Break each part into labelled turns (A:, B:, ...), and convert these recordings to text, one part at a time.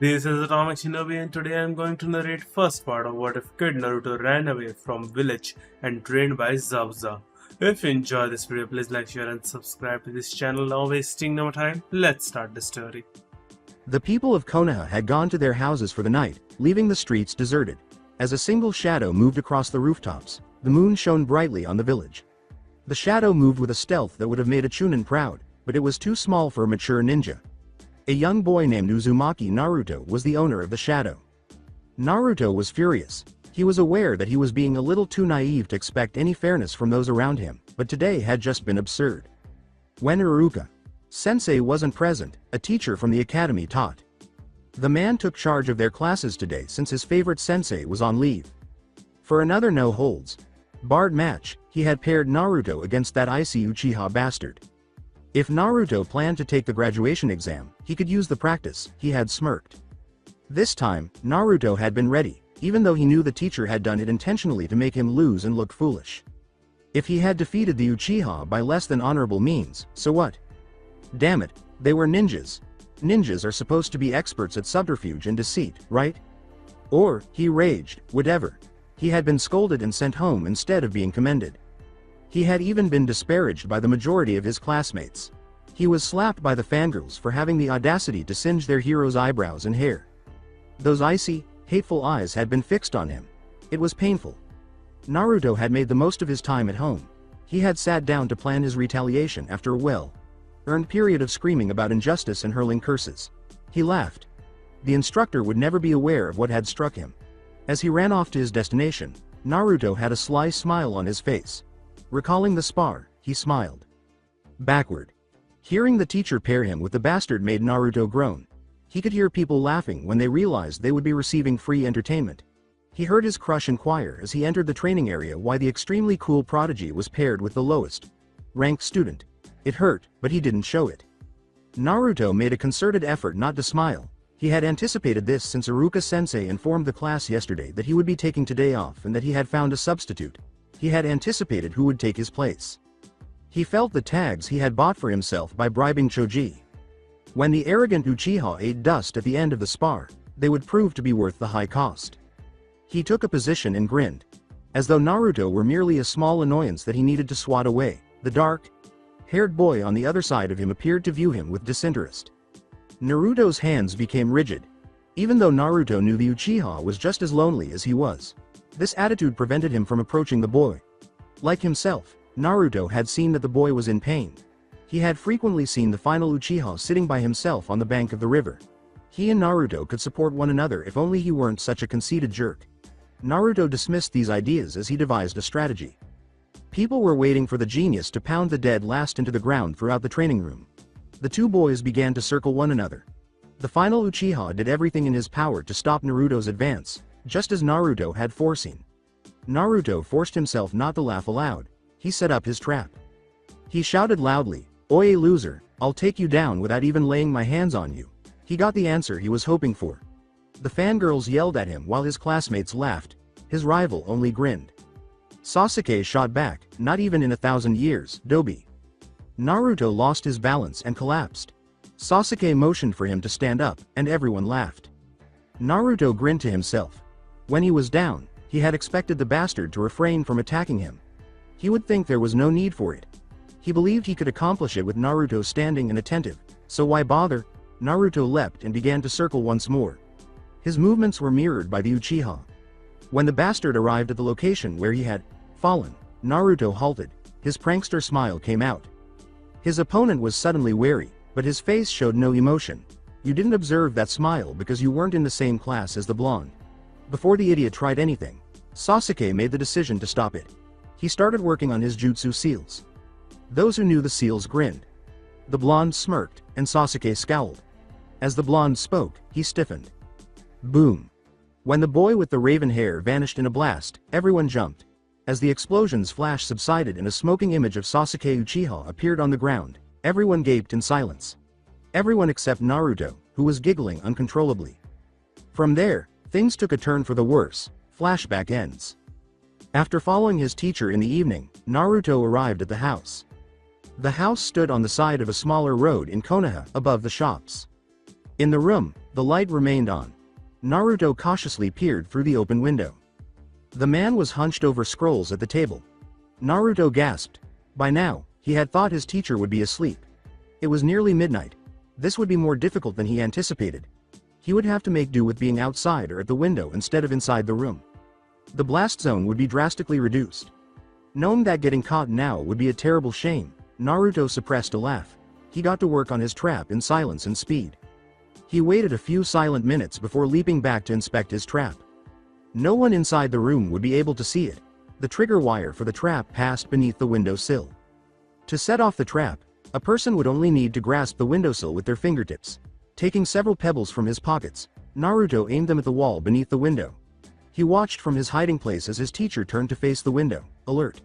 A: This is Atomic Shinobi and today I am going to narrate first part of what if kid Naruto ran away from village and trained by Zabuza. If you enjoy this video, please like, share and subscribe to this channel. Now wasting no time, let's start the story.
B: The people of Konoha had gone to their houses for the night, leaving the streets deserted. As a single shadow moved across the rooftops, the moon shone brightly on the village. The shadow moved with a stealth that would have made a Chunin proud, but it was too small for a mature ninja. A young boy named Uzumaki Naruto was the owner of the shadow. Naruto was furious. He was aware that he was being a little too naive to expect any fairness from those around him, but today had just been absurd. When Iruka Sensei wasn't present, a teacher from the academy taught. The man took charge of their classes today since his favorite sensei was on leave. For another no-holds barred match, he had paired Naruto against that icy Uchiha bastard. If Naruto planned to take the graduation exam, he could use the practice, he had smirked. This time, Naruto had been ready, even though he knew the teacher had done it intentionally to make him lose and look foolish. If he had defeated the Uchiha by less than honorable means, so what? Damn it, they were ninjas. Ninjas are supposed to be experts at subterfuge and deceit, right? Or, he raged, whatever. He had been scolded and sent home instead of being commended. He had even been disparaged by the majority of his classmates. He was slapped by the fangirls for having the audacity to singe their hero's eyebrows and hair. Those icy, hateful eyes had been fixed on him. It was painful. Naruto had made the most of his time at home. He had sat down to plan his retaliation after a well-earned period of screaming about injustice and hurling curses. He laughed. The instructor would never be aware of what had struck him. As he ran off to his destination, Naruto had a sly smile on his face. Recalling the spar, he smiled. Backward. Hearing the teacher pair him with the bastard made Naruto groan. He could hear people laughing when they realized they would be receiving free entertainment. He heard his crush inquire as he entered the training area why the extremely cool prodigy was paired with the lowest ranked student. It hurt, but he didn't show it. Naruto made a concerted effort not to smile. He had anticipated this since Iruka Sensei informed the class yesterday that he would be taking today off and that he had found a substitute. He had anticipated who would take his place. He felt the tags he had bought for himself by bribing Choji. When the arrogant Uchiha ate dust at the end of the spar, they would prove to be worth the high cost. He took a position and grinned. As though Naruto were merely a small annoyance that he needed to swat away, the dark-haired boy on the other side of him appeared to view him with disinterest. Naruto's hands became rigid. Even though Naruto knew the Uchiha was just as lonely as he was, this attitude prevented him from approaching the boy. Like himself, Naruto had seen that the boy was in pain. He had frequently seen the final Uchiha sitting by himself on the bank of the river. He and Naruto could support one another if only he weren't such a conceited jerk. Naruto dismissed these ideas as he devised a strategy. People were waiting for the genius to pound the dead last into the ground throughout the training room. The two boys began to circle one another. The final Uchiha did everything in his power to stop Naruto's advance, just as Naruto had foreseen. Naruto forced himself not to laugh aloud. He set up his trap. He shouted loudly, "Oye loser, I'll take you down without even laying my hands on you." He got the answer he was hoping for. The fangirls yelled at him while his classmates laughed. His rival only grinned. Sasuke shot back, "Not even in 1,000 years, Dobi." Naruto lost his balance and collapsed. Sasuke motioned for him to stand up, and everyone laughed. Naruto grinned to himself. When he was down, he had expected the bastard to refrain from attacking him. He would think there was no need for it. He believed he could accomplish it with Naruto standing and attentive, so why bother? Naruto leapt and began to circle once more. His movements were mirrored by the Uchiha. When the bastard arrived at the location where he had fallen, Naruto halted. His prankster smile came out. His opponent was suddenly wary, but his face showed no emotion. You didn't observe that smile because you weren't in the same class as the blonde. Before the idiot tried anything, Sasuke made the decision to stop it. He started working on his jutsu seals. Those who knew the seals grinned. The blonde smirked, and Sasuke scowled. As the blonde spoke, he stiffened. Boom. When the boy with the raven hair vanished in a blast, everyone jumped. As the explosion's flash subsided and a smoking image of Sasuke Uchiha appeared on the ground, everyone gaped in silence. Everyone except Naruto, who was giggling uncontrollably. From there, things took a turn for the worse. Flashback ends. After following his teacher in the evening, Naruto arrived at the house. The house stood on the side of a smaller road in Konoha, above the shops. In the room, the light remained on. Naruto cautiously peered through the open window. The man was hunched over scrolls at the table. Naruto gasped. By now, he had thought his teacher would be asleep. It was nearly midnight. This would be more difficult than he anticipated. He would have to make do with being outside or at the window instead of inside the room. The blast zone would be drastically reduced. Knowing that getting caught now would be a terrible shame, Naruto suppressed a laugh. He got to work on his trap in silence and speed. He waited a few silent minutes before leaping back to inspect his trap. No one inside the room would be able to see it. The trigger wire for the trap passed beneath the windowsill. To set off the trap, a person would only need to grasp the windowsill with their fingertips. Taking several pebbles from his pockets, Naruto aimed them at the wall beneath the window. He watched from his hiding place as his teacher turned to face the window, alert.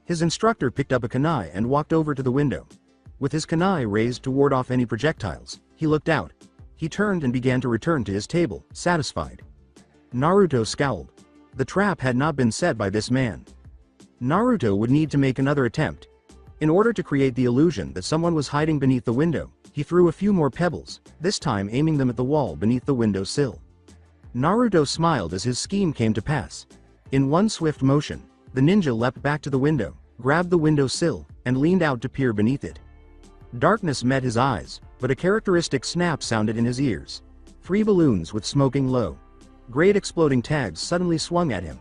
B: His instructor picked up a kunai and walked over to the window. With his kunai raised to ward off any projectiles, he looked out. He turned and began to return to his table, satisfied. Naruto scowled. The trap had not been set by this man. Naruto would need to make another attempt. In order to create the illusion that someone was hiding beneath the window, he threw a few more pebbles, this time aiming them at the wall beneath the window sill. Naruto smiled as his scheme came to pass. In one swift motion, the ninja leapt back to the window, grabbed the window sill, and leaned out to peer beneath it. Darkness met his eyes, but a characteristic snap sounded in his ears. 3 balloons with smoking low. Great exploding tags suddenly swung at him.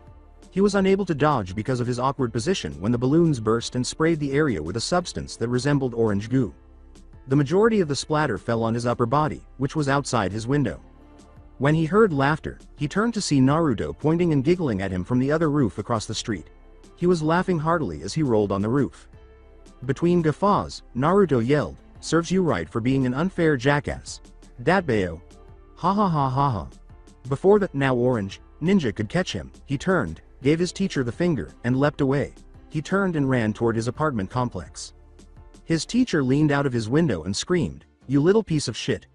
B: He was unable to dodge because of his awkward position when the balloons burst and sprayed the area with a substance that resembled orange goo. The majority of the splatter fell on his upper body, which was outside his window. When he heard laughter, he turned to see Naruto pointing and giggling at him from the other roof across the street. He was laughing heartily as he rolled on the roof. Between guffaws, Naruto yelled, "Serves you right for being an unfair jackass. Datbayo. Ha ha ha ha ha." Before the now orange ninja could catch him, he turned, gave his teacher the finger, and leapt away. He turned and ran toward his apartment complex. His teacher leaned out of his window and screamed, "You little piece of shit."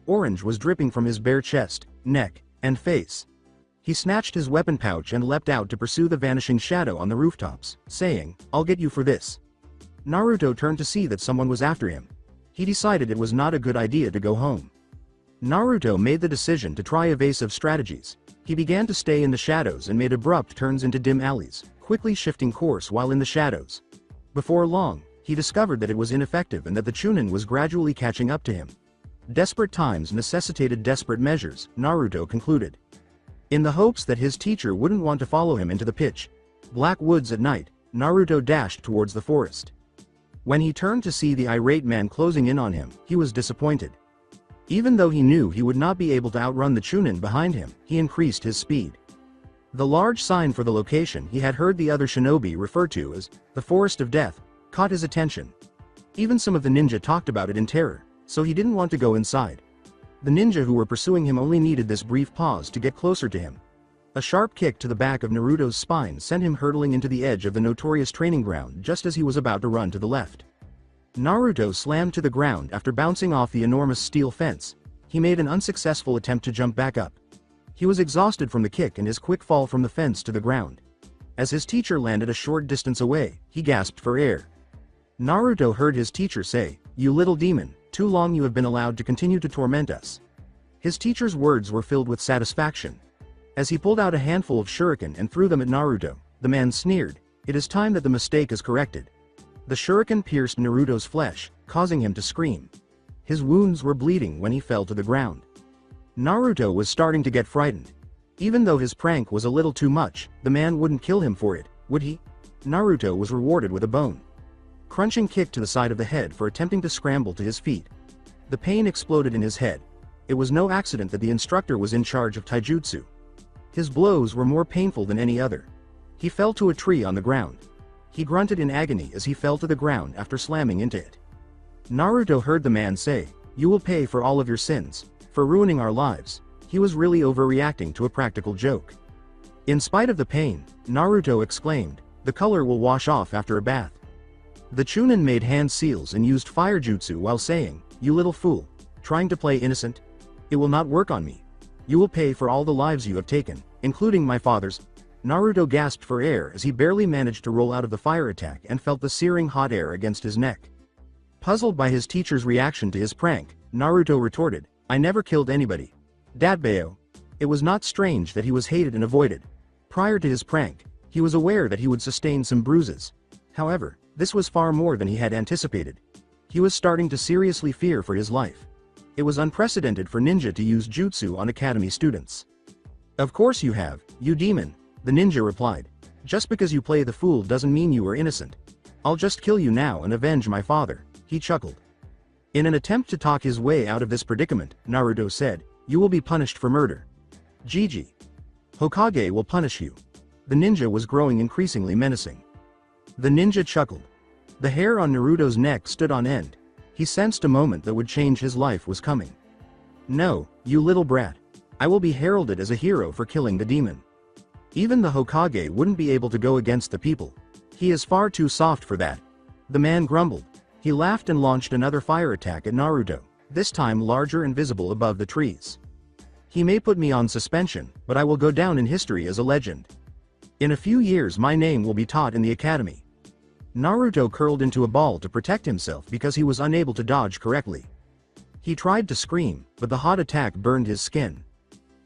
B: Orange was dripping from his bare chest, neck, and face. He snatched his weapon pouch and leapt out to pursue the vanishing shadow on the rooftops, saying, "I'll get you for this." Naruto turned to see that someone was after him. He decided it was not a good idea to go home. Naruto made the decision to try evasive strategies. He began to stay in the shadows and made abrupt turns into dim alleys, quickly shifting course while in the shadows. Before long, he discovered that it was ineffective and that the Chunin was gradually catching up to him. Desperate times necessitated desperate measures, Naruto concluded. In the hopes that his teacher wouldn't want to follow him into the pitch black woods at night, Naruto dashed towards the forest. When he turned to see the irate man closing in on him, he was disappointed. Even though he knew he would not be able to outrun the Chunin behind him, he increased his speed. The large sign for the location he had heard the other shinobi refer to as the Forest of Death caught his attention. Even some of the ninja talked about it in terror, so he didn't want to go inside. The ninja who were pursuing him only needed this brief pause to get closer to him. A sharp kick to the back of Naruto's spine sent him hurtling into the edge of the notorious training ground just as he was about to run to the left. Naruto slammed to the ground after bouncing off the enormous steel fence. He made an unsuccessful attempt to jump back up. He was exhausted from the kick and his quick fall from the fence to the ground. As his teacher landed a short distance away, he gasped for air. Naruto heard his teacher say, "You little demon, too long you have been allowed to continue to torment us." His teacher's words were filled with satisfaction. As he pulled out a handful of shuriken and threw them at Naruto, the man sneered, "It is time that the mistake is corrected." The shuriken pierced Naruto's flesh, causing him to scream. His wounds were bleeding when he fell to the ground. Naruto was starting to get frightened. Even though his prank was a little too much, the man wouldn't kill him for it, would he? Naruto was rewarded with a bone crunching kick to the side of the head for attempting to scramble to his feet. The pain exploded in his head. It was no accident that the instructor was in charge of taijutsu. His blows were more painful than any other. He fell to a tree on the ground. He grunted in agony as he fell to the ground after slamming into it. Naruto heard the man say, "You will pay for all of your sins, for ruining our lives." He was really overreacting to a practical joke. In spite of the pain, Naruto exclaimed, "The color will wash off after a bath." The Chunin made hand seals and used fire jutsu while saying, "You little fool, trying to play innocent? It will not work on me. You will pay for all the lives you have taken, including my father's." Naruto gasped for air as he barely managed to roll out of the fire attack and felt the searing hot air against his neck. Puzzled by his teacher's reaction to his prank, Naruto retorted, I never killed anybody. Datbeo. It was not strange that he was hated and avoided. Prior to his prank, he was aware that he would sustain some bruises. However, this was far more than he had anticipated. He was starting to seriously fear for his life. It was unprecedented for ninja to use jutsu on academy students. Of course you have, you demon, the ninja replied. Just because you play the fool doesn't mean you are innocent. I'll just kill you now and avenge my father, he chuckled. In an attempt to talk his way out of this predicament, Naruto said, you will be punished for murder. Gigi. Hokage will punish you. The ninja was growing increasingly menacing. The ninja chuckled. The hair on Naruto's neck stood on end. He sensed a moment that would change his life was coming. No, you little brat. I will be heralded as a hero for killing the demon. Even the Hokage wouldn't be able to go against the people. He is far too soft for that. The man grumbled. He laughed and launched another fire attack at Naruto, this time larger and visible above the trees. He may put me on suspension, but I will go down in history as a legend. In a few years my name will be taught in the academy. Naruto curled into a ball to protect himself because he was unable to dodge correctly. He tried to scream, but the hot attack burned his skin.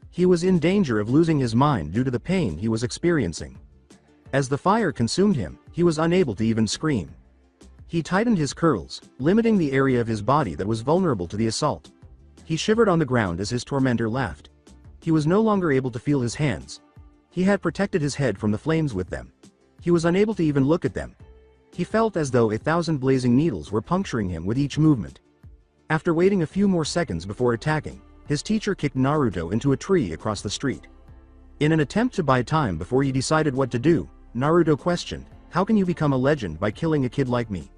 B: He was in danger of losing his mind due to the pain he was experiencing. As the fire consumed him, he was unable to even scream. He tightened his curls, limiting the area of his body that was vulnerable to the assault. He shivered on the ground as his tormentor laughed. He was no longer able to feel his hands. He had protected his head from the flames with them. He was unable to even look at them. He felt as though 1,000 blazing needles were puncturing him with each movement. After waiting a few more seconds before attacking, his teacher kicked Naruto into a tree across the street. In an attempt to buy time before he decided what to do, Naruto questioned, how can you become a legend by killing a kid like me?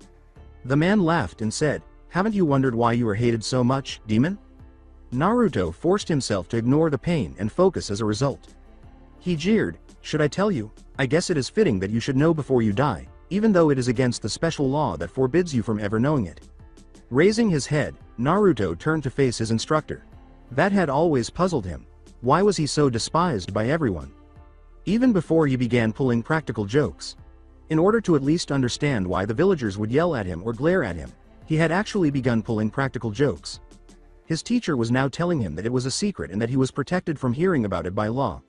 B: The man laughed and said, haven't you wondered why you are hated so much, demon? Naruto forced himself to ignore the pain and focus as a result. He jeered, should I tell you? I guess it is fitting that you should know before you die, even though it is against the special law that forbids you from ever knowing it. Raising his head, Naruto turned to face his instructor. That had always puzzled him. Why was he so despised by everyone? Even before he began pulling practical jokes. In order to at least understand why the villagers would yell at him or glare at him, he had actually begun pulling practical jokes. His teacher was now telling him that it was a secret and that he was protected from hearing about it by law.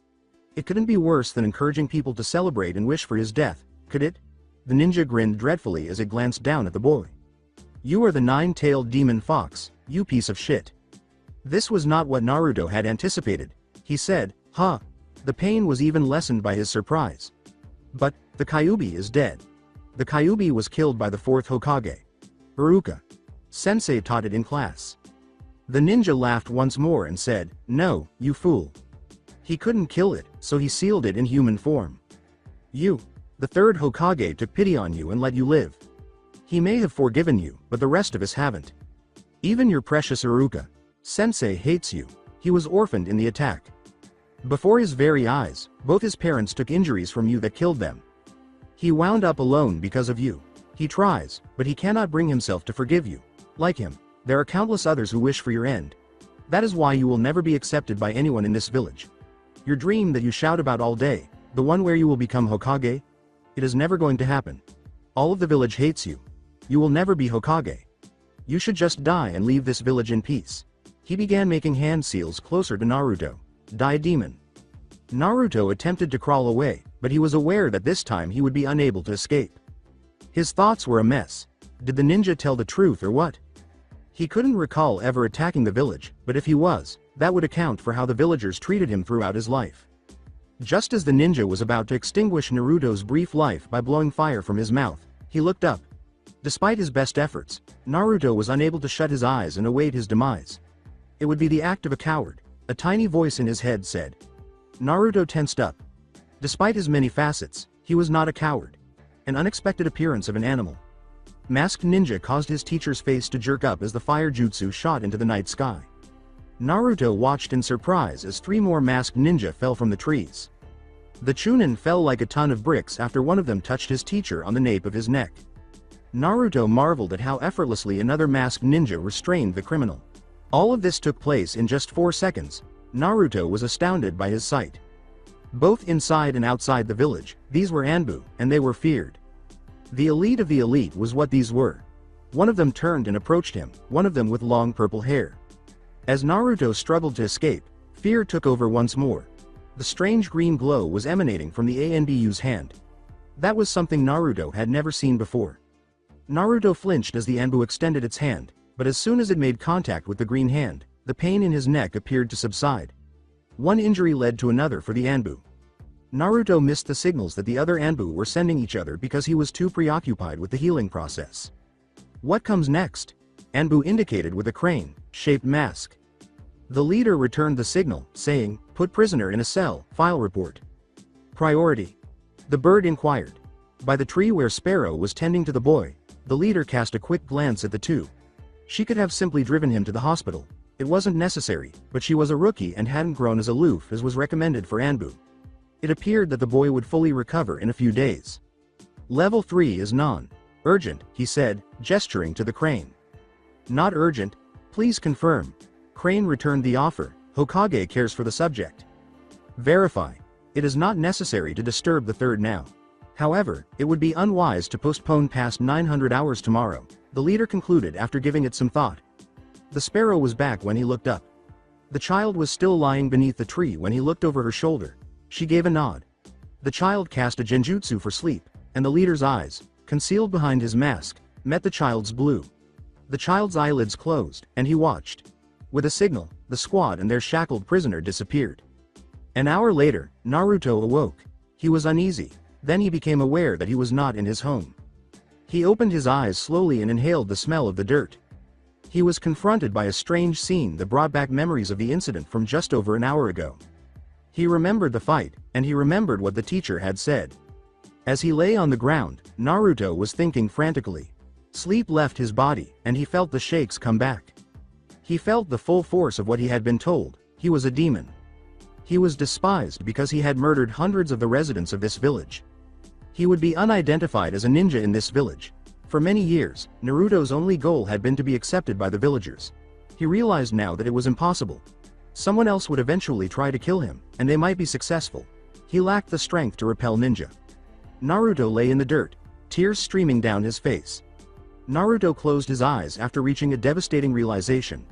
B: It couldn't be worse than encouraging people to celebrate and wish for his death, could it? The ninja grinned dreadfully as it glanced down at the boy. You are the nine-tailed demon fox, you piece of shit. This was not what Naruto had anticipated. He said, huh. The pain was even lessened by his surprise. But, the Kyuubi is dead. The Kyuubi was killed by the fourth Hokage. Iruka. Sensei taught it in class. The ninja laughed once more and said, no, you fool. He couldn't kill it, so he sealed it in human form. You. The third Hokage took pity on you and let you live. He may have forgiven you, but the rest of us haven't. Even your precious Iruka. Sensei hates you. He was orphaned in the attack. Before his very eyes, both his parents took injuries from you that killed them. He wound up alone because of you. He tries, but he cannot bring himself to forgive you. Like him, there are countless others who wish for your end. That is why you will never be accepted by anyone in this village. Your dream that you shout about all day, the one where you will become Hokage? It is never going to happen. All of the village hates you. You will never be Hokage. You should just die and leave this village in peace. He began making hand seals closer to Naruto. Die demon. Naruto attempted to crawl away, but he was aware that this time he would be unable to escape. His thoughts were a mess. Did the ninja tell the truth or what? He couldn't recall ever attacking the village, but if he was, that would account for how the villagers treated him throughout his life. Just as the ninja was about to extinguish Naruto's brief life by blowing fire from his mouth, he looked up. Despite his best efforts, Naruto was unable to shut his eyes and await his demise. It would be the act of a coward, a tiny voice in his head said. Naruto tensed up. Despite his many facets, he was not a coward. An unexpected appearance of an animal. Masked Ninja caused his teacher's face to jerk up as the fire jutsu shot into the night sky. Naruto watched in surprise as 3 more masked ninja fell from the trees. The Chunin fell like a ton of bricks after one of them touched his teacher on the nape of his neck. Naruto marveled at how effortlessly another masked ninja restrained the criminal. All of this took place in just 4 seconds. Naruto was astounded by his sight. Both inside and outside the village, these were Anbu, and they were feared. The elite of the elite was what these were. One of them turned and approached him, one of them with long purple hair. As Naruto struggled to escape, fear took over once more. The strange green glow was emanating from the Anbu's hand. That was something Naruto had never seen before. Naruto flinched as the Anbu extended its hand, but as soon as it made contact with the green hand, the pain in his neck appeared to subside. One injury led to another for the Anbu. Naruto missed the signals that the other Anbu were sending each other because he was too preoccupied with the healing process. What comes next? Anbu indicated with a crane-shaped mask. The leader returned the signal, saying, "Put prisoner in a cell, file report." Priority. The bird inquired. By the tree where Sparrow was tending to the boy, the leader cast a quick glance at the two. She could have simply driven him to the hospital. It wasn't necessary, but she was a rookie and hadn't grown as aloof as was recommended for Anbu. It appeared that the boy would fully recover in a few days. Level 3 is non-urgent, he said, gesturing to the crane. Not urgent? Please confirm. Crane returned the offer. Hokage cares for the subject. Verify. It is not necessary to disturb the third now. However, it would be unwise to postpone past 900 hours tomorrow, the leader concluded after giving it some thought. The sparrow was back when he looked up. The child was still lying beneath the tree when he looked over her shoulder. She gave a nod. The child cast a genjutsu for sleep, and the leader's eyes, concealed behind his mask, met the child's blue. The child's eyelids closed, and he watched. With a signal, the squad and their shackled prisoner disappeared. An hour later, Naruto awoke. He was uneasy. Then he became aware that he was not in his home. He opened his eyes slowly and inhaled the smell of the dirt. He was confronted by a strange scene that brought back memories of the incident from just over an hour ago. He remembered the fight, and he remembered what the teacher had said. As he lay on the ground, Naruto was thinking frantically. Sleep left his body, and he felt the shakes come back. He felt the full force of what he had been told. He was a demon. He was despised because he had murdered hundreds of the residents of this village. He would be unidentified as a ninja in this village. For many years, Naruto's only goal had been to be accepted by the villagers. He realized now that it was impossible. Someone else would eventually try to kill him, and they might be successful. He lacked the strength to repel ninja. Naruto lay in the dirt, tears streaming down his face. Naruto closed his eyes after reaching a devastating realization.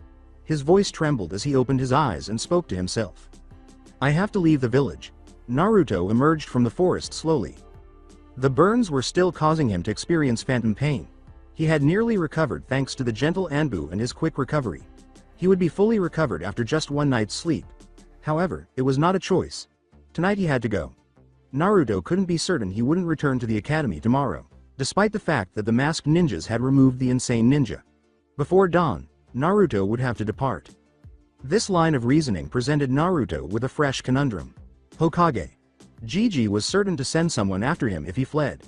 B: His voice trembled as he opened his eyes and spoke to himself. I have to leave the village. Naruto emerged from the forest slowly. The burns were still causing him to experience phantom pain. He had nearly recovered thanks to the gentle Anbu and his quick recovery. He would be fully recovered after just one night's sleep. However, it was not a choice. Tonight he had to go. Naruto couldn't be certain he wouldn't return to the academy tomorrow, despite the fact that the masked ninjas had removed the insane ninja. Before dawn, Naruto would have to depart. This line of reasoning presented Naruto with a fresh conundrum. Hokage. Gigi was certain to send someone after him if he fled.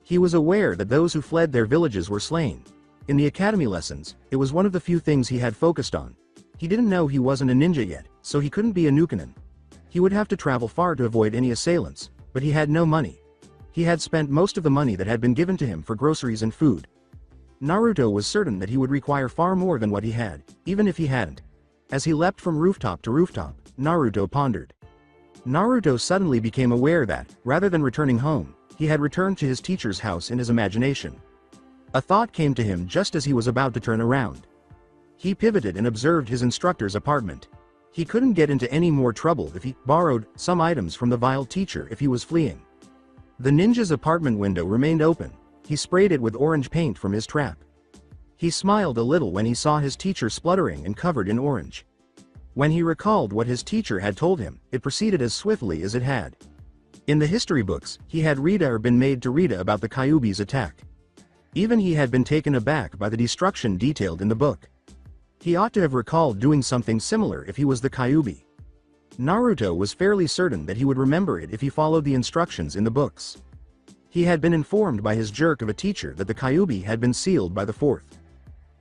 B: He was aware that those who fled their villages were slain. In the academy lessons, it was one of the few things he had focused on. He didn't know he wasn't a ninja yet, so he couldn't be a Nukenin. He would have to travel far to avoid any assailants, but he had no money. He had spent most of the money that had been given to him for groceries and food. Naruto was certain that he would require far more than what he had, even if he hadn't. As he leapt from rooftop to rooftop, Naruto pondered. Naruto suddenly became aware that, rather than returning home, he had returned to his teacher's house in his imagination. A thought came to him just as he was about to turn around. He pivoted and observed his instructor's apartment. He couldn't get into any more trouble if he borrowed some items from the vile teacher if he was fleeing. The ninja's apartment window remained open. He sprayed it with orange paint from his trap. He smiled a little when he saw his teacher spluttering and covered in orange. When he recalled what his teacher had told him, it proceeded as swiftly as it had. In the history books, he had been made to read about the Kyuubi's attack. Even he had been taken aback by the destruction detailed in the book. He ought to have recalled doing something similar if he was the Kyuubi. Naruto was fairly certain that he would remember it if he followed the instructions in the books. He had been informed by his jerk of a teacher that the Kyuubi had been sealed by the fourth.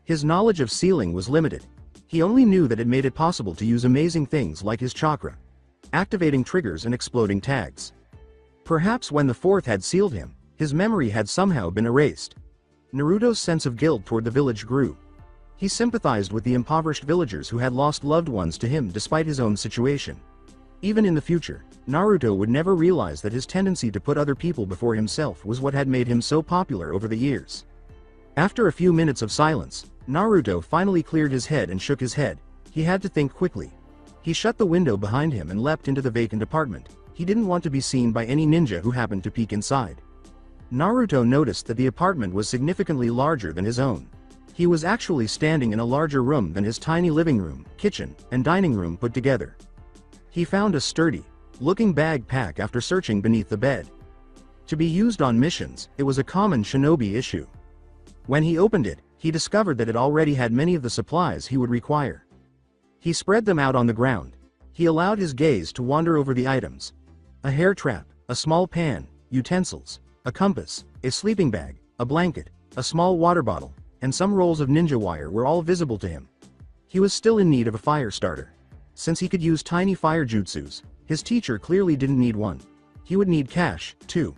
B: His knowledge of sealing was limited. He only knew that it made it possible to use amazing things like his chakra, activating triggers and exploding tags. Perhaps when the fourth had sealed him, his memory had somehow been erased. Naruto's sense of guilt toward the village grew. He sympathized with the impoverished villagers who had lost loved ones to him despite his own situation. Even in the future, Naruto would never realize that his tendency to put other people before himself was what had made him so popular over the years. After a few minutes of silence, Naruto finally cleared his head and shook his head. He had to think quickly. He shut the window behind him and leapt into the vacant apartment. He didn't want to be seen by any ninja who happened to peek inside. Naruto noticed that the apartment was significantly larger than his own. He was actually standing in a larger room than his tiny living room, kitchen, and dining room put together. He found a sturdy-looking bag pack after searching beneath the bed. To be used on missions, it was a common shinobi issue. When he opened it, he discovered that it already had many of the supplies he would require. He spread them out on the ground. He allowed his gaze to wander over the items. A hair trap, a small pan, utensils, a compass, a sleeping bag, a blanket, a small water bottle, and some rolls of ninja wire were all visible to him. He was still in need of a fire starter. Since he could use tiny fire jutsus, his teacher clearly didn't need one. He would need cash, too.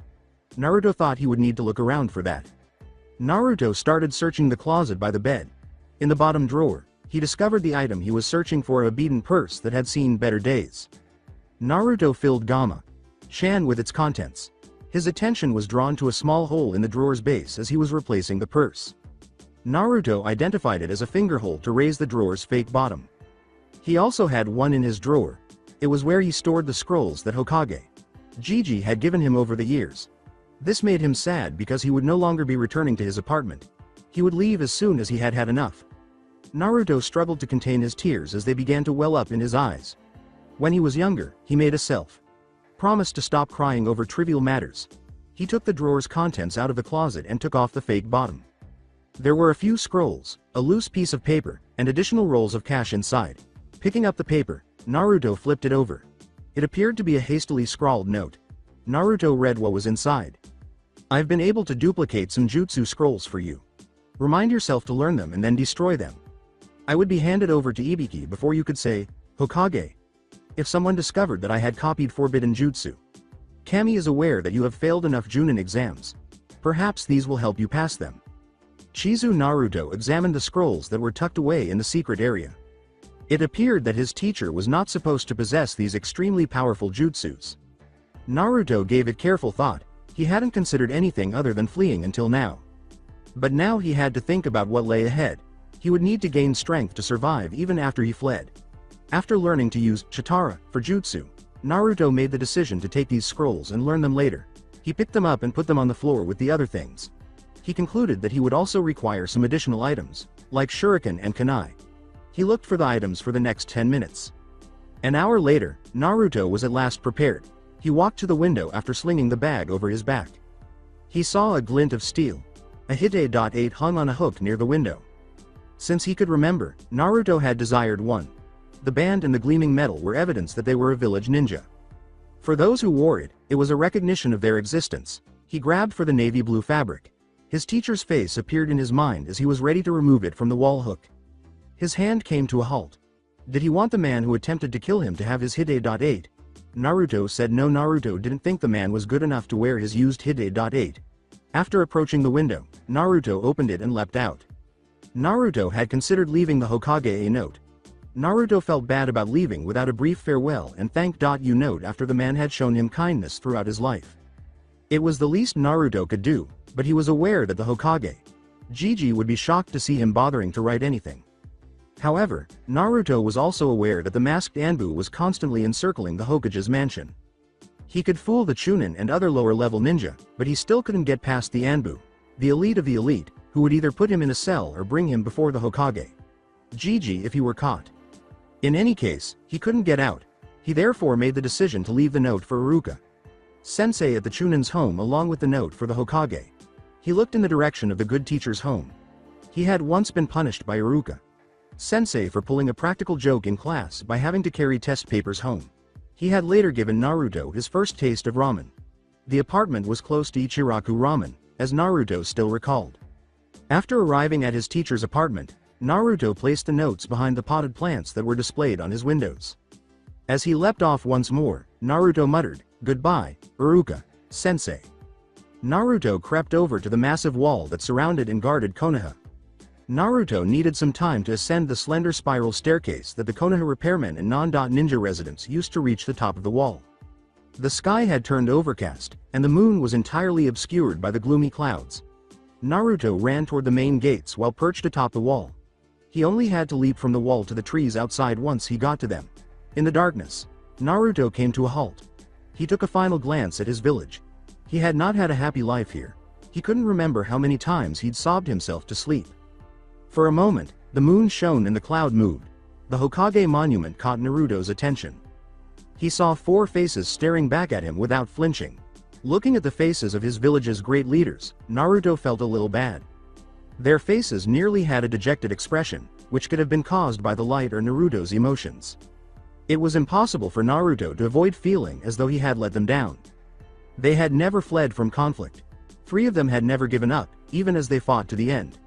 B: Naruto thought he would need to look around for that. Naruto started searching the closet by the bed. In the bottom drawer, he discovered the item he was searching for, a beaten purse that had seen better days. Naruto filled Shan with its contents. His attention was drawn to a small hole in the drawer's base as he was replacing the purse. Naruto identified it as a finger hole to raise the drawer's fake bottom. He also had one in his drawer. It was where he stored the scrolls that Hokage Gigi had given him over the years. This made him sad because he would no longer be returning to his apartment. He would leave as soon as he had had enough. Naruto struggled to contain his tears as they began to well up in his eyes. When he was younger, he made a promise to stop crying over trivial matters. He took the drawer's contents out of the closet and took off the fake bottom. There were a few scrolls, a loose piece of paper, and additional rolls of cash inside. Picking up the paper, Naruto flipped it over. It appeared to be a hastily scrawled note. Naruto read what was inside. "I've been able to duplicate some jutsu scrolls for you. Remind yourself to learn them and then destroy them. I would be handed over to Ibiki before you could say, Hokage, if someone discovered that I had copied forbidden jutsu. Kami is aware that you have failed enough Junin exams. Perhaps these will help you pass them." Chizu Naruto examined the scrolls that were tucked away in the secret area. It appeared that his teacher was not supposed to possess these extremely powerful jutsus. Naruto gave it careful thought. He hadn't considered anything other than fleeing until now. But now he had to think about what lay ahead. He would need to gain strength to survive even after he fled. After learning to use Chitara for jutsu, Naruto made the decision to take these scrolls and learn them later. He picked them up and put them on the floor with the other things. He concluded that he would also require some additional items, like shuriken and kunai. He looked for the items for the next 10 minutes. An hour later, Naruto was at last prepared. He walked to the window after slinging the bag over his back. He saw a glint of steel. A Hide.8 hung on a hook near the window. Since he could remember, Naruto had desired one. The band and the gleaming metal were evidence that they were a village ninja. For those who wore it, it was a recognition of their existence. He grabbed for the navy blue fabric. His teacher's face appeared in his mind as he was ready to remove it from the wall hook. His hand came to a halt. Did he want the man who attempted to kill him to have his Hide.8? Naruto said no. Naruto didn't think the man was good enough to wear his used Hide.8. After approaching the window, Naruto opened it and leapt out. Naruto had considered leaving the Hokage a note. Naruto felt bad about leaving without a brief farewell and thank you note after the man had shown him kindness throughout his life. It was the least Naruto could do, but he was aware that the Hokage Gigi would be shocked to see him bothering to write anything. However, Naruto was also aware that the masked Anbu was constantly encircling the Hokage's mansion. He could fool the Chunin and other lower-level ninja, but he still couldn't get past the Anbu, the elite of the elite, who would either put him in a cell or bring him before the Hokage Gigi if he were caught. In any case, he couldn't get out. He therefore made the decision to leave the note for Iruka Sensei at the Chunin's home along with the note for the Hokage. He looked in the direction of the good teacher's home. He had once been punished by Iruka Sensei for pulling a practical joke in class by having to carry test papers home. He had later given Naruto his first taste of ramen. The apartment was close to Ichiraku Ramen, as Naruto still recalled. After arriving at his teacher's apartment, Naruto placed the notes behind the potted plants that were displayed on his windows. As he leapt off once more, Naruto muttered, "Goodbye, Iruka Sensei." Naruto crept over to the massive wall that surrounded and guarded Konoha. Naruto needed some time to ascend the slender spiral staircase that the Konoha repairmen and non-ninja residents used to reach the top of the wall. The sky had turned overcast, and the moon was entirely obscured by the gloomy clouds. Naruto ran toward the main gates while perched atop the wall. He only had to leap from the wall to the trees outside once he got to them. In the darkness, Naruto came to a halt. He took a final glance at his village. He had not had a happy life here. He couldn't remember how many times he'd sobbed himself to sleep. For a moment, the moon shone and the cloud moved. The Hokage monument caught Naruto's attention. He saw 4 faces staring back at him without flinching. Looking at the faces of his village's great leaders, Naruto felt a little bad. Their faces nearly had a dejected expression, which could have been caused by the light or Naruto's emotions. It was impossible for Naruto to avoid feeling as though he had let them down. They had never fled from conflict. 3 of them had never given up, even as they fought to the end.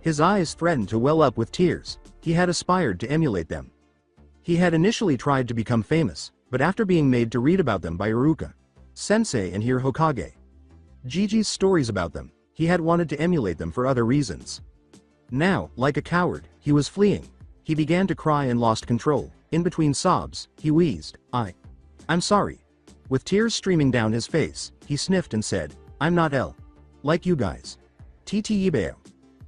B: His eyes threatened to well up with tears. He had aspired to emulate them. He had initially tried to become famous, but after being made to read about them by Iruka Sensei and hear Hokage Gigi's stories about them, he had wanted to emulate them for other reasons. Now, like a coward, he was fleeing. He began to cry and lost control. In between sobs, he wheezed, I'm sorry. With tears streaming down his face, he sniffed and said, I'm not L. Like you guys. Ttibeo.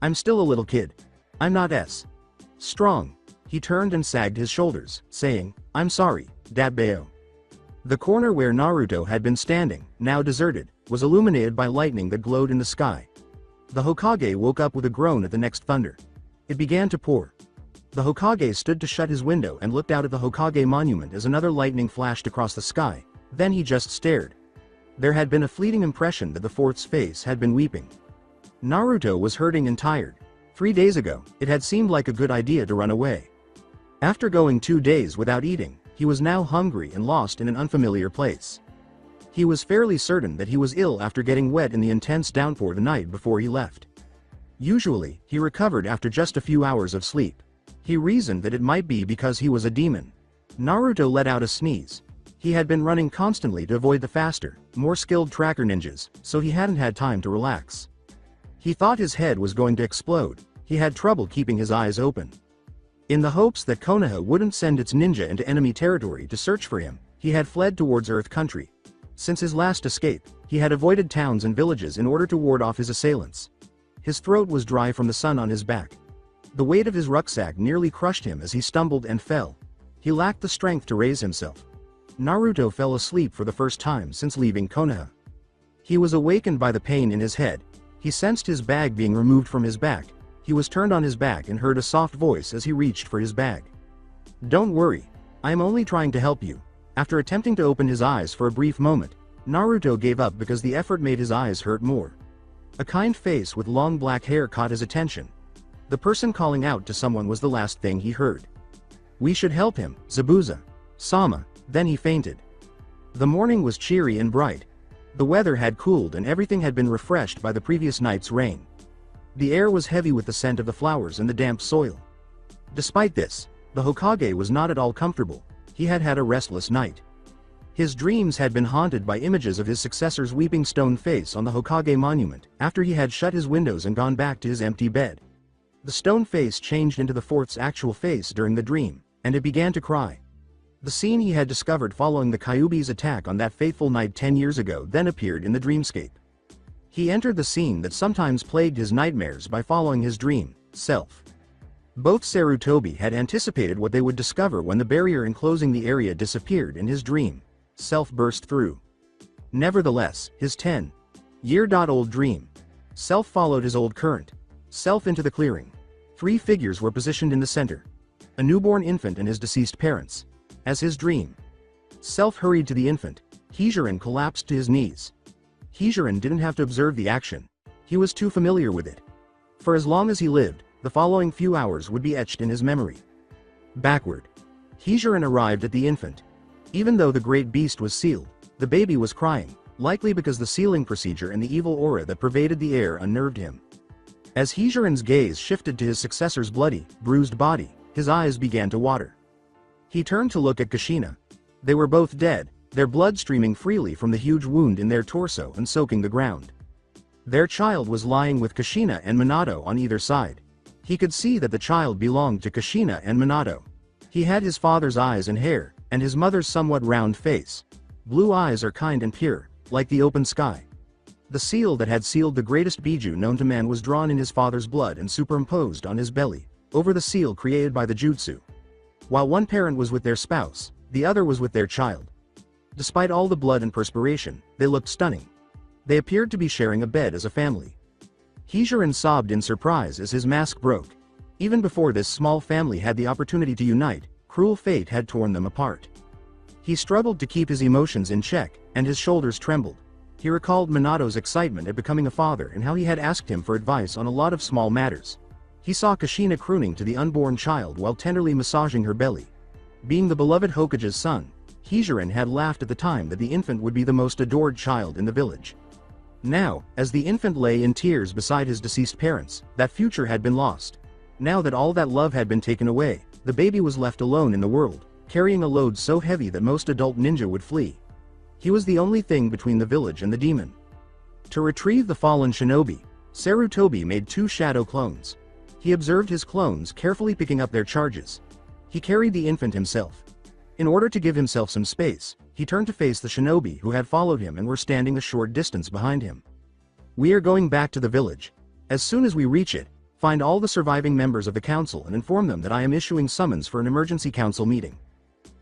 B: I'm still a little kid. I'm not S. Strong. He turned and sagged his shoulders, saying, I'm sorry, Dabbeo. The corner where Naruto had been standing, now deserted, was illuminated by lightning that glowed in the sky. The Hokage woke up with a groan at the next thunder. It began to pour. The Hokage stood to shut his window and looked out at the Hokage monument as another lightning flashed across the sky. Then he just stared. There had been a fleeting impression that the 4th's face had been weeping. Naruto was hurting and tired. 3 days ago, it had seemed like a good idea to run away. After going 2 days without eating, he was now hungry and lost in an unfamiliar place. He was fairly certain that he was ill after getting wet in the intense downpour the night before he left. Usually, he recovered after just a few hours of sleep. He reasoned that it might be because he was a demon. Naruto let out a sneeze. He had been running constantly to avoid the faster, more skilled tracker ninjas, so he hadn't had time to relax. He thought his head was going to explode. He had trouble keeping his eyes open. In the hopes that Konoha wouldn't send its ninja into enemy territory to search for him, he had fled towards Earth Country. Since his last escape, he had avoided towns and villages in order to ward off his assailants. His throat was dry from the sun on his back. The weight of his rucksack nearly crushed him as he stumbled and fell. He lacked the strength to raise himself. Naruto fell asleep for the first time since leaving Konoha. He was awakened by the pain in his head. He sensed his bag being removed from his back. He was turned on his back and heard a soft voice as he reached for his bag. Don't worry. I'm only trying to help you. After attempting to open his eyes for a brief moment, Naruto gave up because the effort made his eyes hurt more. A kind face with long black hair caught his attention. The person calling out to someone was the last thing he heard. We should help him, Zabuza. Sama. Then he fainted. The morning was cheery and bright. The weather had cooled and everything had been refreshed by the previous night's rain. The air was heavy with the scent of the flowers and the damp soil. Despite this, the Hokage was not at all comfortable. He had had a restless night. His dreams had been haunted by images of his successor's weeping stone face on the Hokage monument after he had shut his windows and gone back to his empty bed. The stone face changed into the 4th's actual face during the dream, and it began to cry. The scene he had discovered following the Kyuubi's attack on that fateful night 10 years ago then appeared in the dreamscape. He entered the scene that sometimes plagued his nightmares by following his dream, self. Both Sarutobi had anticipated what they would discover when the barrier enclosing the area disappeared in his dream. Self burst through. Nevertheless, his 10-year-old dream. Self followed his old current. Self into the clearing. 3 figures were positioned in the center. A newborn infant and his deceased parents. As his dream. Self hurried to the infant. Hijiren collapsed to his knees. Hijiren didn't have to observe the action. He was too familiar with it. For as long as he lived, the following few hours would be etched in his memory. Backward. Hijiren arrived at the infant. Even though the great beast was sealed, the baby was crying, likely because the sealing procedure and the evil aura that pervaded the air unnerved him. As Hijiren's gaze shifted to his successor's bloody, bruised body, his eyes began to water. He turned to look at Kushina. They were both dead, their blood streaming freely from the huge wound in their torso and soaking the ground. Their child was lying with Kushina and Minato on either side. He could see that the child belonged to Kushina and Minato. He had his father's eyes and hair, and his mother's somewhat round face. Blue eyes are kind and pure, like the open sky. The seal that had sealed the greatest biju known to man was drawn in his father's blood and superimposed on his belly. over the seal created by the jutsu. While one parent was with their spouse, the other was with their child. Despite all the blood and perspiration, they looked stunning. They appeared to be sharing a bed as a family. Hijiran sobbed in surprise as his mask broke. Even before this small family had the opportunity to unite, cruel fate had torn them apart. He struggled to keep his emotions in check, and his shoulders trembled. He recalled Minato's excitement at becoming a father and how he had asked him for advice on a lot of small matters. He saw Kushina crooning to the unborn child while tenderly massaging her belly. Being the beloved Hokage's son, Hijiran had laughed at the time that the infant would be the most adored child in the village. Now, as the infant lay in tears beside his deceased parents, that future had been lost. Now that all that love had been taken away, the baby was left alone in the world, carrying a load so heavy that most adult ninja would flee. He was the only thing between the village and the demon. To retrieve the fallen shinobi, Sarutobi made 2 shadow clones. He observed his clones carefully picking up their charges. He carried the infant himself. In order to give himself some space, he turned to face the shinobi who had followed him and were standing a short distance behind him. "We are going back to the village. As soon as we reach it, find all the surviving members of the council and inform them that I am issuing summons for an emergency council meeting.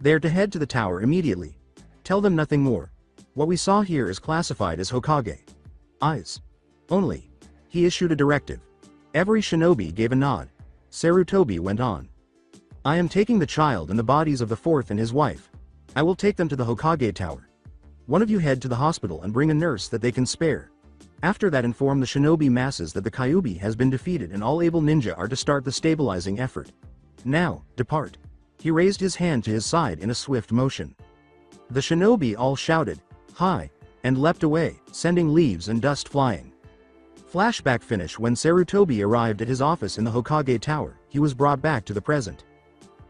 B: They are to head to the tower immediately. Tell them nothing more. What we saw here is classified as Hokage. Eyes only." He issued a directive. Every shinobi gave a nod. Sarutobi went on. "I am taking the child and the bodies of the 4th and his wife. I will take them to the Hokage Tower. One of you head to the hospital and bring a nurse that they can spare. After that, inform the shinobi masses that the Kyuubi has been defeated and all able ninja are to start the stabilizing effort. Now, depart." He raised his hand to his side in a swift motion. The shinobi all shouted, "Hi," and leapt away, sending leaves and dust flying. Flashback finish. When Sarutobi arrived at his office in the Hokage Tower, he was brought back to the present.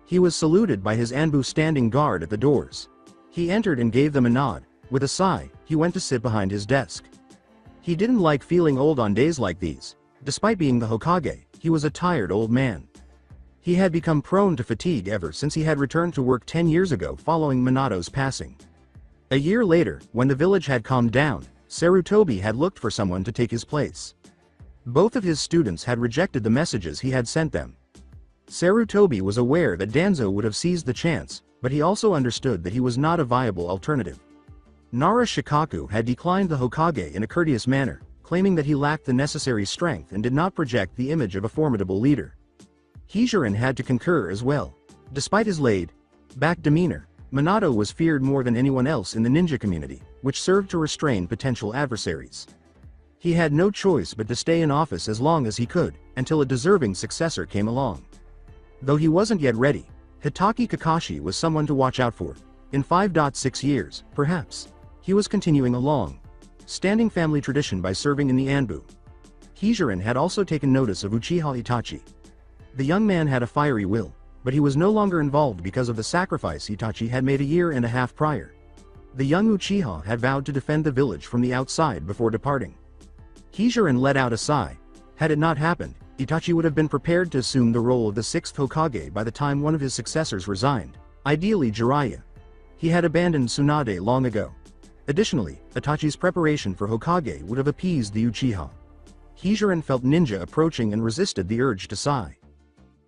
B: He was saluted by his Anbu standing guard at the doors. He entered and gave them a nod. With a sigh, he went to sit behind his desk. He didn't like feeling old on days like these. Despite being the Hokage, he was a tired old man. He had become prone to fatigue ever since he had returned to work 10 years ago following Minato's passing. A year later, when the village had calmed down, Sarutobi had looked for someone to take his place. Both of his students had rejected the messages he had sent them. Sarutobi was aware that Danzo would have seized the chance, but he also understood that he was not a viable alternative. Nara Shikaku had declined the Hokage in a courteous manner, claiming that he lacked the necessary strength and did not project the image of a formidable leader. Hijiran had to concur as well. Despite his laid-back demeanor, Minato was feared more than anyone else in the ninja community, which served to restrain potential adversaries. He had no choice but to stay in office as long as he could, until a deserving successor came along. Though he wasn't yet ready, Hitaki Kakashi was someone to watch out for. In 5.6 years, perhaps, he was continuing a long-standing family tradition by serving in the Anbu. Hijiran had also taken notice of Uchiha Itachi. The young man had a fiery will, but he was no longer involved because of the sacrifice Itachi had made a year and a half prior. The young Uchiha had vowed to defend the village from the outside before departing. Hijiran let out a sigh. Had it not happened, Itachi would have been prepared to assume the role of the 6th Hokage by the time one of his successors resigned, ideally Jiraiya. He had abandoned Tsunade long ago. Additionally, Itachi's preparation for Hokage would have appeased the Uchiha. Hijiran felt ninja approaching and resisted the urge to sigh.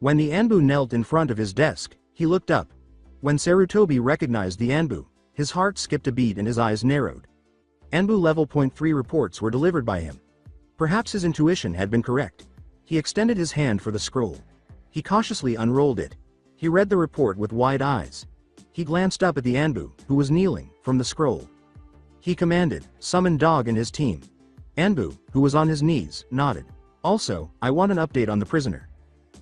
B: When the Anbu knelt in front of his desk, he looked up. When Sarutobi recognized the Anbu, his heart skipped a beat and his eyes narrowed. Anbu level .3 reports were delivered by him. Perhaps his intuition had been correct. He extended his hand for the scroll. He cautiously unrolled it. He read the report with wide eyes. He glanced up at the Anbu, who was kneeling, from the scroll. He commanded, "Summon Dog and his team." Anbu, who was on his knees, nodded. "Also, I want an update on the prisoner.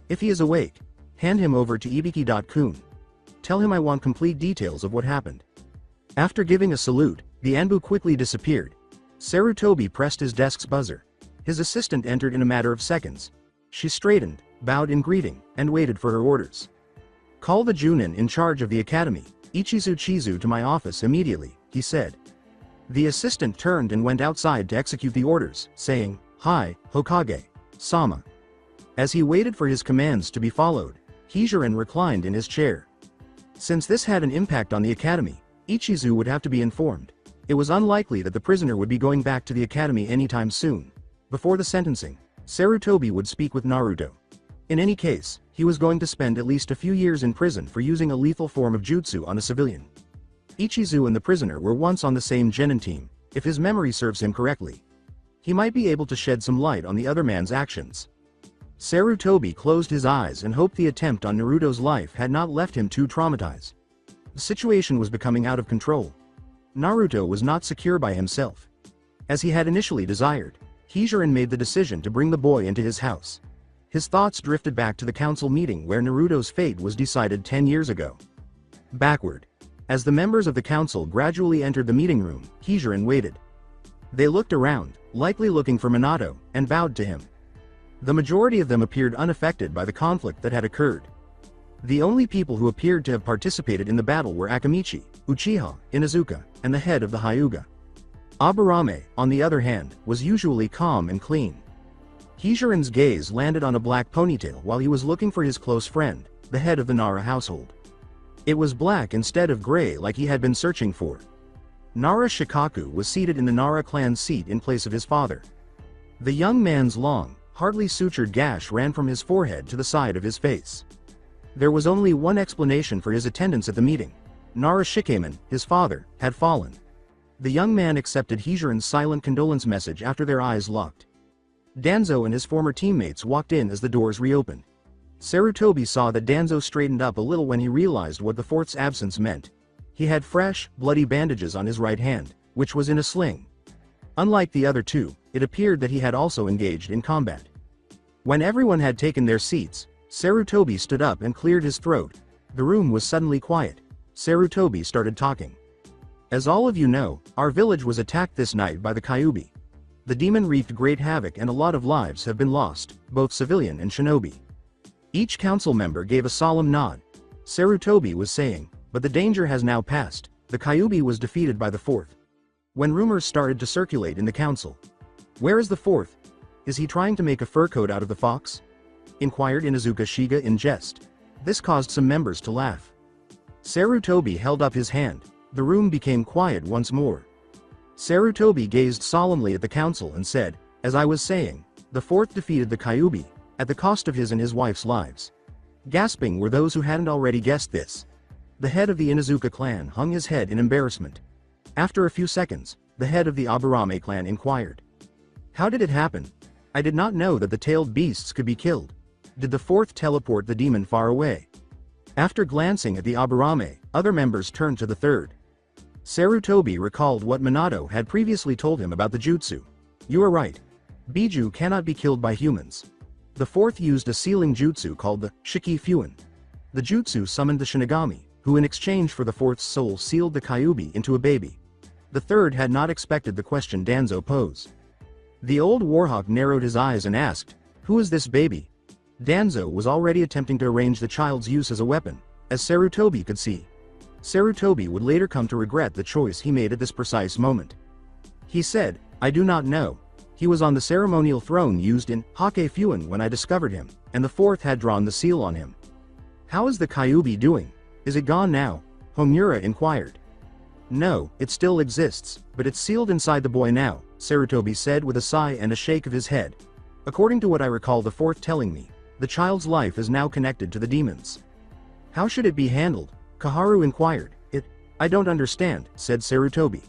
B: If he is awake, hand him over to Ibiki.kun. Tell him I want complete details of what happened." After giving a salute, the Anbu quickly disappeared. Sarutobi pressed his desk's buzzer. His assistant entered in a matter of seconds. She straightened, bowed in greeting, and waited for her orders. "Call the Junin in charge of the academy, Ichizu Chizu, to my office immediately," he said. The assistant turned and went outside to execute the orders, saying, "Hi, Hokage-sama." As he waited for his commands to be followed, Hijiran reclined in his chair. Since this had an impact on the academy, Ichizu would have to be informed. It was unlikely that the prisoner would be going back to the academy anytime soon. Before the sentencing, Sarutobi would speak with Naruto. In any case, he was going to spend at least a few years in prison for using a lethal form of jutsu on a civilian. Ichizu and the prisoner were once on the same genin team, if his memory serves him correctly. He might be able to shed some light on the other man's actions. Sarutobi closed his eyes and hoped the attempt on Naruto's life had not left him too traumatized. The situation was becoming out of control. Naruto was not secure by himself. As he had initially desired, Hijirin made the decision to bring the boy into his house. His thoughts drifted back to the council meeting where Naruto's fate was decided 10 years ago. Backward. As the members of the council gradually entered the meeting room, Hijirin waited. They looked around, likely looking for Minato, and bowed to him. The majority of them appeared unaffected by the conflict that had occurred. The only people who appeared to have participated in the battle were Akamichi, Uchiha, Inuzuka, and the head of the Hyuga. Aburame, on the other hand, was usually calm and clean. Hijirin's gaze landed on a black ponytail while he was looking for his close friend, the head of the Nara household. It was black instead of gray like he had been searching for. Nara Shikaku was seated in the Nara clan's seat in place of his father. The young man's long, hardly sutured gash ran from his forehead to the side of his face. There was only one explanation for his attendance at the meeting. Nara Shikaman, his father, had fallen. The young man accepted Hijirin's silent condolence message after their eyes locked. Danzo and his former teammates walked in as the doors reopened. Sarutobi saw that Danzo straightened up a little when he realized what the fourth's absence meant. He had fresh, bloody bandages on his right hand, which was in a sling. Unlike the other two, it appeared that he had also engaged in combat. When everyone had taken their seats, Sarutobi stood up and cleared his throat. The room was suddenly quiet. Sarutobi started talking. As all of you know, our village was attacked this night by the Kyuubi. The demon wreaked great havoc and a lot of lives have been lost, both civilian and shinobi. Each council member gave a solemn nod. Sarutobi was saying, but the danger has now passed. The Kyuubi was defeated by the fourth. When rumors started to circulate in the council. Where is the fourth? Is he trying to make a fur coat out of the fox? Inquired Inuzuka Shiga in jest. This caused some members to laugh. Sarutobi held up his hand. The room became quiet once more. Sarutobi gazed solemnly at the council and said, as I was saying, the fourth defeated the Kyuubi, at the cost of his and his wife's lives. Gasping were those who hadn't already guessed this. The head of the Inuzuka clan hung his head in embarrassment. After a few seconds, the head of the Aburame clan inquired. How did it happen? I did not know that the tailed beasts could be killed. Did the fourth teleport the demon far away? After glancing at the Aburame, other members turned to the third. Sarutobi recalled what Minato had previously told him about the jutsu. You are right. Biju cannot be killed by humans. The fourth used a sealing jutsu called the Shiki Fuin. The jutsu summoned the Shinigami, who in exchange for the fourth's soul sealed the Kyuubi into a baby. The third had not expected the question Danzo posed. The old warhawk narrowed his eyes and asked, who is this baby? Danzo was already attempting to arrange the child's use as a weapon, as Sarutobi could see. Sarutobi would later come to regret the choice he made at this precise moment. He said, I do not know. He was on the ceremonial throne used in Hake Fuin when I discovered him, and the fourth had drawn the seal on him. How is the Kyuubi doing? Is it gone now? Homura inquired. No, it still exists, but it's sealed inside the boy now, Sarutobi said with a sigh and a shake of his head. According to what I recall the fourth telling me, the child's life is now connected to the demons. How should it be handled? Kaharu inquired. I don't understand, said Sarutobi.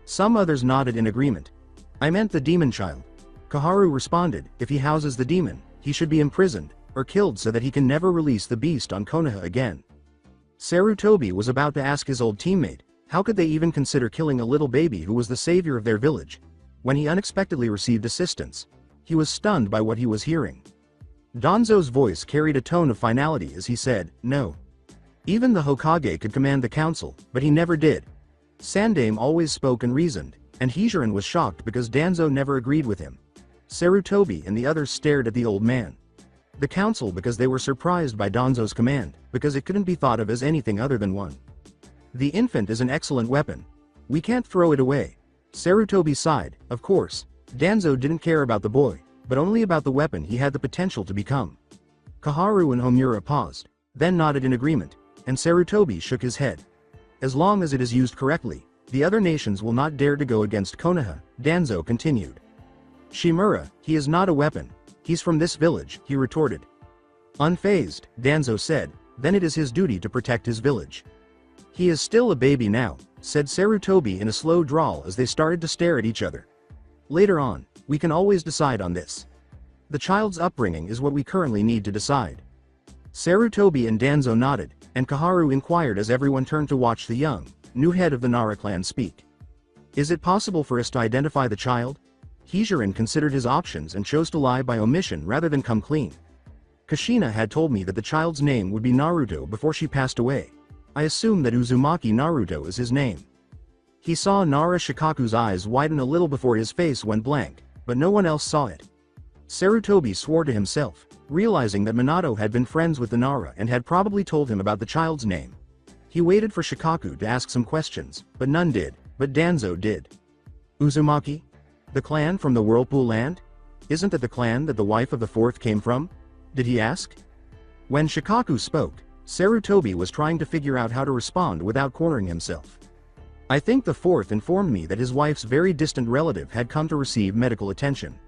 B: Some others nodded in agreement. I meant the demon child. Kaharu responded, if he houses the demon, he should be imprisoned, or killed so that he can never release the beast on Konoha again. Sarutobi was about to ask his old teammate, how could they even consider killing a little baby who was the savior of their village? When he unexpectedly received assistance. He was stunned by what he was hearing. Danzo's voice carried a tone of finality as he said, no. Even the Hokage could command the council, but he never did. Sandame always spoke and reasoned, and Hijirin was shocked because Danzo never agreed with him. Sarutobi and the others stared at the old man. The council because they were surprised by Danzo's command, because it couldn't be thought of as anything other than one. The infant is an excellent weapon. We can't throw it away. Sarutobi sighed, of course. Danzo didn't care about the boy, but only about the weapon he had the potential to become. Kaharu and Homura paused, then nodded in agreement, and Sarutobi shook his head. As long as it is used correctly, the other nations will not dare to go against Konoha, Danzo continued. Shimura, he is not a weapon. He's from this village, he retorted. Unfazed, Danzo said, then it is his duty to protect his village. He is still a baby now, said Sarutobi in a slow drawl as they started to stare at each other. Later on, we can always decide on this. The child's upbringing is what we currently need to decide. Sarutobi and Danzo nodded, and Kaharu inquired as everyone turned to watch the young, new head of the Nara clan speak. Is it possible for us to identify the child? Hijirin considered his options and chose to lie by omission rather than come clean. Kushina had told me that the child's name would be Naruto before she passed away. I assume that Uzumaki Naruto is his name. He saw Nara Shikaku's eyes widen a little before his face went blank, but no one else saw it. Sarutobi swore to himself, realizing that Minato had been friends with the Nara and had probably told him about the child's name. He waited for Shikaku to ask some questions, but none did, but Danzo did. Uzumaki? The clan from the Whirlpool Land? Isn't that the clan that the wife of the fourth came from? Did he ask? When Shikaku spoke, Sarutobi was trying to figure out how to respond without cornering himself. I think the fourth informed me that his wife's very distant relative had come to receive medical attention.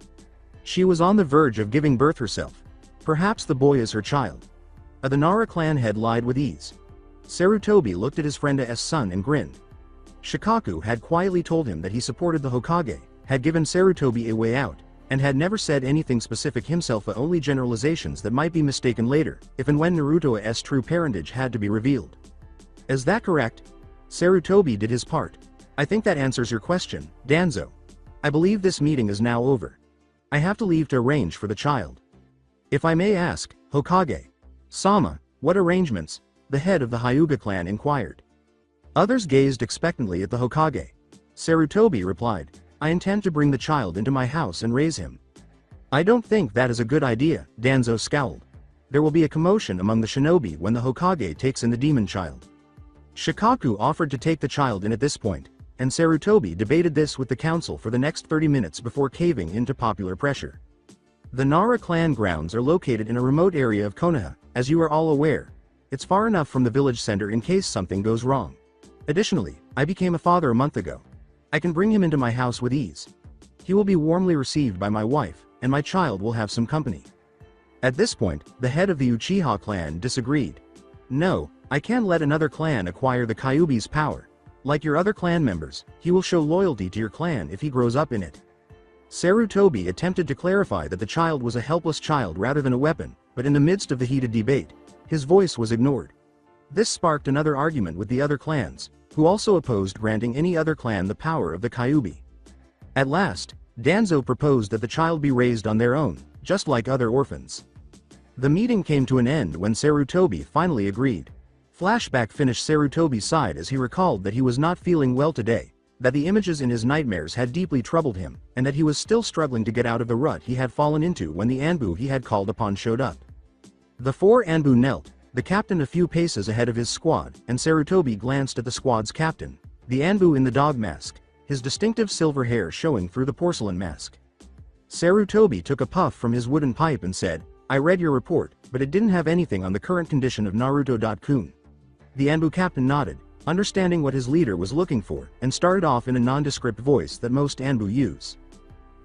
B: She was on the verge of giving birth herself. Perhaps the boy is her child. The Nara clan head lied with ease. Sarutobi looked at his friend as son and grinned. Shikaku had quietly told him that he supported the Hokage, had given Sarutobi a way out, and had never said anything specific himself, only generalizations that might be mistaken later, if and when Naruto's true parentage had to be revealed. Is that correct? Sarutobi did his part. I think that answers your question, Danzo. I believe this meeting is now over. I have to leave to arrange for the child. If I may ask, Hokage Sama, what arrangements? The head of the Hyuga clan inquired. Others gazed expectantly at the Hokage. Sarutobi replied, I intend to bring the child into my house and raise him. I don't think that is a good idea, Danzo scowled. There will be a commotion among the shinobi when the Hokage takes in the demon child. Shikaku offered to take the child in at this point, and Sarutobi debated this with the council for the next 30 minutes before caving into popular pressure. The Nara clan grounds are located in a remote area of Konoha, as you are all aware. It's far enough from the village center in case something goes wrong. Additionally, I became a father a month ago. I can bring him into my house with ease. He will be warmly received by my wife, and my child will have some company. At this point, the head of the Uchiha clan disagreed. No, I can't let another clan acquire the Kyuubi's power. Like your other clan members, he will show loyalty to your clan if he grows up in it. Sarutobi attempted to clarify that the child was a helpless child rather than a weapon, but in the midst of the heated debate, his voice was ignored. This sparked another argument with the other clans, who also opposed granting any other clan the power of the Kyuubi. At last, Danzo proposed that the child be raised on their own, just like other orphans. The meeting came to an end when Sarutobi finally agreed. Flashback finished Sarutobi's side as he recalled that he was not feeling well today, that the images in his nightmares had deeply troubled him, and that he was still struggling to get out of the rut he had fallen into when the Anbu he had called upon showed up. The four Anbu knelt, the captain a few paces ahead of his squad, and Sarutobi glanced at the squad's captain, the Anbu in the dog mask, his distinctive silver hair showing through the porcelain mask. Sarutobi took a puff from his wooden pipe and said, I read your report, but it didn't have anything on the current condition of Naruto-kun. The Anbu captain nodded, understanding what his leader was looking for, and started off in a nondescript voice that most Anbu use.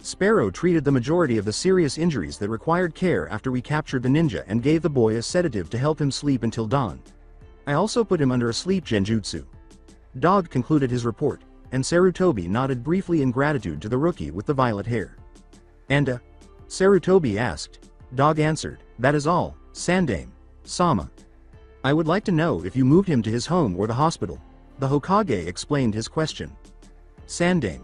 B: Sparrow treated the majority of the serious injuries that required care after we captured the ninja and gave the boy a sedative to help him sleep until dawn. I also put him under a sleep genjutsu. Dog concluded his report, and Sarutobi nodded briefly in gratitude to the rookie with the violet hair. And Sarutobi asked. Dog answered, that is all, Sandame, Sama. I would like to know if you moved him to his home or the hospital. The Hokage explained his question. Sandame.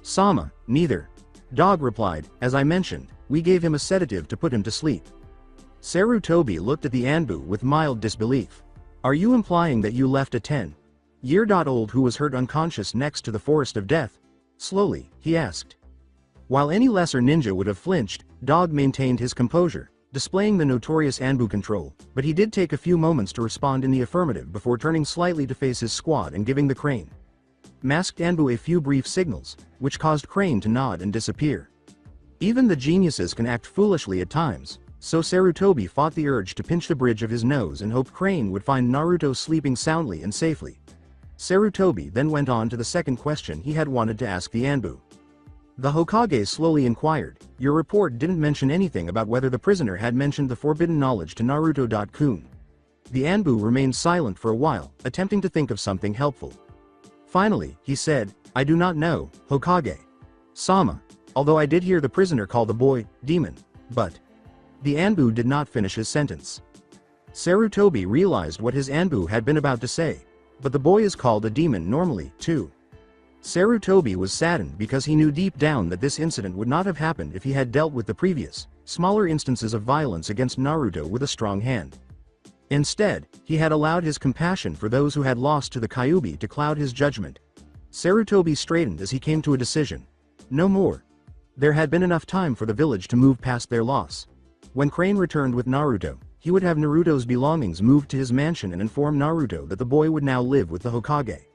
B: Sama, neither. Dog replied, as I mentioned, we gave him a sedative to put him to sleep. Sarutobi looked at the Anbu with mild disbelief. Are you implying that you left a 10-year-old who was hurt unconscious next to the forest of death? Slowly, he asked. While any lesser ninja would have flinched, Dog maintained his composure, displaying the notorious Anbu control, but he did take a few moments to respond in the affirmative before turning slightly to face his squad and giving the Crane masked Anbu a few brief signals, which caused Crane to nod and disappear. Even the geniuses can act foolishly at times, so Sarutobi fought the urge to pinch the bridge of his nose and hoped Crane would find Naruto sleeping soundly and safely. Sarutobi then went on to the second question he had wanted to ask the Anbu. The Hokage slowly inquired, your report didn't mention anything about whether the prisoner had mentioned the forbidden knowledge to Naruto-kun. The Anbu remained silent for a while, attempting to think of something helpful. Finally, he said, I do not know, Hokage. Sama. Although I did hear the prisoner call the boy, demon. But. The Anbu did not finish his sentence. Sarutobi realized what his Anbu had been about to say. But the boy is called a demon normally, too. Sarutobi was saddened because he knew deep down that this incident would not have happened if he had dealt with the previous, smaller instances of violence against Naruto with a strong hand. Instead, he had allowed his compassion for those who had lost to the Kyuubi to cloud his judgment. Sarutobi straightened as he came to a decision. No more. There had been enough time for the village to move past their loss. When Crane returned with Naruto, he would have Naruto's belongings moved to his mansion and inform Naruto that the boy would now live with the Hokage.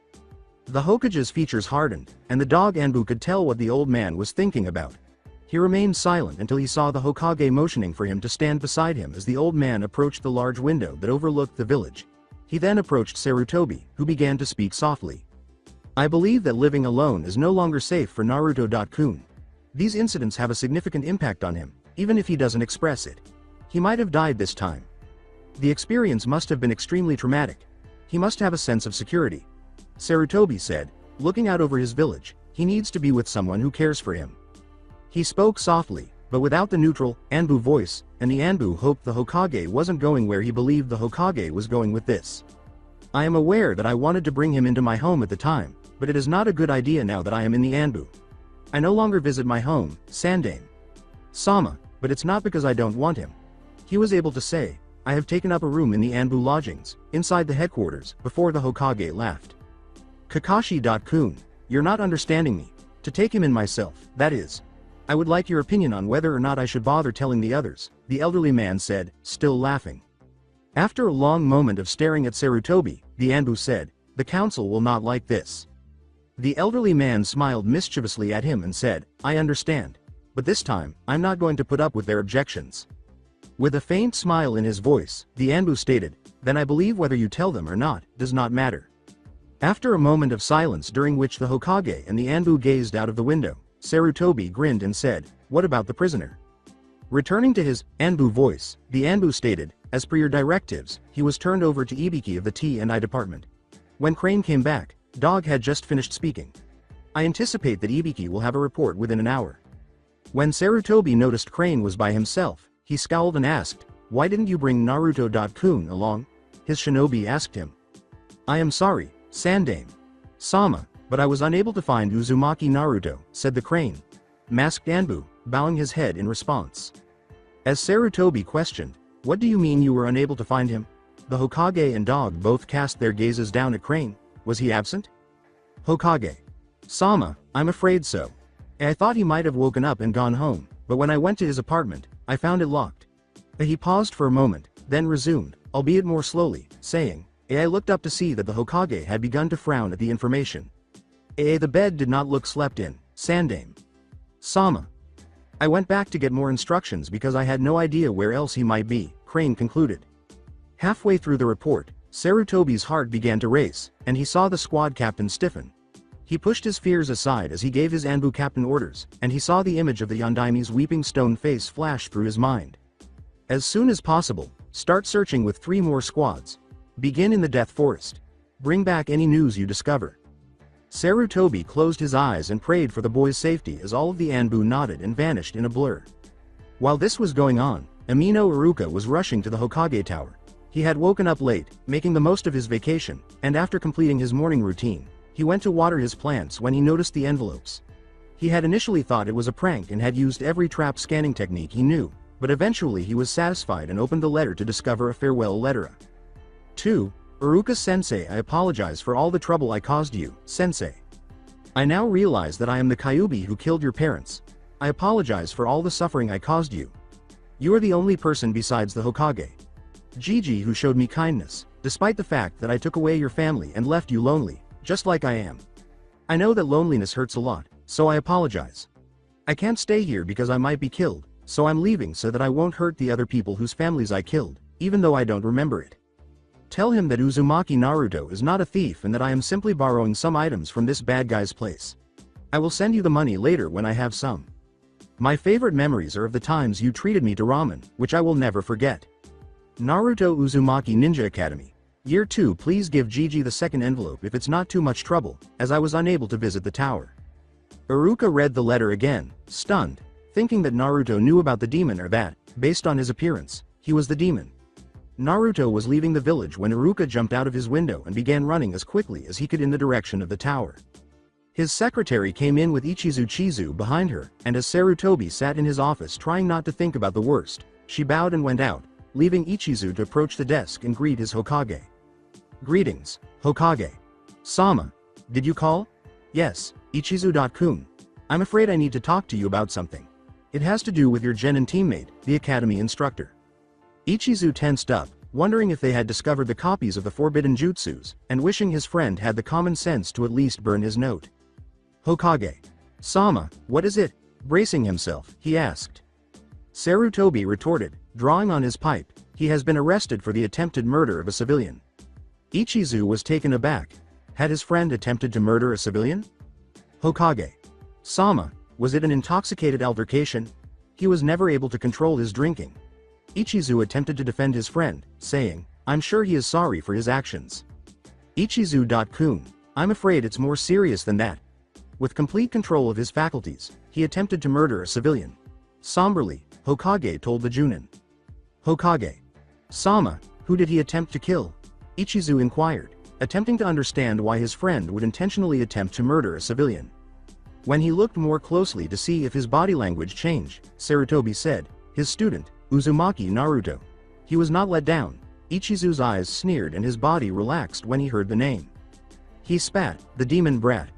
B: The Hokage's features hardened, and the dog Anbu could tell what the old man was thinking about. He remained silent until he saw the Hokage motioning for him to stand beside him as the old man approached the large window that overlooked the village. He then approached Sarutobi, who began to speak softly. I believe that living alone is no longer safe for Naruto-kun. These incidents have a significant impact on him, even if he doesn't express it. He might have died this time. The experience must have been extremely traumatic. He must have a sense of security. Sarutobi said, looking out over his village, he needs to be with someone who cares for him. He spoke softly, but without the neutral, Anbu voice, and the Anbu hoped the Hokage wasn't going where he believed the Hokage was going with this. I am aware that I wanted to bring him into my home at the time, but it is not a good idea now that I am in the Anbu. I no longer visit my home, Sandame. Sama, but it's not because I don't want him. He was able to say, I have taken up a room in the Anbu lodgings, inside the headquarters, before the Hokage laughed. Kakashi-kun, you're not understanding me. To take him in myself, that is. I would like your opinion on whether or not I should bother telling the others, the elderly man said, still laughing. After a long moment of staring at Sarutobi, the Anbu said, the council will not like this. The elderly man smiled mischievously at him and said, I understand. But this time, I'm not going to put up with their objections. With a faint smile in his voice, the Anbu stated, then I believe whether you tell them or not, does not matter. After a moment of silence during which the Hokage and the Anbu gazed out of the window, Sarutobi grinned and said, what about the prisoner? Returning to his Anbu voice, the Anbu stated, as per your directives, he was turned over to Ibiki of the T&I department. When Crane came back, Dog had just finished speaking. I anticipate that Ibiki will have a report within an hour. When Sarutobi noticed Crane was by himself, he scowled and asked, why didn't you bring Naruto-kun along? His shinobi asked him. I am sorry, Sandame. Sama, but I was unable to find Uzumaki Naruto, said the Crane. Masked Anbu, bowing his head in response. As Sarutobi questioned, what do you mean you were unable to find him? The Hokage and Dog both cast their gazes down at Crane. Was he absent? Hokage. Sama, I'm afraid so. I thought he might have woken up and gone home, but when I went to his apartment, I found it locked. He paused for a moment, then resumed, albeit more slowly, saying, I looked up to see that the Hokage had begun to frown at the information. The bed did not look slept in, Sandame. Sama. I went back to get more instructions because I had no idea where else he might be, Crane concluded. Halfway through the report, Sarutobi's heart began to race, and he saw the squad captain stiffen. He pushed his fears aside as he gave his Anbu captain orders, and he saw the image of the Yondaime's weeping stone face flash through his mind. As soon as possible, start searching with 3 more squads. Begin in the Death Forest. Bring back any news you discover. Sarutobi closed his eyes and prayed for the boy's safety as all of the Anbu nodded and vanished in a blur. While this was going on, Amino Iruka was rushing to the Hokage Tower. He had woken up late, making the most of his vacation, and after completing his morning routine, he went to water his plants when he noticed the envelopes. He had initially thought it was a prank and had used every trap scanning technique he knew, but eventually he was satisfied and opened the letter to discover a farewell letter. 2. Iruka-sensei, I apologize for all the trouble I caused you, sensei. I now realize that I am the Kyuubi who killed your parents. I apologize for all the suffering I caused you. You are the only person besides the Hokage. Gigi who showed me kindness, despite the fact that I took away your family and left you lonely, just like I am. I know that loneliness hurts a lot, so I apologize. I can't stay here because I might be killed, so I'm leaving so that I won't hurt the other people whose families I killed, even though I don't remember it. Tell him that Uzumaki Naruto is not a thief and that I am simply borrowing some items from this bad guy's place. I will send you the money later when I have some. My favorite memories are of the times you treated me to ramen, which I will never forget. Naruto Uzumaki Ninja Academy. Year 2. Please give Gigi the second envelope if it's not too much trouble, as I was unable to visit the tower. Iruka read the letter again, stunned, thinking that Naruto knew about the demon or that, based on his appearance, he was the demon. Naruto was leaving the village when Iruka jumped out of his window and began running as quickly as he could in the direction of the tower. His secretary came in with Ichizu Chizu behind her, and as Sarutobi sat in his office trying not to think about the worst, she bowed and went out, leaving Ichizu to approach the desk and greet his Hokage. Greetings, Hokage. Sama. Did you call? Yes, Ichizu-kun. I'm afraid I need to talk to you about something. It has to do with your genin teammate, the academy instructor. Ichizu tensed up, wondering if they had discovered the copies of the forbidden jutsus, and wishing his friend had the common sense to at least burn his note. Hokage. Sama, what is it? Bracing himself, he asked. Sarutobi retorted, drawing on his pipe, he has been arrested for the attempted murder of a civilian. Ichizu was taken aback. Had his friend attempted to murder a civilian? Hokage. Sama, was it an intoxicated altercation? He was never able to control his drinking. Ichizu attempted to defend his friend, saying, I'm sure he is sorry for his actions. Ichizu-kun. I'm afraid it's more serious than that. With complete control of his faculties, he attempted to murder a civilian. Somberly, Hokage told the Junin. Hokage. Sama, who did he attempt to kill? Ichizu inquired, attempting to understand why his friend would intentionally attempt to murder a civilian. When he looked more closely to see if his body language changed, Sarutobi said, his student, Uzumaki Naruto. He was not let down. Ichizu's eyes sneered and his body relaxed when he heard the name. He spat, the demon brat.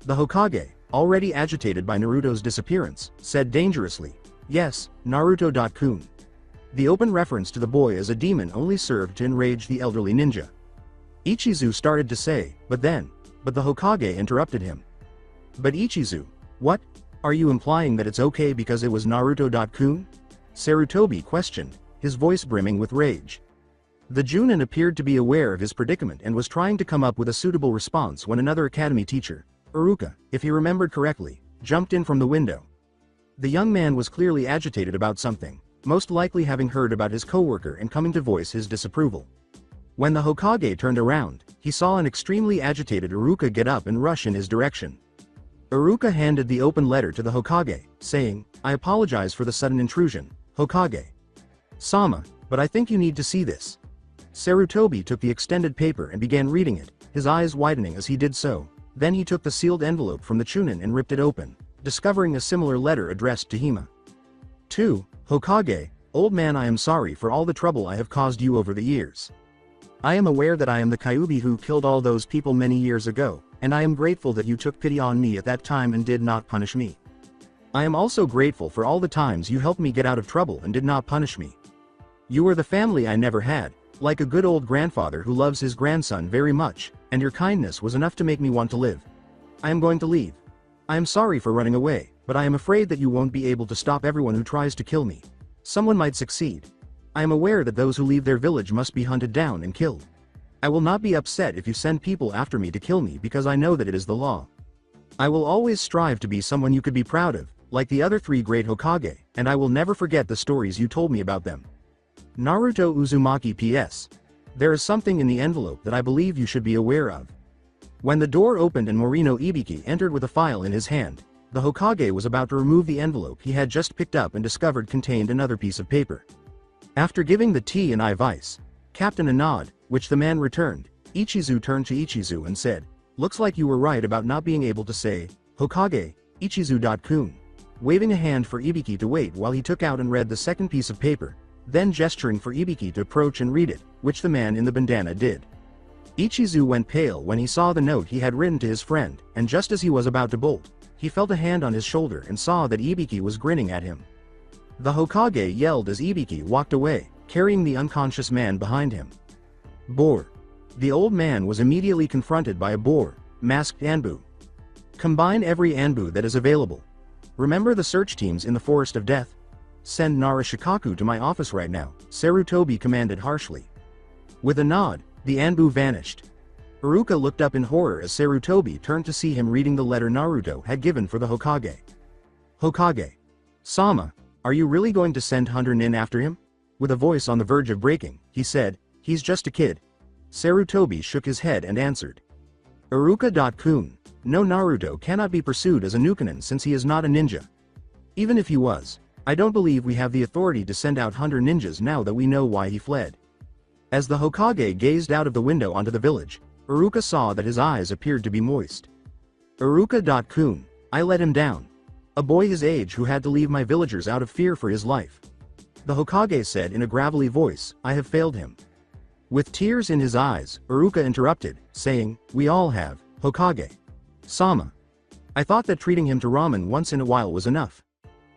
B: The Hokage, already agitated by Naruto's disappearance, said dangerously, yes, Naruto-kun. The open reference to the boy as a demon only served to enrage the elderly ninja. Ichizu started to say, but the Hokage interrupted him. But Ichizu, what? Are you implying that it's okay because it was Naruto-kun? Sarutobi questioned, his voice brimming with rage. The Junin appeared to be aware of his predicament and was trying to come up with a suitable response when another academy teacher, Iruka, if he remembered correctly, jumped in from the window. The young man was clearly agitated about something, most likely having heard about his coworker and coming to voice his disapproval. When the Hokage turned around, he saw an extremely agitated Iruka get up and rush in his direction. Iruka handed the open letter to the Hokage, saying, I apologize for the sudden intrusion, Hokage. Sama, but I think you need to see this. Sarutobi took the extended paper and began reading it, his eyes widening as he did so. Then he took the sealed envelope from the Chunin and ripped it open, discovering a similar letter addressed to Hima. 2. Hokage, old man, I am sorry for all the trouble I have caused you over the years. I am aware that I am the Kyuubi who killed all those people many years ago, and I am grateful that you took pity on me at that time and did not punish me. I am also grateful for all the times you helped me get out of trouble and did not punish me. You were the family I never had, like a good old grandfather who loves his grandson very much, and your kindness was enough to make me want to live. I am going to leave. I am sorry for running away, but I am afraid that you won't be able to stop everyone who tries to kill me. Someone might succeed. I am aware that those who leave their village must be hunted down and killed. I will not be upset if you send people after me to kill me because I know that it is the law. I will always strive to be someone you could be proud of, like the other 3 great Hokage, and I will never forget the stories you told me about them. Naruto Uzumaki P.S. There is something in the envelope that I believe you should be aware of. When the door opened and Morino Ibiki entered with a file in his hand, the Hokage was about to remove the envelope he had just picked up and discovered contained another piece of paper. After giving the T and I vice captain a nod, which the man returned, Ichizu turned to Ichizu and said, looks like you were right about not being able to say, Hokage, Ichizu-kun. Waving a hand for Ibiki to wait while he took out and read the second piece of paper, then gesturing for Ibiki to approach and read it, which the man in the bandana did. Ichizu went pale when he saw the note he had written to his friend, and just as he was about to bolt, he felt a hand on his shoulder and saw that Ibiki was grinning at him. The Hokage yelled as Ibiki walked away, carrying the unconscious man behind him. Boar. The old man was immediately confronted by a boar, masked Anbu. Combine every Anbu that is available. Remember the search teams in the Forest of Death? Send Narashikaku to my office right now, Sarutobi commanded harshly. With a nod, the Anbu vanished. Iruka looked up in horror as Sarutobi turned to see him reading the letter Naruto had given for the Hokage. Hokage. Sama, are you really going to send Hunter Nin after him? With a voice on the verge of breaking, he said, he's just a kid. Sarutobi shook his head and answered. Iruka.kun, no, Naruto cannot be pursued as a Nukenin since he is not a ninja. Even if he was, I don't believe we have the authority to send out Hunter ninjas now that we know why he fled. As the Hokage gazed out of the window onto the village, Iruka saw that his eyes appeared to be moist. Iruka.kun, I let him down. A boy his age who had to leave my villagers out of fear for his life. The Hokage said in a gravelly voice, I have failed him. With tears in his eyes, Iruka interrupted, saying, we all have, Hokage. Sama. I thought that treating him to ramen once in a while was enough.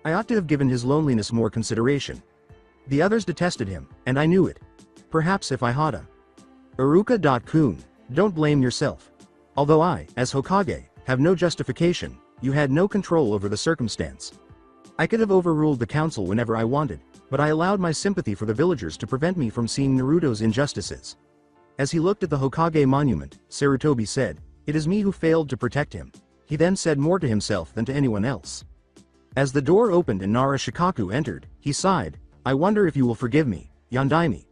B: I ought to have given his loneliness more consideration. The others detested him, and I knew it. Perhaps if I hadda. Iruka.kun, don't blame yourself. Although I, as Hokage, have no justification, you had no control over the circumstance. I could have overruled the council whenever I wanted, but I allowed my sympathy for the villagers to prevent me from seeing Naruto's injustices. As he looked at the Hokage monument, Sarutobi said, it is me who failed to protect him. He then said more to himself than to anyone else. As the door opened and Nara Shikaku entered, he sighed, I wonder if you will forgive me, Yandaime.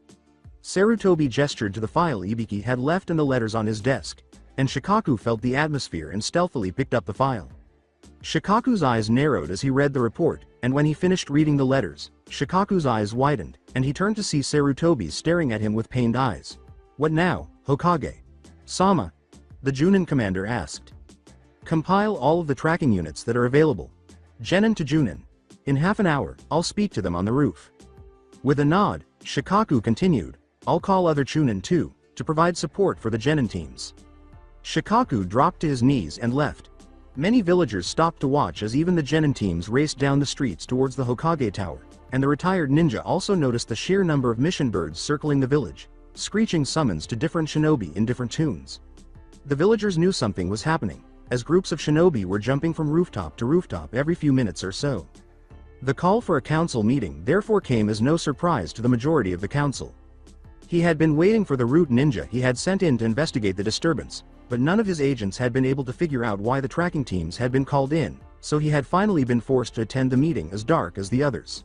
B: Sarutobi gestured to the file Ibiki had left and the letters on his desk, and Shikaku felt the atmosphere and stealthily picked up the file. Shikaku's eyes narrowed as he read the report, and when he finished reading the letters, Shikaku's eyes widened, and he turned to see Sarutobi staring at him with pained eyes. What now, Hokage? Sama? The Junin commander asked. Compile all of the tracking units that are available. Genin to Junin. In half an hour, I'll speak to them on the roof. With a nod, Shikaku continued, I'll call other Chunin too, to provide support for the Genin teams. Shikaku dropped to his knees and left. Many villagers stopped to watch as even the Genin teams raced down the streets towards the Hokage Tower, and the retired ninja also noticed the sheer number of mission birds circling the village, screeching summons to different shinobi in different tunes. The villagers knew something was happening, as groups of shinobi were jumping from rooftop to rooftop every few minutes or so. The call for a council meeting therefore came as no surprise to the majority of the council. He had been waiting for the root ninja he had sent in to investigate the disturbance, but none of his agents had been able to figure out why the tracking teams had been called in, so he had finally been forced to attend the meeting as dark as the others.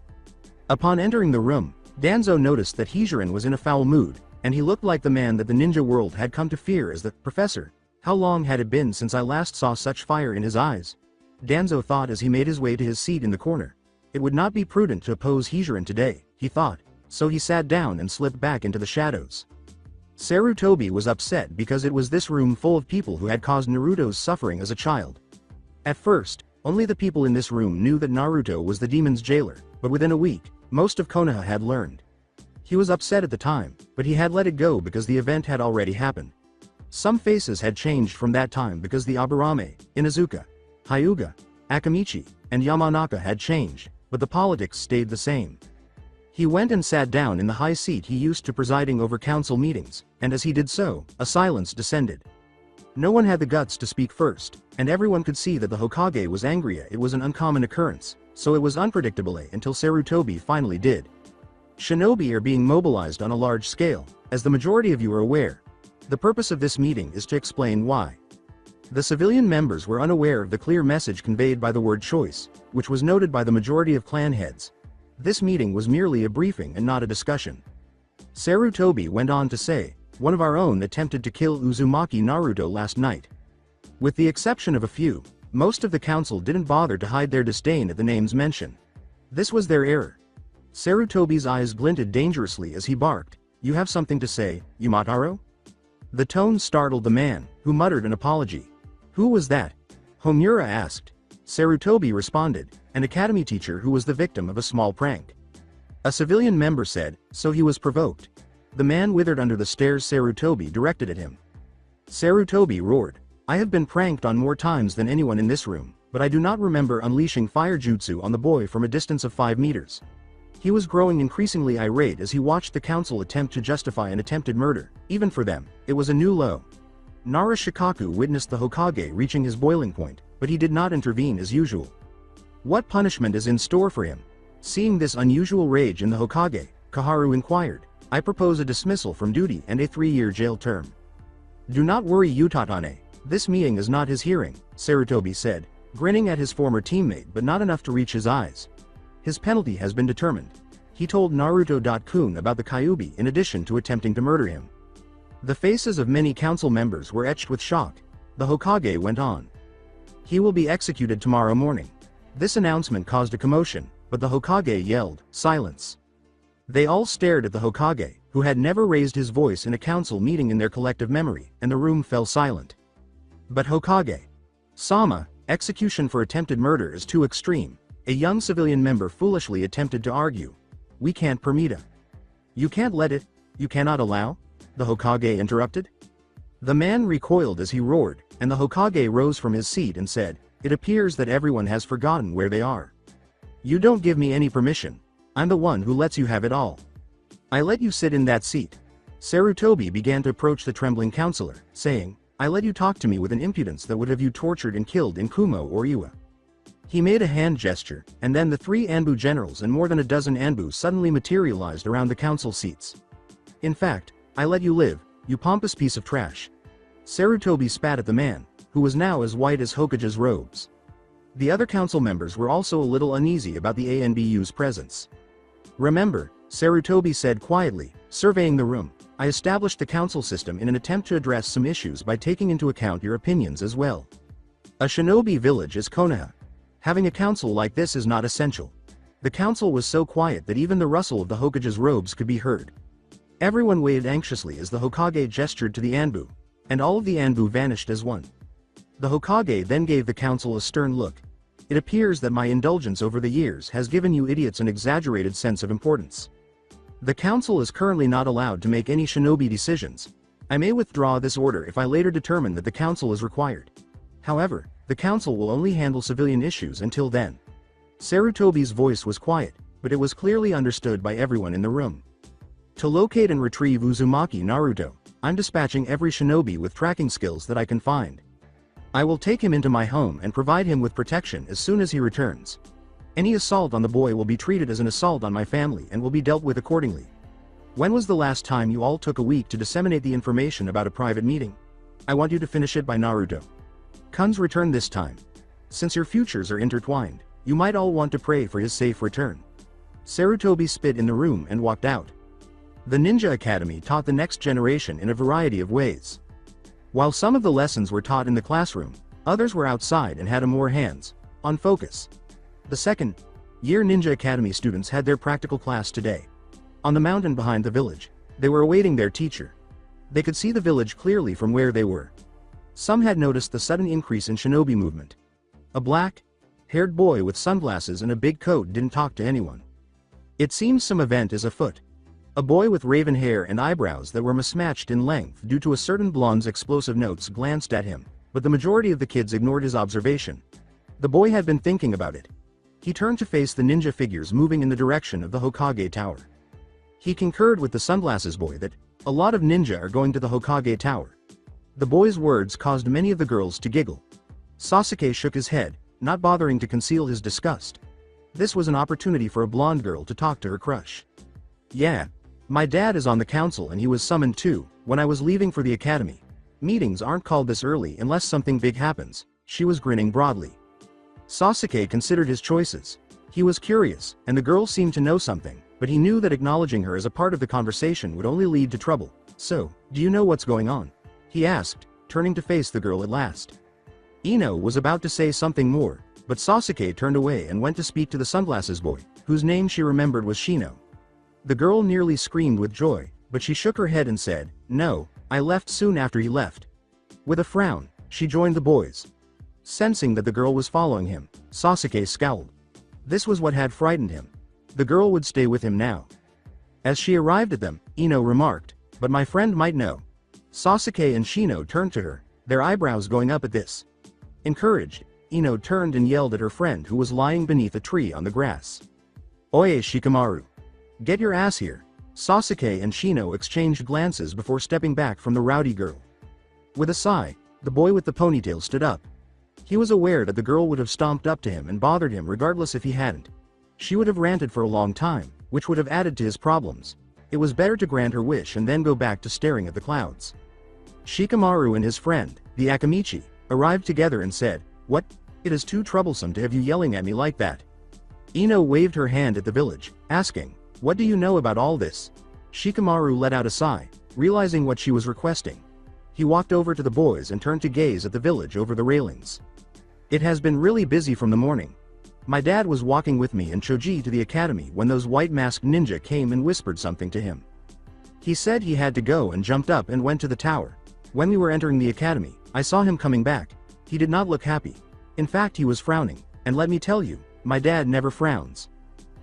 B: Upon entering the room, Danzo noticed that Hijirin was in a foul mood, and he looked like the man that the ninja world had come to fear as the Professor. How long had it been since I last saw such fire in his eyes? Danzo thought as he made his way to his seat in the corner. It would not be prudent to oppose Hijirin today, he thought, so he sat down and slipped back into the shadows. Sarutobi was upset because it was this room full of people who had caused Naruto's suffering as a child. At first, only the people in this room knew that Naruto was the demon's jailer, but within a week, most of Konoha had learned. He was upset at the time, but he had let it go because the event had already happened. Some faces had changed from that time because the Aburame, Inuzuka, Hyuga, Akamichi, and Yamanaka had changed, but the politics stayed the same. He went and sat down in the high seat he used to presiding over council meetings, and as he did so, a silence descended. No one had the guts to speak first, and everyone could see that the Hokage was angry. It was an uncommon occurrence, so it was unpredictable until Sarutobi finally did. Shinobi are being mobilized on a large scale, as the majority of you are aware. The purpose of this meeting is to explain why. The civilian members were unaware of the clear message conveyed by the word choice, which was noted by the majority of clan heads. This meeting was merely a briefing and not a discussion. Sarutobi went on to say, one of our own attempted to kill Uzumaki Naruto last night. With the exception of a few, most of the council didn't bother to hide their disdain at the name's mention. This was their error. Sarutobi's eyes glinted dangerously as he barked, you have something to say, Yumataro? The tone startled the man, who muttered an apology. Who was that? Homura asked. Sarutobi responded, an academy teacher who was the victim of a small prank. A civilian member said, so he was provoked. The man withered under the stares Sarutobi directed at him. Sarutobi roared, I have been pranked on more times than anyone in this room, but I do not remember unleashing fire jutsu on the boy from a distance of 5 meters. He was growing increasingly irate as he watched the council attempt to justify an attempted murder. Even for them, it was a new low. Nara Shikaku witnessed the Hokage reaching his boiling point, but he did not intervene as usual. What punishment is in store for him? Seeing this unusual rage in the Hokage, Kaharu inquired, I propose a dismissal from duty and a 3-year jail term. Do not worry Utatane, this meeting is not his hearing, Sarutobi said, grinning at his former teammate but not enough to reach his eyes. His penalty has been determined. He told Naruto.kun about the Kyuubi in addition to attempting to murder him. The faces of many council members were etched with shock. The Hokage went on. He will be executed tomorrow morning. This announcement caused a commotion, but the Hokage yelled, "Silence!" They all stared at the Hokage, who had never raised his voice in a council meeting in their collective memory, and the room fell silent. But Hokage Sama, execution for attempted murder is too extreme, a young civilian member foolishly attempted to argue. We can't permit it. You can't let it, you cannot allow? The Hokage interrupted. The man recoiled as he roared, and the Hokage rose from his seat and said, "It appears that everyone has forgotten where they are. You don't give me any permission. I'm the one who lets you have it all. I let you sit in that seat." Sarutobi began to approach the trembling counselor, saying, "I let you talk to me with an impudence that would have you tortured and killed in Kumo or Iwa." He made a hand gesture, and then the 3 Anbu generals and more than a dozen Anbu suddenly materialized around the council seats. "In fact, I let you live, you pompous piece of trash." Sarutobi spat at the man, who was now as white as Hokage's robes. The other council members were also a little uneasy about the ANBU's presence. "Remember," Sarutobi said quietly, surveying the room, "I established the council system in an attempt to address some issues by taking into account your opinions as well. A shinobi village is Konoha. Having a council like this is not essential." The council was so quiet that even the rustle of the Hokage's robes could be heard. Everyone waited anxiously as the Hokage gestured to the Anbu, and all of the Anbu vanished as one. The Hokage then gave the council a stern look. "It appears that my indulgence over the years has given you idiots an exaggerated sense of importance. The council is currently not allowed to make any shinobi decisions. I may withdraw this order if I later determine that the council is required. However, the council will only handle civilian issues until then." Sarutobi's voice was quiet, but it was clearly understood by everyone in the room. "To locate and retrieve Uzumaki Naruto, I'm dispatching every shinobi with tracking skills that I can find. I will take him into my home and provide him with protection as soon as he returns. Any assault on the boy will be treated as an assault on my family and will be dealt with accordingly. When was the last time you all took a week to disseminate the information about a private meeting? I want you to finish it by Naruto Kun's return this time. Since your futures are intertwined, you might all want to pray for his safe return." Sarutobi spit in the room and walked out. The Ninja Academy taught the next generation in a variety of ways. While some of the lessons were taught in the classroom, others were outside and had a more hands-on focus. The second-year Ninja Academy students had their practical class today. On the mountain behind the village, they were awaiting their teacher. They could see the village clearly from where they were. Some had noticed the sudden increase in shinobi movement. A black-haired boy with sunglasses and a big coat didn't talk to anyone. It seems some event is afoot. A boy with raven hair and eyebrows that were mismatched in length due to a certain blonde's explosive notes glanced at him, but the majority of the kids ignored his observation. The boy had been thinking about it. He turned to face the ninja figures moving in the direction of the Hokage Tower. He concurred with the sunglasses boy that a lot of ninja are going to the Hokage Tower. The boy's words caused many of the girls to giggle. Sasuke shook his head, not bothering to conceal his disgust. This was an opportunity for a blonde girl to talk to her crush. "Yeah. My dad is on the council and he was summoned too, when I was leaving for the academy. Meetings aren't called this early unless something big happens." She was grinning broadly. Sasuke considered his choices. He was curious, and the girl seemed to know something, but he knew that acknowledging her as a part of the conversation would only lead to trouble. "So, do you know what's going on?" he asked, turning to face the girl at last. Ino was about to say something more, but Sasuke turned away and went to speak to the sunglasses boy, whose name she remembered was Shino. The girl nearly screamed with joy, but she shook her head and said, "No, I left soon after he left." With a frown, she joined the boys. Sensing that the girl was following him, Sasuke scowled. This was what had frightened him. The girl would stay with him now. As she arrived at them, Ino remarked, "But my friend might know." Sasuke and Shino turned to her, their eyebrows going up at this. Encouraged, Ino turned and yelled at her friend who was lying beneath a tree on the grass. "Oye Shikamaru. Get your ass here." Sasuke and Shino exchanged glances before stepping back from the rowdy girl. With a sigh, the boy with the ponytail stood up. He was aware that the girl would have stomped up to him and bothered him regardless if he hadn't. She would have ranted for a long time, which would have added to his problems. It was better to grant her wish and then go back to staring at the clouds. Shikamaru and his friend, the Akamichi, arrived together and said, "What? It is too troublesome to have you yelling at me like that." Ino waved her hand at the village, asking, "What do you know about all this?" Shikamaru let out a sigh, realizing what she was requesting. He walked over to the boys and turned to gaze at the village over the railings. "It has been really busy from the morning. My dad was walking with me and Choji to the academy when those white-masked ninja came and whispered something to him. He said he had to go and jumped up and went to the tower. When we were entering the academy, I saw him coming back. He did not look happy. In fact, he was frowning, and let me tell you, my dad never frowns.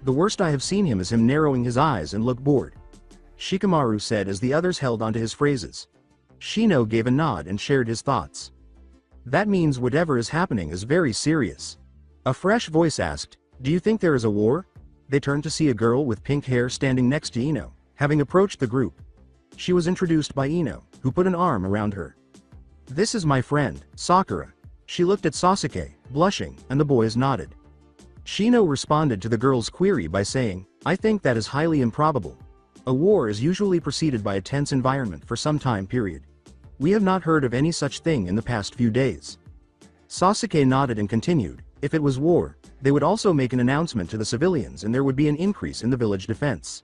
B: The worst I have seen him is him narrowing his eyes and look bored," Shikamaru said as the others held onto his phrases. Shino gave a nod and shared his thoughts. "That means whatever is happening is very serious." A fresh voice asked, "Do you think there is a war?" They turned to see a girl with pink hair standing next to Ino, having approached the group. She was introduced by Ino, who put an arm around her. "This is my friend, Sakura." She looked at Sasuke, blushing, and the boys nodded. Shino responded to the girl's query by saying, "I think that is highly improbable. A war is usually preceded by a tense environment for some time period. We have not heard of any such thing in the past few days." Sasuke nodded and continued, "If it was war, they would also make an announcement to the civilians and there would be an increase in the village defense."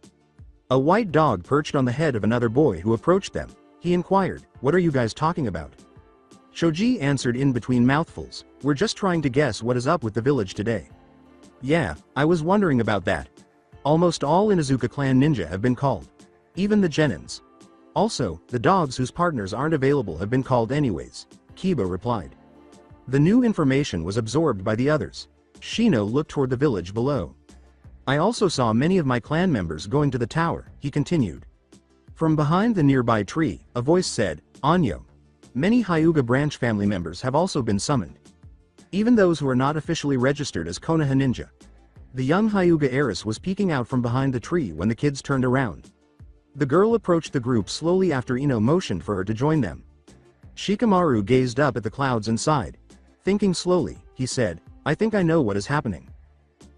B: A white dog perched on the head of another boy who approached them. He inquired, "What are you guys talking about?" Choji answered in between mouthfuls, "We're just trying to guess what is up with the village today." "Yeah, I was wondering about that. Almost all Inuzuka clan ninja have been called. Even the genins. Also, the dogs whose partners aren't available have been called anyways," Kiba replied. The new information was absorbed by the others. Shino looked toward the village below. "I also saw many of my clan members going to the tower," he continued. From behind the nearby tree, a voice said, "Anyo. Many Hyuga branch family members have also been summoned. Even those who are not officially registered as Konoha ninja." The young Hyuga heiress was peeking out from behind the tree when the kids turned around. The girl approached the group slowly after Ino motioned for her to join them. Shikamaru gazed up at the clouds and sighed. Thinking slowly, he said, "I think I know what is happening."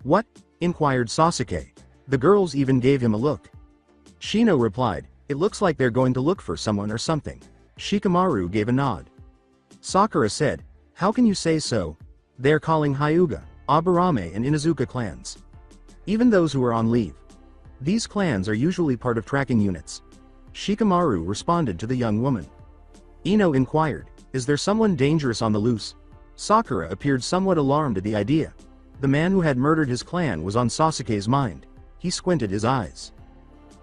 B: "What?" inquired Sasuke. The girls even gave him a look. Shino replied, "It looks like they're going to look for someone or something." Shikamaru gave a nod. Sakura said, "How can you say so? They're calling Hyuga, Aburame and Inuzuka clans. Even those who are on leave. These clans are usually part of tracking units." Shikamaru responded to the young woman. Ino inquired, "Is there someone dangerous on the loose?" Sakura appeared somewhat alarmed at the idea. The man who had murdered his clan was on Sasuke's mind. He squinted his eyes.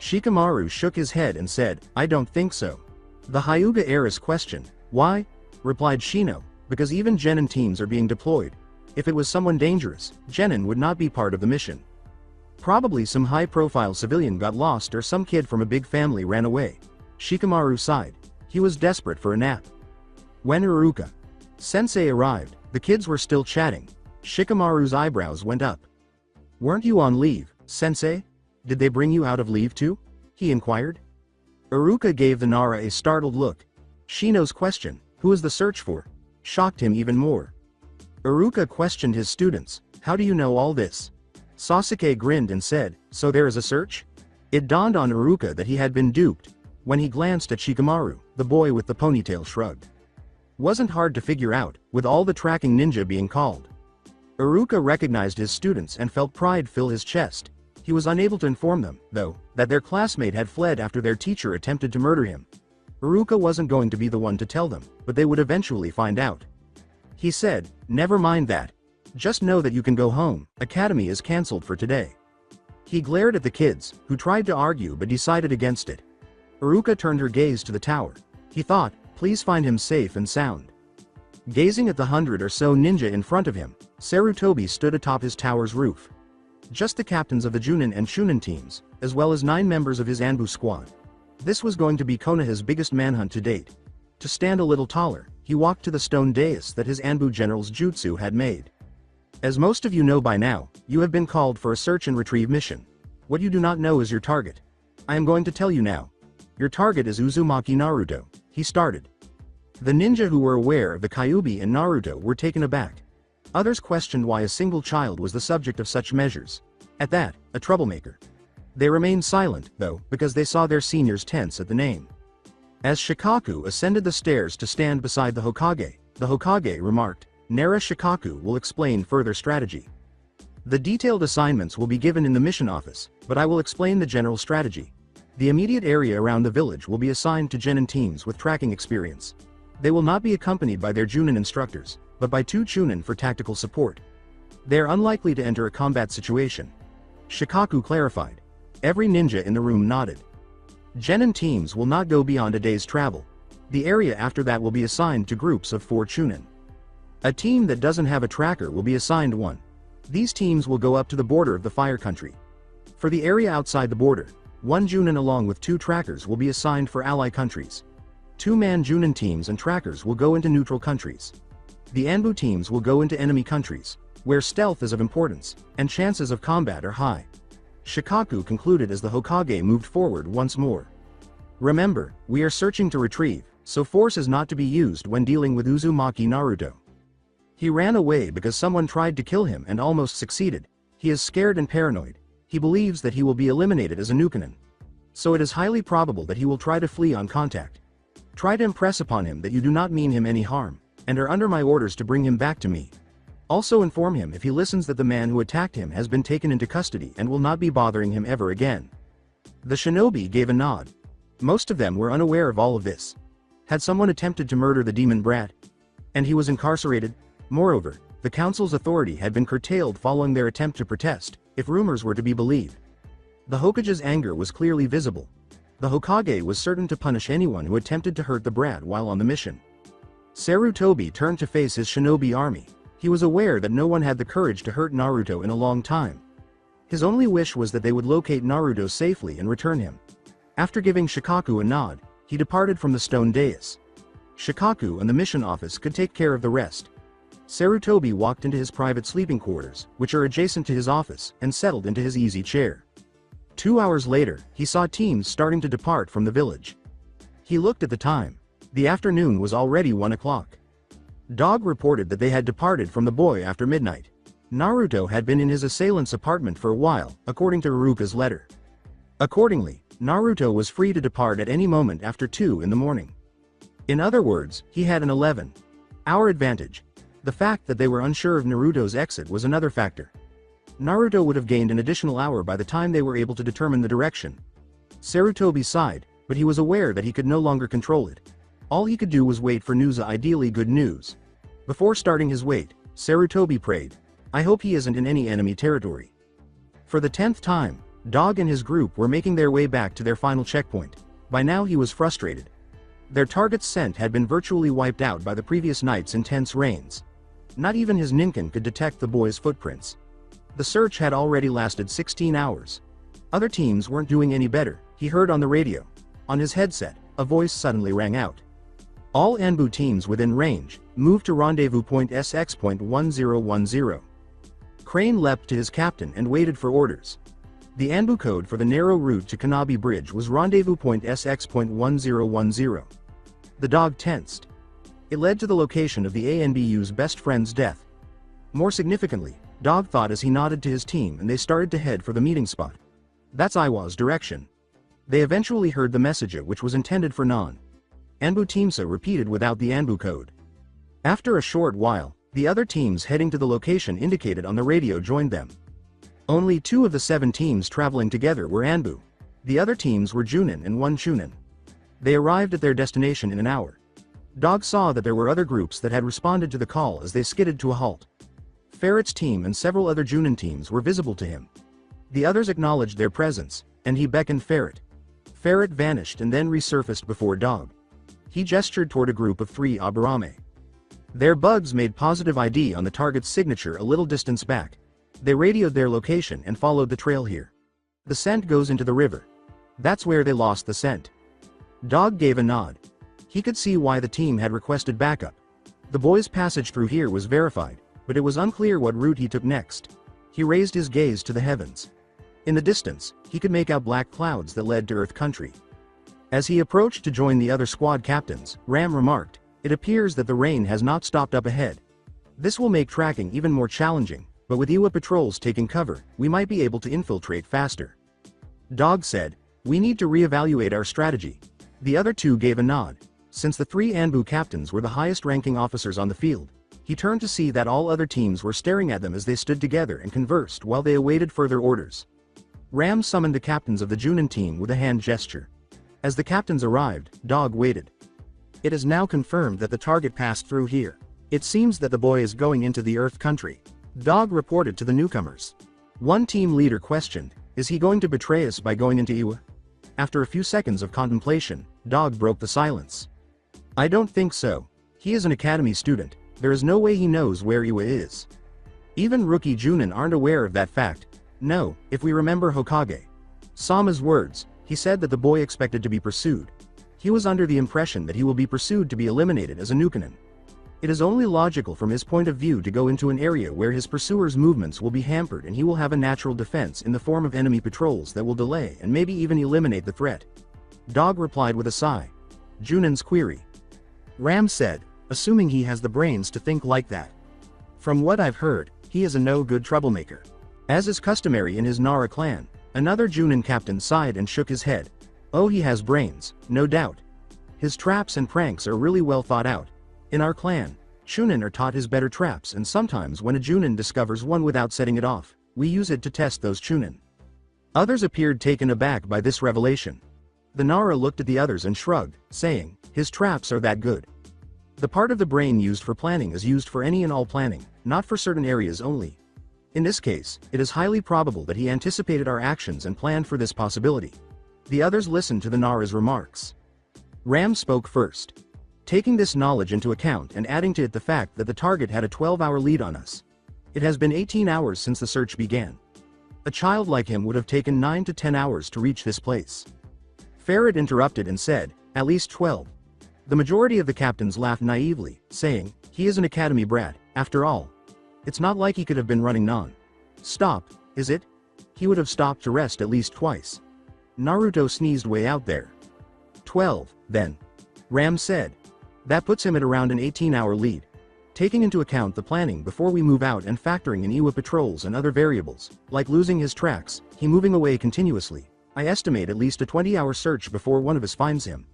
B: Shikamaru shook his head and said, "I don't think so." The Hyuga heiress questioned, "Why?" Replied Shino, "Because even genin teams are being deployed. If it was someone dangerous, genin would not be part of the mission. Probably some high-profile civilian got lost or some kid from a big family ran away." Shikamaru sighed. He was desperate for a nap. When Iruka Sensei arrived, the kids were still chatting. Shikamaru's eyebrows went up. "Weren't you on leave, Sensei? Did they bring you out of leave too?" he inquired. Iruka gave the Nara a startled look. Shino's question, "Who is the search for?" shocked him even more. Iruka questioned his students, "How do you know all this?" Sasuke grinned and said, "So there is a search?" It dawned on Iruka that he had been duped. When he glanced at Shikamaru, the boy with the ponytail shrugged. Wasn't hard to figure out, with all the tracking ninja being called. Iruka recognized his students and felt pride fill his chest. He was unable to inform them, though, that their classmate had fled after their teacher attempted to murder him. Iruka wasn't going to be the one to tell them, but they would eventually find out. He said, "Never mind that. Just know that you can go home, academy is cancelled for today." He glared at the kids, who tried to argue but decided against it. Iruka turned her gaze to the tower. He thought, please find him safe and sound. Gazing at the 100 or so ninja in front of him, Sarutobi stood atop his tower's roof. Just the captains of the Junin and Shunin teams, as well as 9 members of his Anbu squad. This was going to be Konoha's biggest manhunt to date. To stand a little taller, he walked to the stone dais that his Anbu general's jutsu had made. As most of you know by now, you have been called for a search and retrieve mission. What you do not know is your target. I am going to tell you now. Your target is Uzumaki Naruto, he started. The ninja who were aware of the Kyuubi and Naruto were taken aback. Others questioned why a single child was the subject of such measures. At that, a troublemaker. They remained silent, though, because they saw their seniors tense at the name. As Shikaku ascended the stairs to stand beside the Hokage remarked, "Nara Shikaku will explain further strategy. The detailed assignments will be given in the mission office, but I will explain the general strategy. The immediate area around the village will be assigned to Genin teams with tracking experience. They will not be accompanied by their Junin instructors, but by 2 Chunin for tactical support. They are unlikely to enter a combat situation." Shikaku clarified. Every ninja in the room nodded. Genin teams will not go beyond a day's travel. The area after that will be assigned to groups of 4 Chunin. A team that doesn't have a tracker will be assigned 1. These teams will go up to the border of the Fire Country. For the area outside the border, 1 Junin along with 2 trackers will be assigned for ally countries. 2-man Junin teams and trackers will go into neutral countries. The Anbu teams will go into enemy countries, where stealth is of importance, and chances of combat are high. Shikaku concluded as the Hokage moved forward once more. "Remember, we are searching to retrieve, so force is not to be used when dealing with Uzumaki Naruto. He ran away because someone tried to kill him and almost succeeded. He is scared and paranoid. He believes that he will be eliminated as a Nukenin. So it is highly probable that he will try to flee on contact. Try to impress upon him that you do not mean him any harm, and are under my orders to bring him back to me. Also inform him if he listens that the man who attacked him has been taken into custody and will not be bothering him ever again." The shinobi gave a nod. Most of them were unaware of all of this. Had someone attempted to murder the demon brat? And he was incarcerated? Moreover, the council's authority had been curtailed following their attempt to protest, if rumors were to be believed. The Hokage's anger was clearly visible. The Hokage was certain to punish anyone who attempted to hurt the brat while on the mission. Sarutobi turned to face his shinobi army. He was aware that no one had the courage to hurt Naruto in a long time. His only wish was that they would locate Naruto safely and return him. After giving Shikaku a nod, he departed from the stone dais. Shikaku and the mission office could take care of the rest. Sarutobi walked into his private sleeping quarters, which are adjacent to his office, and settled into his easy chair. 2 hours later, he saw teams starting to depart from the village. He looked at the time. The afternoon was already 1 o'clock. Dog reported that they had departed from the boy after midnight. Naruto had been in his assailant's apartment for a while, according to Iruka's letter. Accordingly, Naruto was free to depart at any moment after 2 in the morning. In other words, he had an 11-hour advantage. The fact that they were unsure of Naruto's exit was another factor. Naruto would have gained an additional hour by the time they were able to determine the direction. Sarutobi sighed, but he was aware that he could no longer control it. All he could do was wait for news, ideally good news. Before starting his wait, Sarutobi prayed, "I hope he isn't in any enemy territory." For the 10th time, Dog and his group were making their way back to their final checkpoint. By now he was frustrated. Their target's scent had been virtually wiped out by the previous night's intense rains. Not even his Ninken could detect the boy's footprints. The search had already lasted 16 hours. Other teams weren't doing any better, he heard on the radio. On his headset, a voice suddenly rang out. "All Anbu teams within range, move to rendezvous point SX.1010. Crane leapt to his captain and waited for orders. The Anbu code for the narrow route to Kanabi Bridge was rendezvous point SX.1010. The dog tensed. It led to the location of the ANBU's best friend's death. More significantly, Dog thought as he nodded to his team and they started to head for the meeting spot. That's Iwa's direction. They eventually heard the message which was intended for Non. Anbu Teamsa repeated without the Anbu code. After a short while, the other teams heading to the location indicated on the radio joined them. Only 2 of the 7 teams traveling together were Anbu. The other teams were Junin and 1 Chunin. They arrived at their destination in an hour. Dog saw that there were other groups that had responded to the call as they skidded to a halt. Ferret's team and several other Junin teams were visible to him. The others acknowledged their presence, and he beckoned Ferret. Ferret vanished and then resurfaced before Dog. He gestured toward a group of 3 Aburame. Their bugs made positive ID on the target's signature a little distance back. They radioed their location and followed the trail here. The scent goes into the river. That's where they lost the scent. Dog gave a nod. He could see why the team had requested backup. The boy's passage through here was verified, but it was unclear what route he took next. He raised his gaze to the heavens. In the distance, he could make out black clouds that led to Earth Country. As he approached to join the other squad captains, Ram remarked, "It appears that the rain has not stopped up ahead. This will make tracking even more challenging, but with Iwa patrols taking cover, we might be able to infiltrate faster." Dog said, "We need to reevaluate our strategy. The other two gave a nod. Since the three Anbu captains were the highest-ranking officers on the field, he turned to see that all other teams were staring at them as they stood together and conversed while they awaited further orders. Ram summoned the captains of the Junin team with a hand gesture. As the captains arrived, Dog waited. It is now confirmed that the target passed through here. It seems that the boy is going into the Earth country. Dog reported to the newcomers. One team leader questioned, is he going to betray us by going into Iwa? After a few seconds of contemplation, Dog broke the silence. I don't think so. He is an academy student. There is no way he knows where Iwa is. Even rookie Junin aren't aware of that fact. No, if we remember Hokage Sama's words, he said that the boy expected to be pursued. He was under the impression that he will be pursued to be eliminated as a Nukanin. It is only logical from his point of view to go into an area where his pursuer's movements will be hampered and he will have a natural defense in the form of enemy patrols that will delay and maybe even eliminate the threat. Dog replied with a sigh. Junin's query. Ram said, assuming he has the brains to think like that. From what I've heard, he is a no-good troublemaker. As is customary in his Nara clan, another Junin captain sighed and shook his head. Oh, he has brains, no doubt. His traps and pranks are really well thought out. In our clan, Chunin are taught his better traps, and sometimes when a Junin discovers one without setting it off, we use it to test those Chunin. Others appeared taken aback by this revelation. The Nara looked at the others and shrugged, saying, his traps are that good. The part of the brain used for planning is used for any and all planning, not for certain areas only. In this case, it is highly probable that he anticipated our actions and planned for this possibility. The others listened to the Nara's remarks. Ram spoke first. Taking this knowledge into account and adding to it the fact that the target had a 12-hour lead on us. It has been 18 hours since the search began. A child like him would have taken 9 to 10 hours to reach this place. Farad interrupted and said, at least 12. The majority of the captains laughed naively, saying, he is an academy brat, after all. It's not like he could have been running non-stop, is it? He would have stopped to rest at least twice. Naruto sneezed way out there. 12, then. Ram said. That puts him at around an 18-hour lead. Taking into account the planning before we move out and factoring in Iwa patrols and other variables, like losing his tracks, he moving away continuously, I estimate at least a 20-hour search before one of us finds him.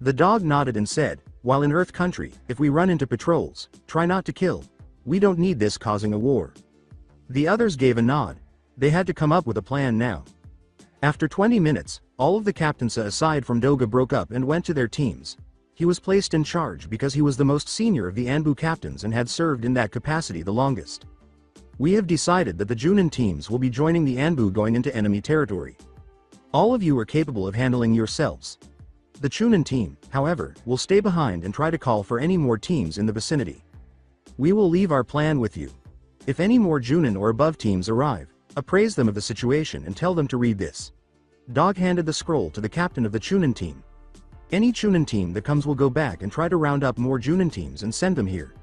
B: The dog nodded and said, while in Earth country, if we run into patrols, try not to kill. We don't need this causing a war. The others gave a nod. They had to come up with a plan now. After 20 minutes, all of the captains aside from Doga broke up and went to their teams. He was placed in charge because he was the most senior of the Anbu captains and had served in that capacity the longest. We have decided that the Junin teams will be joining the Anbu going into enemy territory. All of you are capable of handling yourselves. The Chunin team, however, will stay behind and try to call for any more teams in the vicinity. We will leave our plan with you. If any more Junin or above teams arrive, appraise them of the situation and tell them to read this. Dog handed the scroll to the captain of the Chunin team. Any Chunin team that comes will go back and try to round up more Junin teams and send them here.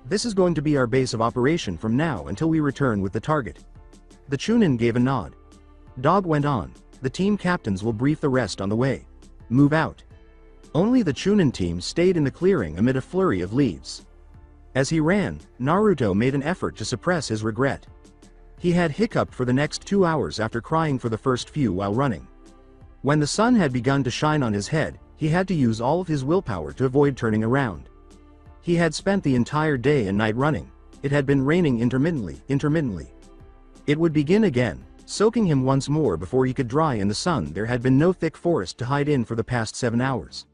B: This is going to be our base of operation from now until we return with the target. The Chunin gave a nod. Dog went on, the team captains will brief the rest on the way. Move out. Only the Chunin team stayed in the clearing amid a flurry of leaves. As he ran, Naruto made an effort to suppress his regret. He had hiccuped for the next 2 hours after crying for the first few while running. When the sun had begun to shine on his head, he had to use all of his willpower to avoid turning around. He had spent the entire day and night running. It had been raining intermittently. It would begin again, soaking him once more before he could dry in the sun. There had been no thick forest to hide in for the past 7 hours.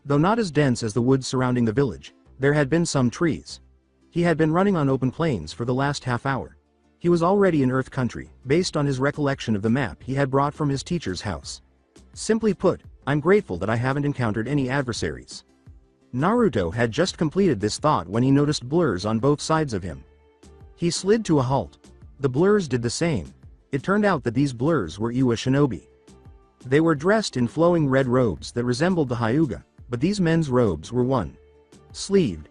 B: Though not as dense as the woods surrounding the village, there had been some trees. He had been running on open plains for the last half hour. He was already in Earth country, based on his recollection of the map he had brought from his teacher's house. Simply put, I'm grateful that I haven't encountered any adversaries. Naruto had just completed this thought when he noticed blurs on both sides of him. He slid to a halt. The blurs did the same. It turned out that these blurs were Iwa shinobi. They were dressed in flowing red robes that resembled the Hyuga, but these men's robes were one-sleeved.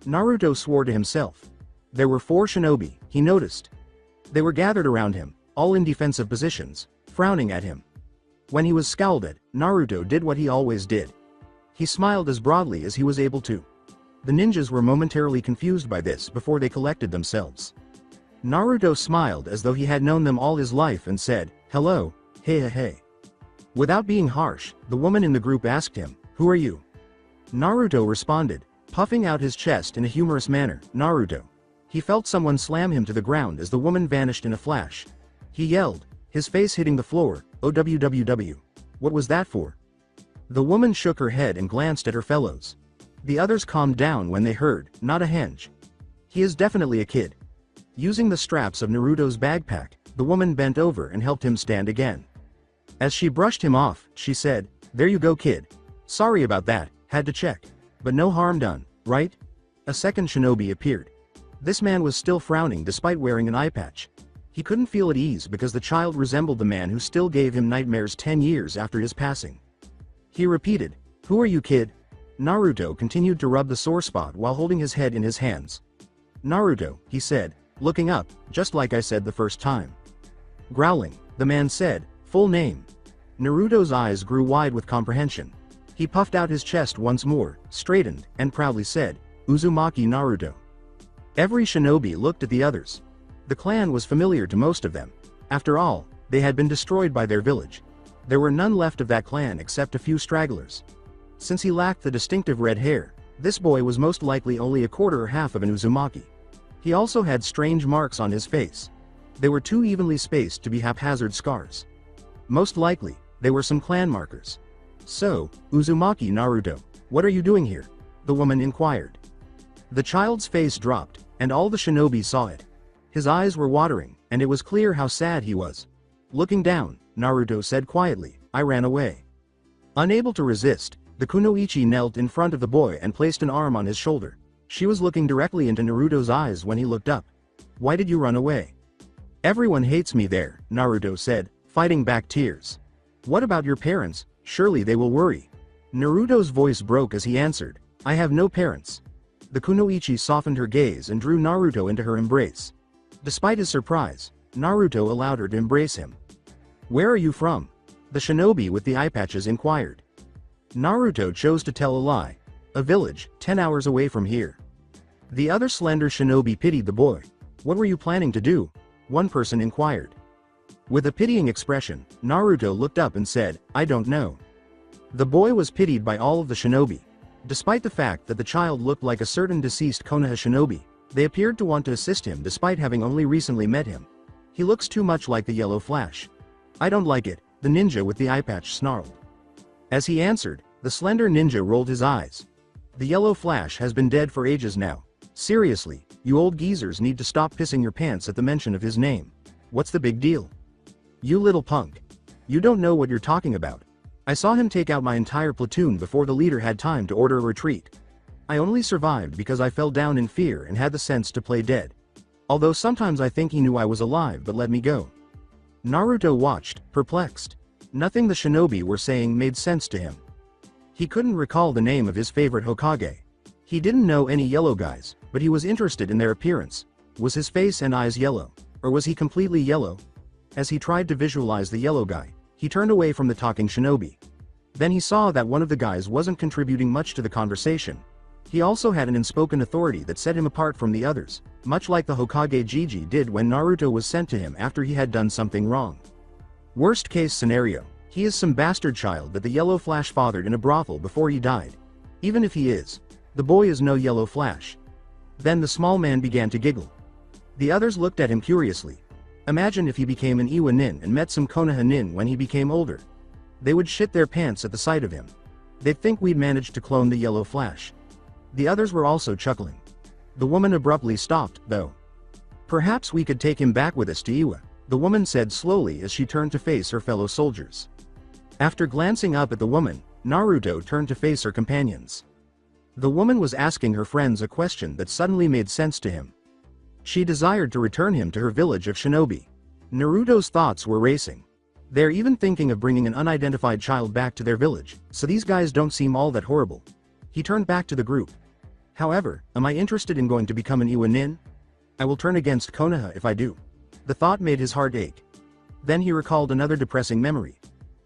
B: Naruto swore to himself. There were 4 shinobi, he noticed. They were gathered around him, all in defensive positions, frowning at him. When he was scowled at, Naruto did what he always did. He smiled as broadly as he was able to. The ninjas were momentarily confused by this before they collected themselves. Naruto smiled as though he had known them all his life and said, hello, hey. Without being harsh, the woman in the group asked him, "Who are you?" Naruto responded, puffing out his chest in a humorous manner, "Naruto." He felt someone slam him to the ground as the woman vanished in a flash. He yelled, his face hitting the floor, "OWWW. What was that for?" The woman shook her head and glanced at her fellows. The others calmed down when they heard, "Not a henge. He is definitely a kid." Using the straps of Naruto's backpack, the woman bent over and helped him stand again. As she brushed him off, she said, "There you go, kid. Sorry about that, had to check. But no harm done, right?" A second shinobi appeared. This man was still frowning despite wearing an eye patch. He couldn't feel at ease because the child resembled the man who still gave him nightmares 10 years after his passing. He repeated, "Who are you, kid?" Naruto continued to rub the sore spot while holding his head in his hands. "Naruto," he said, looking up, just like I said the first time. Growling, the man said, "Full name." Naruto's eyes grew wide with comprehension. He puffed out his chest once more, straightened, and proudly said, "Uzumaki Naruto." Every shinobi looked at the others. The clan was familiar to most of them. After all, they had been destroyed by their village. There were none left of that clan except a few stragglers. Since he lacked the distinctive red hair, this boy was most likely only a quarter or half of an Uzumaki. He also had strange marks on his face. They were too evenly spaced to be haphazard scars. Most likely, they were some clan markers. "So, Uzumaki Naruto, what are you doing here?" the woman inquired. The child's face dropped, and all the shinobi saw it. His eyes were watering, and it was clear how sad he was. Looking down, Naruto said quietly, "I ran away." Unable to resist, the kunoichi knelt in front of the boy and placed an arm on his shoulder. She was looking directly into Naruto's eyes when he looked up. "Why did you run away?" "Everyone hates me there," Naruto said, fighting back tears. "What about your parents? Surely they will worry." Naruto's voice broke as he answered, "I have no parents." The kunoichi softened her gaze and drew Naruto into her embrace. Despite his surprise, Naruto allowed her to embrace him. "Where are you from?" the shinobi with the eye patches inquired. Naruto chose to tell a lie. "A village, 10 hours away from here." The other slender shinobi pitied the boy. "What were you planning to do?" one person inquired. With a pitying expression, Naruto looked up and said, "I don't know." The boy was pitied by all of the shinobi. Despite the fact that the child looked like a certain deceased Konoha shinobi, they appeared to want to assist him despite having only recently met him. "He looks too much like the Yellow Flash." "I don't like it," the ninja with the eye patch snarled. As he answered, the slender ninja rolled his eyes. "The Yellow Flash has been dead for ages now. Seriously, you old geezers need to stop pissing your pants at the mention of his name. What's the big deal? You little punk. You don't know what you're talking about. I saw him take out my entire platoon before the leader had time to order a retreat. I only survived because I fell down in fear and had the sense to play dead. Although sometimes I think he knew I was alive but let me go." Naruto watched, perplexed. Nothing the shinobi were saying made sense to him. He couldn't recall the name of his favorite Hokage. He didn't know any yellow guys, but he was interested in their appearance. Was his face and eyes yellow? Or was he completely yellow? As he tried to visualize the yellow guy, he turned away from the talking shinobi. Then he saw that one of the guys wasn't contributing much to the conversation. He also had an unspoken authority that set him apart from the others, much like the Hokage Jiji did when Naruto was sent to him after he had done something wrong. Worst case scenario, he is some bastard child that the Yellow Flash fathered in a brothel before he died. Even if he is, the boy is no Yellow Flash. Then the small man began to giggle. The others looked at him curiously. Imagine if he became an Iwa nin and met some Konoha nin when he became older. They would shit their pants at the sight of him. They'd think we'd managed to clone the Yellow Flash. The others were also chuckling. The woman abruptly stopped, though. "Perhaps we could take him back with us to Iwa," the woman said slowly as she turned to face her fellow soldiers. After glancing up at the woman, Naruto turned to face her companions. The woman was asking her friends a question that suddenly made sense to him. She desired to return him to her village of shinobi. Naruto's thoughts were racing. They're even thinking of bringing an unidentified child back to their village, so these guys don't seem all that horrible. He turned back to the group. "However, am I interested in going to become an Iwa nin? I will turn against Konoha if I do." The thought made his heart ache. Then he recalled another depressing memory.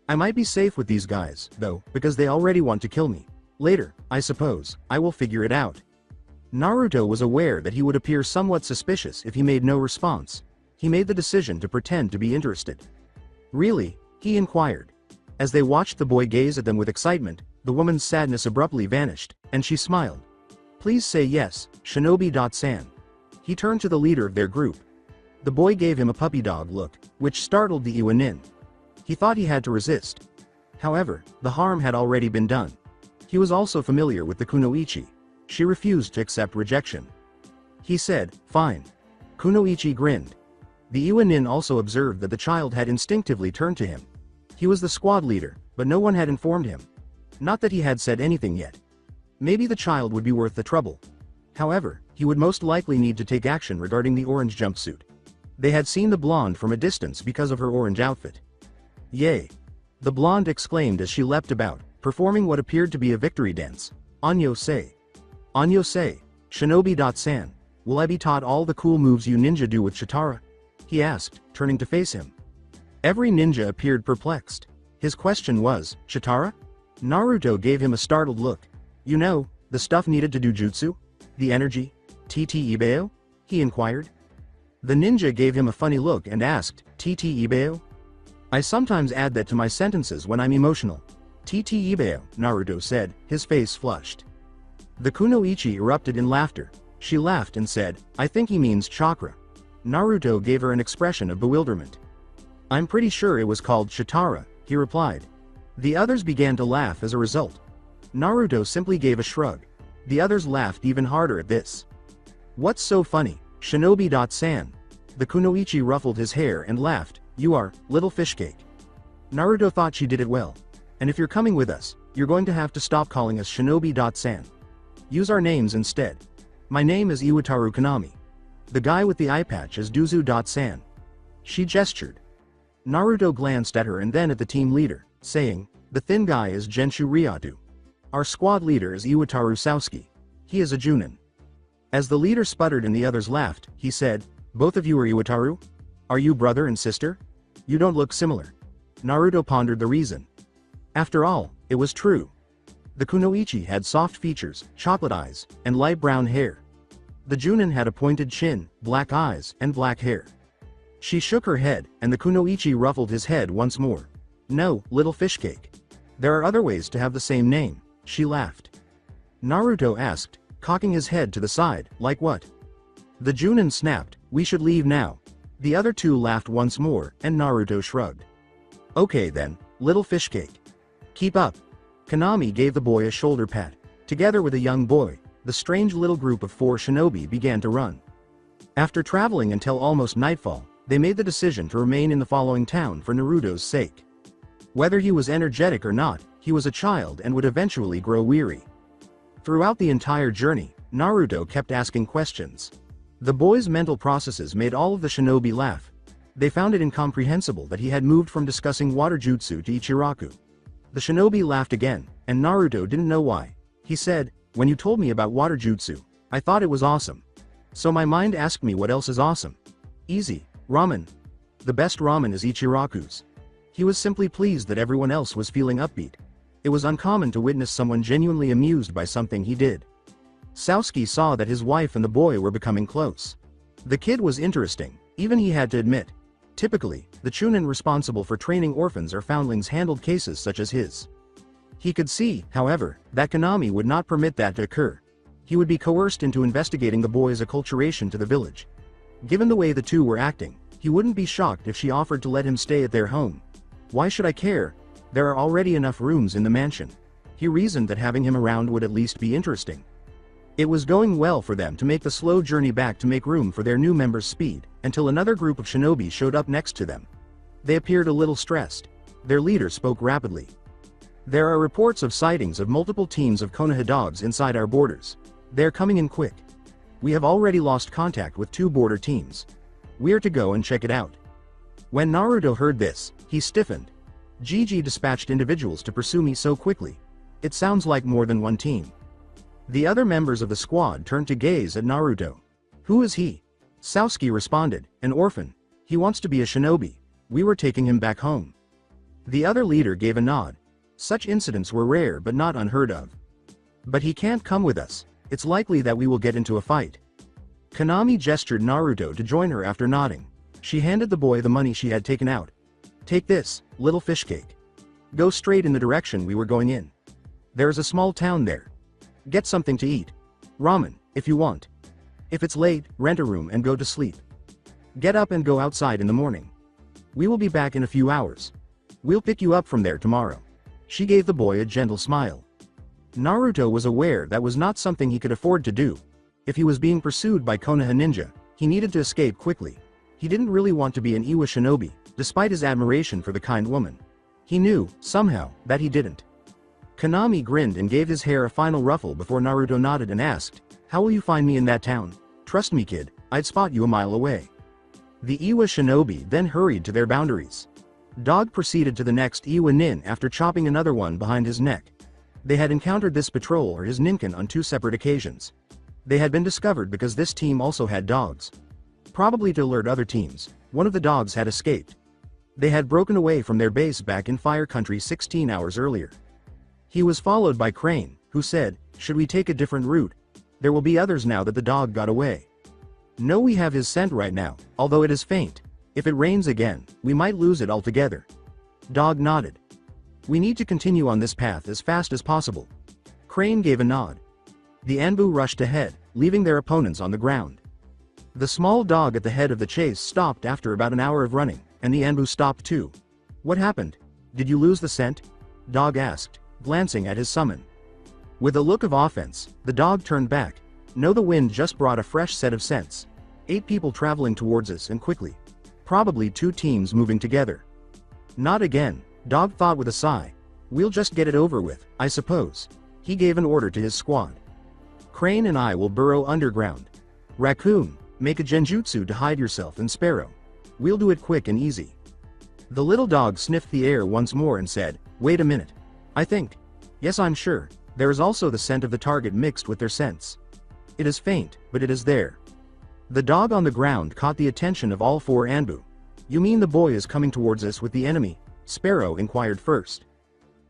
B: "I might be safe with these guys, though, because they already want to kill me. Later, I suppose, I will figure it out." Naruto was aware that he would appear somewhat suspicious if he made no response. He made the decision to pretend to be interested. "Really?" he inquired. As they watched the boy gaze at them with excitement, the woman's sadness abruptly vanished, and she smiled. Please say yes, Shinobi-san. He turned to the leader of their group. The boy gave him a puppy dog look, which startled the Iwanin. He thought he had to resist. However, the harm had already been done. He was also familiar with the Kunoichi. She refused to accept rejection. He said, fine. Kunoichi grinned. The Iwanin also observed that the child had instinctively turned to him. He was the squad leader, but no one had informed him. Not that he had said anything yet. Maybe the child would be worth the trouble. However, he would most likely need to take action regarding the orange jumpsuit. They had seen the blonde from a distance because of her orange outfit. Yay! The blonde exclaimed as she leapt about, performing what appeared to be a victory dance. Anyo-sei. Anyo-sei, Shinobi-san. Will I be taught all the cool moves you ninja do with Chitara? He asked, turning to face him. Every ninja appeared perplexed. His question was, Chitara? Naruto gave him a startled look. You know, the stuff needed to do jutsu? The energy? TT Ibeo? He inquired. The ninja gave him a funny look and asked, TT Ibeo? I sometimes add that to my sentences when I'm emotional. TT Ibeo, Naruto said, his face flushed. The Kunoichi erupted in laughter. She laughed and said, I think he means chakra. Naruto gave her an expression of bewilderment. I'm pretty sure it was called Chitara, he replied. The others began to laugh as a result. Naruto simply gave a shrug. The others laughed even harder at this. What's so funny, Shinobi-san? The Kunoichi ruffled his hair and laughed. You are, little fishcake. Naruto thought she did it well. And if you're coming with us, you're going to have to stop calling us Shinobi-san. Use our names instead. My name is Iwataru Konami. The guy with the eye patch is Duzu-san. She gestured. Naruto glanced at her and then at the team leader, saying, the thin guy is Genshu Ryatu. Our squad leader is Iwataru Sasuke. He is a Junin. As the leader sputtered and the others laughed, he said, both of you are Iwataru? Are you brother and sister? You don't look similar. Naruto pondered the reason. After all, it was true. The Kunoichi had soft features, chocolate eyes, and light brown hair. The Junin had a pointed chin, black eyes, and black hair. She shook her head, and the Kunoichi ruffled his head once more. No, little fishcake. There are other ways to have the same name, she laughed. Naruto asked, cocking his head to the side, like what? The Junin snapped, we should leave now. The other two laughed once more, and Naruto shrugged. Okay then, little fishcake. Keep up. Konami gave the boy a shoulder pat. Together with a young boy, the strange little group of 4 shinobi began to run. After traveling until almost nightfall, they made the decision to remain in the following town for Naruto's sake. Whether he was energetic or not, he was a child and would eventually grow weary. Throughout the entire journey, Naruto kept asking questions. The boy's mental processes made all of the shinobi laugh. They found it incomprehensible that he had moved from discussing water jutsu to Ichiraku. The shinobi laughed again, and Naruto didn't know why. He said, when you told me about water jutsu, I thought it was awesome. So my mind asked me what else is awesome. Easy, ramen. The best ramen is Ichiraku's. He was simply pleased that everyone else was feeling upbeat. It was uncommon to witness someone genuinely amused by something he did. Sasuke saw that his wife and the boy were becoming close. The kid was interesting, even he had to admit. Typically, the chunin responsible for training orphans or foundlings handled cases such as his. He could see, however, that Konami would not permit that to occur. He would be coerced into investigating the boy's acculturation to the village. Given the way the two were acting, he wouldn't be shocked if she offered to let him stay at their home. Why should I care? There are already enough rooms in the mansion. He reasoned that having him around would at least be interesting. It was going well for them to make the slow journey back to make room for their new member's speed, until another group of shinobi showed up next to them. They appeared a little stressed. Their leader spoke rapidly. There are reports of sightings of multiple teams of Konoha dogs inside our borders. They're coming in quick. We have already lost contact with 2 border teams. We're to go and check it out. When Naruto heard this, he stiffened. Gigi dispatched individuals to pursue me so quickly. It sounds like more than one team. The other members of the squad turned to gaze at Naruto. Who is he? Sasuke responded, an orphan. He wants to be a shinobi. We were taking him back home. The other leader gave a nod. Such incidents were rare but not unheard of. But he can't come with us. It's likely that we will get into a fight. Konami gestured Naruto to join her after nodding. She handed the boy the money she had taken out. Take this, little fishcake. Go straight in the direction we were going in. There's a small town there. Get something to eat. Ramen, if you want. If it's late, rent a room and go to sleep. Get up and go outside in the morning. We will be back in a few hours. We'll pick you up from there tomorrow. She gave the boy a gentle smile. Naruto was aware that was not something he could afford to do. If he was being pursued by Konoha ninja, he needed to escape quickly. He didn't really want to be an Iwa shinobi, despite his admiration for the kind woman. He knew, somehow, that he didn't. Konami grinned and gave his hair a final ruffle before Naruto nodded and asked, "How will you find me in that town? Trust me kid, I'd spot you a mile away." The Iwa shinobi then hurried to their boundaries. Dog proceeded to the next Iwa nin after chopping another one behind his neck. They had encountered this patrol or his ninkin on 2 separate occasions. They had been discovered because this team also had dogs. Probably to alert other teams, one of the dogs had escaped. They had broken away from their base back in Fire Country 16 hours earlier. He was followed by Crane, who said, "Should we take a different route? There will be others now that the dog got away." "No, we have his scent right now, although it is faint. If it rains again, we might lose it altogether." Dog nodded. "We need to continue on this path as fast as possible." Crane gave a nod. The Anbu rushed ahead, leaving their opponents on the ground. The small dog at the head of the chase stopped after about an hour of running, and the Anbu stopped too. "What happened? Did you lose the scent?" Dog asked, glancing at his summon. With a look of offense, the dog turned back. "No, the wind just brought a fresh set of scents. 8 people traveling towards us and quickly. Probably 2 teams moving together." "Not again," Dog thought with a sigh. "We'll just get it over with, I suppose." He gave an order to his squad. "Crane and I will burrow underground. Raccoon, make a genjutsu to hide yourself, and Sparrow. We'll do it quick and easy." The little dog sniffed the air once more and said, "Wait a minute. I think. Yes, I'm sure. There is also the scent of the target mixed with their scents. It is faint, but it is there." The dog on the ground caught the attention of all 4 Anbu. "You mean the boy is coming towards us with the enemy?" Sparrow inquired first.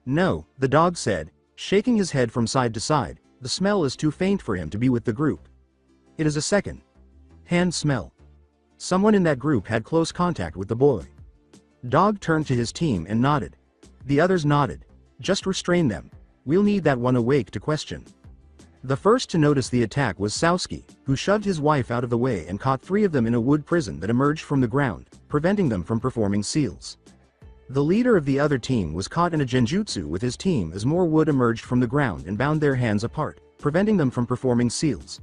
B: "No," the dog said, shaking his head from side to side. "The smell is too faint for him to be with the group. It is a second hand smell. Someone in that group had close contact with the boy." Dog turned to his team and nodded. The others nodded. "Just restrain them. We'll need that one awake to question." The first to notice the attack was Sasuke, who shoved his wife out of the way and caught 3 of them in a wood prison that emerged from the ground, preventing them from performing seals. The leader of the other team was caught in a genjutsu with his team as more wood emerged from the ground and bound their hands apart, preventing them from performing seals.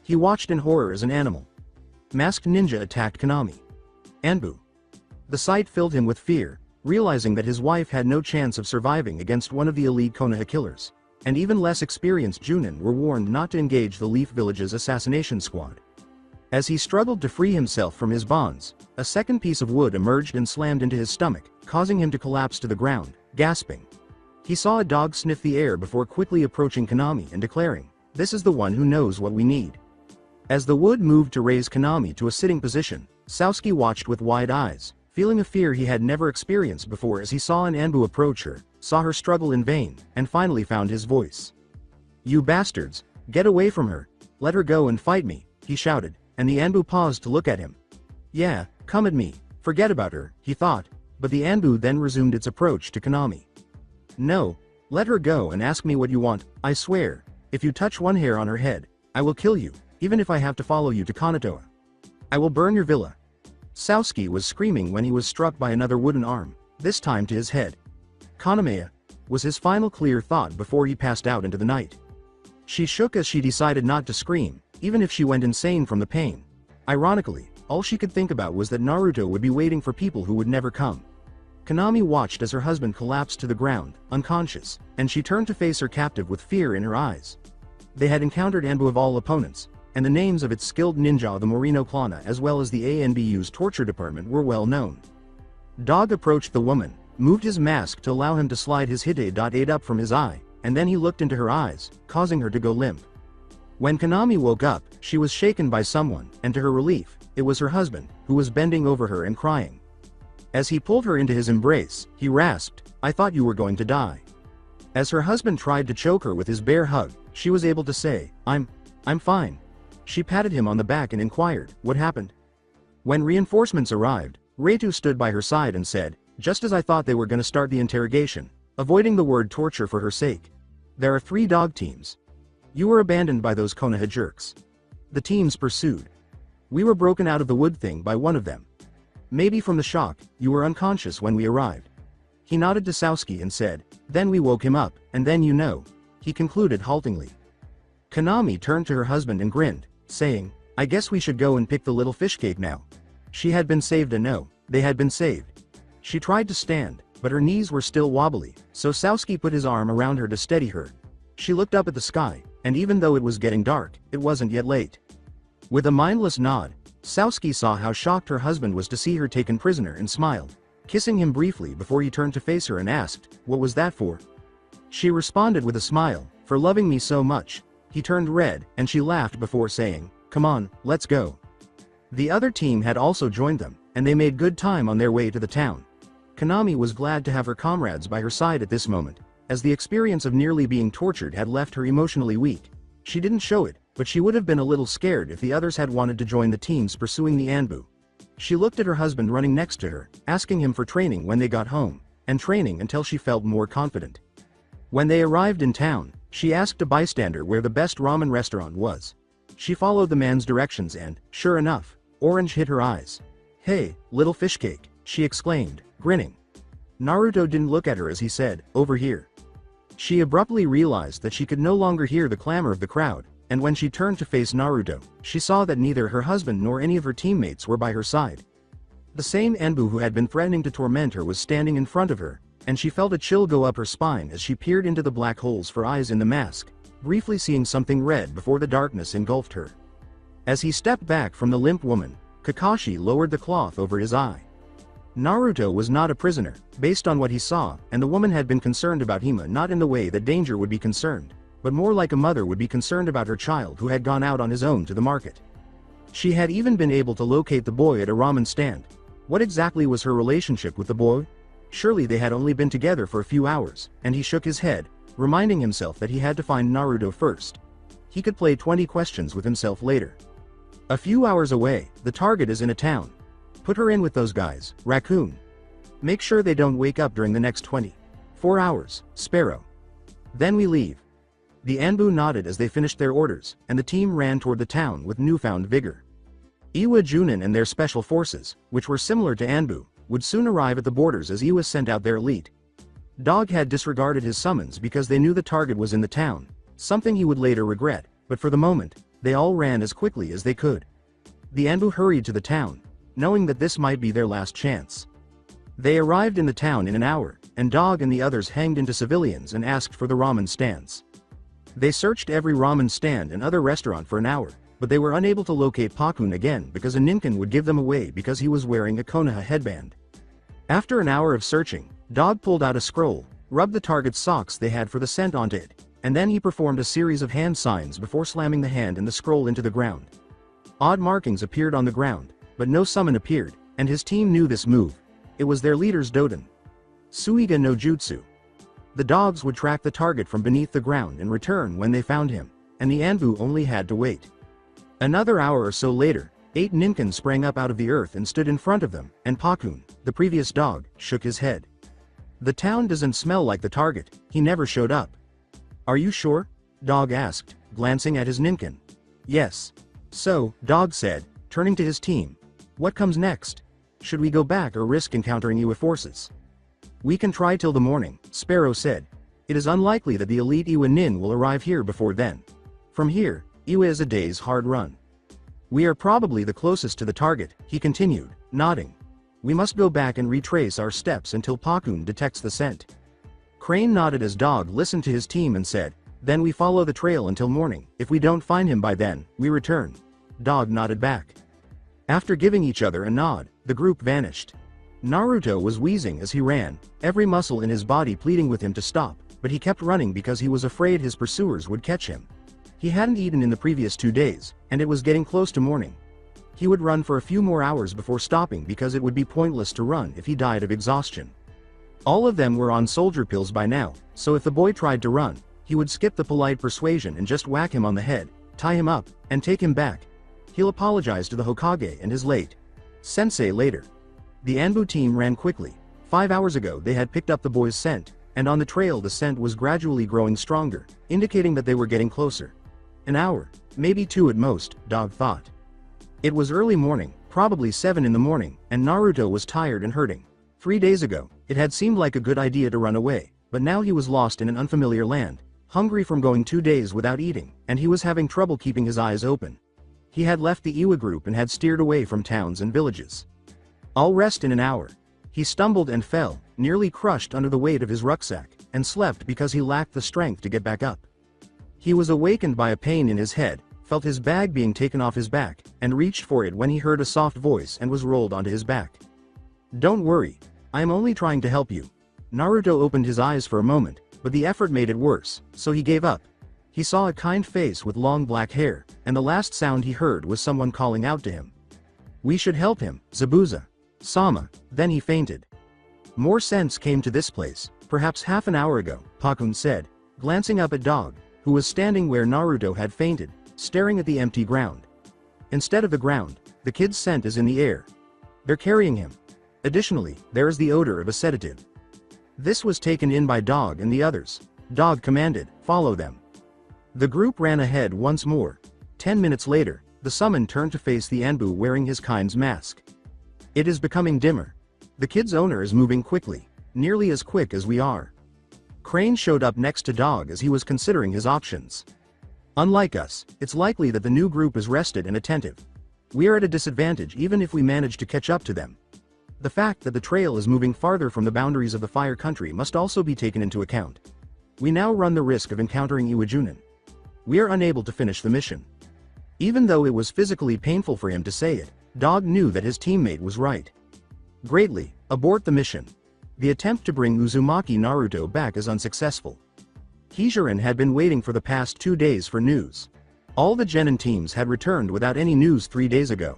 B: He watched in horror as an animal. Masked ninja attacked Konami. Anbu. The sight filled him with fear, realizing that his wife had no chance of surviving against one of the elite Konoha killers, and even less experienced Junin were warned not to engage the Leaf Village's assassination squad. As he struggled to free himself from his bonds, a second piece of wood emerged and slammed into his stomach, causing him to collapse to the ground, gasping. He saw a dog sniff the air before quickly approaching Konami and declaring, "This is the one who knows what we need." As the wood moved to raise Konami to a sitting position, Sasuke watched with wide eyes, feeling a fear he had never experienced before as he saw an Anbu approach her, saw her struggle in vain, and finally found his voice. "You bastards, get away from her. Let her go and fight me," he shouted, and the Anbu paused to look at him. "Yeah, come at me, forget about her," he thought, but the Anbu then resumed its approach to Konami. "No, let her go and ask me what you want. I swear, if you touch one hair on her head, I will kill you, even if I have to follow you to Kanatoa. I will burn your villa." Sasuke was screaming when he was struck by another wooden arm, this time to his head. "Kanamea," was his final clear thought before he passed out into the night. She shook as she decided not to scream, even if she went insane from the pain. Ironically, all she could think about was that Naruto would be waiting for people who would never come. Konami watched as her husband collapsed to the ground, unconscious, and she turned to face her captive with fear in her eyes. They had encountered Anbu of all opponents, and the names of its skilled ninja of the Morino Clana as well as the ANBU's torture department were well known. Dog approached the woman, moved his mask to allow him to slide his Hite.8 up from his eye, and then he looked into her eyes, causing her to go limp. When Konami woke up, she was shaken by someone, and to her relief, it was her husband, who was bending over her and crying. As he pulled her into his embrace, he rasped, "I thought you were going to die." As her husband tried to choke her with his bear hug, she was able to say, I'm fine." She patted him on the back and inquired, "What happened?" When reinforcements arrived, Reitu stood by her side and said, "Just as I thought they were going to start the interrogation, avoiding the word torture for her sake. There are 3 dog teams. You were abandoned by those Konoha jerks. The teams pursued. We were broken out of the wood thing by one of them. Maybe from the shock, you were unconscious when we arrived. He nodded to Sasuke and said, then we woke him up, and then you know. He concluded haltingly. Konami turned to her husband and grinned, saying, I guess we should go and pick the little fish cake now. She had been saved and no, they had been saved. She tried to stand, but her knees were still wobbly, so Sasuke put his arm around her to steady her. She looked up at the sky, and even though it was getting dark, it wasn't yet late. With a mindless nod, Sasuke saw how shocked her husband was to see her taken prisoner and smiled, kissing him briefly before he turned to face her and asked, what was that for? She responded with a smile, for loving me so much. He turned red, and she laughed before saying, come on, let's go. The other team had also joined them, and they made good time on their way to the town. Konami was glad to have her comrades by her side at this moment, as the experience of nearly being tortured had left her emotionally weak. She didn't show it, but she would have been a little scared if the others had wanted to join the teams pursuing the Anbu. She looked at her husband running next to her, asking him for training when they got home, and training until she felt more confident. When they arrived in town, she asked a bystander where the best ramen restaurant was. She followed the man's directions and, sure enough, orange hit her eyes. Hey, little fish cake, she exclaimed, grinning. Naruto didn't look at her as he said, over here. She abruptly realized that she could no longer hear the clamor of the crowd, and when she turned to face Naruto, she saw that neither her husband nor any of her teammates were by her side. The same Anbu who had been threatening to torment her was standing in front of her, and she felt a chill go up her spine as she peered into the black holes for eyes in the mask, briefly seeing something red before the darkness engulfed her. As he stepped back from the limp woman, Kakashi lowered the cloth over his eye. Naruto was not a prisoner, based on what he saw, and the woman had been concerned about Hima not in the way that danger would be concerned, but more like a mother would be concerned about her child who had gone out on his own to the market. She had even been able to locate the boy at a ramen stand. What exactly was her relationship with the boy? Surely they had only been together for a few hours, and he shook his head, reminding himself that he had to find Naruto first. He could play 20 questions with himself later. A few hours away, the target is in a town. Put her in with those guys, Raccoon. Make sure they don't wake up during the next 24 hours, Sparrow. Then we leave. The Anbu nodded as they finished their orders, and the team ran toward the town with newfound vigor. Iwa Junin and their special forces, which were similar to Anbu, would soon arrive at the borders as Iwa sent out their elite. Dog had disregarded his summons because they knew the target was in the town, something he would later regret, but for the moment, they all ran as quickly as they could. The Anbu hurried to the town, knowing that this might be their last chance. They arrived in the town in an hour, and Dog and the others hanged into civilians and asked for the ramen stands. They searched every ramen stand and other restaurant for an hour, but they were unable to locate Pakun again because a Ninken would give them away because he was wearing a Konoha headband. After an hour of searching, Dog pulled out a scroll, rubbed the target's socks they had for the scent onto it, and then he performed a series of hand signs before slamming the hand and the scroll into the ground. Odd markings appeared on the ground, but no summon appeared, and his team knew this move. It was their leader's Doden. Suiga no Jutsu. The dogs would track the target from beneath the ground and return when they found him, and the Anbu only had to wait. Another hour or so later, 8 Ninken sprang up out of the earth and stood in front of them, and Pakun, the previous dog, shook his head. The town doesn't smell like the target, he never showed up. Are you sure? Dog asked, glancing at his Ninken. Yes. So, Dog said, turning to his team. What comes next? Should we go back or risk encountering Iwa forces? We can try till the morning, Sparrow said. It is unlikely that the elite Iwa Nin will arrive here before then. From here, Iwa is a day's hard run. We are probably the closest to the target, he continued, nodding. We must go back and retrace our steps until Pakun detects the scent. Crane nodded as Dog listened to his team and said, then we follow the trail until morning. If we don't find him by then, we return. Dog nodded back. After giving each other a nod, the group vanished. Naruto was wheezing as he ran, every muscle in his body pleading with him to stop, but he kept running because he was afraid his pursuers would catch him. He hadn't eaten in the previous 2 days, and it was getting close to morning. He would run for a few more hours before stopping because it would be pointless to run if he died of exhaustion. All of them were on soldier pills by now, so if the boy tried to run, he would skip the polite persuasion and just whack him on the head, tie him up, and take him back. He'll apologize to the Hokage and his late sensei later. The Anbu team ran quickly. 5 hours ago they had picked up the boy's scent, and on the trail the scent was gradually growing stronger, indicating that they were getting closer. An hour, maybe 2 at most, Dog thought. It was early morning, probably 7 in the morning, and Naruto was tired and hurting. 3 days ago, it had seemed like a good idea to run away, but now he was lost in an unfamiliar land, hungry from going 2 days without eating, and he was having trouble keeping his eyes open. He had left the Iwa group and had steered away from towns and villages. I'll rest in an hour. He stumbled and fell, nearly crushed under the weight of his rucksack, and slept because he lacked the strength to get back up. He was awakened by a pain in his head, felt his bag being taken off his back, and reached for it when he heard a soft voice and was rolled onto his back. Don't worry. I am only trying to help you. Naruto opened his eyes for a moment, but the effort made it worse, so he gave up. He saw a kind face with long black hair, and the last sound he heard was someone calling out to him. We should help him, Zabuza. Sama. Then he fainted. More sense came to this place, perhaps half an hour ago, Pakun said, glancing up at Dog, who was standing where Naruto had fainted, staring at the empty ground. Instead of the ground, the kid's scent is in the air. They're carrying him. Additionally, there is the odor of a sedative. This was taken in by Dog and the others. Dog commanded, follow them. The group ran ahead once more. 10 minutes later, the summon turned to face the Anbu wearing his kind's mask. It is becoming dimmer. The kid's owner is moving quickly, nearly as quick as we are. Crane showed up next to Dog as he was considering his options. Unlike us, it's likely that the new group is rested and attentive. We are at a disadvantage even if we manage to catch up to them. The fact that the trail is moving farther from the boundaries of the Fire Country must also be taken into account. We now run the risk of encountering Iwajunin. We are unable to finish the mission. Even though it was physically painful for him to say it, Dog knew that his teammate was right. Greatly, abort the mission. The attempt to bring Uzumaki Naruto back is unsuccessful. Hijiren had been waiting for the past 2 days for news. All the Genin teams had returned without any news 3 days ago.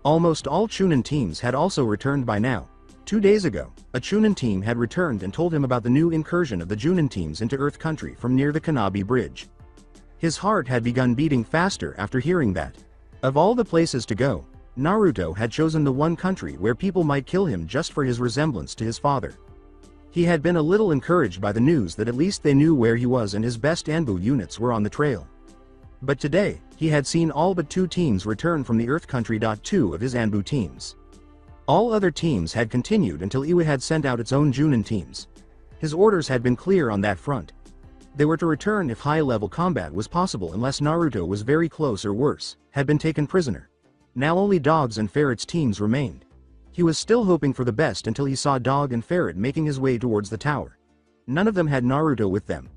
B: Almost all Chunin teams had also returned by now. 2 days ago, a Chunin team had returned and told him about the new incursion of the Junin teams into Earth Country from near the Kanabi Bridge. His heart had begun beating faster after hearing that. Of all the places to go, Naruto had chosen the one country where people might kill him just for his resemblance to his father. He had been a little encouraged by the news that at least they knew where he was and his best Anbu units were on the trail. But today, he had seen all but 2 teams return from the Earth Country. 2 of his Anbu teams. All other teams had continued until Iwa had sent out its own Junin teams. His orders had been clear on that front. They were to return if high-level combat was possible unless Naruto was very close or worse, had been taken prisoner. Now only Dog's and Ferret's teams remained. He was still hoping for the best until he saw Dog and Ferret making his way towards the tower. None of them had Naruto with them.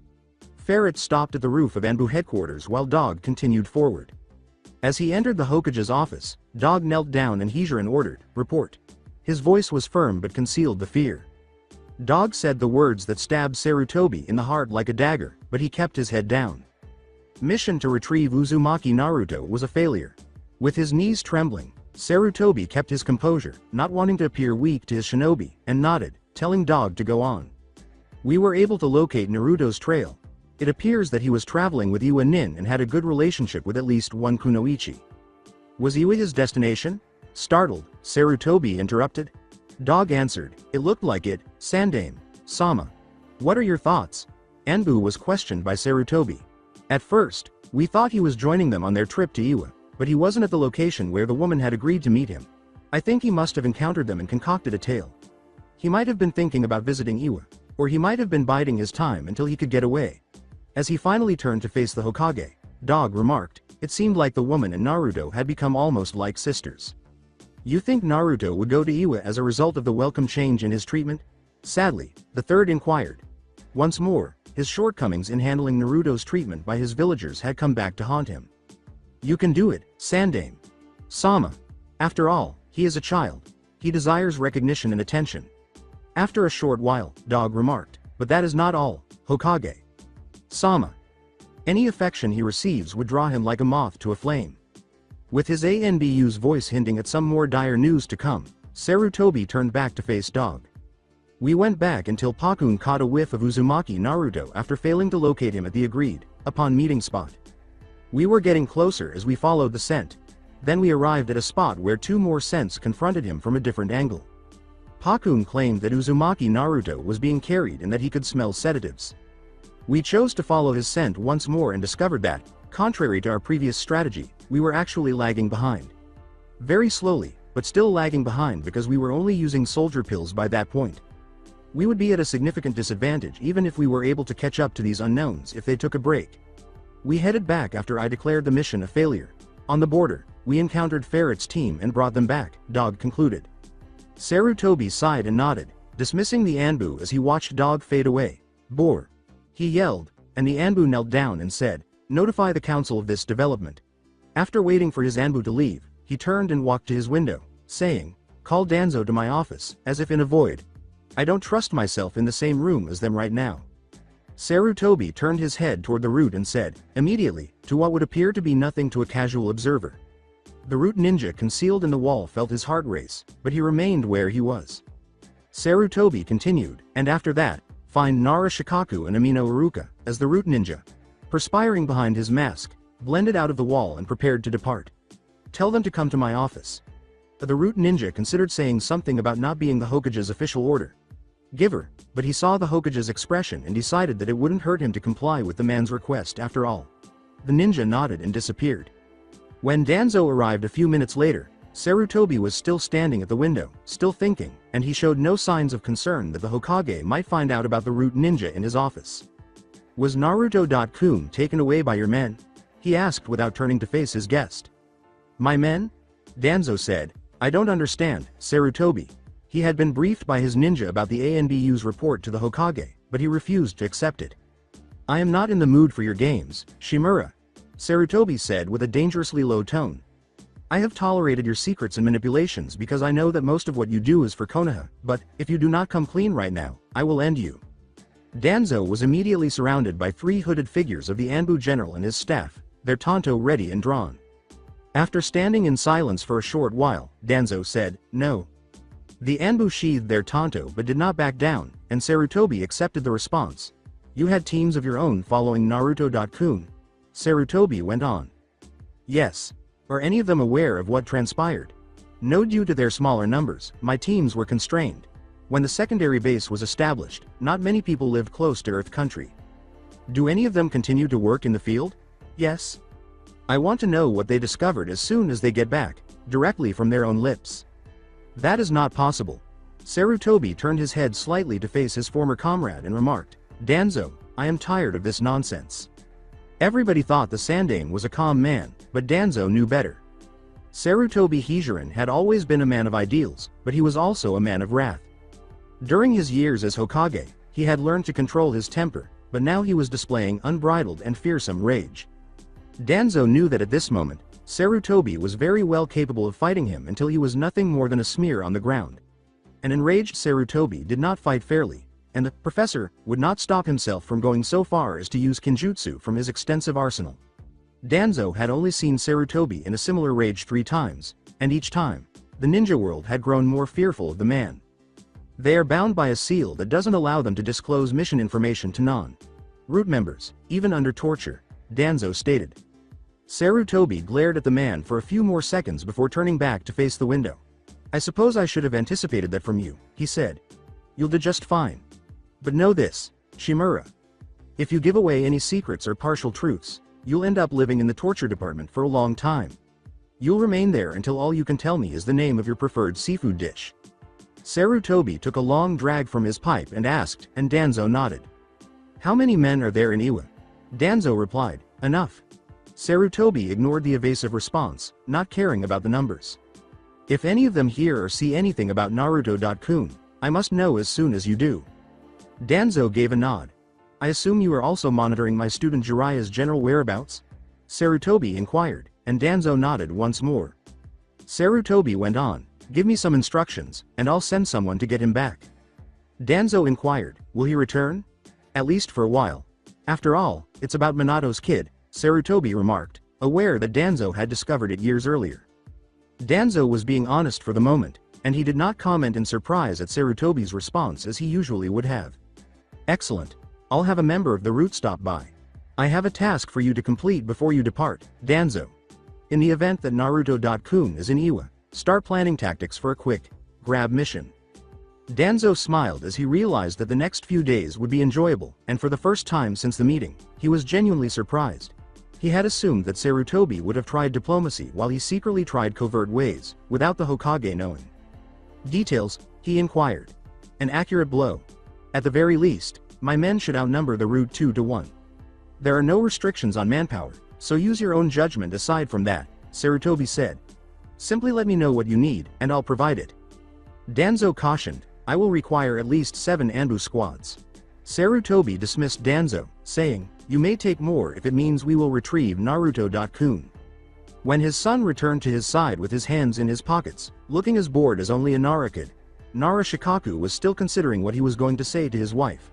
B: Ferret stopped at the roof of Anbu headquarters while Dog continued forward. As he entered the Hokage's office, Dog knelt down and Hijiren ordered, report. His voice was firm but concealed the fear. Dog said the words that stabbed Sarutobi in the heart like a dagger, but he kept his head down. Mission to retrieve Uzumaki Naruto was a failure. With his knees trembling, Sarutobi kept his composure, not wanting to appear weak to his shinobi, and nodded, telling Dog to go on. We were able to locate Naruto's trail. It appears that he was traveling with Iwa Nin and had a good relationship with at least one Kunoichi. Was Iwa his destination? Startled, Sarutobi interrupted. Dog answered, it looked like it, Sandame. Sama. What are your thoughts? Anbu was questioned by Sarutobi. At first, we thought he was joining them on their trip to Iwa, but he wasn't at the location where the woman had agreed to meet him. I think he must have encountered them and concocted a tale. He might have been thinking about visiting Iwa, or he might have been biding his time until he could get away. As he finally turned to face the Hokage, Dog remarked, it seemed like the woman and Naruto had become almost like sisters. You think Naruto would go to Iwa as a result of the welcome change in his treatment? Sadly, the third inquired. Once more, his shortcomings in handling Naruto's treatment by his villagers had come back to haunt him. You can do it, Sandame. Sama. After all, he is a child. He desires recognition and attention. After a short while, Dog remarked, but that is not all, Hokage. Sama. Any affection he receives would draw him like a moth to a flame. With his Anbu's voice hinting at some more dire news to come, Sarutobi turned back to face Dog. We went back until Pakun caught a whiff of Uzumaki Naruto after failing to locate him at the agreed upon meeting spot. We were getting closer as we followed the scent. Then we arrived at a spot where 2 more scents confronted him from a different angle. Pakun claimed that Uzumaki Naruto was being carried and that he could smell sedatives. We chose to follow his scent once more and discovered that, contrary to our previous strategy, we were actually lagging behind. Very slowly, but still lagging behind because we were only using soldier pills by that point. We would be at a significant disadvantage even if we were able to catch up to these unknowns if they took a break. We headed back after I declared the mission a failure. On the border, we encountered Ferret's team and brought them back, Dog concluded. Sarutobi sighed and nodded, dismissing the Anbu as he watched Dog fade away. Bore. He yelled, and the Anbu knelt down and said, "Notify the council of this development." After waiting for his Anbu to leave, he turned and walked to his window, saying, "Call Danzo to my office," as if in a void. "I don't trust myself in the same room as them right now." Sarutobi turned his head toward the root and said, immediately, to what would appear to be nothing to a casual observer. The root ninja concealed in the wall felt his heart race, but he remained where he was. Sarutobi continued, and after that, find Nara Shikaku and Amino Uruka, as the root ninja, perspiring behind his mask, blended out of the wall and prepared to depart. Tell them to come to my office. The root ninja considered saying something about not being the Hokage's official order giver, but he saw the Hokage's expression and decided that it wouldn't hurt him to comply with the man's request after all. The ninja nodded and disappeared. When Danzo arrived a few minutes later, Sarutobi was still standing at the window, still thinking, and he showed no signs of concern that the Hokage might find out about the root ninja in his office. "Was Naruto-kun taken away by your men?" he asked without turning to face his guest. "My men?" Danzo said. "I don't understand, Sarutobi." He had been briefed by his ninja about the ANBU's report to the Hokage, but he refused to accept it. "I am not in the mood for your games, Shimura," Sarutobi said with a dangerously low tone. "I have tolerated your secrets and manipulations because I know that most of what you do is for Konoha, but, if you do not come clean right now, I will end you." Danzo was immediately surrounded by 3 hooded figures of the Anbu general and his staff, their tanto ready and drawn. After standing in silence for a short while, Danzo said, "No." The Anbu sheathed their tanto but did not back down, and Sarutobi accepted the response. "You had teams of your own following Naruto-kun?" Sarutobi went on. "Yes. Are any of them aware of what transpired?" "No, due to their smaller numbers, my teams were constrained. When the secondary base was established, not many people lived close to Earth Country." "Do any of them continue to work in the field?" "Yes. I want to know what they discovered as soon as they get back, directly from their own lips." "That is not possible." Sarutobi turned his head slightly to face his former comrade and remarked, "Danzo, I am tired of this nonsense." Everybody thought the Sandaime was a calm man, but Danzo knew better. Sarutobi Hijirin had always been a man of ideals, but he was also a man of wrath. During his years as Hokage, he had learned to control his temper, but now he was displaying unbridled and fearsome rage. Danzo knew that at this moment, Sarutobi was very well capable of fighting him until he was nothing more than a smear on the ground. An enraged Sarutobi did not fight fairly, and the professor would not stop himself from going so far as to use Kinjutsu from his extensive arsenal. Danzo had only seen Sarutobi in a similar rage 3 times, and each time, the ninja world had grown more fearful of the man. They are bound by a seal that doesn't allow them to disclose mission information to non-root members, even under torture, Danzo stated. Sarutobi glared at the man for a few more seconds before turning back to face the window. "I suppose I should have anticipated that from you," he said. "You'll do just fine. But know this, Shimura. If you give away any secrets or partial truths, you'll end up living in the torture department for a long time. You'll remain there until all you can tell me is the name of your preferred seafood dish." Sarutobi took a long drag from his pipe and asked, and Danzo nodded. "How many men are there in Iwa?" Danzo replied, "Enough." Sarutobi ignored the evasive response, not caring about the numbers. "If any of them hear or see anything about Naruto-kun, I must know as soon as you do." Danzo gave a nod. "I assume you are also monitoring my student Jiraiya's general whereabouts?" Sarutobi inquired, and Danzo nodded once more. Sarutobi went on, "Give me some instructions, and I'll send someone to get him back." Danzo inquired, "Will he return?" "At least for a while. After all, it's about Minato's kid," Sarutobi remarked, aware that Danzo had discovered it years earlier. Danzo was being honest for the moment, and he did not comment in surprise at Sarutobi's response as he usually would have. "Excellent. I'll have a member of the root stop by. I have a task for you to complete before you depart, Danzo. In the event that Naruto-kun is in Iwa, start planning tactics for a quick grab mission." Danzo smiled as he realized that the next few days would be enjoyable, and for the first time since the meeting, he was genuinely surprised. He had assumed that Sarutobi would have tried diplomacy while he secretly tried covert ways, without the Hokage knowing. Details, he inquired. An accurate blow. At the very least, my men should outnumber the Rude 2 to 1. There are no restrictions on manpower, so use your own judgment aside from that, Sarutobi said. Simply let me know what you need, and I'll provide it. Danzo cautioned, I will require at least 7 Anbu squads. Sarutobi dismissed Danzo, saying, you may take more if it means we will retrieve Naruto.kun. When his son returned to his side with his hands in his pockets, looking as bored as only a Nara could, Nara Shikaku was still considering what he was going to say to his wife.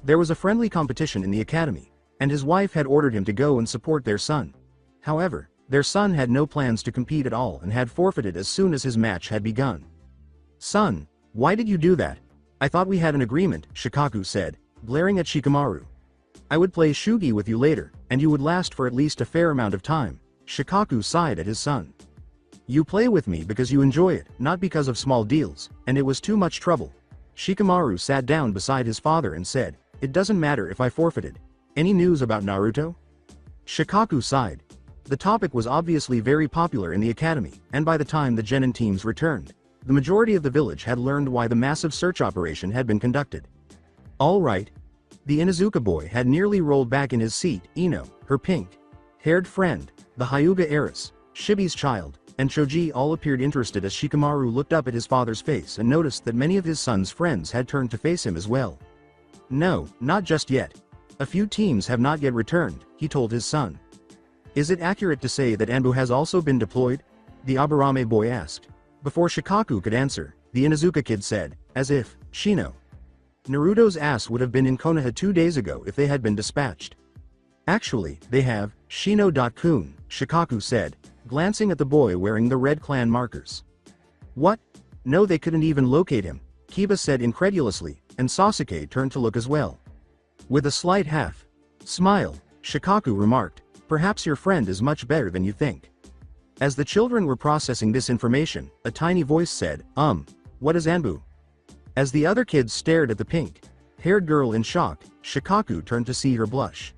B: There was a friendly competition in the academy, and his wife had ordered him to go and support their son. However, their son had no plans to compete at all and had forfeited as soon as his match had begun. Son, why did you do that? I thought we had an agreement, Shikaku said, glaring at Shikamaru. I would play Shugi with you later, and you would last for at least a fair amount of time. Shikaku sighed at his son. You play with me because you enjoy it, not because of small deals, and it was too much trouble. Shikamaru sat down beside his father and said, it doesn't matter if I forfeited. Any news about Naruto? Shikaku sighed. The topic was obviously very popular in the academy, and by the time the genin teams returned, the majority of the village had learned why the massive search operation had been conducted. All right. The Inuzuka boy had nearly rolled back in his seat. Ino, her pink-haired friend, the Hyuga heiress, Shibi's child, and Choji all appeared interested as Shikamaru looked up at his father's face and noticed that many of his son's friends had turned to face him as well. No, not just yet. A few teams have not yet returned, he told his son. Is it accurate to say that Anbu has also been deployed? The Aburame boy asked. Before Shikaku could answer, the Inuzuka kid said, as if, Shino. Naruto's ass would have been in Konoha 2 days ago if they had been dispatched. Actually, they have, Shino.kun, Shikaku said, glancing at the boy wearing the Red Clan markers. What? No, they couldn't even locate him, Kiba said incredulously, and Sasuke turned to look as well. With a slight half-smile, Shikaku remarked, perhaps your friend is much better than you think. As the children were processing this information, a tiny voice said, what is Anbu? As the other kids stared at the pink-haired girl in shock, Shikaku turned to see her blush.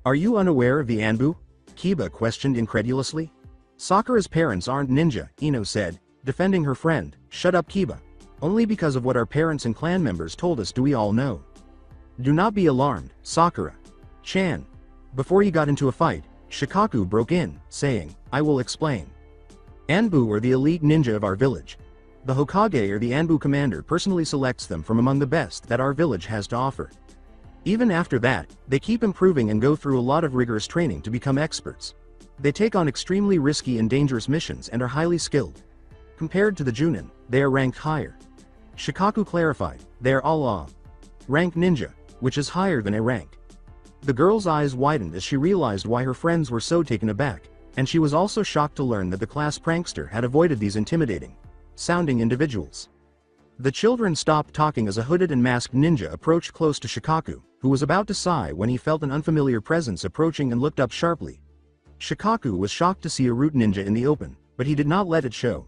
B: Are you unaware of the Anbu? Kiba questioned incredulously. Sakura's parents aren't ninja, Ino said, defending her friend. Shut up, Kiba. Only because of what our parents and clan members told us do we all know. Do not be alarmed, Sakura-chan. Before he got into a fight, Shikaku broke in, saying, I will explain. Anbu are the elite ninja of our village. The Hokage or the Anbu commander personally selects them from among the best that our village has to offer. Even after that, they keep improving and go through a lot of rigorous training to become experts. They take on extremely risky and dangerous missions and are highly skilled. Compared to the Junin, they are ranked higher. Shikaku clarified, they are all rank ninja, which is higher than A rank. The girl's eyes widened as she realized why her friends were so taken aback, and she was also shocked to learn that the class prankster had avoided these intimidating-sounding individuals. The children stopped talking as a hooded and masked ninja approached close to Shikaku, who was about to sigh when he felt an unfamiliar presence approaching and looked up sharply. Shikaku was shocked to see a root ninja in the open, but he did not let it show.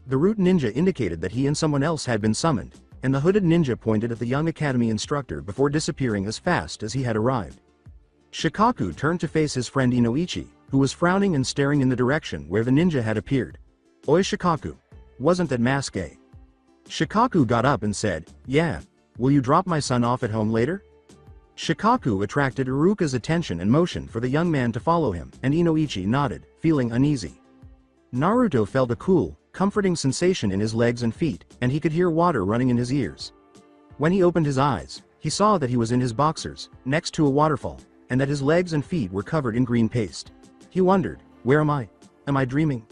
B: The root ninja indicated that he and someone else had been summoned, and the hooded ninja pointed at the young academy instructor before disappearing as fast as he had arrived. Shikaku turned to face his friend Inoichi, who was frowning and staring in the direction where the ninja had appeared. Oi Shikaku. Wasn't that mask A? Shikaku got up and said, yeah, will you drop my son off at home later? Shikaku attracted Iruka's attention and motioned for the young man to follow him, and Inoichi nodded, feeling uneasy. Naruto felt a cool, comforting sensation in his legs and feet, and he could hear water running in his ears. When he opened his eyes, he saw that he was in his boxers, next to a waterfall, and that his legs and feet were covered in green paste. He wondered, where am I? Am I dreaming?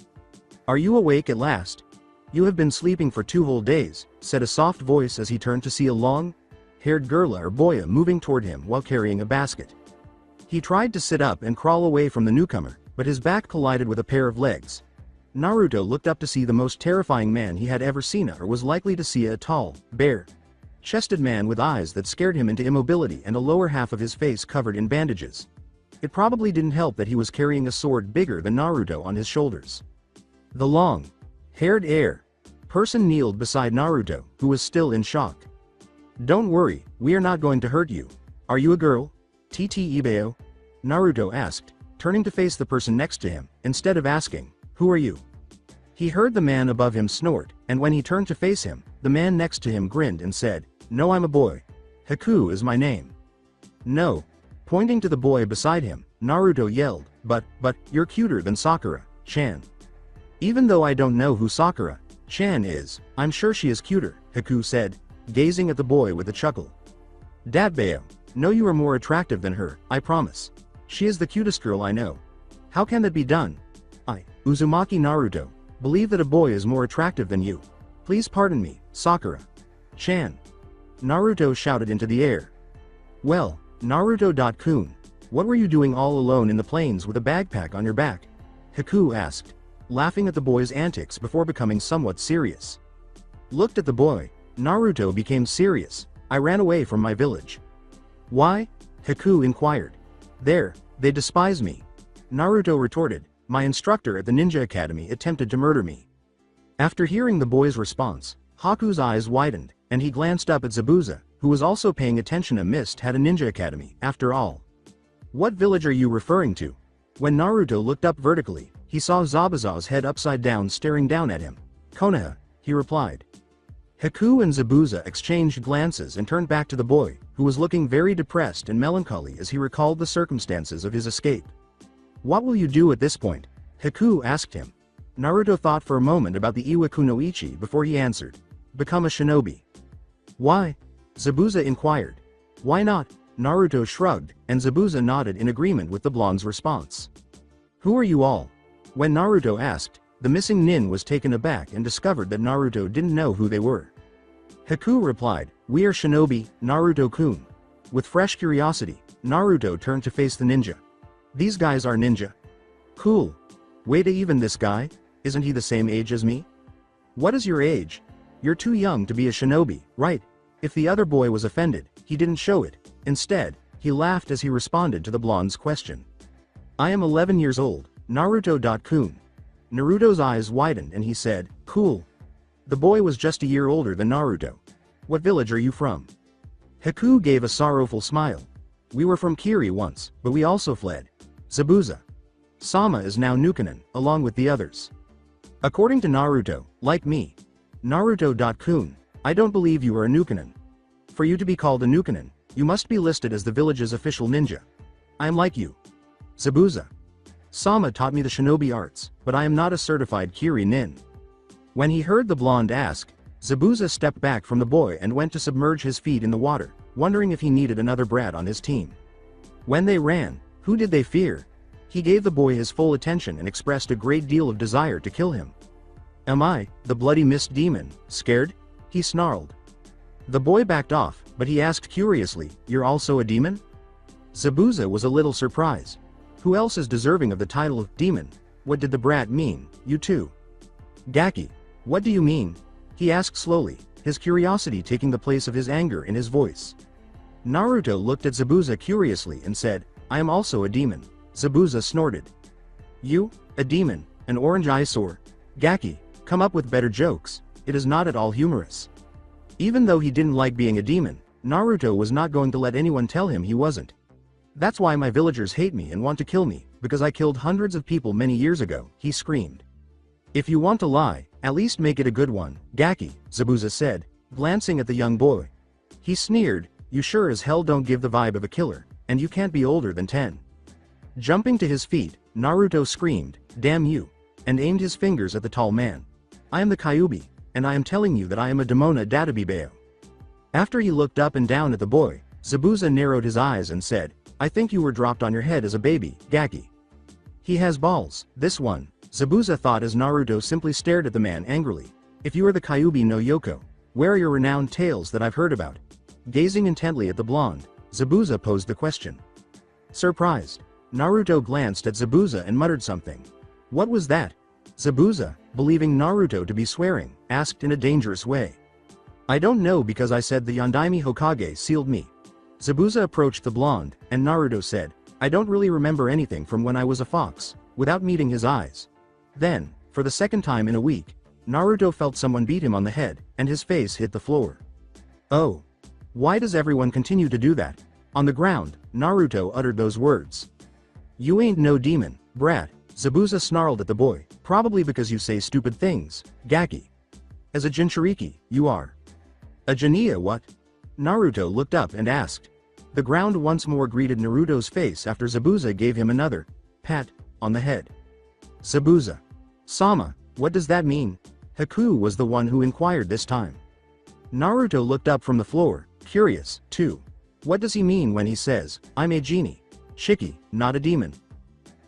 B: Are you awake at last? You have been sleeping for 2 whole days, said a soft voice as he turned to see a long-haired girla or boya moving toward him while carrying a basket. He tried to sit up and crawl away from the newcomer, but his back collided with a pair of legs. Naruto looked up to see the most terrifying man he had ever seen or was likely to see, a tall, bare-chested man with eyes that scared him into immobility and a lower half of his face covered in bandages. It probably didn't help that he was carrying a sword bigger than Naruto on his shoulders. The long-haired heir person kneeled beside Naruto, who was still in shock. Don't worry, we are not going to hurt you. Are you a girl? TT Ibeo? Naruto asked, turning to face the person next to him, instead of asking, who are you? He heard the man above him snort, and when he turned to face him, the man next to him grinned and said, no, I'm a boy. Haku is my name. No. Pointing to the boy beside him, Naruto yelled, but, you're cuter than Sakura-chan. Even though I don't know who Sakura-chan is, I'm sure she is cuter, Haku said, gazing at the boy with a chuckle. Datbeo, no, you are more attractive than her, I promise. She is the cutest girl I know. How can that be done? I, Uzumaki Naruto, believe that a boy is more attractive than you. Please pardon me, Sakura-chan. Naruto shouted into the air. Well, Naruto-kun, what were you doing all alone in the plains with a backpack on your back? Haku asked, laughing at the boy's antics before becoming somewhat serious. Looked at the boy, Naruto became serious. I ran away from my village. Why? Haku inquired. They despise me. Naruto retorted, my instructor at the ninja academy attempted to murder me. After hearing the boy's response, Haku's eyes widened, and he glanced up at Zabuza, who was also paying attention. A mist had a ninja academy, after all. What village are you referring to? When Naruto looked up vertically, he saw Zabuza's head upside down staring down at him. Konoha, he replied. Haku and Zabuza exchanged glances and turned back to the boy, who was looking very depressed and melancholy as he recalled the circumstances of his escape. What will you do at this point? Haku asked him. Naruto thought for a moment about the Iwaku no Ichi before he answered. Become a shinobi. Why? Zabuza inquired. Why not? Naruto shrugged, and Zabuza nodded in agreement with the blonde's response. Who are you all? When Naruto asked, the missing nin was taken aback and discovered that Naruto didn't know who they were. Haku replied, we are shinobi, Naruto-kun. With fresh curiosity, Naruto turned to face the ninja. These guys are ninja. Cool. Wait, even this guy? Isn't he the same age as me? What is your age? You're too young to be a shinobi, right? If the other boy was offended, he didn't show it. Instead, he laughed as he responded to the blonde's question. I am 11 years old, Naruto-kun. Naruto's eyes widened and he said, cool. The boy was just a year older than Naruto. What village are you from? Haku gave a sorrowful smile. We were from Kiri once, but we also fled. Zabuza. Sama is now Nukanen, along with the others. According to Naruto, like me. Naruto-kun, I don't believe you are a Nukanen. For you to be called a Nukanen, you must be listed as the village's official ninja. I am like you. Zabuza. Sama taught me the shinobi arts, but I am not a certified Kiri nin. When he heard the blonde ask, Zabuza stepped back from the boy and went to submerge his feet in the water, wondering if he needed another brat on his team. When they ran, who did they fear? He gave the boy his full attention and expressed a great deal of desire to kill him. Am I, the bloody mist demon, scared? He snarled. The boy backed off, but he asked curiously, you're also a demon? Zabuza was a little surprised. Who else is deserving of the title of demon? What did the brat mean, you too? Gaki, what do you mean? He asked slowly, his curiosity taking the place of his anger in his voice. Naruto looked at Zabuza curiously and said, I am also a demon. Zabuza snorted. You, a demon, an orange eyesore? Gaki, come up with better jokes, it is not at all humorous. Even though he didn't like being a demon, Naruto was not going to let anyone tell him he wasn't. That's why my villagers hate me and want to kill me, because I killed hundreds of people many years ago, he screamed. If you want to lie, at least make it a good one, Gaki, Zabuza said, glancing at the young boy. He sneered, you sure as hell don't give the vibe of a killer, and you can't be older than 10. Jumping to his feet, Naruto screamed, damn you, and aimed his fingers at the tall man. I am the Kyuubi, and I am telling you that I am a Demona Databibeo. After he looked up and down at the boy, Zabuza narrowed his eyes and said, I think you were dropped on your head as a baby, Gaki. He has balls, this one, Zabuza thought as Naruto simply stared at the man angrily. If you are the Kyuubi no Yoko, where are your renowned tales that I've heard about? Gazing intently at the blonde, Zabuza posed the question. Surprised, Naruto glanced at Zabuza and muttered something. What was that? Zabuza, believing Naruto to be swearing, asked in a dangerous way. I don't know because I said the Yondaime Hokage sealed me. Zabuza approached the blonde, and Naruto said, I don't really remember anything from when I was a fox, without meeting his eyes. Then, for the second time in a week, Naruto felt someone beat him on the head, and his face hit the floor. Oh. Why does everyone continue to do that? On the ground, Naruto uttered those words. You ain't no demon, brat, Zabuza snarled at the boy, probably because you say stupid things, Gaki. As a Jinchuriki, you are. A Jinia what? Naruto looked up and asked. The ground once more greeted Naruto's face after Zabuza gave him another pat on the head. Zabuza. Sama, what does that mean? Haku was the one who inquired this time. Naruto looked up from the floor, curious, too. What does he mean when he says, I'm a genie? Shiki, not a demon.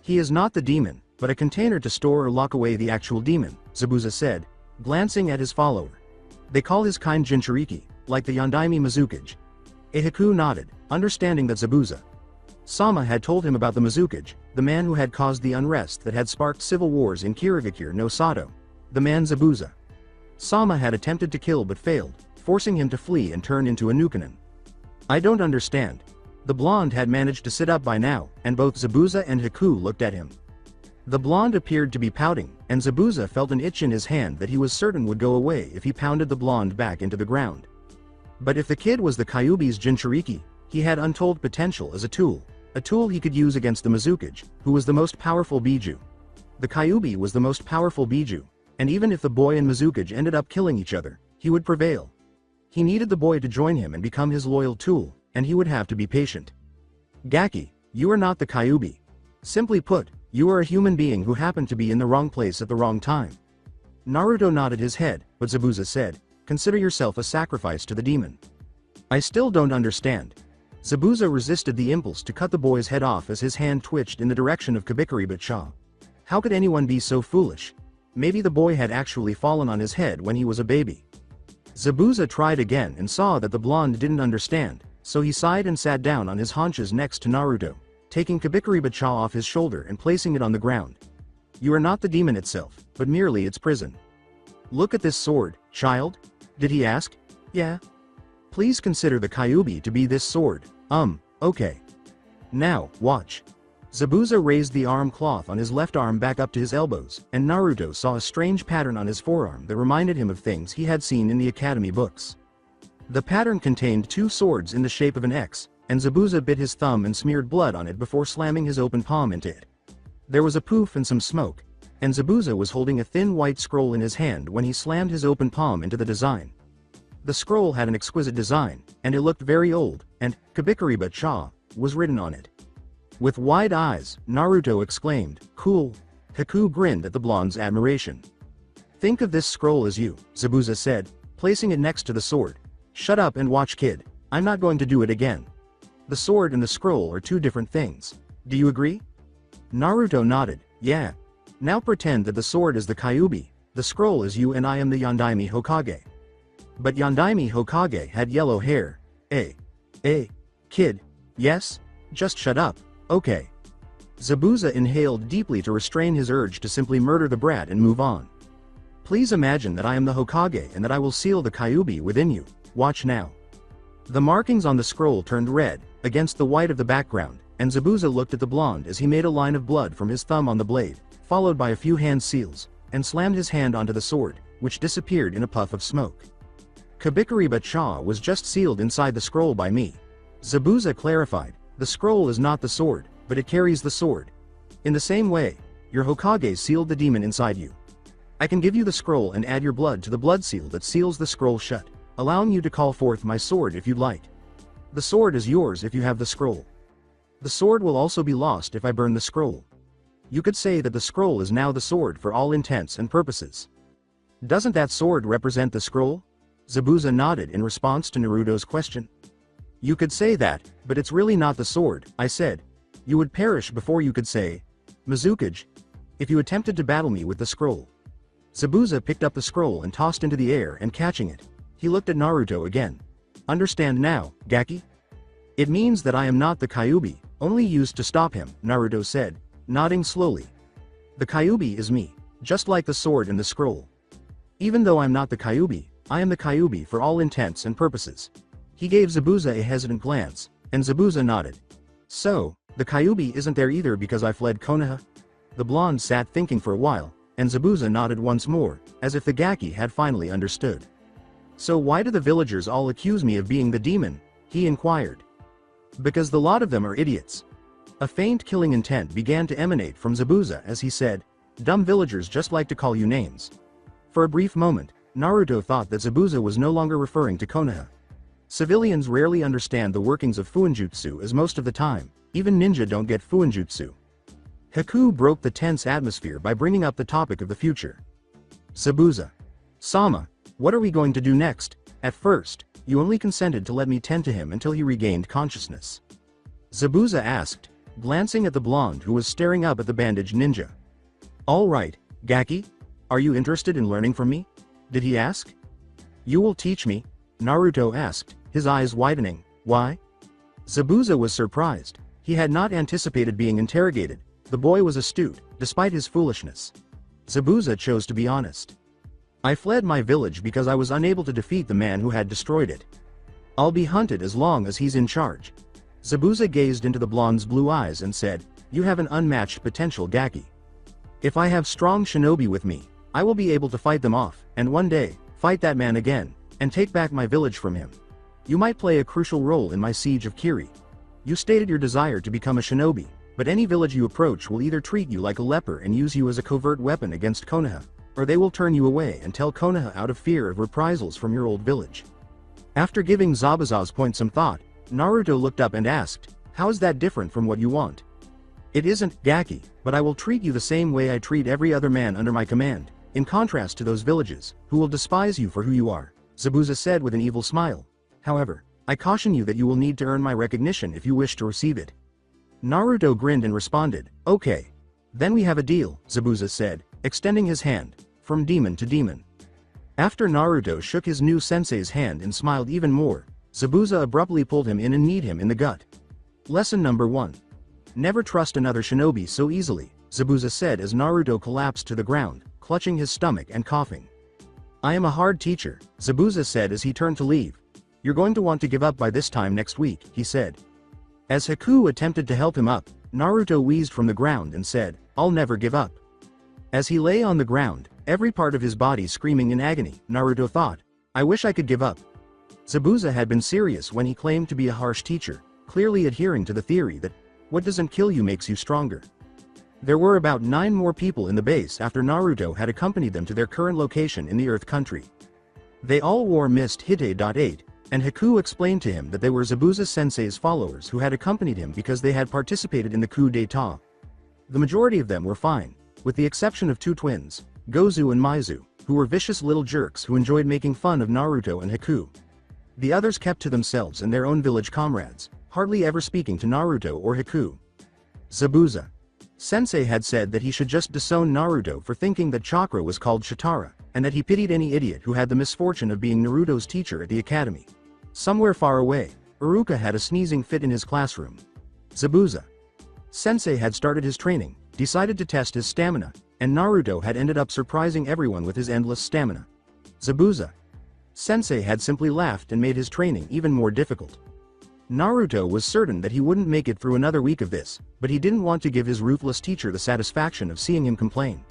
B: He is not the demon, but a container to store or lock away the actual demon, Zabuza said, glancing at his follower. They call his kind Jinchuriki, like the Yondaime Mizukage. Haku nodded, understanding that Zabuza Sama had told him about the Mizukage, the man who had caused the unrest that had sparked civil wars in Kirigakure no Sato. The man Zabuza Sama had attempted to kill but failed, forcing him to flee and turn into a Nukanen. I don't understand. The blonde had managed to sit up by now, and both Zabuza and Haku looked at him. The blonde appeared to be pouting, and Zabuza felt an itch in his hand that he was certain would go away if he pounded the blonde back into the ground. But if the kid was the Kyuubi's Jinchuriki, he had untold potential as a tool he could use against the Mizukage, who was the most powerful Biju. The Kyuubi was the most powerful Biju, and even if the boy and Mizukage ended up killing each other, he would prevail. He needed the boy to join him and become his loyal tool, and he would have to be patient. Gaki, you are not the Kyuubi. Simply put, you are a human being who happened to be in the wrong place at the wrong time. Naruto nodded his head, but Zabuza said, consider yourself a sacrifice to the demon. I still don't understand. Zabuza resisted the impulse to cut the boy's head off as his hand twitched in the direction of Kabikari-Bacha. How could anyone be so foolish? Maybe the boy had actually fallen on his head when he was a baby. Zabuza tried again and saw that the blonde didn't understand, so he sighed and sat down on his haunches next to Naruto, taking Kabikari-Bacha off his shoulder and placing it on the ground. You are not the demon itself, but merely its prison. Look at this sword, child? Did he ask? Yeah. Please consider the Kyuubi to be this sword. Okay. Now, watch. Zabuza raised the arm cloth on his left arm back up to his elbows, and Naruto saw a strange pattern on his forearm that reminded him of things he had seen in the academy books. The pattern contained two swords in the shape of an X, and Zabuza bit his thumb and smeared blood on it before slamming his open palm into it. There was a poof and some smoke, and Zabuza was holding a thin white scroll in his hand when he slammed his open palm into the design. The scroll had an exquisite design, and it looked very old, and Kabikari-Bacha was written on it. With wide eyes, Naruto exclaimed, cool. Haku grinned at the blonde's admiration. Think of this scroll as you, Zabuza said, placing it next to the sword. Shut up and watch, kid. I'm not going to do it again. The sword and the scroll are two different things. Do you agree? Naruto nodded, yeah. Now pretend that the sword is the Kyuubi, the scroll is you and I am the Yondaime Hokage. But Yondaime Hokage had yellow hair. Kid. Yes? Just shut up, okay. Zabuza inhaled deeply to restrain his urge to simply murder the brat and move on. Please imagine that I am the Hokage and that I will seal the Kyuubi within you. Watch now. The markings on the scroll turned red, against the white of the background, and Zabuza looked at the blonde as he made a line of blood from his thumb on the blade, followed by a few hand seals, and slammed his hand onto the sword, which disappeared in a puff of smoke. Kabikari-Bacha was just sealed inside the scroll by me. Zabuza clarified, the scroll is not the sword, but it carries the sword. In the same way, your Hokage sealed the demon inside you. I can give you the scroll and add your blood to the blood seal that seals the scroll shut, allowing you to call forth my sword if you'd like. The sword is yours if you have the scroll. The sword will also be lost if I burn the scroll. You could say that the scroll is now the sword for all intents and purposes. Doesn't that sword represent the scroll? Zabuza nodded in response to Naruto's question. You could say that, but it's really not the sword, I said. You would perish before you could say, Mizukage, if you attempted to battle me with the scroll. Zabuza picked up the scroll and tossed into the air and catching it, he looked at Naruto again. Understand now, Gaki? It means that I am not the Kyuubi, only used to stop him, Naruto said, nodding slowly. The Kyuubi is me, just like the sword and the scroll. Even though I'm not the Kyuubi, I am the Kyuubi for all intents and purposes. He gave Zabuza a hesitant glance, and Zabuza nodded. So, the Kyuubi isn't there either because I fled Konoha? The blonde sat thinking for a while, and Zabuza nodded once more, as if the Gaki had finally understood. So why do the villagers all accuse me of being the demon? He inquired. Because the lot of them are idiots. A faint killing intent began to emanate from Zabuza as he said, dumb villagers just like to call you names. For a brief moment, Naruto thought that Zabuza was no longer referring to Konoha. Civilians rarely understand the workings of Fuinjutsu, as most of the time, even ninja don't get Fuinjutsu. Haku broke the tense atmosphere by bringing up the topic of the future. Zabuza. Sama, what are we going to do next? At first, you only consented to let me tend to him until he regained consciousness. Zabuza asked, glancing at the blonde who was staring up at the bandaged ninja. All right, Gaki? Are you interested in learning from me? Did he ask? You will teach me? Naruto asked, his eyes widening. Why? Zabuza was surprised. He had not anticipated being interrogated. The boy was astute, despite his foolishness. Zabuza chose to be honest. I fled my village because I was unable to defeat the man who had destroyed it. I'll be hunted as long as he's in charge. Zabuza gazed into the blonde's blue eyes and said, you have an unmatched potential, Gaki. If I have strong shinobi with me, I will be able to fight them off, and one day, fight that man again, and take back my village from him. You might play a crucial role in my siege of Kiri. You stated your desire to become a shinobi, but any village you approach will either treat you like a leper and use you as a covert weapon against Konoha, or they will turn you away and tell Konoha out of fear of reprisals from your old village. After giving Zabuza's point some thought, Naruto looked up and asked, how is that different from what you want? It isn't, Gaki, but I will treat you the same way I treat every other man under my command, in contrast to those villages, who will despise you for who you are, Zabuza said with an evil smile. However, I caution you that you will need to earn my recognition if you wish to receive it. Naruto grinned and responded, okay. Then we have a deal, Zabuza said, extending his hand, from demon to demon. After Naruto shook his new sensei's hand and smiled even more, Zabuza abruptly pulled him in and kneed him in the gut. Lesson number 1. Never trust another shinobi so easily, Zabuza said as Naruto collapsed to the ground, clutching his stomach and coughing. I am a hard teacher, Zabuza said as he turned to leave. You're going to want to give up by this time next week, he said. As Haku attempted to help him up, Naruto wheezed from the ground and said, I'll never give up. As he lay on the ground, every part of his body screaming in agony, Naruto thought, I wish I could give up. Zabuza had been serious when he claimed to be a harsh teacher, clearly adhering to the theory that, what doesn't kill you makes you stronger. There were about 9 more people in the base after Naruto had accompanied them to their current location in the Earth Country. They all wore Mist Hite.8, and Haku explained to him that they were Zabuza Sensei's followers who had accompanied him because they had participated in the coup d'etat. The majority of them were fine, with the exception of 2 twins, Gozu and Maizu, who were vicious little jerks who enjoyed making fun of Naruto and Haku. The others kept to themselves and their own village comrades, hardly ever speaking to Naruto or Haku. Zabuza Sensei had said that he should just disown Naruto for thinking that chakra was called Shitara, and that he pitied any idiot who had the misfortune of being Naruto's teacher at the academy. Somewhere far away, Iruka had a sneezing fit in his classroom. Zabuza Sensei had started his training, decided to test his stamina, and Naruto had ended up surprising everyone with his endless stamina. Zabuza Sensei had simply laughed and made his training even more difficult. Naruto was certain that he wouldn't make it through another week of this, but he didn't want to give his ruthless teacher the satisfaction of seeing him complain.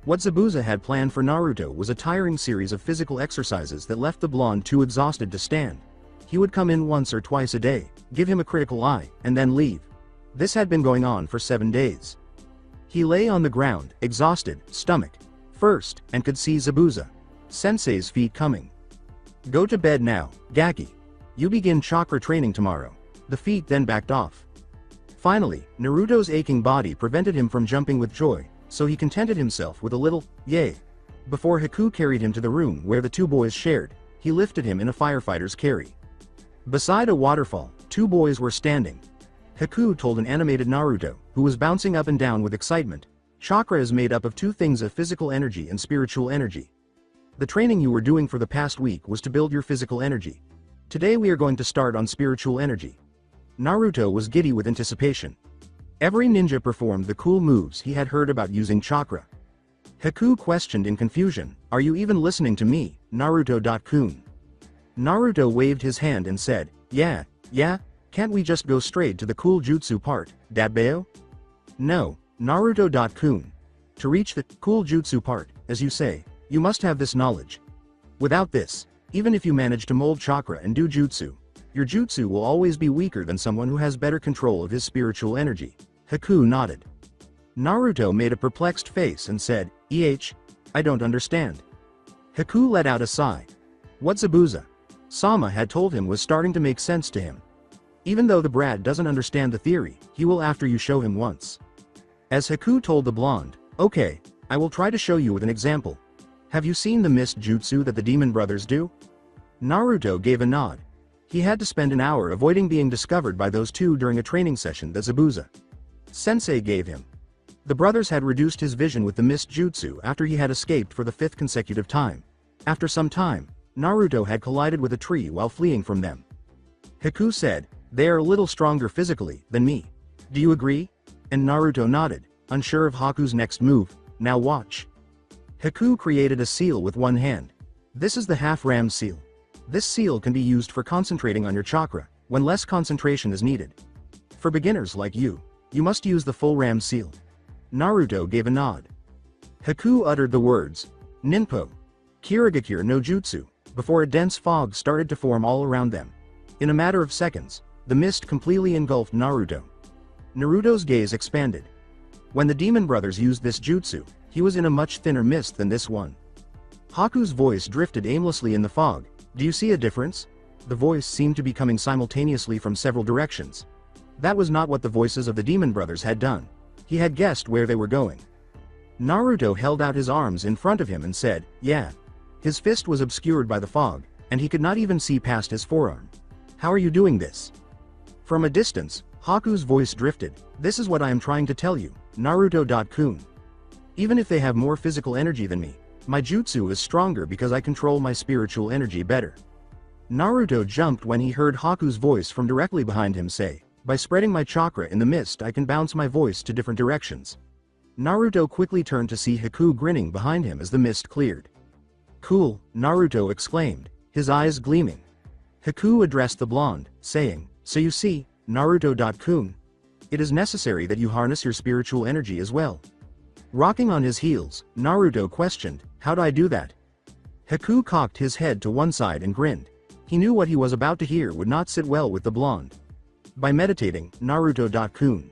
B: What Zabuza had planned for Naruto was a tiring series of physical exercises that left the blonde too exhausted to stand. He would come in once or twice a day, give him a critical eye, and then leave. This had been going on for 7 days. He lay on the ground, exhausted, stomach first, and could see Zabuza Sensei's feet coming. Go to bed now, Gaki. You begin chakra training tomorrow. The feet then backed off. Finally, Naruto's aching body prevented him from jumping with joy, so he contented himself with a little, yay. Before Haku carried him to the room where the 2 boys shared, he lifted him in a firefighter's carry. Beside a waterfall, 2 boys were standing. Haku told an animated Naruto, who was bouncing up and down with excitement, chakra is made up of 2 things of physical energy and spiritual energy. The training you were doing for the past week was to build your physical energy. Today we are going to start on spiritual energy. Naruto was giddy with anticipation. Every ninja performed the cool moves he had heard about using chakra. Haku questioned in confusion, are you even listening to me, Naruto-kun? Naruto waved his hand and said, yeah, can't we just go straight to the cool jutsu part, Dabbeo? No, Naruto-kun. To reach the cool jutsu part, as you say, you must have this knowledge. Without this, even if you manage to mold chakra and do jutsu, your jutsu will always be weaker than someone who has better control of his spiritual energy. Haku nodded. Naruto made a perplexed face and said, I don't understand. Haku let out a sigh. What Zabuza Sama had told him was starting to make sense to him. Even though the brat doesn't understand the theory, he will after you show him once. As Haku told the blonde, okay, I will try to show you with an example. Have you seen the mist jutsu that the demon brothers do? Naruto gave a nod. He had to spend an hour avoiding being discovered by those two during a training session that Zabuza Sensei gave him. The brothers had reduced his vision with the mist jutsu after he had escaped for the 5th consecutive time. After some time, Naruto had collided with a tree while fleeing from them. Haku said, they are a little stronger physically than me. Do you agree? And Naruto nodded, unsure of Haku's next move. Now watch. Haku created a seal with one hand. This is the half-ram seal. This seal can be used for concentrating on your chakra, when less concentration is needed. For beginners like you must use the full ram seal. Naruto gave a nod. Haku uttered the words, Ninpo, Kirigakure no Jutsu, before a dense fog started to form all around them. In a matter of seconds, the mist completely engulfed Naruto. Naruto's gaze expanded. When the demon brothers used this jutsu, he was in a much thinner mist than this one. Haku's voice drifted aimlessly in the fog. Do you see a difference? The voice seemed to be coming simultaneously from several directions. That was not what the voices of the demon brothers had done. He had guessed where they were going. Naruto held out his arms in front of him and said, yeah. His fist was obscured by the fog, and he could not even see past his forearm. How are you doing this? From a distance, Haku's voice drifted. This is what I am trying to tell you, Naruto-kun. Even if they have more physical energy than me, my jutsu is stronger because I control my spiritual energy better. Naruto jumped when he heard Haku's voice from directly behind him say, by spreading my chakra in the mist I can bounce my voice to different directions. Naruto quickly turned to see Haku grinning behind him as the mist cleared. Cool, Naruto exclaimed, his eyes gleaming. Haku addressed the blonde, saying, so you see, Naruto-kun, it is necessary that you harness your spiritual energy as well. Rocking on his heels, Naruto questioned, how do I do that? Haku cocked his head to one side and grinned. He knew what he was about to hear would not sit well with the blonde. By meditating, Naruto-kun.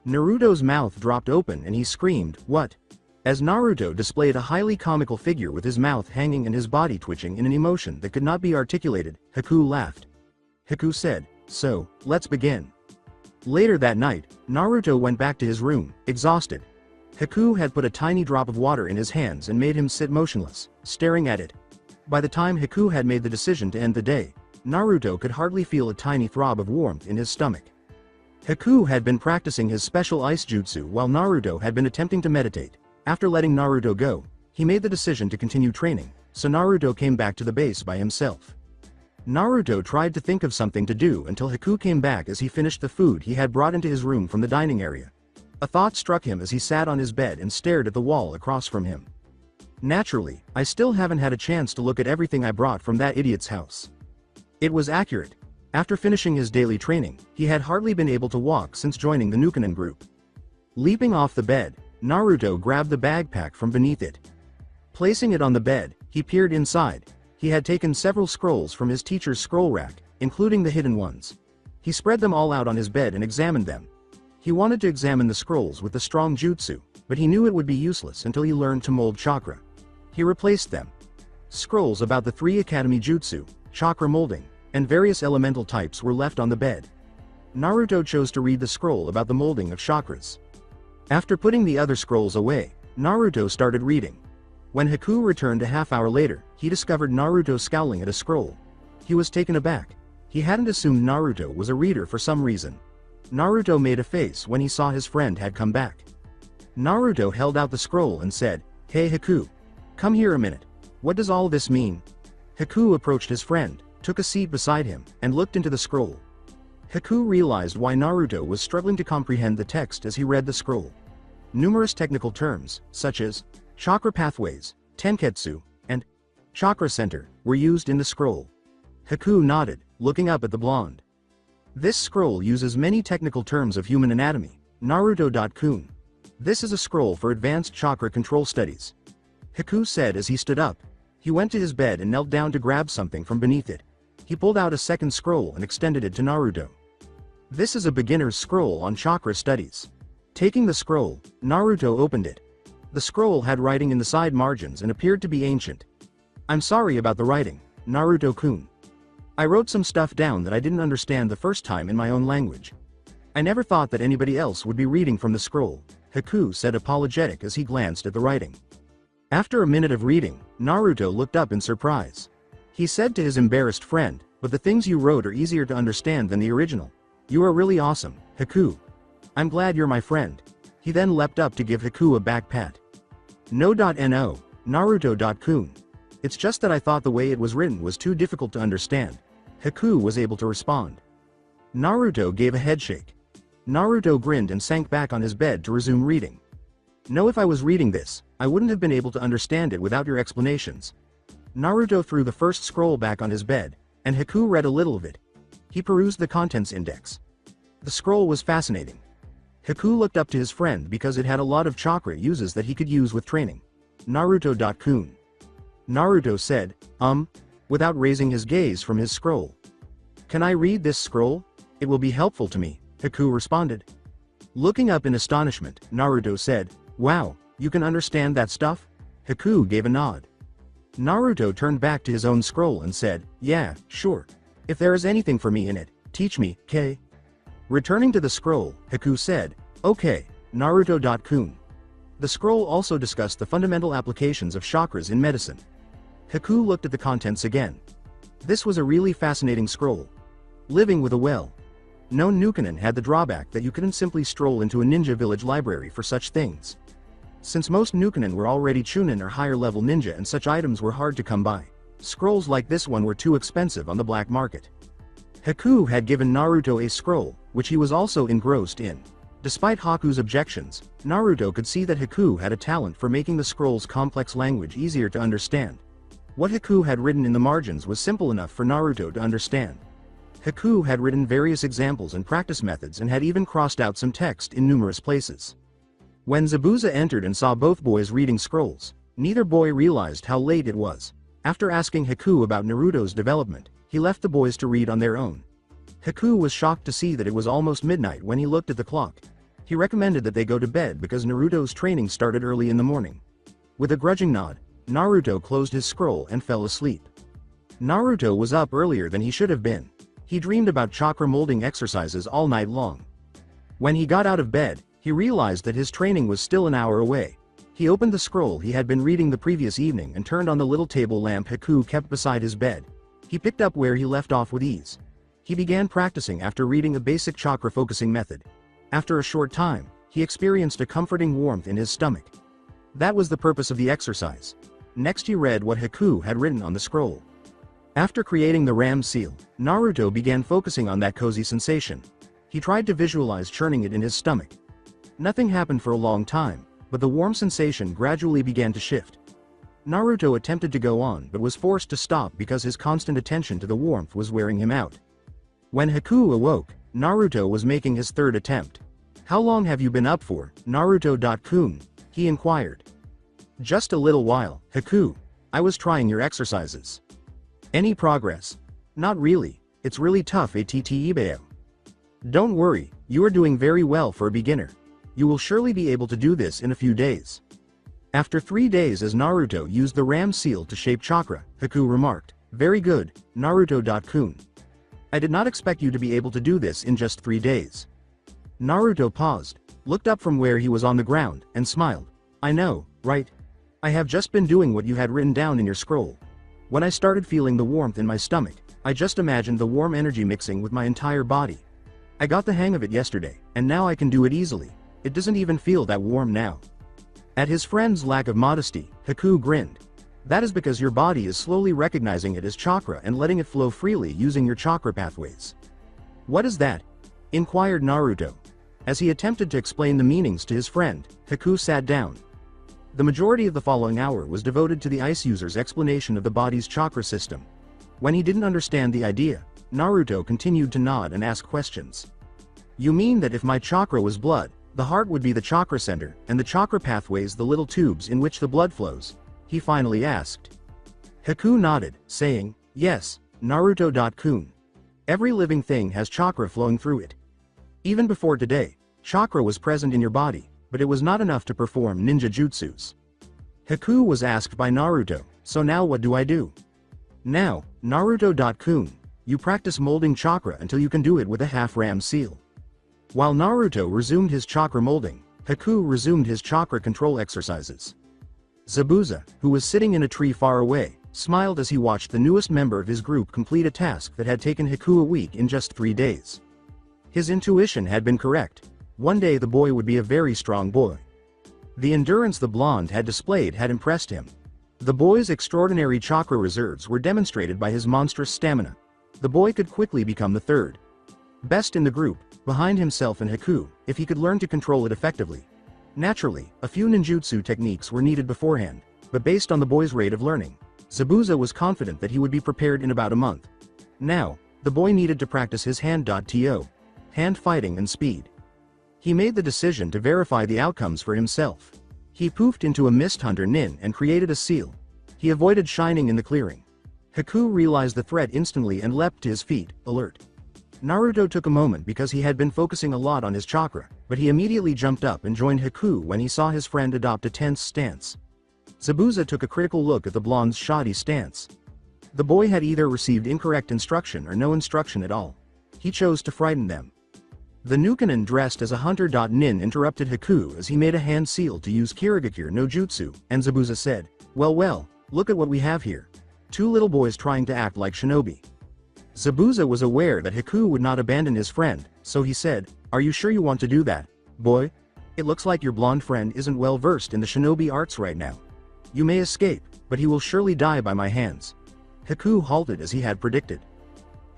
B: Naruto's mouth dropped open and he screamed, what? As Naruto displayed a highly comical figure with his mouth hanging and his body twitching in an emotion that could not be articulated, Haku laughed. Haku said, so, let's begin. Later that night, Naruto went back to his room, exhausted. Haku had put a tiny drop of water in his hands and made him sit motionless, staring at it. By the time Haku had made the decision to end the day, Naruto could hardly feel a tiny throb of warmth in his stomach. Haku had been practicing his special ice jutsu while Naruto had been attempting to meditate. After letting Naruto go, he made the decision to continue training, so Naruto came back to the base by himself. Naruto tried to think of something to do until Haku came back as he finished the food he had brought into his room from the dining area. A thought struck him as he sat on his bed and stared at the wall across from him. Naturally, I still haven't had a chance to look at everything I brought from that idiot's house. It was accurate. After finishing his daily training, he had hardly been able to walk since joining the Nukanen group. Leaping off the bed, Naruto grabbed the backpack from beneath it. Placing it on the bed, he peered inside. He had taken several scrolls from his teacher's scroll rack, including the hidden ones. He spread them all out on his bed and examined them. He wanted to examine the scrolls with the strong jutsu, but he knew it would be useless until he learned to mold chakra. He replaced them. Scrolls about the 3 academy jutsu, chakra molding, and various elemental types were left on the bed. Naruto chose to read the scroll about the molding of chakras. After putting the other scrolls away, Naruto started reading. When Haku returned a half-hour later, he discovered Naruto scowling at a scroll. He was taken aback. He hadn't assumed Naruto was a reader for some reason. Naruto made a face when he saw his friend had come back. Naruto held out the scroll and said, "Hey Haku. Come here a minute. What does all this mean?" Haku approached his friend, took a seat beside him, and looked into the scroll. Haku realized why Naruto was struggling to comprehend the text as he read the scroll. Numerous technical terms, such as chakra pathways, tenketsu, and chakra center, were used in the scroll. Haku nodded, looking up at the blonde. This scroll uses many technical terms of human anatomy, Naruto-kun. This is a scroll for advanced chakra control studies. Haku said as he stood up. He went to his bed and knelt down to grab something from beneath it. He pulled out a second scroll and extended it to Naruto. This is a beginner's scroll on chakra studies. Taking the scroll, Naruto opened it. The scroll had writing in the side margins and appeared to be ancient. I'm sorry about the writing, Naruto-kun. I wrote some stuff down that I didn't understand the first time in my own language. I never thought that anybody else would be reading from the scroll, Haku said apologetic as he glanced at the writing. After a minute of reading, Naruto looked up in surprise. He said to his embarrassed friend, "But the things you wrote are easier to understand than the original. You are really awesome, Haku. I'm glad you're my friend." He then leapt up to give Haku a back pat. No. Naruto.kun. It's just that I thought the way it was written was too difficult to understand. Haku was able to respond. Naruto gave a headshake. Naruto grinned and sank back on his bed to resume reading. "No, if I was reading this, I wouldn't have been able to understand it without your explanations." Naruto threw the first scroll back on his bed, and Haku read a little of it. He perused the contents index. The scroll was fascinating. Haku looked up to his friend because it had a lot of chakra uses that he could use with training. Naruto.kun. Naruto said, without raising his gaze from his scroll. "Can I read this scroll? It will be helpful to me," Haku responded. Looking up in astonishment, Naruto said, "Wow, you can understand that stuff?" Haku gave a nod. Naruto turned back to his own scroll and said, "Yeah, sure. If there is anything for me in it, teach me, K." Returning to the scroll, Haku said, "Okay, Naruto.kun." The scroll also discussed the fundamental applications of chakras in medicine. Haku looked at the contents again. This was a really fascinating scroll. Living with a well-known Nukenin had the drawback that you couldn't simply stroll into a ninja village library for such things. Since most Nukenin were already Chunin or higher level ninja and such items were hard to come by, scrolls like this one were too expensive on the black market. Haku had given Naruto a scroll, which he was also engrossed in. Despite Haku's objections, Naruto could see that Haku had a talent for making the scroll's complex language easier to understand. What Haku had written in the margins was simple enough for Naruto to understand. Haku had written various examples and practice methods and had even crossed out some text in numerous places. When Zabuza entered and saw both boys reading scrolls, neither boy realized how late it was. After asking Haku about Naruto's development, he left the boys to read on their own. Haku was shocked to see that it was almost midnight when he looked at the clock. He recommended that they go to bed because Naruto's training started early in the morning. With a grudging nod, Naruto closed his scroll and fell asleep. Naruto was up earlier than he should have been. He dreamed about chakra molding exercises all night long. When he got out of bed, he realized that his training was still an hour away. He opened the scroll he had been reading the previous evening and turned on the little table lamp Haku kept beside his bed. He picked up where he left off with ease. He began practicing after reading a basic chakra focusing method. After a short time, he experienced a comforting warmth in his stomach. That was the purpose of the exercise. Next he read what Haku had written on the scroll. After creating the Ram seal, Naruto began focusing on that cozy sensation. He tried to visualize churning it in his stomach. Nothing happened for a long time, but the warm sensation gradually began to shift. Naruto attempted to go on but was forced to stop because his constant attention to the warmth was wearing him out. When Haku awoke, Naruto was making his third attempt. "How long have you been up for, Naruto.kun?" he inquired. "Just a little while, Haku. I was trying your exercises." "Any progress?" "Not really. It's really tough Ibayo." "Don't worry, you are doing very well for a beginner. You will surely be able to do this in a few days." After 3 days as Naruto used the Ram seal to shape chakra, Haku remarked, "Very good, Naruto.kun. I did not expect you to be able to do this in just 3 days." Naruto paused, looked up from where he was on the ground, and smiled. "I know, right? I have just been doing what you had written down in your scroll. When I started feeling the warmth in my stomach, I just imagined the warm energy mixing with my entire body. I got the hang of it yesterday, and now I can do it easily. It doesn't even feel that warm now." At his friend's lack of modesty, Haku grinned. "That is because your body is slowly recognizing it as chakra and letting it flow freely using your chakra pathways." "What is that?" inquired Naruto. As he attempted to explain the meanings to his friend, Haku sat down. The majority of the following hour was devoted to the ice user's explanation of the body's chakra system. When he didn't understand the idea, Naruto continued to nod and ask questions. "You mean that if my chakra was blood, The heart would be the chakra center, and the chakra pathways the little tubes in which the blood flows, he finally asked. Haku nodded, saying, yes, Naruto-kun. Every living thing has chakra flowing through it. Even before today, chakra was present in your body, but it was not enough to perform ninja jutsus. Haku was asked by Naruto, so now what do I do? Now, Naruto-kun, you practice molding chakra until you can do it with a half-ram seal. While Naruto resumed his chakra molding, Haku resumed his chakra control exercises. Zabuza, who was sitting in a tree far away, smiled as he watched the newest member of his group complete a task that had taken Haku a week in just 3 days. His intuition had been correct. One day the boy would be a very strong boy. The endurance the blonde had displayed had impressed him. The boy's extraordinary chakra reserves were demonstrated by his monstrous stamina. The boy could quickly become the third best in the group, behind himself and Haku, if he could learn to control it effectively. Naturally, a few ninjutsu techniques were needed beforehand, but based on the boy's rate of learning, Zabuza was confident that he would be prepared in about a month. Now, the boy needed to practice his hand-to, hand fighting and speed. He made the decision to verify the outcomes for himself. He poofed into a mist hunter nin and created a seal. He avoided shining in the clearing. Haku realized the threat instantly and leapt to his feet, alert. Naruto took a moment because he had been focusing a lot on his chakra, but he immediately jumped up and joined Haku when he saw his friend adopt a tense stance. Zabuza took a critical look at the blonde's shoddy stance. The boy had either received incorrect instruction or no instruction at all. He chose to frighten them. The Nukanin dressed as a hunter-nin interrupted Haku as he made a hand seal to use Kirigakure no Jutsu, and Zabuza said, well, look at what we have here. 2 little boys trying to act like shinobi. Zabuza was aware that Haku would not abandon his friend, so he said, are you sure you want to do that, boy? It looks like your blonde friend isn't well versed in the shinobi arts right now. You may escape, but he will surely die by my hands. Haku halted as he had predicted.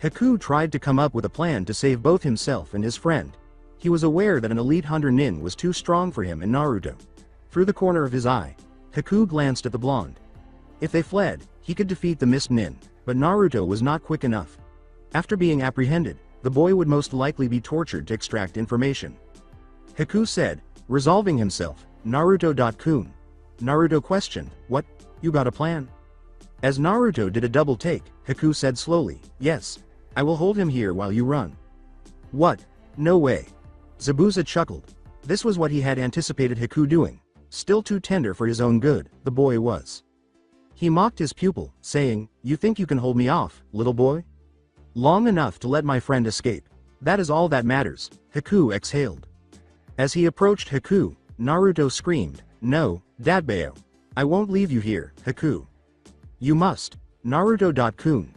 B: Haku tried to come up with a plan to save both himself and his friend. He was aware that an elite hunter nin was too strong for him and Naruto. Through the corner of his eye, Haku glanced at the blonde. If they fled, he could defeat the mist nin, but Naruto was not quick enough. After being apprehended, the boy would most likely be tortured to extract information. Haku said, resolving himself, Naruto-kun. Naruto questioned, what, you got a plan? As Naruto did a double take, Haku said slowly, yes. I will hold him here while you run. What? No way. Zabuza chuckled. This was what he had anticipated Haku doing. Still too tender for his own good, the boy was. He mocked his pupil, saying, you think you can hold me off, little boy? Long enough to let my friend escape. That is all that matters, Haku exhaled. As he approached Haku, Naruto screamed, no, Dadbao. I won't leave you here, Haku. You must, Naruto-kun.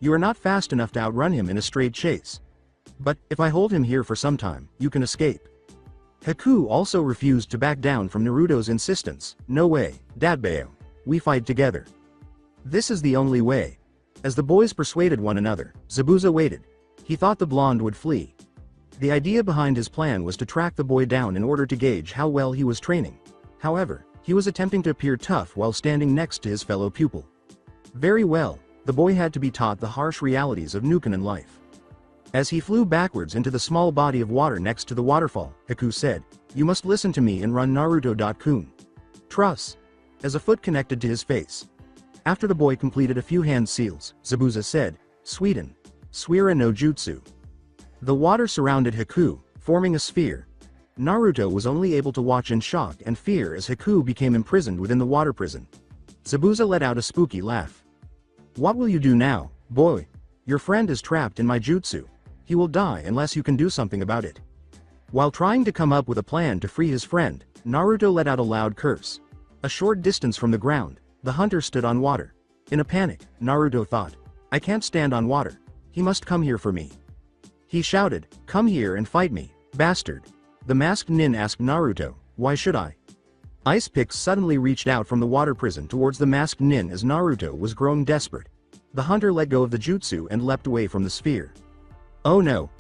B: You are not fast enough to outrun him in a straight chase. But, if I hold him here for some time, you can escape. Haku also refused to back down from Naruto's insistence, no way, Dadbao. We fight together. This is the only way. As the boys persuaded one another, Zabuza waited. He thought the blonde would flee. The idea behind his plan was to track the boy down in order to gauge how well he was training. However, he was attempting to appear tough while standing next to his fellow pupil. Very well, the boy had to be taught the harsh realities of Nukanin life. As he flew backwards into the small body of water next to the waterfall, Haku said, you must listen to me and run Naruto-kun. Truss. As a foot connected to his face. After the boy completed a few hand seals, Zabuza said, Sweden. Suira no Jutsu. The water surrounded Haku, forming a sphere. Naruto was only able to watch in shock and fear as Haku became imprisoned within the water prison. Zabuza let out a spooky laugh. What will you do now, boy? Your friend is trapped in my jutsu. He will die unless you can do something about it. While trying to come up with a plan to free his friend, Naruto let out a loud curse. A short distance from the ground, the hunter stood on water. In a panic, Naruto thought, I can't stand on water. He must come here for me. He shouted, come here and fight me, bastard. The masked nin asked Naruto, why should I? Ice picks suddenly reached out from the water prison towards the masked nin as Naruto was growing desperate. The hunter let go of the jutsu and leapt away from the sphere. Oh no!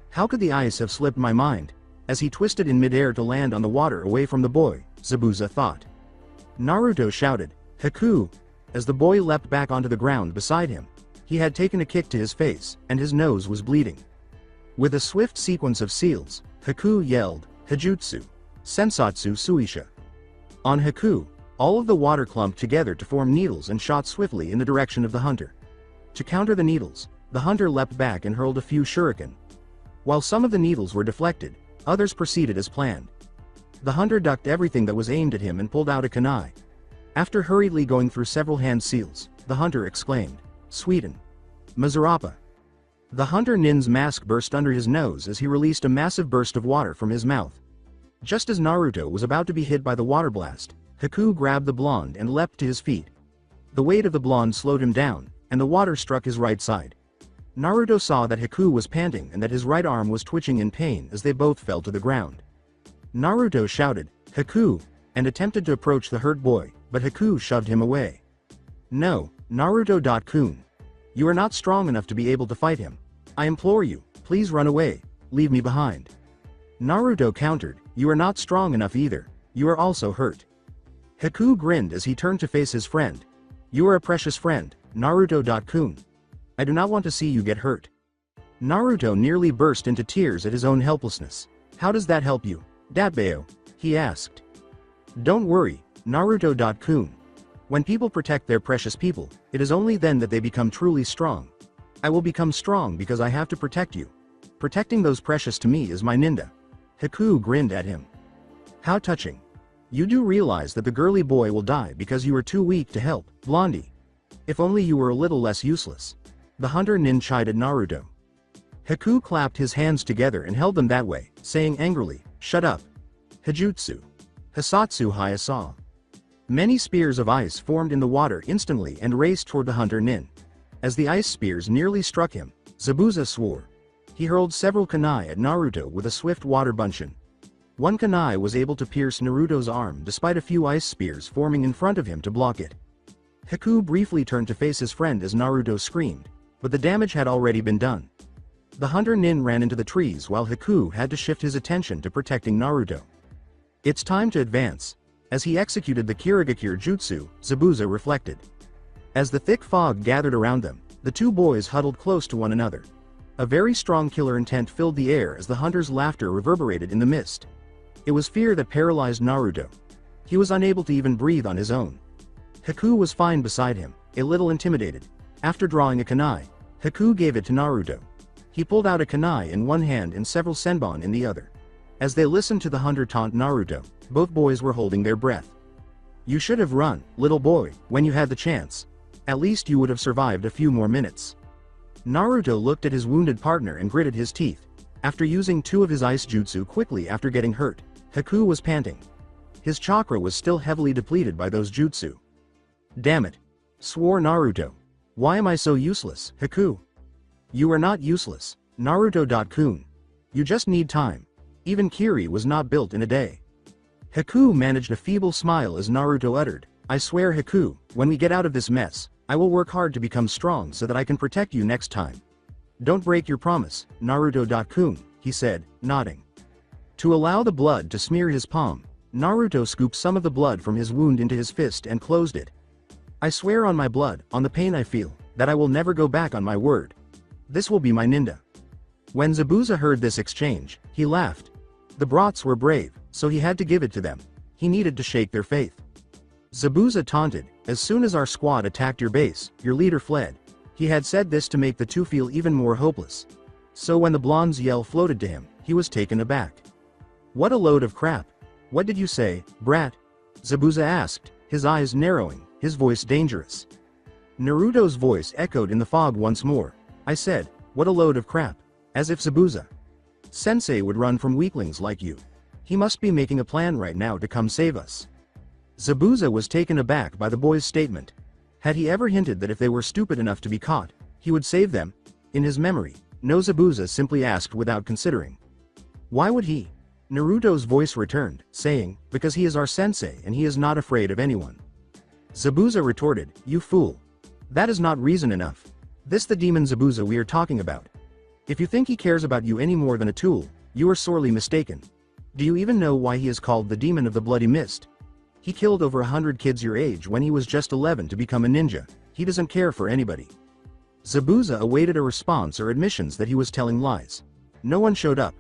B: How could the ice have slipped my mind? As he twisted in midair to land on the water away from the boy, Zabuza thought. Naruto shouted, Haku! As the boy leapt back onto the ground beside him. He had taken a kick to his face, and his nose was bleeding. With a swift sequence of seals, Haku yelled, Hijutsu. Sensatsu Suisha. On Haku, all of the water clumped together to form needles and shot swiftly in the direction of the hunter. To counter the needles, the hunter leapt back and hurled a few shuriken. While some of the needles were deflected, others proceeded as planned. The hunter ducked everything that was aimed at him and pulled out a kunai. After hurriedly going through several hand seals, the hunter exclaimed, "Sweden. Mazarapa." The hunter nin's mask burst under his nose as he released a massive burst of water from his mouth. Just as Naruto was about to be hit by the water blast, Haku grabbed the blonde and leapt to his feet. The weight of the blonde slowed him down, and the water struck his right side. Naruto saw that Haku was panting and that his right arm was twitching in pain as they both fell to the ground. Naruto shouted, "Haku," and attempted to approach the hurt boy, but Haku shoved him away. "No, Naruto-kun. You are not strong enough to be able to fight him. I implore you, please run away, leave me behind." Naruto countered, "You are not strong enough either, you are also hurt." Haku grinned as he turned to face his friend. "You are a precious friend, Naruto-kun. I do not want to see you get hurt." Naruto nearly burst into tears at his own helplessness. "How does that help you, Datbeo?" he asked. "Don't worry, Naruto-kun. When people protect their precious people, it is only then that they become truly strong. I will become strong because I have to protect you. Protecting those precious to me is my ninja." Haku grinned at him. "How touching. You do realize that the girly boy will die because you are too weak to help, Blondie. If only you were a little less useless." The hunter nin chided Naruto. Haku clapped his hands together and held them that way, saying angrily, "Shut up." Hijutsu. Hisatsu Hyasa. Many spears of ice formed in the water instantly and raced toward the hunter nin. As the ice spears nearly struck him, Zabuza swore. He hurled several kunai at Naruto with a swift water bunshin. One kunai was able to pierce Naruto's arm despite a few ice spears forming in front of him to block it. Haku briefly turned to face his friend as Naruto screamed, but the damage had already been done. The hunter nin ran into the trees while Haku had to shift his attention to protecting Naruto. It's time to advance. As he executed the Kirigakure jutsu, Zabuza reflected. As the thick fog gathered around them, the two boys huddled close to one another. A very strong killer intent filled the air as the hunter's laughter reverberated in the mist. It was fear that paralyzed Naruto. He was unable to even breathe on his own. Haku was fine beside him, a little intimidated. After drawing a kunai, Haku gave it to Naruto. He pulled out a kunai in one hand and several senbon in the other. As they listened to the hunter taunt Naruto, both boys were holding their breath. "You should have run, little boy, when you had the chance. At least you would have survived a few more minutes." Naruto looked at his wounded partner and gritted his teeth. After using two of his ice jutsu quickly after getting hurt, Haku was panting. His chakra was still heavily depleted by those jutsu. "Damn it!" swore Naruto. "Why am I so useless, Haku?" "You are not useless, Naruto-kun. You just need time. Even Kiri was not built in a day." Haku managed a feeble smile as Naruto uttered, "I swear, Haku, when we get out of this mess, I will work hard to become strong so that I can protect you next time." "Don't break your promise, Naruto-kun," he said, nodding. To allow the blood to smear his palm, Naruto scooped some of the blood from his wound into his fist and closed it. "I swear on my blood, on the pain I feel, that I will never go back on my word. This will be my ninja." When Zabuza heard this exchange, he laughed. The brats were brave, so he had to give it to them. He needed to shake their faith. Zabuza taunted, "As soon as our squad attacked your base, your leader fled." He had said this to make the two feel even more hopeless. So when the blonde's yell floated to him, he was taken aback. "What a load of crap. What did you say, brat?" Zabuza asked, his eyes narrowing, his voice dangerous. Naruto's voice echoed in the fog once more. "I said, what a load of crap." As if Zabuza Sensei would run from weaklings like you. He must be making a plan right now to come save us. Zabuza was taken aback by the boy's statement. Had he ever hinted that if they were stupid enough to be caught, he would save them? In his memory, no. Zabuza simply asked without considering. "Why would he?" Naruto's voice returned, saying, "Because he is our sensei and he is not afraid of anyone." Zabuza retorted, "You fool. That is not reason enough. This the demon Zabuza we are talking about. If you think he cares about you any more than a tool, you are sorely mistaken. Do you even know why he is called the demon of the bloody mist? He killed over 100 kids your age when he was just 11 to become a ninja. He doesn't care for anybody." Zabuza awaited a response or admissions that he was telling lies. No one showed up.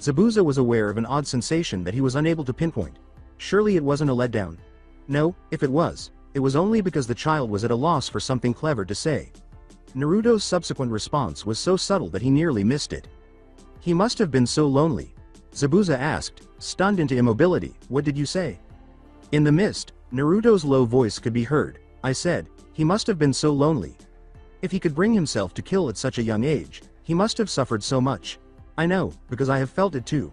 B: Zabuza was aware of an odd sensation that he was unable to pinpoint. Surely it wasn't a letdown. No, if it was only because the child was at a loss for something clever to say. Naruto's subsequent response was so subtle that he nearly missed it. He must have been so lonely. Zabuza asked, stunned into immobility, "What did you say?" In the mist, Naruto's low voice could be heard. "I said, he must have been so lonely. If he could bring himself to kill at such a young age, he must have suffered so much. I know, because I have felt it too.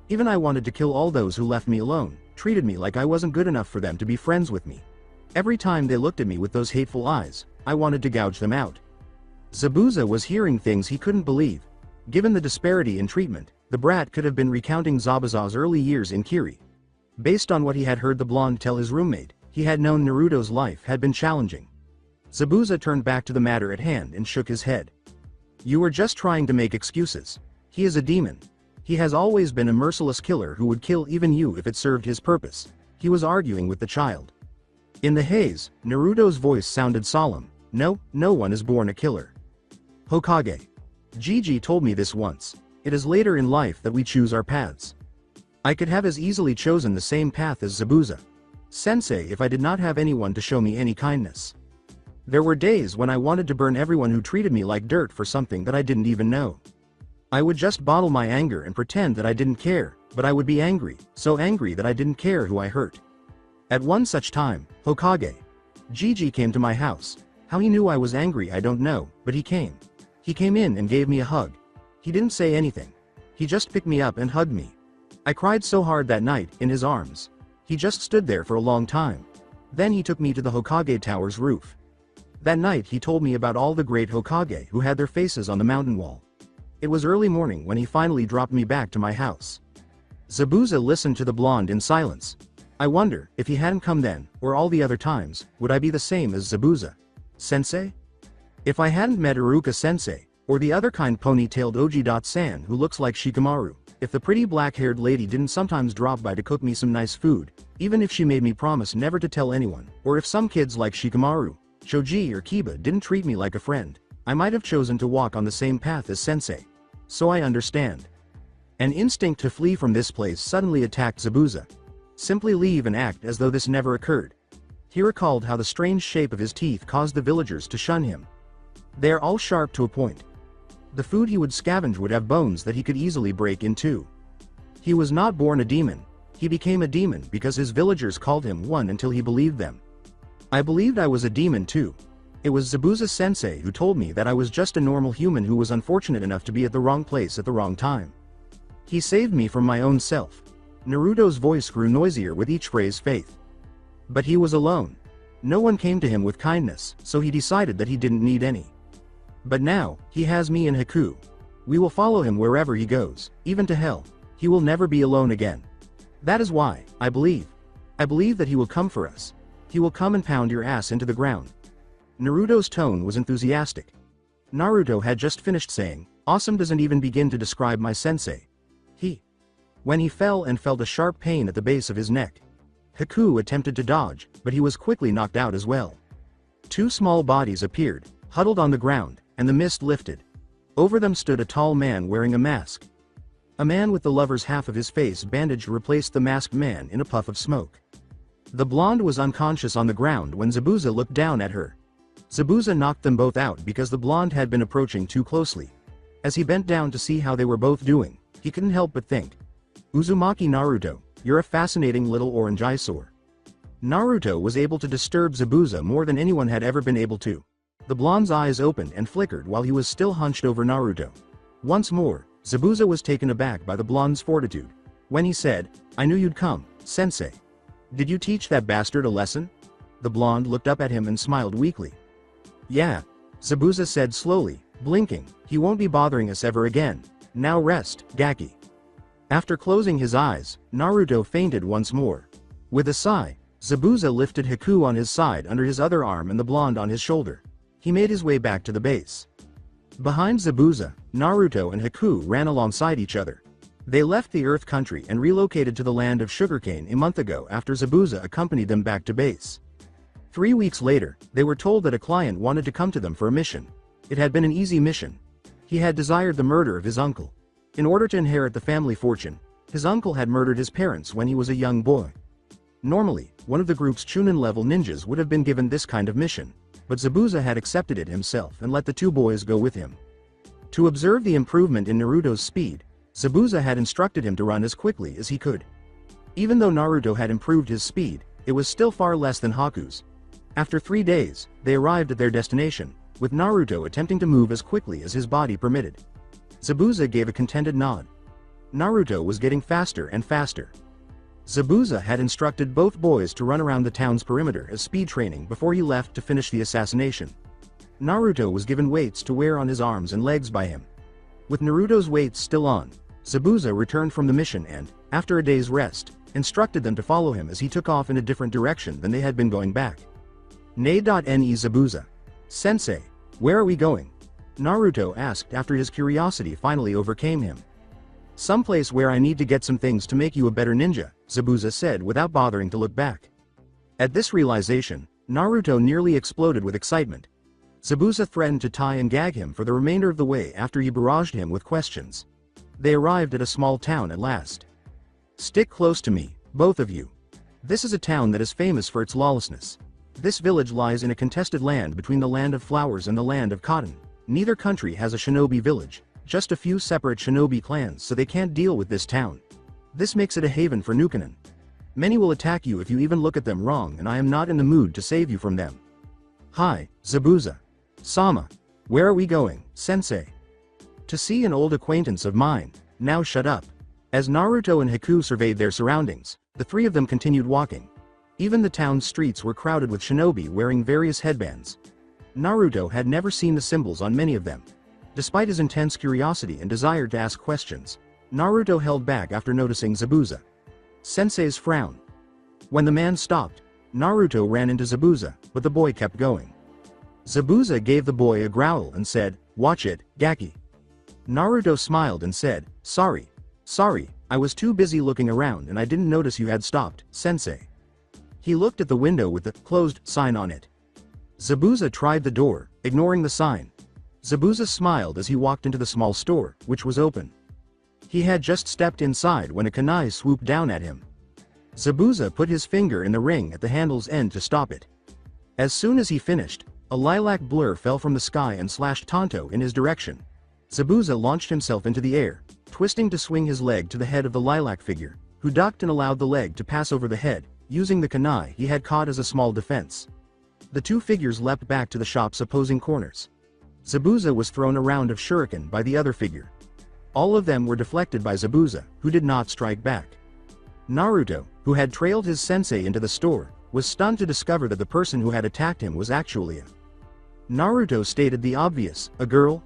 B: Even I wanted to kill all those who left me alone, treated me like I wasn't good enough for them to be friends with me. Every time they looked at me with those hateful eyes, I wanted to gouge them out." Zabuza was hearing things he couldn't believe. Given the disparity in treatment, the brat could have been recounting Zabuza's early years in Kiri. Based on what he had heard the blonde tell his roommate, he had known Naruto's life had been challenging. Zabuza turned back to the matter at hand and shook his head. "You were just trying to make excuses. He is a demon. He has always been a merciless killer who would kill even you if it served his purpose," he was arguing with the child. In the haze, Naruto's voice sounded solemn. No one is born a killer. Hokage. Gigi told me this once. It is later in life that we choose our paths. I could have as easily chosen the same path as Zabuza Sensei if I did not have anyone to show me any kindness. There were days when I wanted to burn everyone who treated me like dirt for something that I didn't even know. I would just bottle my anger and pretend that I didn't care, but I would be angry, so angry that I didn't care who I hurt. At one such time, Hokage, Gigi came to my house. How he knew I was angry I don't know, but he came. He came in and gave me a hug. He didn't say anything. He just picked me up and hugged me. I cried so hard that night, in his arms. He just stood there for a long time. Then he took me to the Hokage Tower's roof. That night he told me about all the great Hokage who had their faces on the mountain wall. It was early morning when he finally dropped me back to my house. Zabuza listened to the blonde in silence. I wonder, if he hadn't come then, or all the other times, would I be the same as Zabuza Sensei? If I hadn't met Iruka Sensei, or the other kind ponytailed Oji-san who looks like Shikamaru, if the pretty black-haired lady didn't sometimes drop by to cook me some nice food, even if she made me promise never to tell anyone, or if some kids like Shikamaru, Shoji or Kiba didn't treat me like a friend, I might have chosen to walk on the same path as Sensei. So I understand. An instinct to flee from this place suddenly attacked Zabuza. Simply leave and act as though this never occurred. He recalled how the strange shape of his teeth caused the villagers to shun him. They are all sharp to a point. The food he would scavenge would have bones that he could easily break in two. He was not born a demon. He became a demon because his villagers called him one until he believed them. I believed I was a demon too. It was Zabuza Sensei who told me that I was just a normal human who was unfortunate enough to be at the wrong place at the wrong time. He saved me from my own self. Naruto's voice grew noisier with each phrase faith. But he was alone. No one came to him with kindness, so he decided that he didn't need any. But now, he has me and Haku. We will follow him wherever he goes, even to hell. He will never be alone again. That is why, I believe that he will come for us. He will come and pound your ass into the ground. Naruto's tone was enthusiastic. Naruto had just finished saying, awesome doesn't even begin to describe my sensei. When he fell and felt a sharp pain at the base of his neck. Haku attempted to dodge, but he was quickly knocked out as well. Two small bodies appeared, huddled on the ground, and the mist lifted. Over them stood a tall man wearing a mask. A man with the lover's half of his face bandaged replaced the masked man in a puff of smoke. The blonde was unconscious on the ground when Zabuza looked down at her. Zabuza knocked them both out because the blonde had been approaching too closely. As he bent down to see how they were both doing, he couldn't help but think, Uzumaki Naruto, you're a fascinating little orange eyesore. Naruto was able to disturb Zabuza more than anyone had ever been able to. The blonde's eyes opened and flickered while he was still hunched over Naruto. Once more, Zabuza was taken aback by the blonde's fortitude. When he said, I knew you'd come, sensei. Did you teach that bastard a lesson? The blonde looked up at him and smiled weakly. Yeah, Zabuza said slowly, blinking, he won't be bothering us ever again. Now rest, Gaki. After closing his eyes, Naruto fainted once more. With a sigh, Zabuza lifted Haku on his side under his other arm and the blonde on his shoulder. He made his way back to the base. Behind Zabuza, Naruto and Haku ran alongside each other. They left the Earth Country and relocated to the land of sugarcane a month ago after Zabuza accompanied them back to base. 3 weeks later, they were told that a client wanted to come to them for a mission. It had been an easy mission. He had desired the murder of his uncle. In order to inherit the family fortune, his uncle had murdered his parents when he was a young boy. Normally, one of the group's Chunin-level ninjas would have been given this kind of mission, but Zabuza had accepted it himself and let the two boys go with him. To observe the improvement in Naruto's speed, Zabuza had instructed him to run as quickly as he could. Even though Naruto had improved his speed, it was still far less than Haku's. After 3 days, they arrived at their destination, with Naruto attempting to move as quickly as his body permitted. Zabuza gave a contented nod. Naruto was getting faster and faster. Zabuza had instructed both boys to run around the town's perimeter as speed training before he left to finish the assassination. Naruto was given weights to wear on his arms and legs by him. With Naruto's weights still on, Zabuza returned from the mission and, after a day's rest, instructed them to follow him as he took off in a different direction than they had been going back. Ne Zabuza. Sensei, where are we going? Naruto asked after his curiosity finally overcame him. Someplace where I need to get some things to make you a better ninja, Zabuza said without bothering to look back. At this realization, Naruto nearly exploded with excitement. Zabuza threatened to tie and gag him for the remainder of the way after he barraged him with questions. They arrived at a small town at last. Stick close to me, both of you. This is a town that is famous for its lawlessness. This village lies in a contested land between the land of flowers and the land of cotton. Neither country has a shinobi village, just a few separate shinobi clans, so they can't deal with this town. This makes it a haven for Nukenin. Many will attack you if you even look at them wrong, and I am not in the mood to save you from them. Hi, Zabuza. Sama. Where are we going, sensei? To see an old acquaintance of mine. Now shut up. As Naruto and Haku surveyed their surroundings, the three of them continued walking. Even the town's streets were crowded with shinobi wearing various headbands. Naruto had never seen the symbols on many of them. Despite his intense curiosity and desire to ask questions, Naruto held back after noticing Zabuza. Sensei's frown. When the man stopped, Naruto ran into Zabuza, but the boy kept going. Zabuza gave the boy a growl and said, "Watch it, Gaki." Naruto smiled and said, Sorry, I was too busy looking around and I didn't notice you had stopped, sensei." He looked at the window with the closed sign on it. Zabuza tried the door, ignoring the sign. Zabuza smiled as he walked into the small store, which was open. He had just stepped inside when a kunai swooped down at him. Zabuza put his finger in the ring at the handle's end to stop it. As soon as he finished, a lilac blur fell from the sky and slashed Tonto in his direction. Zabuza launched himself into the air, twisting to swing his leg to the head of the lilac figure, who ducked and allowed the leg to pass over the head, using the kunai he had caught as a small defense. The two figures leapt back to the shop's opposing corners. Zabuza was thrown a round of shuriken by the other figure. All of them were deflected by Zabuza, who did not strike back. Naruto, who had trailed his sensei into the store, was stunned to discover that the person who had attacked him was actually a Naruto stated the obvious, a girl.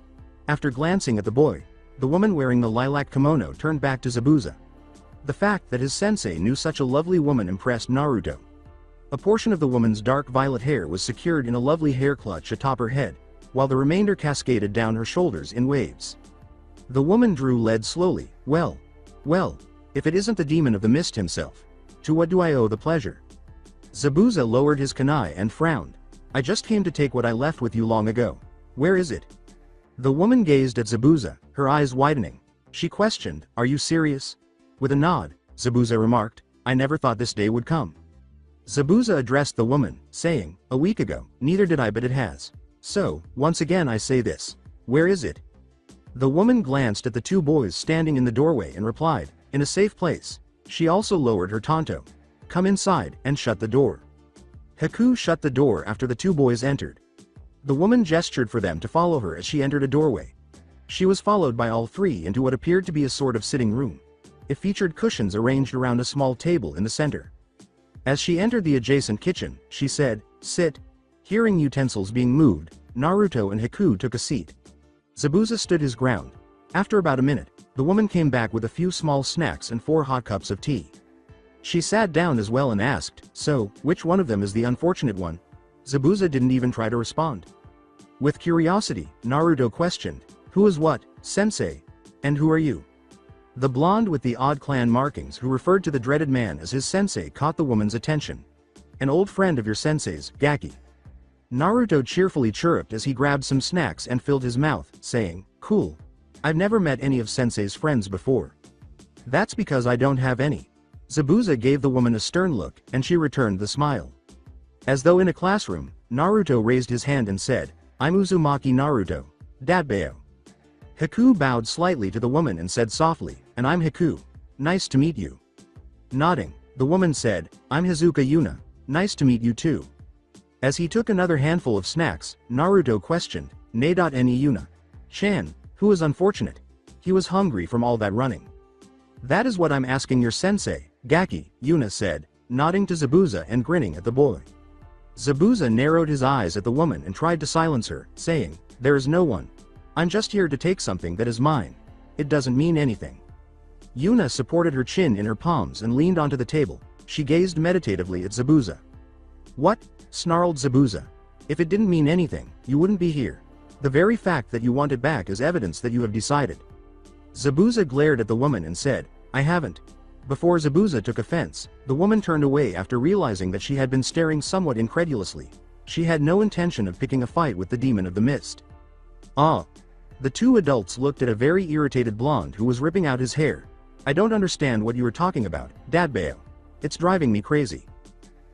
B: After glancing at the boy, the woman wearing the lilac kimono turned back to Zabuza. The fact that his sensei knew such a lovely woman impressed Naruto. A portion of the woman's dark violet hair was secured in a lovely hair clutch atop her head, while the remainder cascaded down her shoulders in waves. The woman drew lead slowly. Well, if it isn't the demon of the mist himself. To what do I owe the pleasure? Zabuza lowered his kunai and frowned. I just came to take what I left with you long ago. Where is it? The woman gazed at Zabuza, her eyes widening. She questioned, Are you serious? With a nod, Zabuza remarked, I never thought this day would come. Zabuza addressed the woman, saying, A week ago, neither did I, but it has. So, once again I say this. Where is it? The woman glanced at the two boys standing in the doorway and replied, In a safe place. She also lowered her tanto. Come inside, and shut the door. Haku shut the door after the two boys entered. The woman gestured for them to follow her as she entered a doorway. She was followed by all three into what appeared to be a sort of sitting room. It featured cushions arranged around a small table in the center. As she entered the adjacent kitchen, she said, Sit. Hearing utensils being moved, Naruto and Haku took a seat. Zabuza stood his ground. After about a minute, the woman came back with a few small snacks and 4 hot cups of tea. She sat down as well and asked, So, which one of them is the unfortunate one? Zabuza didn't even try to respond. With curiosity, Naruto questioned, Who is what, sensei? And who are you? The blonde with the odd clan markings who referred to the dreaded man as his sensei caught the woman's attention. An old friend of your sensei's, Gaki. Naruto cheerfully chirruped as he grabbed some snacks and filled his mouth, saying, Cool. I've never met any of Sensei's friends before. That's because I don't have any. Zabuza gave the woman a stern look, and she returned the smile. As though in a classroom, Naruto raised his hand and said, I'm Uzumaki Naruto. Datbeo. Haku bowed slightly to the woman and said softly, and I'm Haku. Nice to meet you. Nodding, the woman said, I'm Hazuka Yuna. Nice to meet you too. As he took another handful of snacks, Naruto questioned, Ne. Yuna. Chan, who is unfortunate? He was hungry from all that running. That is what I'm asking your sensei, Gaki, Yuna said, nodding to Zabuza and grinning at the boy. Zabuza narrowed his eyes at the woman and tried to silence her, saying, There is no one. I'm just here to take something that is mine. It doesn't mean anything. Yuna supported her chin in her palms and leaned onto the table. She gazed meditatively at Zabuza. What? Snarled Zabuza. If it didn't mean anything, you wouldn't be here. The very fact that you want it back is evidence that you have decided. Zabuza glared at the woman and said, I haven't. Before Zabuza took offense, the woman turned away after realizing that she had been staring somewhat incredulously. She had no intention of picking a fight with the demon of the mist. Ah. The two adults looked at a very irritated blonde who was ripping out his hair. I don't understand what you are talking about, Dadbeo. It's driving me crazy.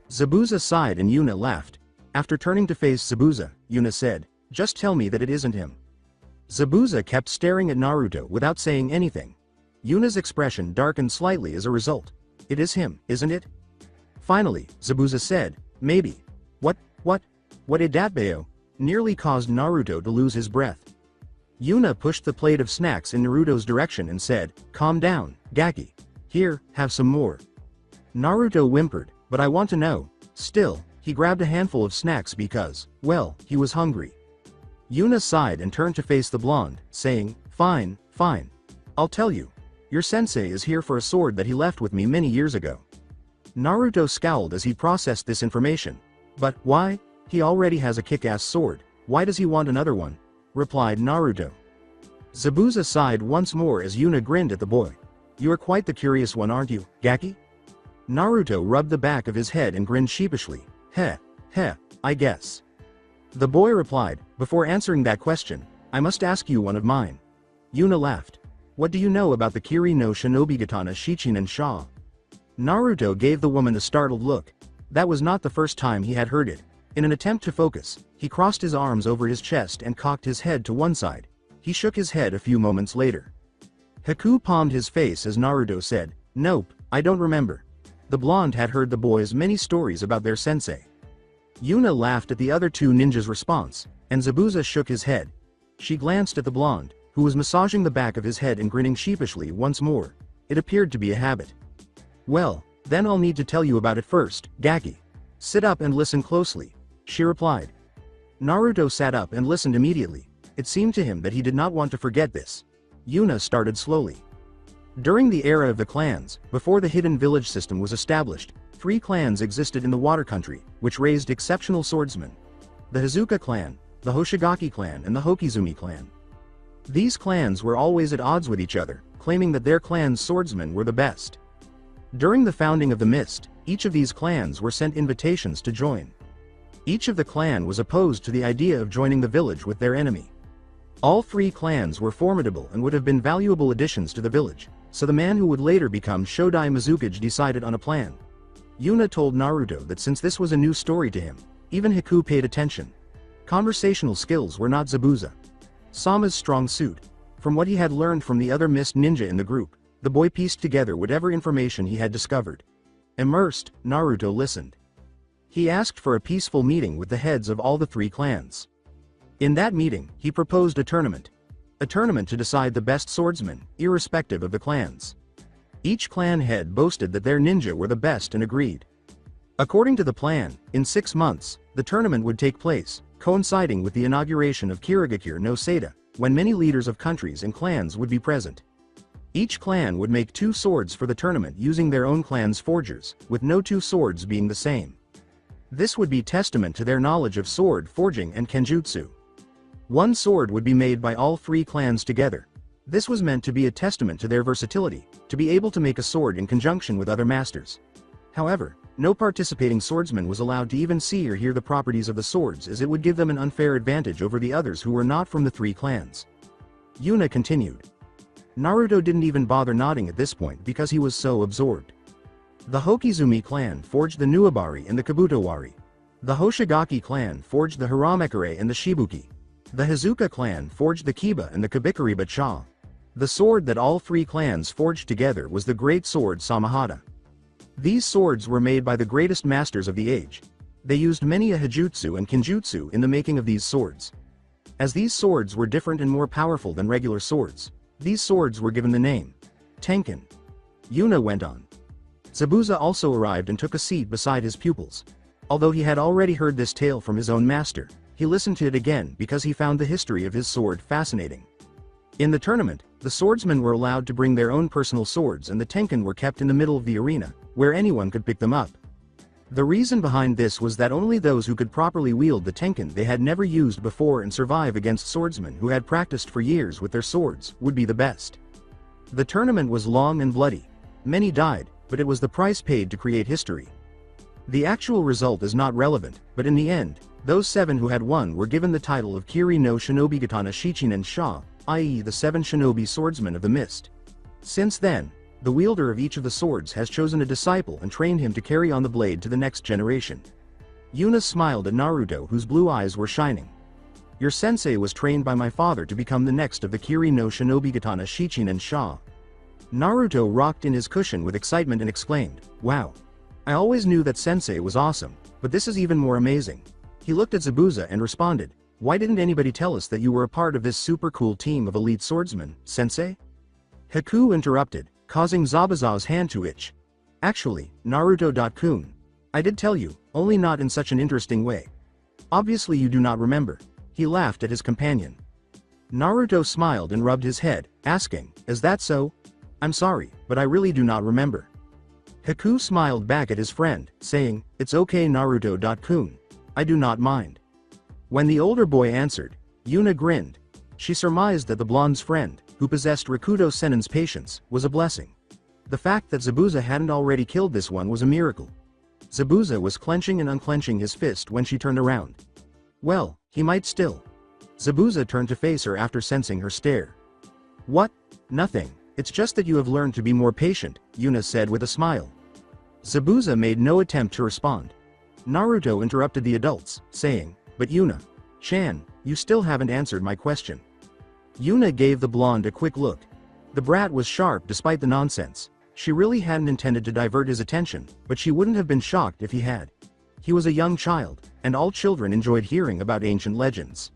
B: Zabuza sighed and Yuna laughed. After turning to face Zabuza, Yuna said, Just tell me that it isn't him. Zabuza kept staring at Naruto without saying anything. Yuna's expression darkened slightly as a result. It is him, isn't it? Finally, Zabuza said, Maybe. What did Datbeo? Nearly caused Naruto to lose his breath. Yuna pushed the plate of snacks in Naruto's direction and said, Calm down, Gaki. Here, have some more. Naruto whimpered, but I want to know. Still, he grabbed a handful of snacks because, well, he was hungry. Yuna sighed and turned to face the blonde, saying, Fine. I'll tell you. Your sensei is here for a sword that he left with me many years ago. Naruto scowled as he processed this information. But, why? He already has a kick-ass sword. Why does he want another one? Replied Naruto. Zabuza sighed once more as Yuna grinned at the boy. You are quite the curious one, aren't you, Gaki? Naruto rubbed the back of his head and grinned sheepishly. Heh, I guess. The boy replied, Before answering that question, I must ask you one of mine. Yuna laughed. What do you know about the Kiri no Shinobigatana Shichinen Sha? Naruto gave the woman a startled look. That was not the first time he had heard it. In an attempt to focus, he crossed his arms over his chest and cocked his head to one side. He shook his head a few moments later. Haku palmed his face as Naruto said, Nope, I don't remember. The blonde had heard the boys' many stories about their sensei. Yuna laughed at the other two ninjas' response, and Zabuza shook his head. She glanced at the blonde, who was massaging the back of his head and grinning sheepishly once more. It appeared to be a habit. Well, then I'll need to tell you about it first, Gaki. Sit up and listen closely, she replied. Naruto sat up and listened immediately. It seemed to him that he did not want to forget this. Yuna started slowly. During the era of the clans, before the hidden village system was established, 3 clans existed in the Water Country, which raised exceptional swordsmen. The Hazuka clan, the Hoshigaki clan and the Hokizumi clan. These clans were always at odds with each other, claiming that their clan's swordsmen were the best. During the founding of the Mist, each of these clans were sent invitations to join. Each of the clan was opposed to the idea of joining the village with their enemy. All 3 clans were formidable and would have been valuable additions to the village, so the man who would later become Shodai Mizukage decided on a plan. Yuna told Naruto that since this was a new story to him, even Haku paid attention. Conversational skills were not Zabuza Sama's strong suit. From what he had learned from the other Mist ninja in the group, the boy pieced together whatever information he had discovered. Immersed, Naruto listened. He asked for a peaceful meeting with the heads of all the 3 clans. In that meeting, he proposed a tournament. A tournament to decide the best swordsman, irrespective of the clans. Each clan head boasted that their ninja were the best and agreed. According to the plan, in 6 months, the tournament would take place, coinciding with the inauguration of Kirigakure no Seda, when many leaders of countries and clans would be present. Each clan would make 2 swords for the tournament using their own clan's forgers, with no 2 swords being the same. This would be testament to their knowledge of sword forging and kenjutsu. 1 sword would be made by all 3 clans together. This was meant to be a testament to their versatility, to be able to make a sword in conjunction with other masters. However, no participating swordsman was allowed to even see or hear the properties of the swords, as it would give them an unfair advantage over the others who were not from the 3 clans. Yuna continued. Naruto didn't even bother nodding at this point because he was so absorbed. The Hokizumi clan forged the Nuabari and the Kabutowari. The Hoshigaki clan forged the Haramekure and the Shibuki. The Hizuka clan forged the Kiba and the Kabikariba-cha. The sword that all three clans forged together was the great sword Samahata. These swords were made by the greatest masters of the age. They used many a hijutsu and kinjutsu in the making of these swords. As these swords were different and more powerful than regular swords, these swords were given the name Tenkan. Yuna went on. Zabuza also arrived and took a seat beside his pupils. Although he had already heard this tale from his own master, he listened to it again because he found the history of his sword fascinating. In the tournament, the swordsmen were allowed to bring their own personal swords and the Tenkan were kept in the middle of the arena, where anyone could pick them up. The reason behind this was that only those who could properly wield the Tenkan they had never used before and survive against swordsmen who had practiced for years with their swords would be the best. The tournament was long and bloody. Many died, but it was the price paid to create history. The actual result is not relevant, but in the end, those 7 who had won were given the title of Kiri no Shinobigatana Shichinen Sha, i.e. the 7 shinobi swordsmen of the mist. Since then, the wielder of each of the swords has chosen a disciple and trained him to carry on the blade to the next generation. Yuna smiled at Naruto, whose blue eyes were shining. Your sensei was trained by my father to become the next of the Kiri no Shinobigatana Shichinen Sha. Naruto rocked in his cushion with excitement and exclaimed, "Wow! I always knew that sensei was awesome, but this is even more amazing." He looked at Zabuza and responded, "Why didn't anybody tell us that you were a part of this super cool team of elite swordsmen, sensei?" Haku interrupted, causing Zabuza's hand to itch. "Actually, Naruto-kun, I did tell you, only not in such an interesting way. Obviously you do not remember." He laughed at his companion. Naruto smiled and rubbed his head, asking, "Is that so? I'm sorry, but I really do not remember." Haku smiled back at his friend, saying, "It's okay Naruto-kun. I do not mind." When the older boy answered, Yuna grinned. She surmised that the blonde's friend, who possessed Rakuto Sennin's patience, was a blessing. The fact that Zabuza hadn't already killed this one was a miracle. Zabuza was clenching and unclenching his fist when she turned around. Well, he might still. Zabuza turned to face her after sensing her stare. "What? Nothing, it's just that you have learned to be more patient," Yuna said with a smile. Zabuza made no attempt to respond. Naruto interrupted the adults, saying, "But Yuna-chan, you still haven't answered my question." Yuna gave the blonde a quick look. The brat was sharp despite the nonsense. She really hadn't intended to divert his attention, but she wouldn't have been shocked if he had. He was a young child, and all children enjoyed hearing about ancient legends.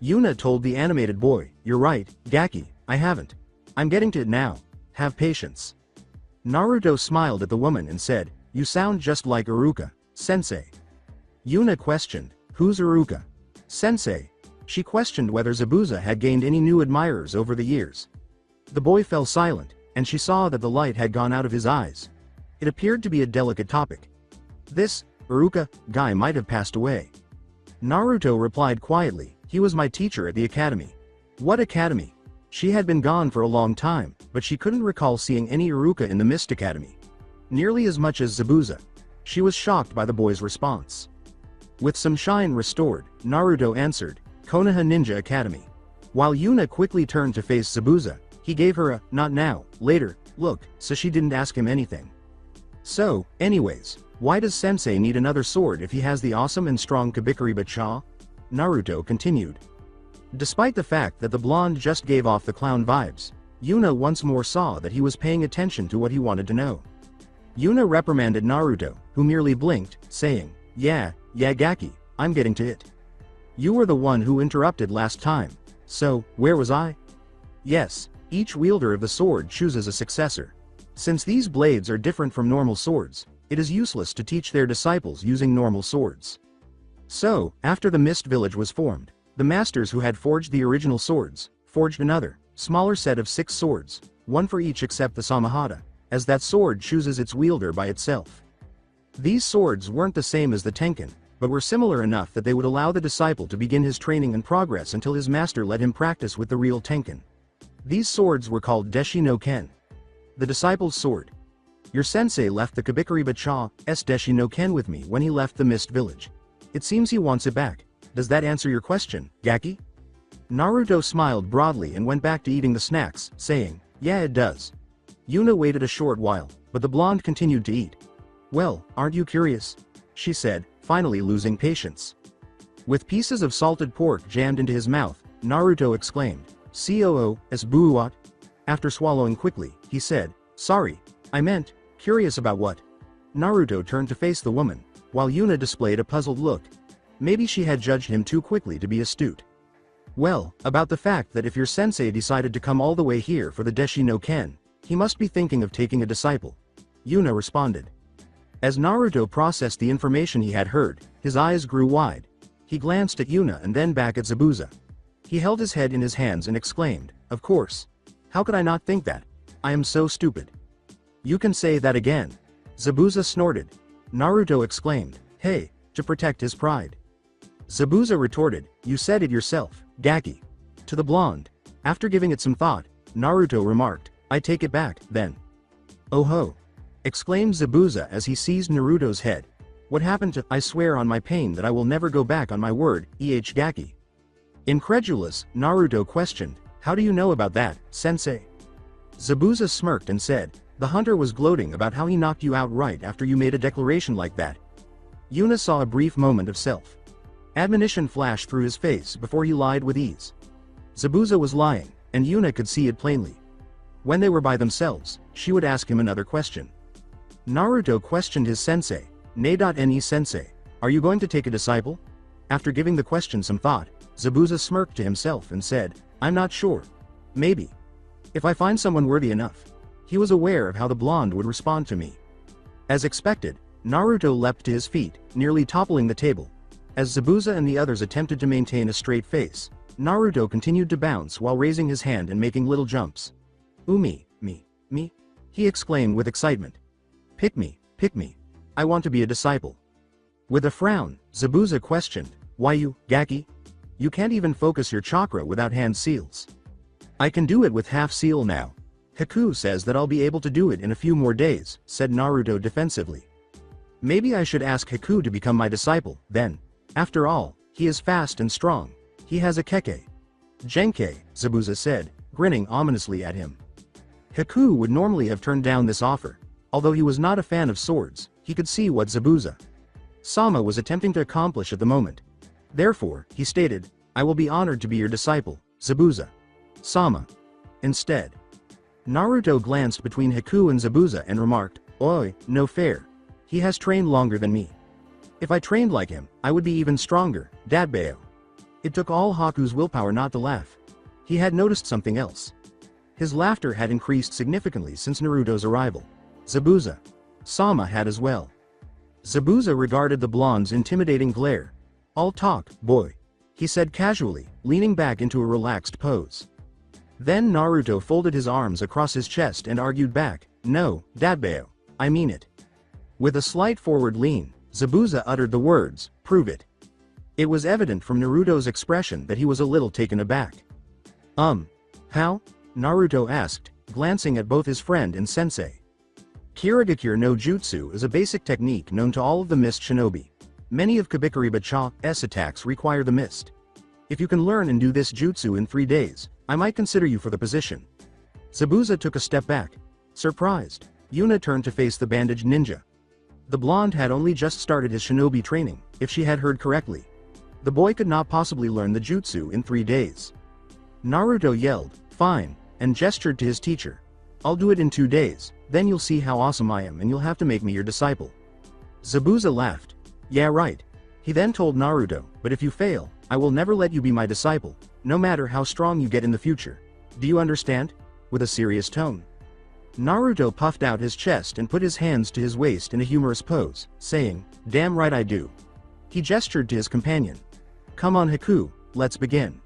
B: Yuna told the animated boy, "You're right, Gaki, I haven't. I'm getting to it now. Have patience." Naruto smiled at the woman and said, "You sound just like Iruka, sensei." Yuna questioned, "Who's Iruka? Sensei?" She questioned whether Zabuza had gained any new admirers over the years. The boy fell silent, and she saw that the light had gone out of his eyes. It appeared to be a delicate topic. This Iruka guy might have passed away. Naruto replied quietly, "He was my teacher at the academy." What academy? She had been gone for a long time, but she couldn't recall seeing any Iruka in the Mist Academy. Nearly as much as Zabuza. She was shocked by the boy's response. With some shine restored, Naruto answered, "Konoha Ninja Academy." While Yuna quickly turned to face Zabuza, he gave her a, "not now, later," look, so she didn't ask him anything. "So, anyways, why does sensei need another sword if he has the awesome and strong Kabikariba-cha?" Naruto continued. Despite the fact that the blonde just gave off the clown vibes, Yuna once more saw that he was paying attention to what he wanted to know. Yuna reprimanded Naruto, who merely blinked, saying, Yeah, Gaki, I'm getting to it. You were the one who interrupted last time, so, where was I? Yes, each wielder of the sword chooses a successor. Since these blades are different from normal swords, it is useless to teach their disciples using normal swords. So, after the Mist Village was formed, the masters who had forged the original swords, forged another, smaller set of 6 swords, one for each except the Samahata, as that sword chooses its wielder by itself. These swords weren't the same as the Tenkan, but were similar enough that they would allow the disciple to begin his training and progress until his master let him practice with the real Tenkan. These swords were called Deshi no Ken. The disciple's sword. Your sensei left the Kabikariba-cha's Deshi no Ken with me when he left the Mist Village. It seems he wants it back. Does that answer your question, Gaki? Naruto smiled broadly and went back to eating the snacks, saying, "Yeah, it does." Yuna waited a short while, but the blonde continued to eat. "Well, aren't you curious?" she said, finally losing patience. With pieces of salted pork jammed into his mouth, Naruto exclaimed, "Coo, buuat?" After swallowing quickly, he said, "Sorry, I meant, curious about what?" Naruto turned to face the woman, while Yuna displayed a puzzled look. Maybe she had judged him too quickly to be astute. "Well, about the fact that if your sensei decided to come all the way here for the Deshi no Ken, he must be thinking of taking a disciple," Yuna responded. As Naruto processed the information he had heard, his eyes grew wide. He glanced at Yuna and then back at Zabuza. He held his head in his hands and exclaimed, "Of course. How could I not think that? I am so stupid." "You can say that again." Zabuza snorted. Naruto exclaimed, "Hey," to protect his pride. Zabuza retorted, "You said it yourself, Gaki." To the blonde. After giving it some thought, Naruto remarked, "I take it back, then." "Oh ho!" exclaimed Zabuza as he seized Naruto's head. "What happened to, I swear on my pain that I will never go back on my word, Gaki?" Incredulous, Naruto questioned, "How do you know about that, sensei?" Zabuza smirked and said, "The hunter was gloating about how he knocked you out right after you made a declaration like that." Yuna saw a brief moment of self-admonition flash through his face before he lied with ease. Zabuza was lying, and Yuna could see it plainly. When they were by themselves, she would ask him another question. Naruto questioned his sensei, "Ne. Sensei, are you going to take a disciple?" After giving the question some thought, Zabuza smirked to himself and said, "I'm not sure. Maybe. If I find someone worthy enough." He was aware of how the blonde would respond to me. As expected, Naruto leapt to his feet, nearly toppling the table. As Zabuza and the others attempted to maintain a straight face, Naruto continued to bounce while raising his hand and making little jumps. Me, he exclaimed with excitement. Pick me, I want to be a disciple." With a frown, Zabuza questioned, "Why you, Gaki? You can't even focus your chakra without hand seals." "I can do it with half seal now. Haku says that I'll be able to do it in a few more days," said Naruto defensively. "Maybe I should ask Haku to become my disciple, then. After all, he is fast and strong. He has a keke." "Genkei," Zabuza said, grinning ominously at him. Haku would normally have turned down this offer. Although he was not a fan of swords, he could see what Zabuza-sama was attempting to accomplish at the moment. Therefore, he stated, "I will be honored to be your disciple, Zabuza-sama." Instead, Naruto glanced between Haku and Zabuza and remarked, "Oi, no fair. He has trained longer than me. If I trained like him, I would be even stronger, Dadbeo." It took all Haku's willpower not to laugh. He had noticed something else. His laughter had increased significantly since Naruto's arrival. Zabuza-sama had as well. Zabuza regarded the blonde's intimidating glare. "All talk, boy," he said casually, leaning back into a relaxed pose. Then Naruto folded his arms across his chest and argued back, "No, Dadbeo, I mean it." With a slight forward lean, Zabuza uttered the words, "Prove it." It was evident from Naruto's expression that he was a little taken aback. How?" Naruto asked, glancing at both his friend and sensei. Kirigakure no Jutsu is a basic technique known to all of the Mist Shinobi. Many of Kabikariba-cha's attacks require the mist. If you can learn and do this jutsu in 3 days, I might consider you for the position. Zabuza took a step back. Surprised, Yuna turned to face the bandaged ninja. The blonde had only just started his shinobi training, if she had heard correctly. The boy could not possibly learn the jutsu in 3 days. Naruto yelled, "Fine," and gestured to his teacher. "I'll do it in 2 days, then you'll see how awesome I am and you'll have to make me your disciple." Zabuza laughed. "Yeah, right." He then told Naruto, "But if you fail, I will never let you be my disciple, no matter how strong you get in the future. Do you understand?" With a serious tone. Naruto puffed out his chest and put his hands to his waist in a humorous pose, saying, "Damn right I do." He gestured to his companion. "Come on Haku, let's begin."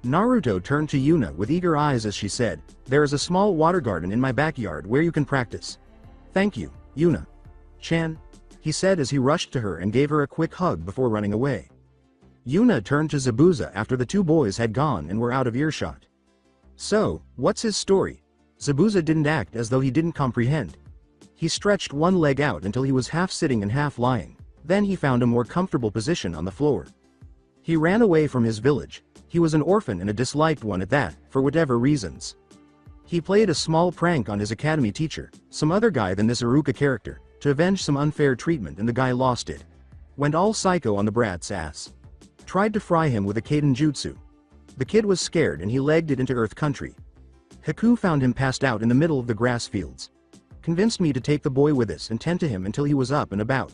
B: Naruto turned to Yuna with eager eyes as she said, "There is a small water garden in my backyard where you can practice." "Thank you, Yuna-chan," he said as he rushed to her and gave her a quick hug before running away. Yuna turned to Zabuza after the 2 boys had gone and were out of earshot. "So, what's his story?" Zabuza didn't act as though he didn't comprehend. He stretched one leg out until he was half sitting and half lying, then he found a more comfortable position on the floor. He ran away from his village. He was an orphan and a disliked one at that, for whatever reasons. He played a small prank on his academy teacher, some other guy than this Iruka character, to avenge some unfair treatment, and the guy lost it. Went all psycho on the brat's ass. Tried to fry him with a Kaiden jutsu. The kid was scared and he legged it into Earth Country. Haku found him passed out in the middle of the grass fields. Convinced me to take the boy with us and tend to him until he was up and about.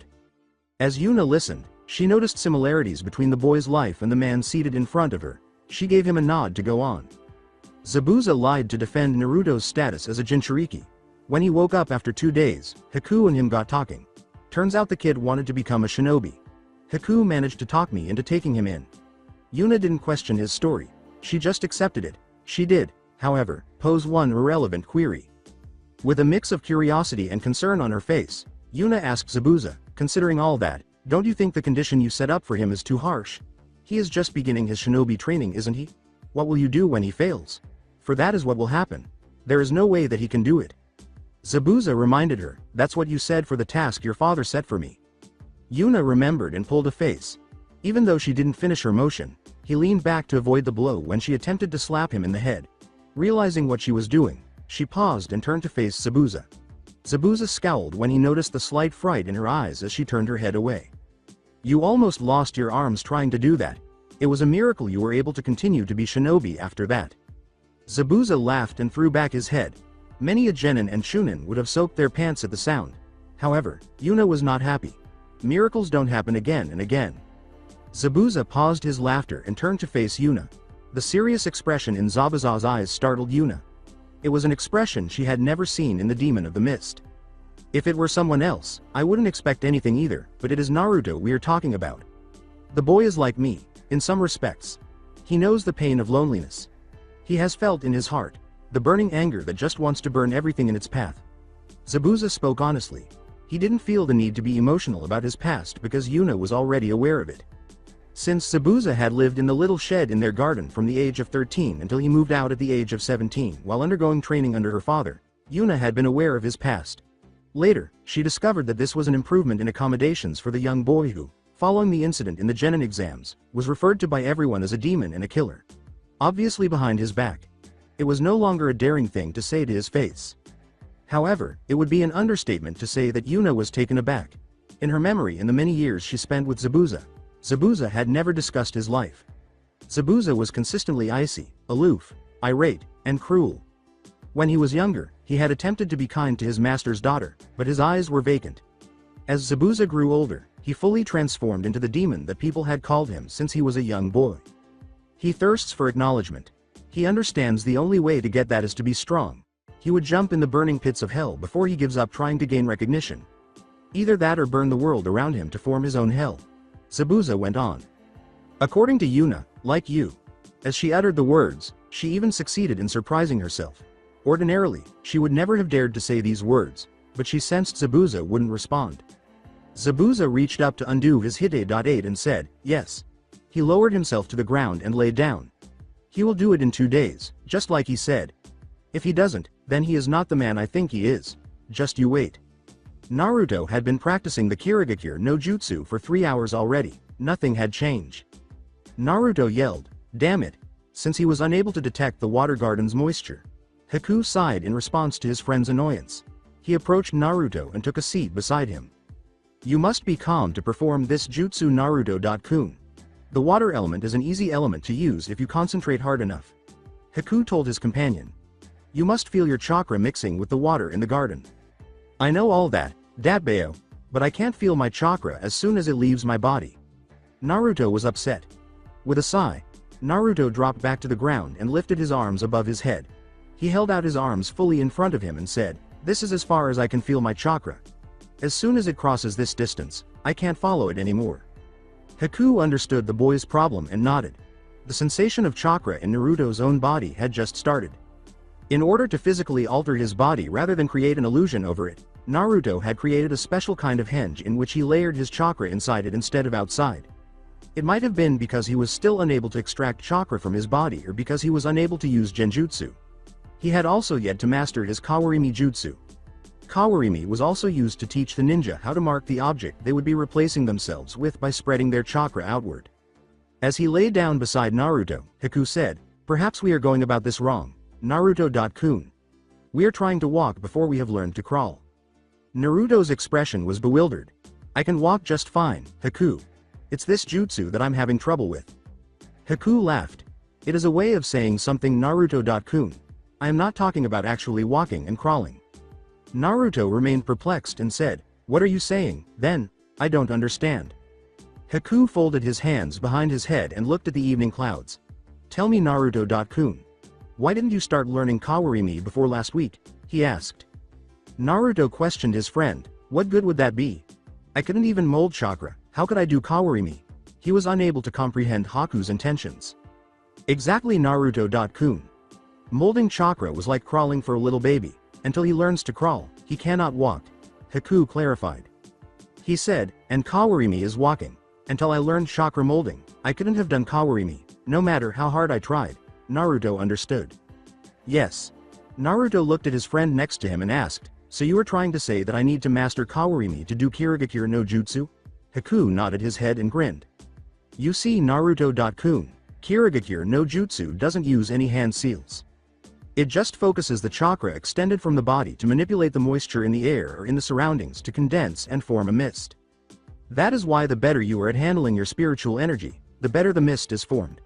B: As Yuna listened, she noticed similarities between the boy's life and the man seated in front of her. She gave him a nod to go on. Zabuza lied to defend Naruto's status as a Jinchuriki. When he woke up after 2 days, Haku and him got talking. Turns out the kid wanted to become a shinobi. Haku managed to talk me into taking him in. Yuna didn't question his story. She just accepted it. She did, however, pose one irrelevant query. With a mix of curiosity and concern on her face, Yuna asked Zabuza, considering all that, don't you think the condition you set up for him is too harsh? He is just beginning his shinobi training, isn't he? What will you do when he fails? For that is what will happen. There is no way that he can do it. Zabuza reminded her, that's what you said for the task your father set for me. Yuna remembered and pulled a face. Even though she didn't finish her motion, he leaned back to avoid the blow when she attempted to slap him in the head. Realizing what she was doing, she paused and turned to face Zabuza. Zabuza scowled when he noticed the slight fright in her eyes as she turned her head away. You almost lost your arms trying to do that. It was a miracle you were able to continue to be shinobi after that. Zabuza laughed and threw back his head. Many a genin and chunin would have soaked their pants at the sound. However, Yuna was not happy. Miracles don't happen again and again. Zabuza paused his laughter and turned to face Yuna. The serious expression in Zabuza's eyes startled Yuna. It was an expression she had never seen in the Demon of the Mist. If it were someone else, I wouldn't expect anything either, but it is Naruto we are talking about. The boy is like me, in some respects. He knows the pain of loneliness. He has felt in his heart the burning anger that just wants to burn everything in its path. Zabuza spoke honestly. He didn't feel the need to be emotional about his past because Yuna was already aware of it. Since Zabuza had lived in the little shed in their garden from the age of 13 until he moved out at the age of 17 while undergoing training under her father, Yuna had been aware of his past. Later, she discovered that this was an improvement in accommodations for the young boy who, following the incident in the genin exams, was referred to by everyone as a demon and a killer. Obviously behind his back. It was no longer a daring thing to say to his face. However, it would be an understatement to say that Yuna was taken aback. In her memory in the many years she spent with Zabuza, Zabuza had never discussed his life. Zabuza was consistently icy, aloof, irate, and cruel. When he was younger, he had attempted to be kind to his master's daughter, but his eyes were vacant. As Zabuza grew older, he fully transformed into the demon that people had called him since he was a young boy. He thirsts for acknowledgement. He understands the only way to get that is to be strong. He would jump in the burning pits of hell before he gives up trying to gain recognition. Either that or burn the world around him to form his own hell. Zabuza went on. According to Yuna, like you. As she uttered the words, she even succeeded in surprising herself. Ordinarily, she would never have dared to say these words, but she sensed Zabuza wouldn't respond. Zabuza reached up to undo his Hide.8 and said, yes. He lowered himself to the ground and lay down. He will do it in 2 days, just like he said. If he doesn't, then he is not the man I think he is. Just you wait. Naruto had been practicing the Kirigakure no Jutsu for 3 hours already. Nothing had changed. Naruto yelled, damn it, since he was unable to detect the water garden's moisture. Haku sighed in response to his friend's annoyance. He approached Naruto and took a seat beside him. You must be calm to perform this jutsu Naruto-kun. The water element is an easy element to use if you concentrate hard enough. Haku told his companion. You must feel your chakra mixing with the water in the garden. I know all that, Datbeo, but I can't feel my chakra as soon as it leaves my body. Naruto was upset. With a sigh, Naruto dropped back to the ground and lifted his arms above his head. He held out his arms fully in front of him and said, this is as far as I can feel my chakra. As soon as it crosses this distance, I can't follow it anymore. Haku understood the boy's problem and nodded. The sensation of chakra in Naruto's own body had just started. In order to physically alter his body rather than create an illusion over it, Naruto had created a special kind of henge in which he layered his chakra inside it instead of outside. It might have been because he was still unable to extract chakra from his body or because he was unable to use genjutsu. He had also yet to master his kawarimi jutsu. Kawarimi was also used to teach the ninja how to mark the object they would be replacing themselves with by spreading their chakra outward. As he lay down beside Naruto, Haku said, "Perhaps we are going about this wrong, Naruto-kun. We are trying to walk before we have learned to crawl." Naruto's expression was bewildered. "I can walk just fine, Haku. It's this jutsu that I'm having trouble with." Haku laughed. "It is a way of saying something, Naruto-kun. I am not talking about actually walking and crawling." Naruto remained perplexed and said, "What are you saying, then? I don't understand." Haku folded his hands behind his head and looked at the evening clouds. "Tell me, Naruto-kun. Why didn't you start learning Kawarimi before last week?" he asked. Naruto questioned his friend. "What good would that be? I couldn't even mold chakra, how could I do Kawarimi?" He was unable to comprehend Haku's intentions. "Exactly, Naruto-kun. Molding chakra was like crawling for a little baby. Until he learns to crawl, he cannot walk," Haku clarified. He said, "And Kawarimi is walking. Until I learned chakra molding, I couldn't have done Kawarimi, no matter how hard I tried." Naruto understood. "Yes." Naruto looked at his friend next to him and asked, "So you are trying to say that I need to master Kawarimi to do Kirigakure no Jutsu?" Haku nodded his head and grinned. "You see, Naruto-kun, Kirigakure no Jutsu doesn't use any hand seals. It just focuses the chakra extended from the body to manipulate the moisture in the air or in the surroundings to condense and form a mist. That is why the better you are at handling your spiritual energy, the better the mist is formed.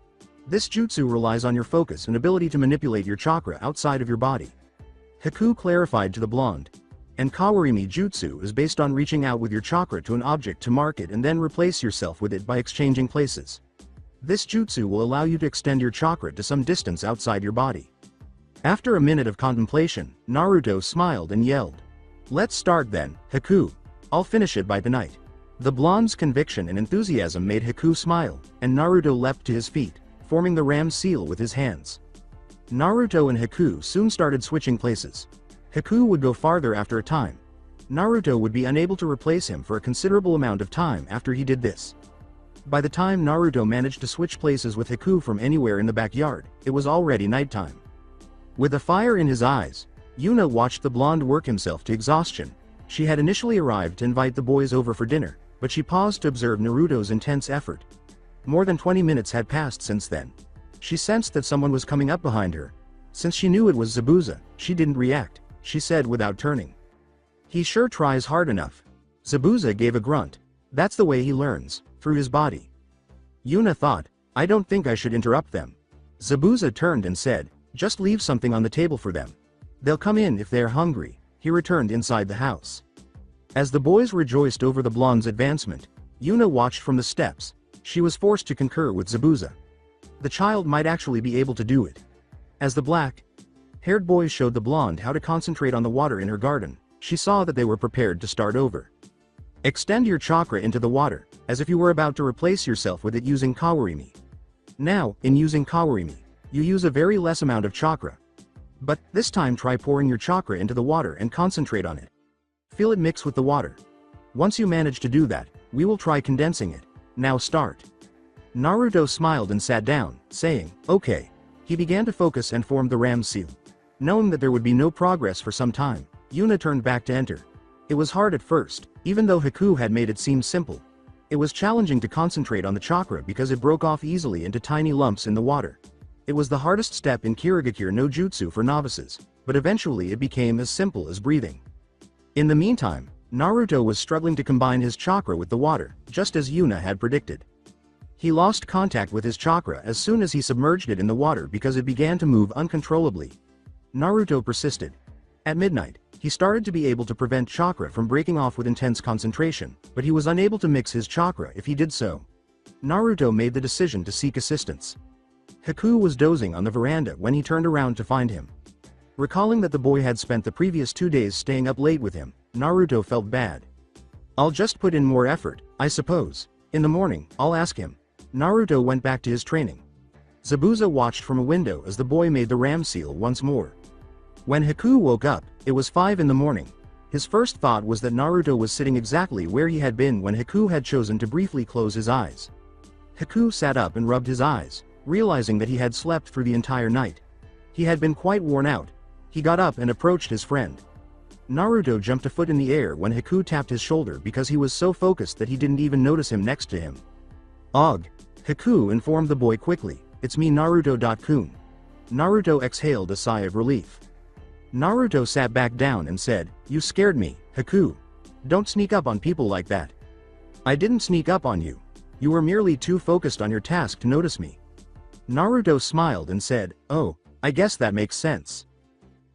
B: This jutsu relies on your focus and ability to manipulate your chakra outside of your body." Haku clarified to the blonde. "And Kawarimi jutsu is based on reaching out with your chakra to an object to mark it and then replace yourself with it by exchanging places. This jutsu will allow you to extend your chakra to some distance outside your body." After a minute of contemplation, Naruto smiled and yelled, "Let's start then, Haku. I'll finish it by tonight." The blonde's conviction and enthusiasm made Haku smile, and Naruto leapt to his feet, forming the ram seal with his hands. Naruto and Haku soon started switching places. Haku would go farther after a time. Naruto would be unable to replace him for a considerable amount of time after he did this. By the time Naruto managed to switch places with Haku from anywhere in the backyard, it was already nighttime. With a fire in his eyes, Yuna watched the blonde work himself to exhaustion. She had initially arrived to invite the boys over for dinner, but she paused to observe Naruto's intense effort. More than 20 minutes had passed since then. She sensed that someone was coming up behind her. Since she knew it was Zabuza, she didn't react. She said without turning, "He sure tries hard enough." Zabuza gave a grunt. "That's the way he learns, through his body." Yuna thought, "I don't think I should interrupt them." Zabuza turned and said, "Just leave something on the table for them. They'll come in if they are hungry." He returned inside the house. As the boys rejoiced over the blonde's advancement, Yuna watched from the steps. She was forced to concur with Zabuza. The child might actually be able to do it. As the black-haired boy showed the blonde how to concentrate on the water in her garden, she saw that they were prepared to start over. Extend your chakra into the water, as if you were about to replace yourself with it using Kawarimi. Now, in using Kawarimi, you use a very less amount of chakra. But, this time try pouring your chakra into the water and concentrate on it. Feel it mix with the water. Once you manage to do that, we will try condensing it. Now start. Naruto smiled and sat down, saying, "Okay." He began to focus and formed the ram seal. Knowing that there would be no progress for some time, Yuna turned back to enter. It was hard at first, even though Haku had made it seem simple. It was challenging to concentrate on the chakra because it broke off easily into tiny lumps in the water. It was the hardest step in Kirigakure no Jutsu for novices, but eventually it became as simple as breathing. In the meantime, Naruto was struggling to combine his chakra with the water, just as Yuna had predicted. He lost contact with his chakra as soon as he submerged it in the water because it began to move uncontrollably. Naruto persisted. At midnight, he started to be able to prevent chakra from breaking off with intense concentration, but he was unable to mix his chakra if he did so. Naruto made the decision to seek assistance. Haku was dozing on the veranda when he turned around to find him. Recalling that the boy had spent the previous 2 days staying up late with him, Naruto felt bad. "I'll just put in more effort, I suppose. In the morning, I'll ask him." Naruto went back to his training. Zabuza watched from a window as the boy made the ram seal once more. When Haku woke up, it was 5 in the morning. His first thought was that Naruto was sitting exactly where he had been when Haku had chosen to briefly close his eyes. Haku sat up and rubbed his eyes, realizing that he had slept through the entire night. He had been quite worn out. He got up and approached his friend. Naruto jumped a foot in the air when Haku tapped his shoulder because he was so focused that he didn't even notice him next to him. "Og." Haku informed the boy quickly, "It's me Naruto. Naruto exhaled a sigh of relief. Naruto sat back down and said, "You scared me, Haku. Don't sneak up on people like that." "I didn't sneak up on you. You were merely too focused on your task to notice me." Naruto smiled and said, "Oh, I guess that makes sense."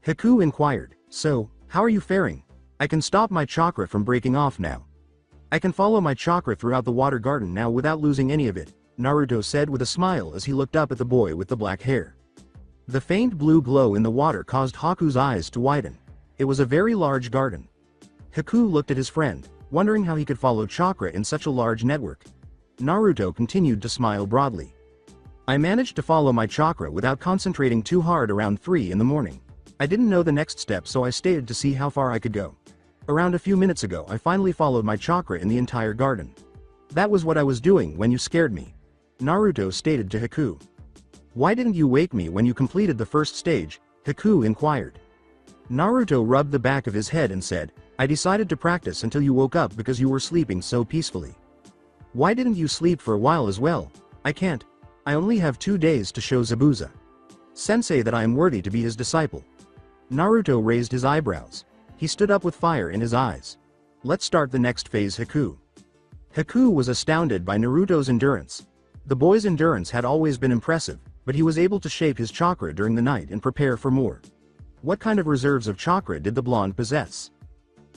B: Haku inquired, "So, how are you faring? I can stop my chakra from breaking off now. I can follow my chakra throughout the water garden now without losing any of it," Naruto said with a smile as he looked up at the boy with the black hair. The faint blue glow in the water caused Haku's eyes to widen. It was a very large garden. Haku looked at his friend, wondering how he could follow chakra in such a large network. Naruto continued to smile broadly. "I managed to follow my chakra without concentrating too hard around 3 in the morning. I didn't know the next step, so I stayed to see how far I could go. Around a few minutes ago I finally followed my chakra in the entire garden. That was what I was doing when you scared me," Naruto stated to Haku. "Why didn't you wake me when you completed the first stage?" Haku inquired. Naruto rubbed the back of his head and said, "I decided to practice until you woke up because you were sleeping so peacefully." "Why didn't you sleep for a while as well?" "I can't. I only have 2 days to show Zabuza Sensei that I am worthy to be his disciple." Naruto raised his eyebrows. He stood up with fire in his eyes. "Let's start the next phase, Haku." Haku was astounded by Naruto's endurance. The boy's endurance had always been impressive, but he was able to shape his chakra during the night and prepare for more. What kind of reserves of chakra did the blonde possess?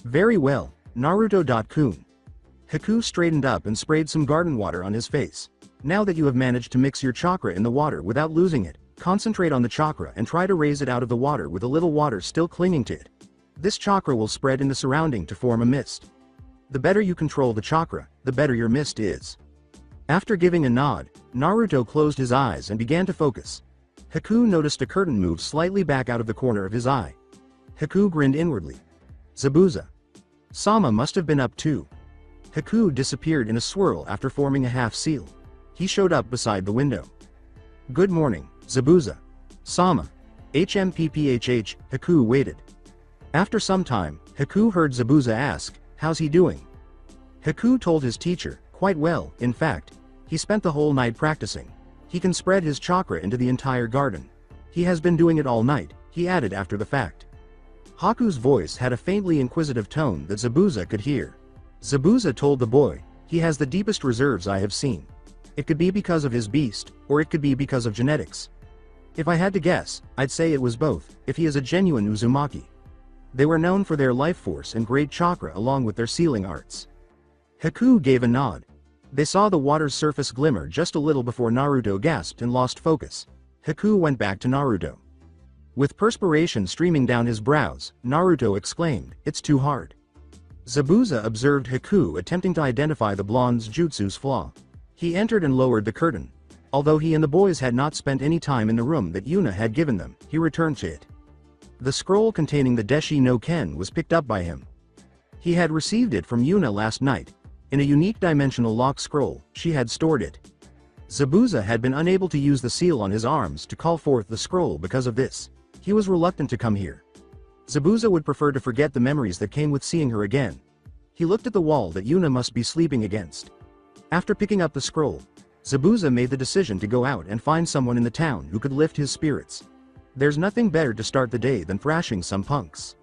B: "Very well, Naruto-kun." Haku straightened up and sprayed some garden water on his face. "Now that you have managed to mix your chakra in the water without losing it, concentrate on the chakra and try to raise it out of the water with a little water still clinging to it. This chakra will spread in the surrounding to form a mist. The better you control the chakra, the better your mist is." After giving a nod, Naruto closed his eyes and began to focus. Haku noticed a curtain move slightly back out of the corner of his eye. Haku grinned inwardly. Zabuza Sama must have been up too. Haku disappeared in a swirl after forming a half seal. He showed up beside the window. "Good morning, Zabuza Sama." HMPPHH, Haku waited. After some time, Haku heard Zabuza ask, "How's he doing?" Haku told his teacher, "Quite well, in fact. He spent the whole night practicing. He can spread his chakra into the entire garden. He has been doing it all night," he added after the fact. Haku's voice had a faintly inquisitive tone that Zabuza could hear. Zabuza told the boy, "He has the deepest reserves I have seen. It could be because of his beast, or it could be because of genetics. If I had to guess, I'd say it was both, if he is a genuine Uzumaki. They were known for their life force and great chakra along with their sealing arts." Haku gave a nod. They saw the water's surface glimmer just a little before Naruto gasped and lost focus. Haku went back to Naruto. With perspiration streaming down his brows, Naruto exclaimed, "It's too hard." Zabuza observed Haku attempting to identify the blonde's jutsu's flaw. He entered and lowered the curtain. Although he and the boys had not spent any time in the room that Yuna had given them, he returned to it. The scroll containing the Deshi no Ken was picked up by him. He had received it from Yuna last night. In a unique dimensional lock scroll, she had stored it. Zabuza had been unable to use the seal on his arms to call forth the scroll because of this. He was reluctant to come here. Zabuza would prefer to forget the memories that came with seeing her again. He looked at the wall that Yuna must be sleeping against. After picking up the scroll, Zabuza made the decision to go out and find someone in the town who could lift his spirits. There's nothing better to start the day than thrashing some punks.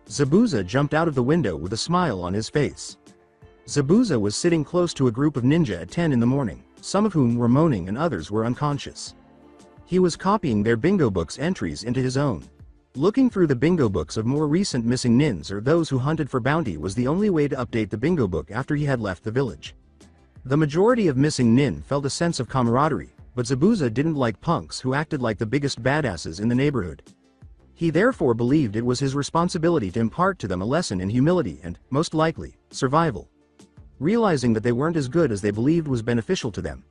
B: Zabuza jumped out of the window with a smile on his face. Zabuza was sitting close to a group of ninja at 10 in the morning, some of whom were moaning and others were unconscious. He was copying their bingo book's entries into his own. Looking through the bingo books of more recent missing nins or those who hunted for bounty was the only way to update the bingo book after he had left the village. The majority of missing nin felt a sense of camaraderie, but Zabuza didn't like punks who acted like the biggest badasses in the neighborhood. He therefore believed it was his responsibility to impart to them a lesson in humility and, most likely, survival. Realizing that they weren't as good as they believed was beneficial to them.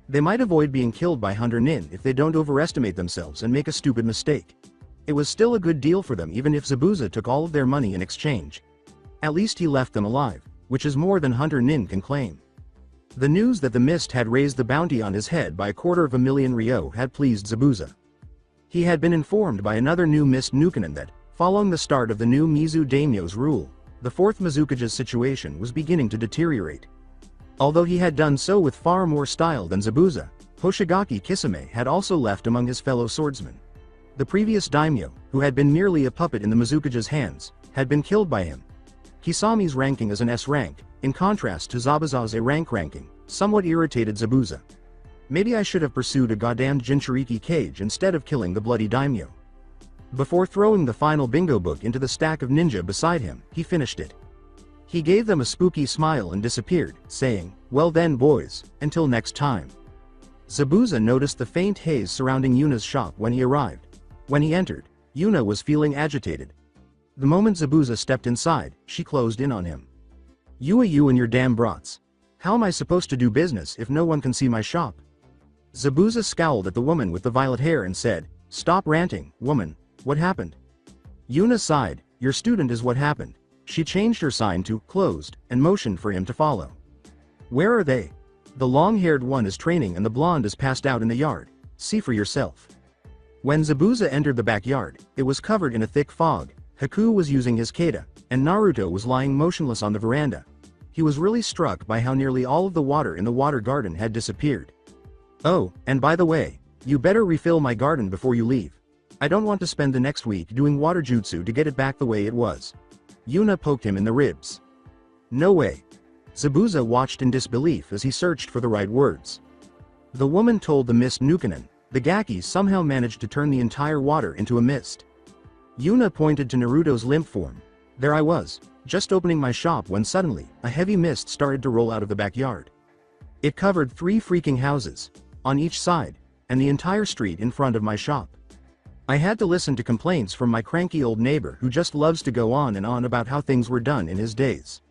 B: They might avoid being killed by Hunter Nin if they don't overestimate themselves and make a stupid mistake. It was still a good deal for them even if Zabuza took all of their money in exchange. At least he left them alive, which is more than Hunter Nin can claim. The news that the mist had raised the bounty on his head by 250,000 ryo had pleased Zabuza. He had been informed by another new mist Nukanen that, following the start of the new Mizu Daimyo's rule, the fourth Mizukage's situation was beginning to deteriorate. Although he had done so with far more style than Zabuza, Hoshigaki Kisame had also left among his fellow swordsmen. The previous daimyo, who had been merely a puppet in the Mizukage's hands, had been killed by him. Kisami's ranking as an S rank, in contrast to Zabuza's A rank ranking, somewhat irritated Zabuza. Maybe I should have pursued a goddamned Jinchuriki cage instead of killing the bloody daimyo. Before throwing the final bingo book into the stack of ninja beside him, he finished it. He gave them a spooky smile and disappeared, saying, "Well then boys, until next time." Zabuza noticed the faint haze surrounding Yuna's shop when he arrived. When he entered, Yuna was feeling agitated. The moment Zabuza stepped inside, she closed in on him. You and your damn brats. How am I supposed to do business if no one can see my shop?" Zabuza scowled at the woman with the violet hair and said, "Stop ranting, woman, what happened?" Yuna sighed, "Your student is what happened." She changed her sign to closed and motioned for him to follow. "Where are they?" "The long-haired one is training and the blonde is passed out in the yard. See for yourself." When Zabuza entered the backyard, it was covered in a thick fog. Haku was using his kata, and Naruto was lying motionless on the veranda. He was really struck by how nearly all of the water in the water garden had disappeared. "Oh, and by the way, you better refill my garden before you leave. I don't want to spend the next week doing water jutsu to get it back the way it was." Yuna poked him in the ribs. "No way." Zabuza watched in disbelief as he searched for the right words. The woman told the mist Nukanen, the Gaki somehow managed to turn the entire water into a mist. Yuna pointed to Naruto's limp form. "There I was, just opening my shop when suddenly, a heavy mist started to roll out of the backyard. It covered 3 freaking houses, on each side, and the entire street in front of my shop. I had to listen to complaints from my cranky old neighbor who just loves to go on and on about how things were done in his days.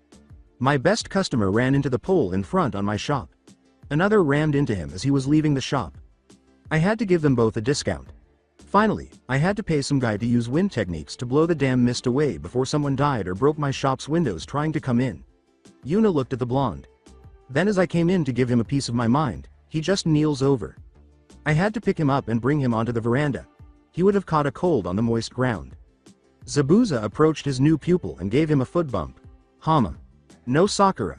B: My best customer ran into the pole in front on my shop. Another rammed into him as he was leaving the shop. I had to give them both a discount. Finally, I had to pay some guy to use wind techniques to blow the damn mist away before someone died or broke my shop's windows trying to come in." Yuna looked at the blonde. "Then as I came in to give him a piece of my mind, he just kneels over. I had to pick him up and bring him onto the veranda. He would have caught a cold on the moist ground." Zabuza approached his new pupil and gave him a foot bump. "Hama. No Sakura.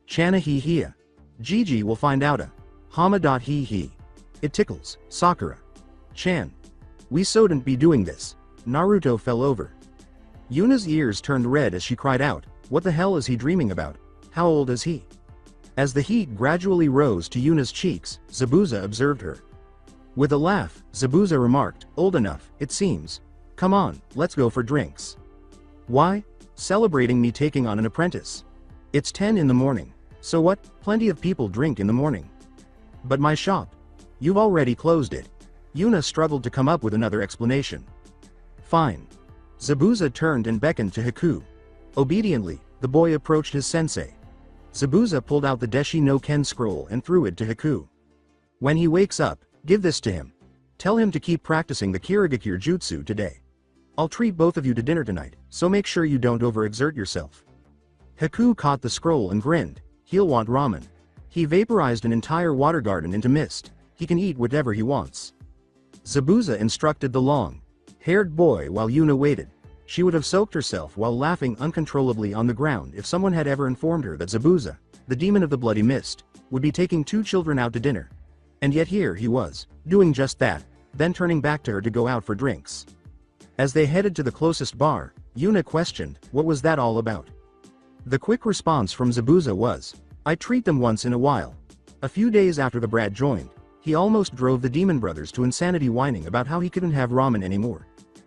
B: Chana he hia. Gigi will find outa. Hama. He he. It tickles, Sakura. Chan. We shouldn't be doing this." Naruto fell over. Yuna's ears turned red as she cried out, "What the hell is he dreaming about? How old is he?" As the heat gradually rose to Yuna's cheeks, Zabuza observed her. With a laugh, Zabuza remarked, "Old enough, it seems. Come on, let's go for drinks." "Why? Celebrating me taking on an apprentice. It's 10 in the morning. So what? Plenty of people drink in the morning." "But my shop. You've already closed it." Yuna struggled to come up with another explanation. "Fine." Zabuza turned and beckoned to Haku. Obediently, the boy approached his sensei. Zabuza pulled out the Deshi no Ken scroll and threw it to Haku. "When he wakes up, give this to him. Tell him to keep practicing the Kirigakure jutsu today. I'll treat both of you to dinner tonight, so make sure you don't overexert yourself." Haku caught the scroll and grinned. He'll want ramen. He vaporized an entire water garden into mist. He can eat whatever he wants. Zabuza instructed the long-haired boy while Yuna waited. She would have soaked herself while laughing uncontrollably on the ground if someone had ever informed her that Zabuza, the demon of the bloody mist, would be taking 2 children out to dinner. And yet here he was, doing just that, then turning back to her to go out for drinks. As they headed to the closest bar, Yuna questioned, "What was that all about?" The quick response from Zabuza was, "I treat them once in a while." A few days after the brat joined, he almost drove the Demon Brothers to insanity whining about how he couldn't have ramen anymore.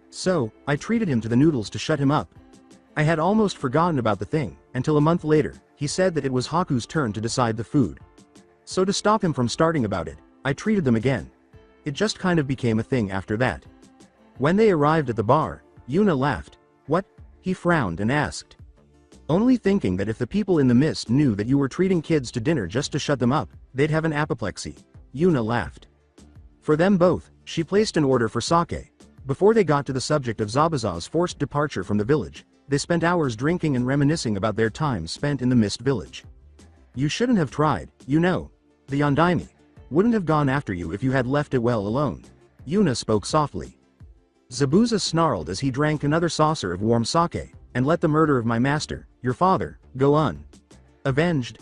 B: So, I treated him to the noodles to shut him up. I had almost forgotten about the thing, until a month later, he said that it was Haku's turn to decide the food. So to stop him from starting about it, I treated them again. It just kind of became a thing after that. When they arrived at the bar, Yuna laughed. "What?" He frowned and asked. "Only thinking that if the people in the mist knew that you were treating kids to dinner just to shut them up, they'd have an apoplexy." Yuna laughed. For them both, she placed an order for sake. Before they got to the subject of Zabuza's forced departure from the village, they spent hours drinking and reminiscing about their time spent in the mist village. "You shouldn't have tried, you know. The Yondaime wouldn't have gone after you if you had left it well alone." Yuna spoke softly. Zabuza snarled as he drank another saucer of warm sake, "And let the murder of my master, your father, go unavenged."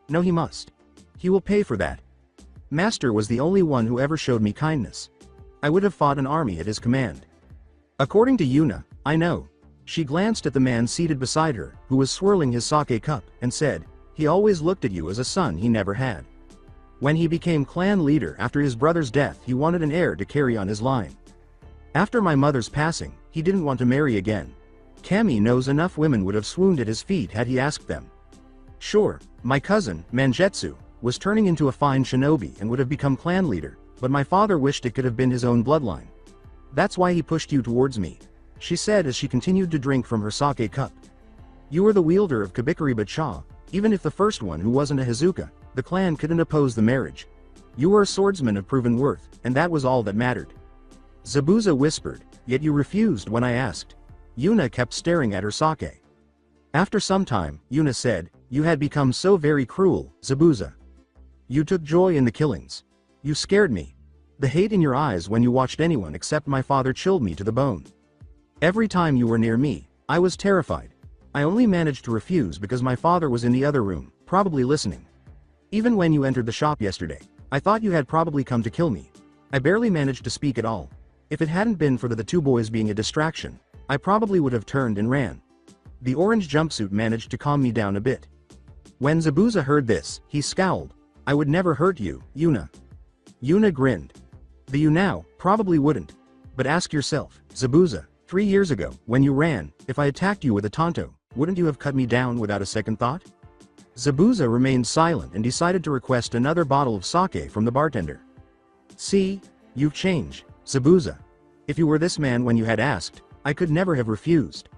B: No, he must. He will pay for that. Master was the only one who ever showed me kindness. I would have fought an army at his command. According to Yuna, I know. She glanced at the man seated beside her, who was swirling his sake cup, and said, he always looked at you as a son he never had. When he became clan leader after his brother's death, he wanted an heir to carry on his line. After my mother's passing, he didn't want to marry again. Kami knows enough women would have swooned at his feet had he asked them. Sure, my cousin, Mangetsu, was turning into a fine shinobi and would have become clan leader, but my father wished it could have been his own bloodline. That's why he pushed you towards me, she said as she continued to drink from her sake cup. You were the wielder of Kabikari-Bacha, even if the first one who wasn't a Hizuka, the clan couldn't oppose the marriage. You were a swordsman of proven worth, and that was all that mattered. Zabuza whispered, yet you refused when I asked. Yuna kept staring at her sake. After some time, Yuna said, you had become so very cruel, Zabuza. You took joy in the killings. You scared me. The hate in your eyes when you watched anyone except my father chilled me to the bone. Every time you were near me, I was terrified. I only managed to refuse because my father was in the other room, probably listening. Even when you entered the shop yesterday, I thought you had probably come to kill me. I barely managed to speak at all. If it hadn't been for the two boys being a distraction, I probably would have turned and ran. The orange jumpsuit managed to calm me down a bit. When Zabuza heard this, he scowled. I would never hurt you, Yuna. Yuna grinned. The you now probably wouldn't. But ask yourself, Zabuza, 3 years ago, when you ran, if I attacked you with a tanto, wouldn't you have cut me down without a second thought? Zabuza remained silent and decided to request another bottle of sake from the bartender. See, you've changed, Zabuza. If you were this man when you had asked, I could never have refused.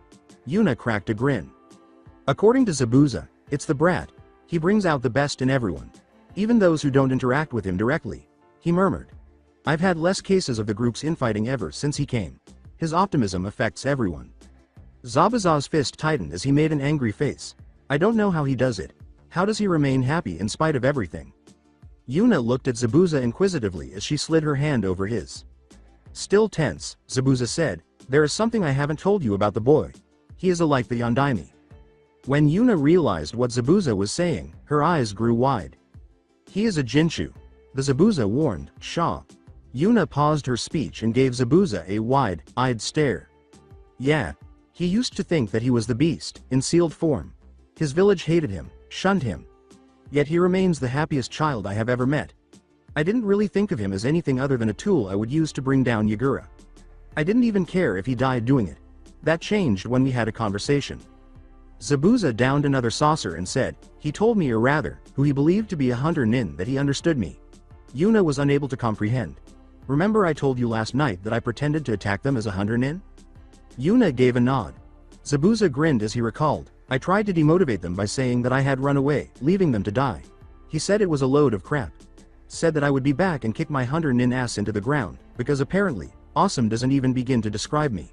B: Yuna cracked a grin. According to Zabuza, it's the brat. He brings out the best in everyone. Even those who don't interact with him directly. He murmured. I've had less cases of the group's infighting ever since he came. His optimism affects everyone. Zabuza's fist tightened as he made an angry face. I don't know how he does it. How does he remain happy in spite of everything? Yuna looked at Zabuza inquisitively as she slid her hand over his. Still tense, Zabuza said, there is something I haven't told you about the boy. He is like the Yondaime. When Yuna realized what Zabuza was saying, her eyes grew wide. He is a Jinshu. The Zabuza warned, Shaw. Yuna paused her speech and gave Zabuza a wide-eyed stare. Yeah. He used to think that he was the beast, in sealed form. His village hated him, shunned him. Yet he remains the happiest child I have ever met. I didn't really think of him as anything other than a tool I would use to bring down Yagura. I didn't even care if he died doing it. That changed when we had a conversation. Zabuza downed another saucer and said, he told me, or rather, who he believed to be a hunter nin, that he understood me. Yuna was unable to comprehend. Remember I told you last night that I pretended to attack them as a hunter nin? Yuna gave a nod. Zabuza grinned as he recalled, I tried to demotivate them by saying that I had run away, leaving them to die. He said it was a load of crap. Said that I would be back and kick my hunter nin ass into the ground, because apparently, awesome doesn't even begin to describe me.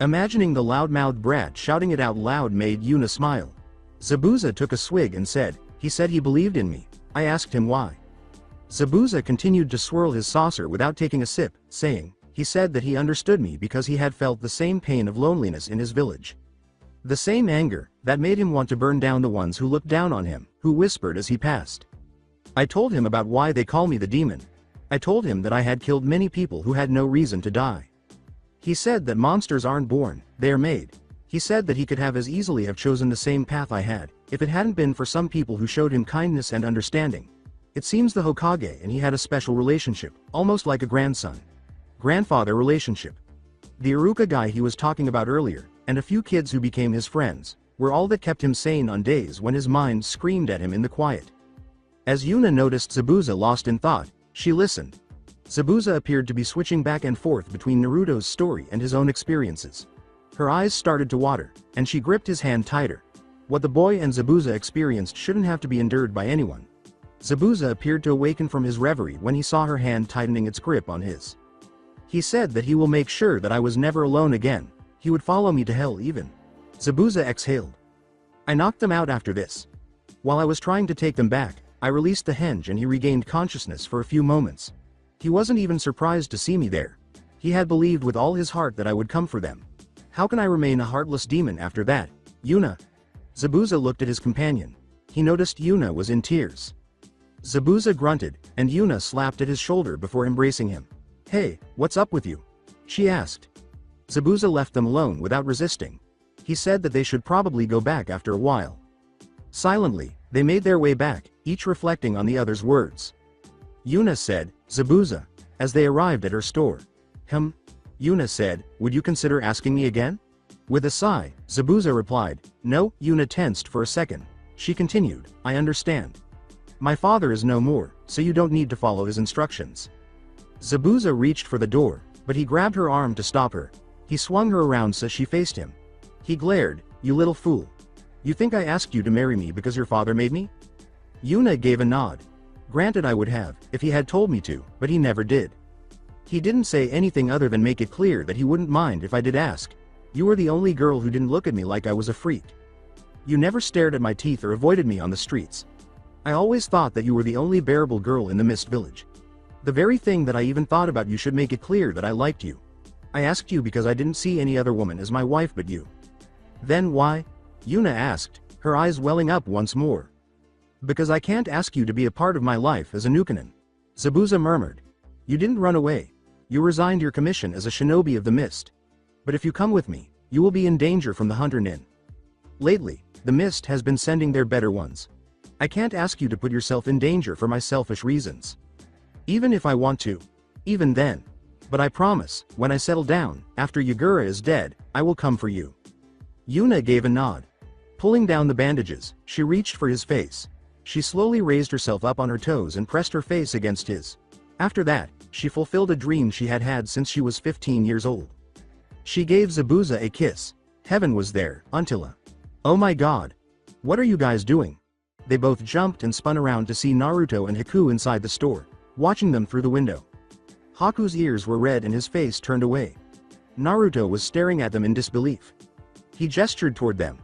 B: Imagining the loud-mouthed brat shouting it out loud made Yuna smile. Zabuza took a swig and said, he said he believed in me. I asked him why. Zabuza continued to swirl his saucer without taking a sip, saying, he said that he understood me because he had felt the same pain of loneliness in his village. The same anger, that made him want to burn down the ones who looked down on him, who whispered as he passed. I told him about why they call me the demon. I told him that I had killed many people who had no reason to die. He said that monsters aren't born, they are made. He said that he could have as easily have chosen the same path I had, if it hadn't been for some people who showed him kindness and understanding. It seems the Hokage and he had a special relationship, almost like a grandfather relationship. The Iruka guy he was talking about earlier, and a few kids who became his friends, were all that kept him sane on days when his mind screamed at him in the quiet. As Yuna noticed Zabuza lost in thought, she listened. Zabuza appeared to be switching back and forth between Naruto's story and his own experiences. Her eyes started to water, and she gripped his hand tighter. What the boy and Zabuza experienced shouldn't have to be endured by anyone. Zabuza appeared to awaken from his reverie when he saw her hand tightening its grip on his. He said that he will make sure that I was never alone again. He would follow me to hell even. Zabuza exhaled. I knocked them out after this. While I was trying to take them back, I released the henge and he regained consciousness for a few moments. He wasn't even surprised to see me there. He had believed with all his heart that I would come for them. How can I remain a heartless demon after that, Yuna? Zabuza looked at his companion. he noticed Yuna was in tears. Zabuza grunted, and Yuna slapped at his shoulder before embracing him. "Hey, what's up with you?" she asked. Zabuza left them alone without resisting. He said that they should probably go back after a while. Silently, they made their way back, each reflecting on the other's words. Yuna said, "Zabuza," as they arrived at her store. Yuna said, "Would you consider asking me again?" With a sigh, Zabuza replied, "No." Yuna tensed for a second. She continued, "I understand. My father is no more, so you don't need to follow his instructions." Zabuza reached for the door, but he grabbed her arm to stop her. He swung her around so she faced him. He glared, "You little fool. You think I asked you to marry me because your father made me?" Yuna gave a nod. Granted, I would have, if he had told me to, but he never did. He didn't say anything other than make it clear that he wouldn't mind if I did ask. You were the only girl who didn't look at me like I was a freak. You never stared at my teeth or avoided me on the streets. I always thought that you were the only bearable girl in the Mist Village. The very thing that I even thought about you should make it clear that I liked you. I asked you because I didn't see any other woman as my wife but you." "Then why?" Yuna asked, her eyes welling up once more. "Because I can't ask you to be a part of my life as a Nukanon," Zabuza murmured. "You didn't run away. You resigned your commission as a shinobi of the mist. But if you come with me, you will be in danger from the Hunter Nin. Lately, the mist has been sending their better ones. I can't ask you to put yourself in danger for my selfish reasons. Even if I want to. Even then. But I promise, when I settle down, after Yagura is dead, I will come for you." Yuna gave a nod. Pulling down the bandages, she reached for his face. She slowly raised herself up on her toes and pressed her face against his. After that, she fulfilled a dream she had had since she was 15 years old. She gave Zabuza a kiss. Heaven was there, Untila. "Oh my god. What are you guys doing?" They both jumped and spun around to see Naruto and Haku inside the store, watching them through the window. Haku's ears were red and his face turned away. Naruto was staring at them in disbelief. He gestured toward them.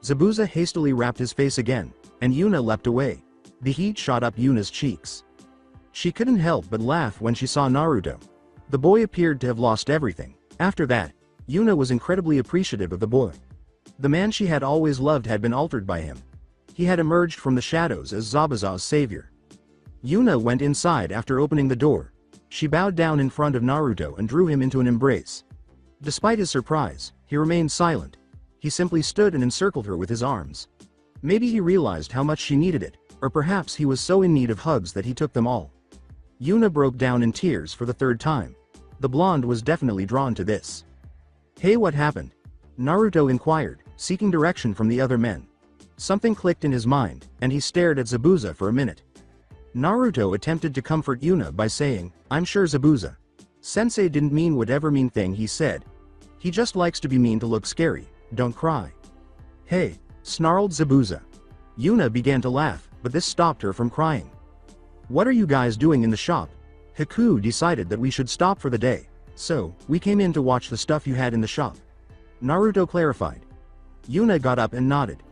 B: Zabuza hastily wrapped his face again, and Yuna leapt away. The heat shot up Yuna's cheeks. She couldn't help but laugh when she saw Naruto. The boy appeared to have lost everything. After that, Yuna was incredibly appreciative of the boy. The man she had always loved had been altered by him. He had emerged from the shadows as Zabuza's savior. Yuna went inside after opening the door. She bowed down in front of Naruto and drew him into an embrace. Despite his surprise, he remained silent. He simply stood and encircled her with his arms. Maybe he realized how much she needed it, or perhaps he was so in need of hugs that he took them all. Yuna broke down in tears for the third time. The blonde was definitely drawn to this. "Hey, what happened?" Naruto inquired, seeking direction from the other men. Something clicked in his mind, and he stared at Zabuza for a minute. Naruto attempted to comfort Yuna by saying, "I'm sure Zabuza. Sensei didn't mean whatever mean thing he said. He just likes to be mean to look scary, don't cry." "Hey," snarled Zabuza. Yuna began to laugh, but this stopped her from crying. "What are you guys doing in the shop? Haku decided that we should stop for the day, so we came in to watch the stuff you had in the shop." Naruto clarified. Yuna got up and nodded.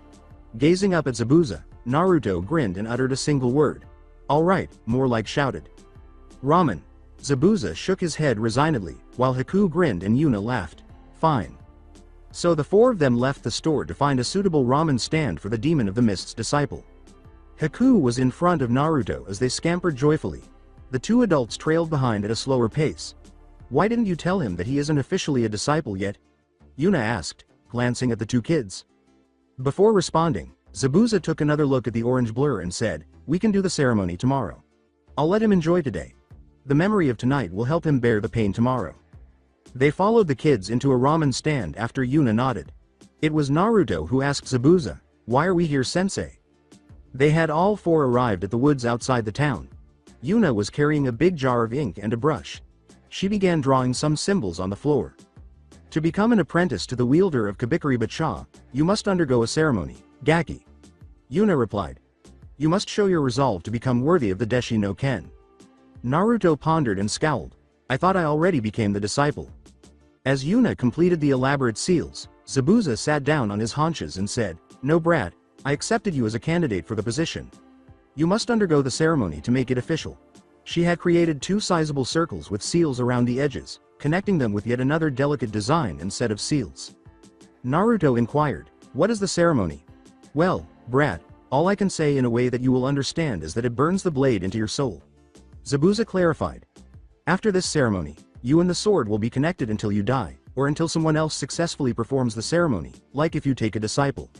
B: Gazing up at Zabuza, Naruto grinned and uttered a single word. "Alright," more like shouted. "Ramen." Zabuza shook his head resignedly, while Haku grinned and Yuna laughed. "Fine." So the four of them left the store to find a suitable ramen stand for the Demon of the Mist's disciple. Haku was in front of Naruto as they scampered joyfully. The two adults trailed behind at a slower pace. "Why didn't you tell him that he isn't officially a disciple yet?" Yuna asked, glancing at the two kids. Before responding, Zabuza took another look at the orange blur and said, "We can do the ceremony tomorrow. I'll let him enjoy today. The memory of tonight will help him bear the pain tomorrow." They followed the kids into a ramen stand after Yuna nodded. It was Naruto who asked Zabuza, "Why are we here, sensei?" They had all four arrived at the woods outside the town. Yuna was carrying a big jar of ink and a brush. She began drawing some symbols on the floor. To become an apprentice to the wielder of Kabikari Bacha, you must undergo a ceremony, Gaki. Yuna replied. You must show your resolve to become worthy of the Deshi no Ken. Naruto pondered and scowled. I thought I already became the disciple. As Yuna completed the elaborate seals, Zabuza sat down on his haunches and said, No brat, I accepted you as a candidate for the position. You must undergo the ceremony to make it official. She had created two sizable circles with seals around the edges, connecting them with yet another delicate design and set of seals. Naruto inquired, What is the ceremony? Well, brat, All I can say in a way that you will understand is that it burns the blade into your soul. Zabuza clarified. After this ceremony, you and the sword will be connected until you die, or until someone else successfully performs the ceremony, like if you take a disciple.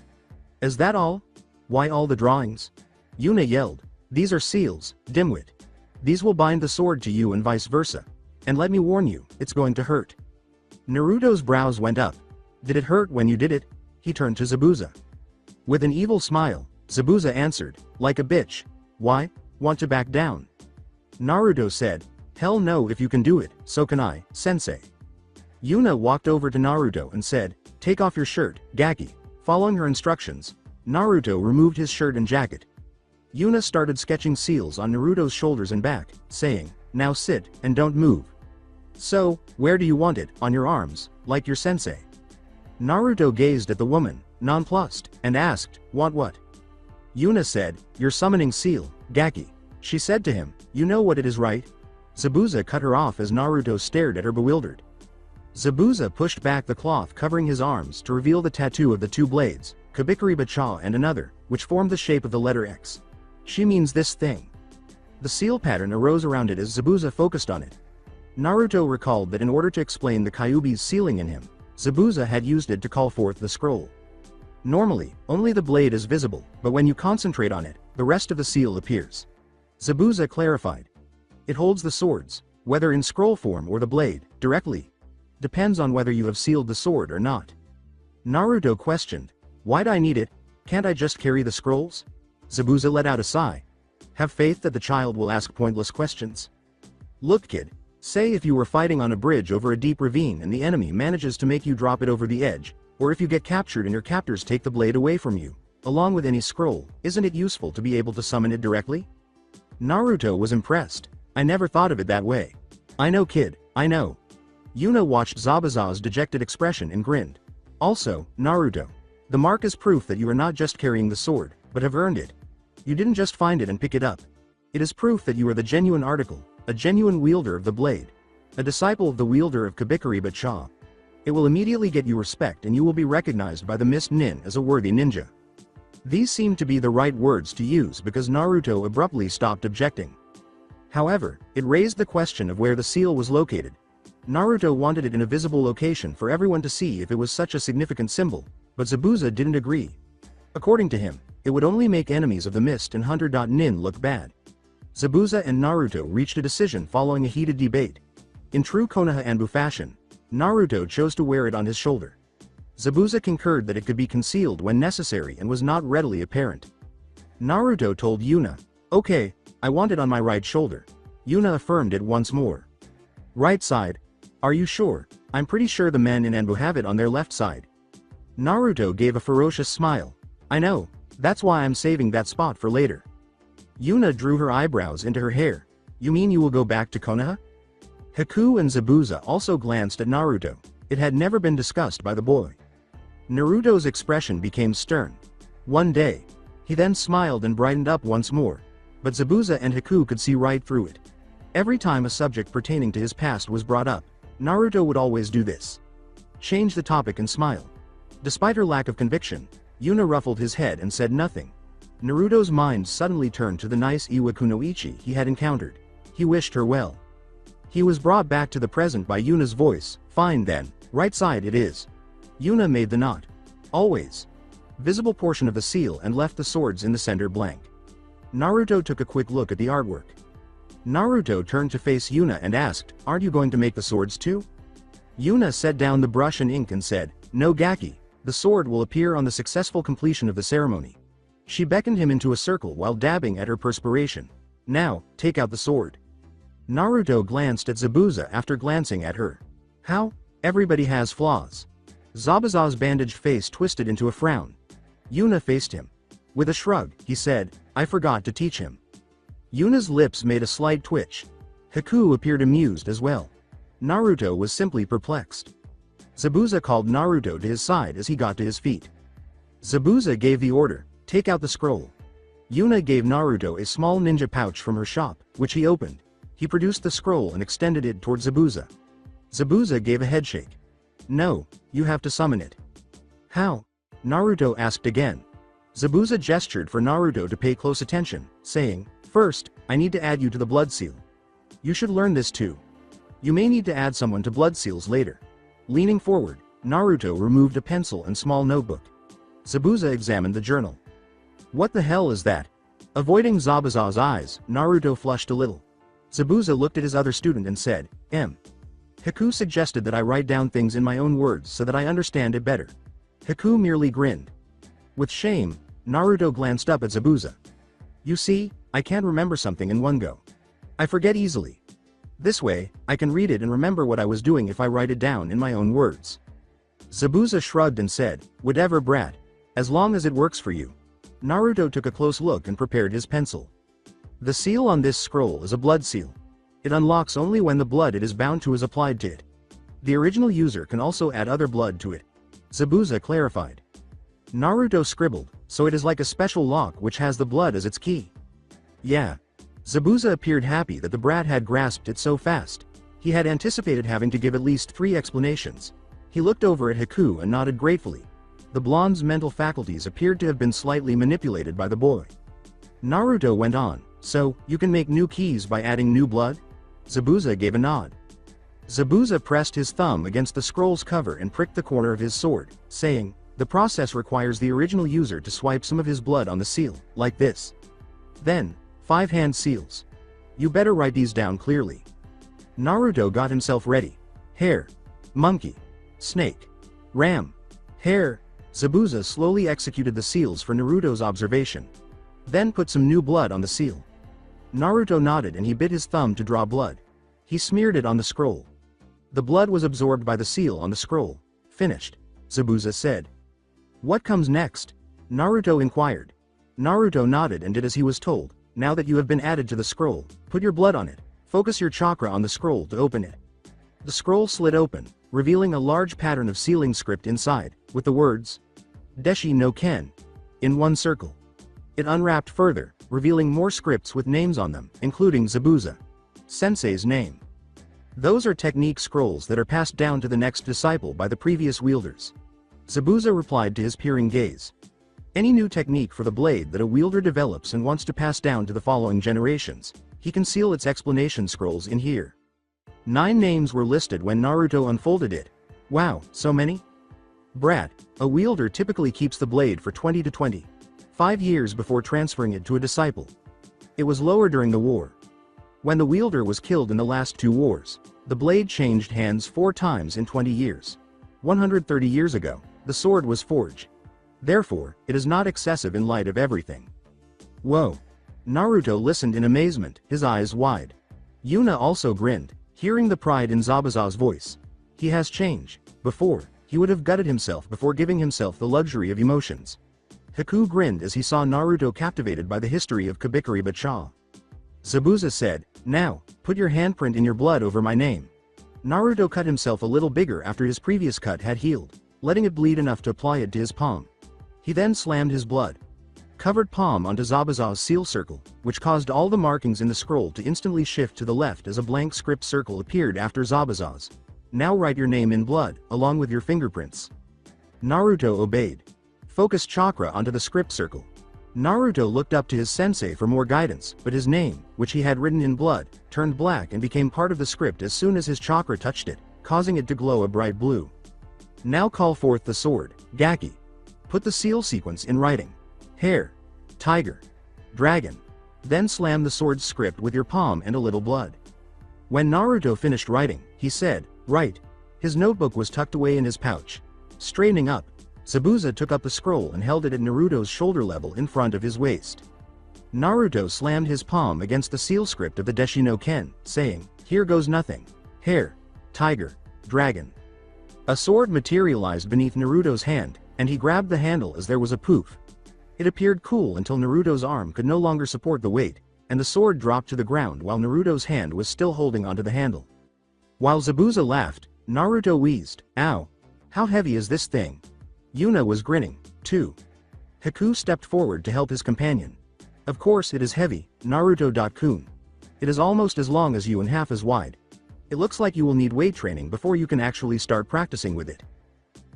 B: Is that all? Why all the drawings? Yuna yelled. These are seals, dimwit. These will bind the sword to you and vice versa. And let me warn you, it's going to hurt. Naruto's brows went up. Did it hurt when you did it? He turned to Zabuza. With an evil smile, Zabuza answered, like a bitch. Why? Want to back down? Naruto said, hell no, if you can do it, so can I, sensei. Yuna walked over to Naruto and said, take off your shirt, Gaki. Following her instructions, Naruto removed his shirt and jacket. Yuna started sketching seals on Naruto's shoulders and back, saying, now sit, and don't move. So, where do you want it, on your arms, like your sensei? Naruto gazed at the woman, nonplussed, and asked, want what? Yuna said, your summoning seal, Gaki. She said to him, you know what it is, right? Zabuza cut her off as Naruto stared at her bewildered. Zabuza pushed back the cloth covering his arms to reveal the tattoo of the two blades, Kabikari-Bacha and another, which formed the shape of the letter X. She means this thing. The seal pattern arose around it as Zabuza focused on it. Naruto recalled that in order to explain the Kyuubi's sealing in him, Zabuza had used it to call forth the scroll. Normally, only the blade is visible, but when you concentrate on it, the rest of the seal appears. Zabuza clarified. It holds the swords, whether in scroll form or the blade, directly. Depends on whether you have sealed the sword or not. Naruto questioned, why'd I need it? Can't I just carry the scrolls? Zabuza let out a sigh. Have faith that the child will ask pointless questions. Look, kid. Say if you were fighting on a bridge over a deep ravine and the enemy manages to make you drop it over the edge, or if you get captured and your captors take the blade away from you, along with any scroll, isn't it useful to be able to summon it directly? Naruto was impressed. I never thought of it that way. I know, kid, I know. Yuna watched Zabuza's dejected expression and grinned. Also, Naruto. The mark is proof that you are not just carrying the sword, but have earned it. You didn't just find it and pick it up. It is proof that you are the genuine article, a genuine wielder of the blade. A disciple of the wielder of Kabikari-Bacha. It will immediately get you respect and you will be recognized by the Mist Nin as a worthy ninja. These seemed to be the right words to use because Naruto abruptly stopped objecting. However, it raised the question of where the seal was located. Naruto wanted it in a visible location for everyone to see if it was such a significant symbol, but Zabuza didn't agree. According to him, it would only make enemies of the Mist and Hunter.Nin look bad. Zabuza and Naruto reached a decision following a heated debate. In true Konoha Anbu fashion, Naruto chose to wear it on his shoulder. Zabuza concurred that it could be concealed when necessary and was not readily apparent. Naruto told Yuna, okay, I want it on my right shoulder. Yuna affirmed it once more. Right side? Are you sure? I'm pretty sure the men in Anbu have it on their left side. Naruto gave a ferocious smile. I know, that's why I'm saving that spot for later. Yuna drew her eyebrows into her hair. You mean you will go back to Konoha? Haku and Zabuza also glanced at Naruto. It had never been discussed by the boy. Naruto's expression became stern. One day. He then smiled and brightened up once more. But Zabuza and Haku could see right through it. Every time a subject pertaining to his past was brought up, Naruto would always do this. Change the topic and smile. Despite her lack of conviction, Yuna ruffled his head and said nothing. Naruto's mind suddenly turned to the nice Iwakunoichi he had encountered. He wished her well. He was brought back to the present by Yuna's voice. Fine then, right side it is. Yuna made the knot. Always. Visible portion of the seal and left the swords in the center blank. Naruto took a quick look at the artwork. Naruto turned to face Yuna and asked, aren't you going to make the swords too? Yuna set down the brush and ink and said, no Gaki, the sword will appear on the successful completion of the ceremony. She beckoned him into a circle while dabbing at her perspiration. Now, take out the sword. Naruto glanced at Zabuza after glancing at her. How? Everybody has flaws. Zabuza's bandaged face twisted into a frown. Yuna faced him. With a shrug, he said, I forgot to teach him. Yuna's lips made a slight twitch. Haku appeared amused as well. Naruto was simply perplexed. Zabuza called Naruto to his side as he got to his feet. Zabuza gave the order, take out the scroll. Yuna gave Naruto a small ninja pouch from her shop, which he opened. He produced the scroll and extended it toward Zabuza. Zabuza gave a headshake. No, you have to summon it. How? Naruto asked again. Zabuza gestured for Naruto to pay close attention, saying, "First, I need to add you to the blood seal. You should learn this too. You may need to add someone to blood seals later." Leaning forward, Naruto removed a pencil and small notebook. Zabuza examined the journal. "What the hell is that?" Avoiding Zabuza's eyes, Naruto flushed a little. Zabuza looked at his other student and said, Haku suggested that I write down things in my own words so that I understand it better." Haku merely grinned. With shame, Naruto glanced up at Zabuza. "You see, I can't remember something in one go. I forget easily. This way, I can read it and remember what I was doing if I write it down in my own words." Zabuza shrugged and said, "Whatever, brat. As long as it works for you." Naruto took a close look and prepared his pencil. The seal on this scroll is a blood seal. It unlocks only when the blood it is bound to is applied to it. The original user can also add other blood to it. Zabuza clarified. Naruto scribbled, "So it is like a special lock which has the blood as its key." "Yeah." Zabuza appeared happy that the brat had grasped it so fast. He had anticipated having to give at least 3 explanations. He looked over at Haku and nodded gratefully. The blonde's mental faculties appeared to have been slightly manipulated by the boy. Naruto went on, "So, you can make new keys by adding new blood?" Zabuza gave a nod. Zabuza pressed his thumb against the scroll's cover and pricked the corner of his sword, saying, "The process requires the original user to swipe some of his blood on the seal, like this. Then, 5 hand seals. You better write these down clearly." Naruto got himself ready. Hare. Monkey. Snake. Ram. Hare. Zabuza slowly executed the seals for Naruto's observation. Then put some new blood on the seal. Naruto nodded and he bit his thumb to draw blood. He smeared it on the scroll. The blood was absorbed by the seal on the scroll. "Finished," Zabuza said. "What comes next?" Naruto inquired. Naruto nodded and did as he was told. "Now that you have been added to the scroll, put your blood on it. Focus your chakra on the scroll to open it." The scroll slid open, revealing a large pattern of sealing script inside, with the words, "Deshi no Ken," in one circle. It unwrapped further, revealing more scripts with names on them, including Zabuza. Sensei's name. Those are technique scrolls that are passed down to the next disciple by the previous wielders. Zabuza replied to his peering gaze. Any new technique for the blade that a wielder develops and wants to pass down to the following generations, he can seal its explanation scrolls in here. 9 names were listed when Naruto unfolded it. Wow, so many? Brat, a wielder typically keeps the blade for 20 to 25 years before transferring it to a disciple. It was lower during the war. When the wielder was killed in the last 2 wars, the blade changed hands 4 times in 20 years. 130 years ago, the sword was forged. Therefore, it is not excessive in light of everything. Whoa! Naruto listened in amazement, his eyes wide. Yuna also grinned, hearing the pride in Zabuza's voice. He has changed. Before, he would have gutted himself before giving himself the luxury of emotions. Haku grinned as he saw Naruto captivated by the history of Kabikari Bacha. Zabuza said, "Now, put your handprint in your blood over my name." Naruto cut himself a little bigger after his previous cut had healed, letting it bleed enough to apply it to his palm. He then slammed his blood-covered palm onto Zabuza's seal circle, which caused all the markings in the scroll to instantly shift to the left as a blank script circle appeared after Zabuza's. "Now write your name in blood, along with your fingerprints." Naruto obeyed. Focus chakra onto the script circle. Naruto looked up to his sensei for more guidance, but his name, which he had written in blood, turned black and became part of the script as soon as his chakra touched it, causing it to glow a bright blue. "Now call forth the sword, Gaki. Put the seal sequence in writing. Hare. Tiger. Dragon. Then slam the sword's script with your palm and a little blood." When Naruto finished writing, he said, "Write." His notebook was tucked away in his pouch. Straightening up, Zabuza took up the scroll and held it at Naruto's shoulder level in front of his waist. Naruto slammed his palm against the seal script of the Deshi no Ken, saying, "Here goes nothing. Hare. Tiger. Dragon." A sword materialized beneath Naruto's hand, and he grabbed the handle as there was a poof. It appeared cool until Naruto's arm could no longer support the weight, and the sword dropped to the ground while Naruto's hand was still holding onto the handle. While Zabuza laughed, Naruto wheezed, "Ow! How heavy is this thing?" Yuna was grinning, too. Haku stepped forward to help his companion. "Of course it is heavy, Naruto-kun. It is almost as long as you and half as wide. It looks like you will need weight training before you can actually start practicing with it."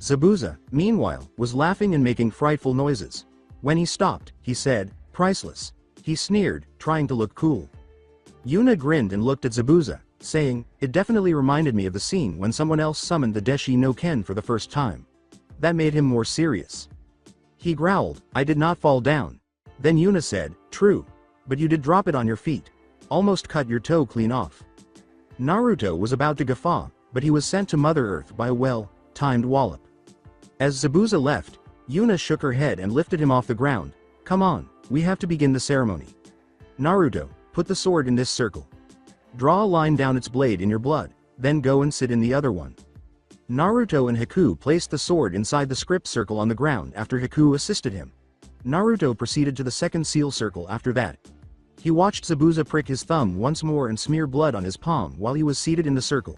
B: Zabuza, meanwhile, was laughing and making frightful noises. When he stopped, he said, "Priceless." He sneered, trying to look cool. Yuna grinned and looked at Zabuza, saying, "It definitely reminded me of the scene when someone else summoned the Deshi no Ken for the first time. That made him more serious." He growled, "I did not fall down." Then Yuna said, "True. But you did drop it on your feet. Almost cut your toe clean off." Naruto was about to guffaw, but he was sent to Mother Earth by a well-timed wallop. As Zabuza left, Yuna shook her head and lifted him off the ground. "Come on, we have to begin the ceremony. Naruto, put the sword in this circle. Draw a line down its blade in your blood, then go and sit in the other one." Naruto and Haku placed the sword inside the script circle on the ground after Haku assisted him. Naruto proceeded to the second seal circle after that. He watched Zabuza prick his thumb once more and smear blood on his palm while he was seated in the circle.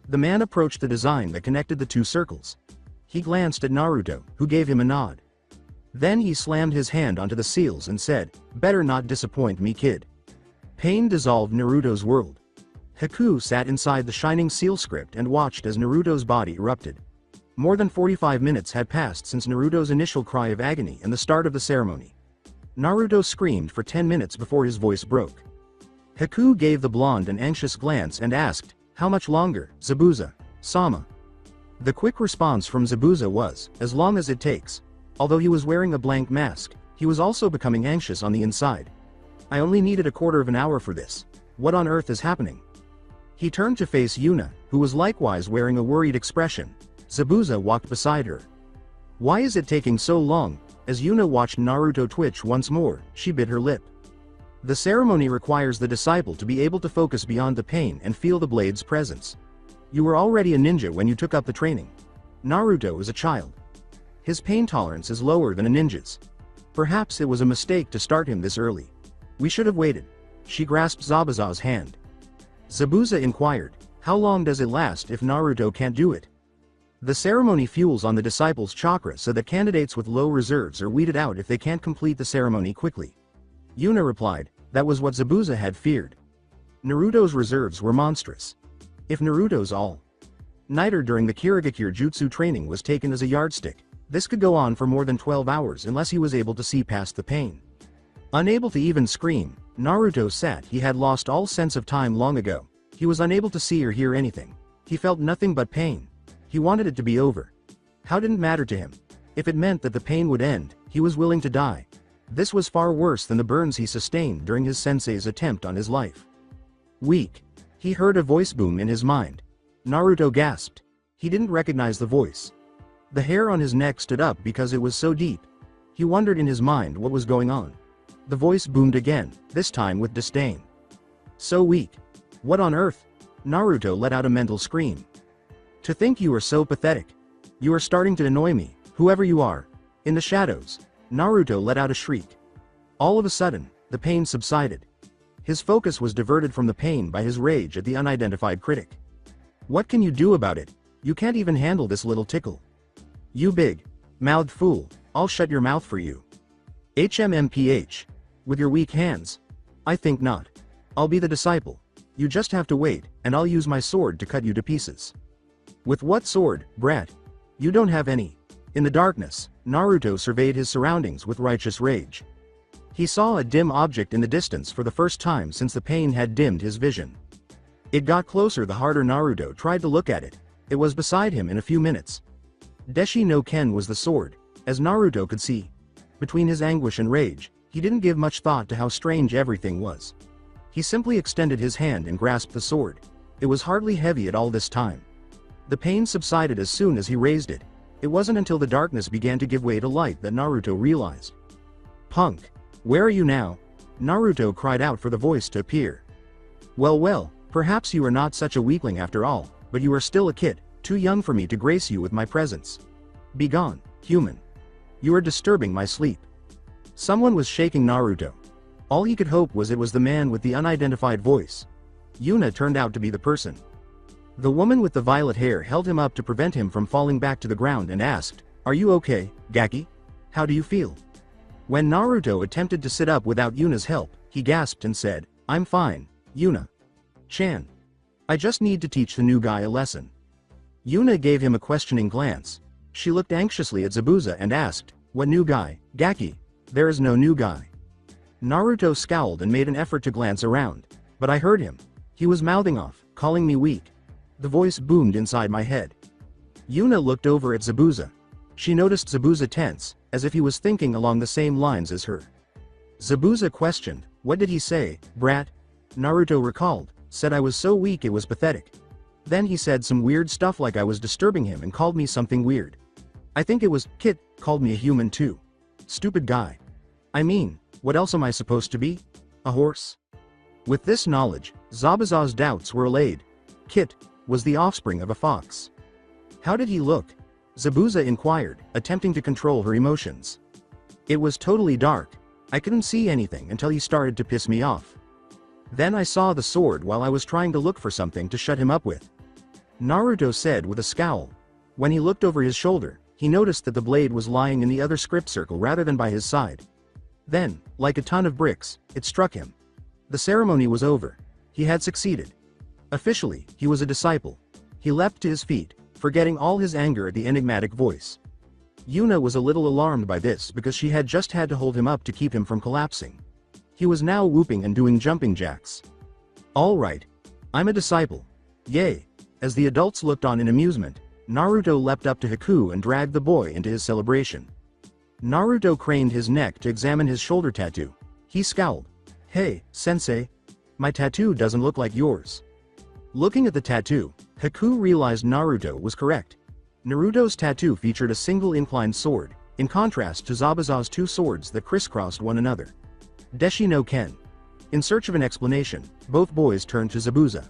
B: The man approached the design that connected the two circles. He glanced at Naruto, who gave him a nod. Then he slammed his hand onto the seals and said, "Better not disappoint me, kid." Pain dissolved Naruto's world. Haku sat inside the shining seal script and watched as Naruto's body erupted. More than 45 minutes had passed since Naruto's initial cry of agony and the start of the ceremony. Naruto screamed for 10 minutes before his voice broke. Haku gave the blonde an anxious glance and asked, "How much longer, Zabuza-sama?" The quick response from Zabuza was, "As long as it takes." Although he was wearing a blank mask, he was also becoming anxious on the inside. "I only needed a quarter of an hour for this. What on earth is happening?" He turned to face Yuna, who was likewise wearing a worried expression. Zabuza walked beside her. "Why is it taking so long?" As Yuna watched Naruto twitch once more, she bit her lip. The ceremony requires the disciple to be able to focus beyond the pain and feel the blade's presence. You were already a ninja when you took up the training. Naruto is a child. His pain tolerance is lower than a ninja's. Perhaps it was a mistake to start him this early. We should have waited. She grasped Zabuza's hand. Zabuza inquired, "How long does it last if Naruto can't do it?" The ceremony fuels on the disciple's chakra so that candidates with low reserves are weeded out if they can't complete the ceremony quickly. Yuna replied, that was what Zabuza had feared. Naruto's reserves were monstrous. If Naruto's all-nighter during the Kirigakure jutsu training was taken as a yardstick, this could go on for more than 12 hours unless he was able to see past the pain. Unable to even scream, Naruto sat. He had lost all sense of time long ago. He was unable to see or hear anything. He felt nothing but pain. He wanted it to be over. How didn't matter to him? If it meant that the pain would end, he was willing to die. This was far worse than the burns he sustained during his sensei's attempt on his life. Weak. He heard a voice boom in his mind. Naruto gasped. He didn't recognize the voice. The hair on his neck stood up because it was so deep. He wondered in his mind what was going on. The voice boomed again, this time with disdain. "So weak. What on earth?" Naruto let out a mental scream. "To think you are so pathetic. You are starting to annoy me, whoever you are." In the shadows, Naruto let out a shriek. All of a sudden, the pain subsided. His focus was diverted from the pain by his rage at the unidentified critic. "What can you do about it? You can't even handle this little tickle. You big-mouthed fool, I'll shut your mouth for you. HMMPH. With your weak hands? I think not. I'll be the disciple. You just have to wait, and I'll use my sword to cut you to pieces." "With what sword, brat? You don't have any." In the darkness, Naruto surveyed his surroundings with righteous rage. He saw a dim object in the distance for the first time since the pain had dimmed his vision. It got closer the harder Naruto tried to look at it. It was beside him in a few minutes. Deshi no Ken was the sword, as Naruto could see. Between his anguish and rage, he didn't give much thought to how strange everything was. He simply extended his hand and grasped the sword. It was hardly heavy at all this time. The pain subsided as soon as he raised it. It wasn't until the darkness began to give way to light that Naruto realized. "Punk! Where are you now?" Naruto cried out for the voice to appear. Well, perhaps you are not such a weakling after all, but you are still a kid, too young for me to grace you with my presence. Begone, human. You are disturbing my sleep." Someone was shaking Naruto. All he could hope was it was the man with the unidentified voice. Yuna turned out to be the person. The woman with the violet hair held him up to prevent him from falling back to the ground and asked, "Are you okay, Gaki? How do you feel?" When Naruto attempted to sit up without Yuna's help, he gasped and said, "I'm fine, Yuna-chan. I just need to teach the new guy a lesson." Yuna gave him a questioning glance. She looked anxiously at Zabuza and asked, "What new guy, Gaki? There is no new guy. Naruto scowled and made an effort to glance around. But I heard him. He was mouthing off, calling me weak. The voice boomed inside my head. Yuna looked over at Zabuza. She noticed Zabuza tense, as if he was thinking along the same lines as her. Zabuza questioned, "What did he say, brat?" Naruto recalled, "Said I was so weak it was pathetic. Then he said some weird stuff like I was disturbing him and called me something weird. I think it was, Kit, called me a human too. Stupid guy. I mean, what else am I supposed to be? A horse?" With this knowledge, Zabuza's doubts were allayed. Kit was the offspring of a fox. How did he look? Zabuza inquired, attempting to control her emotions. It was totally dark. I couldn't see anything until he started to piss me off. Then I saw the sword while I was trying to look for something to shut him up with. Naruto said with a scowl. When he looked over his shoulder, he noticed that the blade was lying in the other script circle rather than by his side. Then, like a ton of bricks, it struck him. The ceremony was over. He had succeeded. Officially, he was a disciple. He leapt to his feet, forgetting all his anger at the enigmatic voice. Yuna was a little alarmed by this because she had just had to hold him up to keep him from collapsing. He was now whooping and doing jumping jacks. All right. I'm a disciple. Yay. As the adults looked on in amusement, Naruto leapt up to Haku and dragged the boy into his celebration. Naruto craned his neck to examine his shoulder tattoo. He scowled. "Hey, sensei. My tattoo doesn't look like yours." Looking at the tattoo, Haku realized Naruto was correct. Naruto's tattoo featured a single inclined sword, in contrast to Zabuza's two swords that crisscrossed one another. Deshi no Ken. In search of an explanation, both boys turned to Zabuza.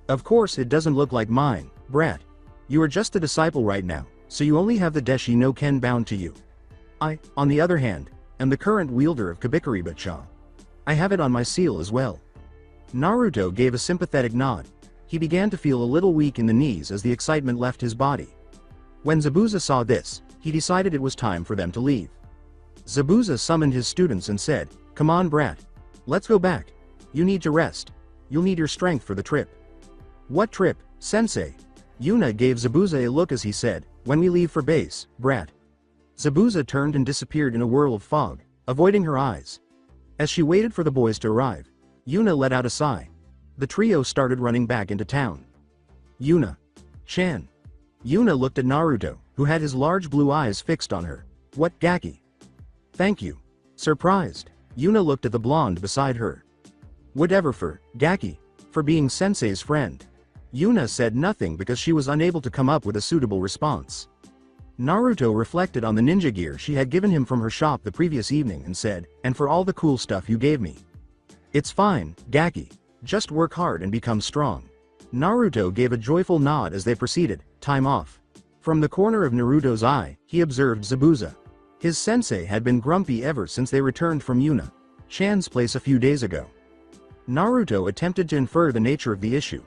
B: "Of course it doesn't look like mine, brat. You are just a disciple right now, so you only have the Deshi no Ken bound to you. I, on the other hand, am the current wielder of Kabikari-Bacha. I have it on my seal as well." Naruto gave a sympathetic nod. He began to feel a little weak in the knees as the excitement left his body. When Zabuza saw this, he decided it was time for them to leave. Zabuza summoned his students and said, "Come on, brat. Let's go back. You need to rest. You'll need your strength for the trip." "What trip, sensei?" Yuna gave Zabuza a look as he said, "When we leave for base, brat." Zabuza turned and disappeared in a whirl of fog, avoiding her eyes. As she waited for the boys to arrive, Yuna let out a sigh. The trio started running back into town. Yuna-chan. Yuna looked at Naruto, who had his large blue eyes fixed on her. "What, Gaki?" "Thank you." Surprised, Yuna looked at the blonde beside her. "Whatever for, Gaki. For being sensei's friend." Yuna said nothing because she was unable to come up with a suitable response. Naruto reflected on the ninja gear she had given him from her shop the previous evening and said, "And for all the cool stuff you gave me." "It's fine, Gaki. Just work hard and become strong." Naruto gave a joyful nod as they proceeded. Time off. From the corner of Naruto's eye, he observed Zabuza. His sensei had been grumpy ever since they returned from Yuna-chan's place a few days ago. Naruto attempted to infer the nature of the issue.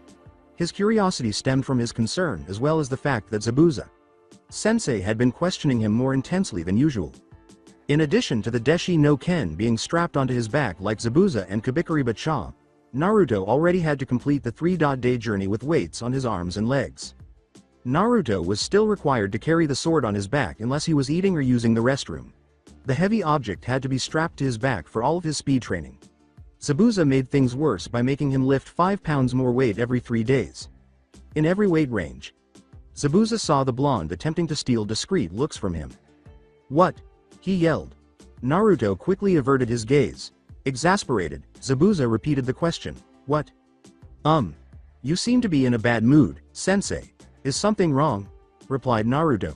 B: His curiosity stemmed from his concern as well as the fact that Zabuza-sensei had been questioning him more intensely than usual. In addition to the Deshi no Ken being strapped onto his back like Zabuza and Kabikari-Bacha, Naruto already had to complete the 3-day journey with weights on his arms and legs. Naruto was still required to carry the sword on his back unless he was eating or using the restroom. The heavy object had to be strapped to his back for all of his speed training. Zabuza made things worse by making him lift 5 pounds more weight every 3 days. In every weight range, Zabuza saw the blonde attempting to steal discreet looks from him. "What?" he yelled. Naruto quickly averted his gaze. Exasperated, Zabuza repeated the question. "What?" You seem to be in a bad mood, sensei. Is something wrong?" replied Naruto.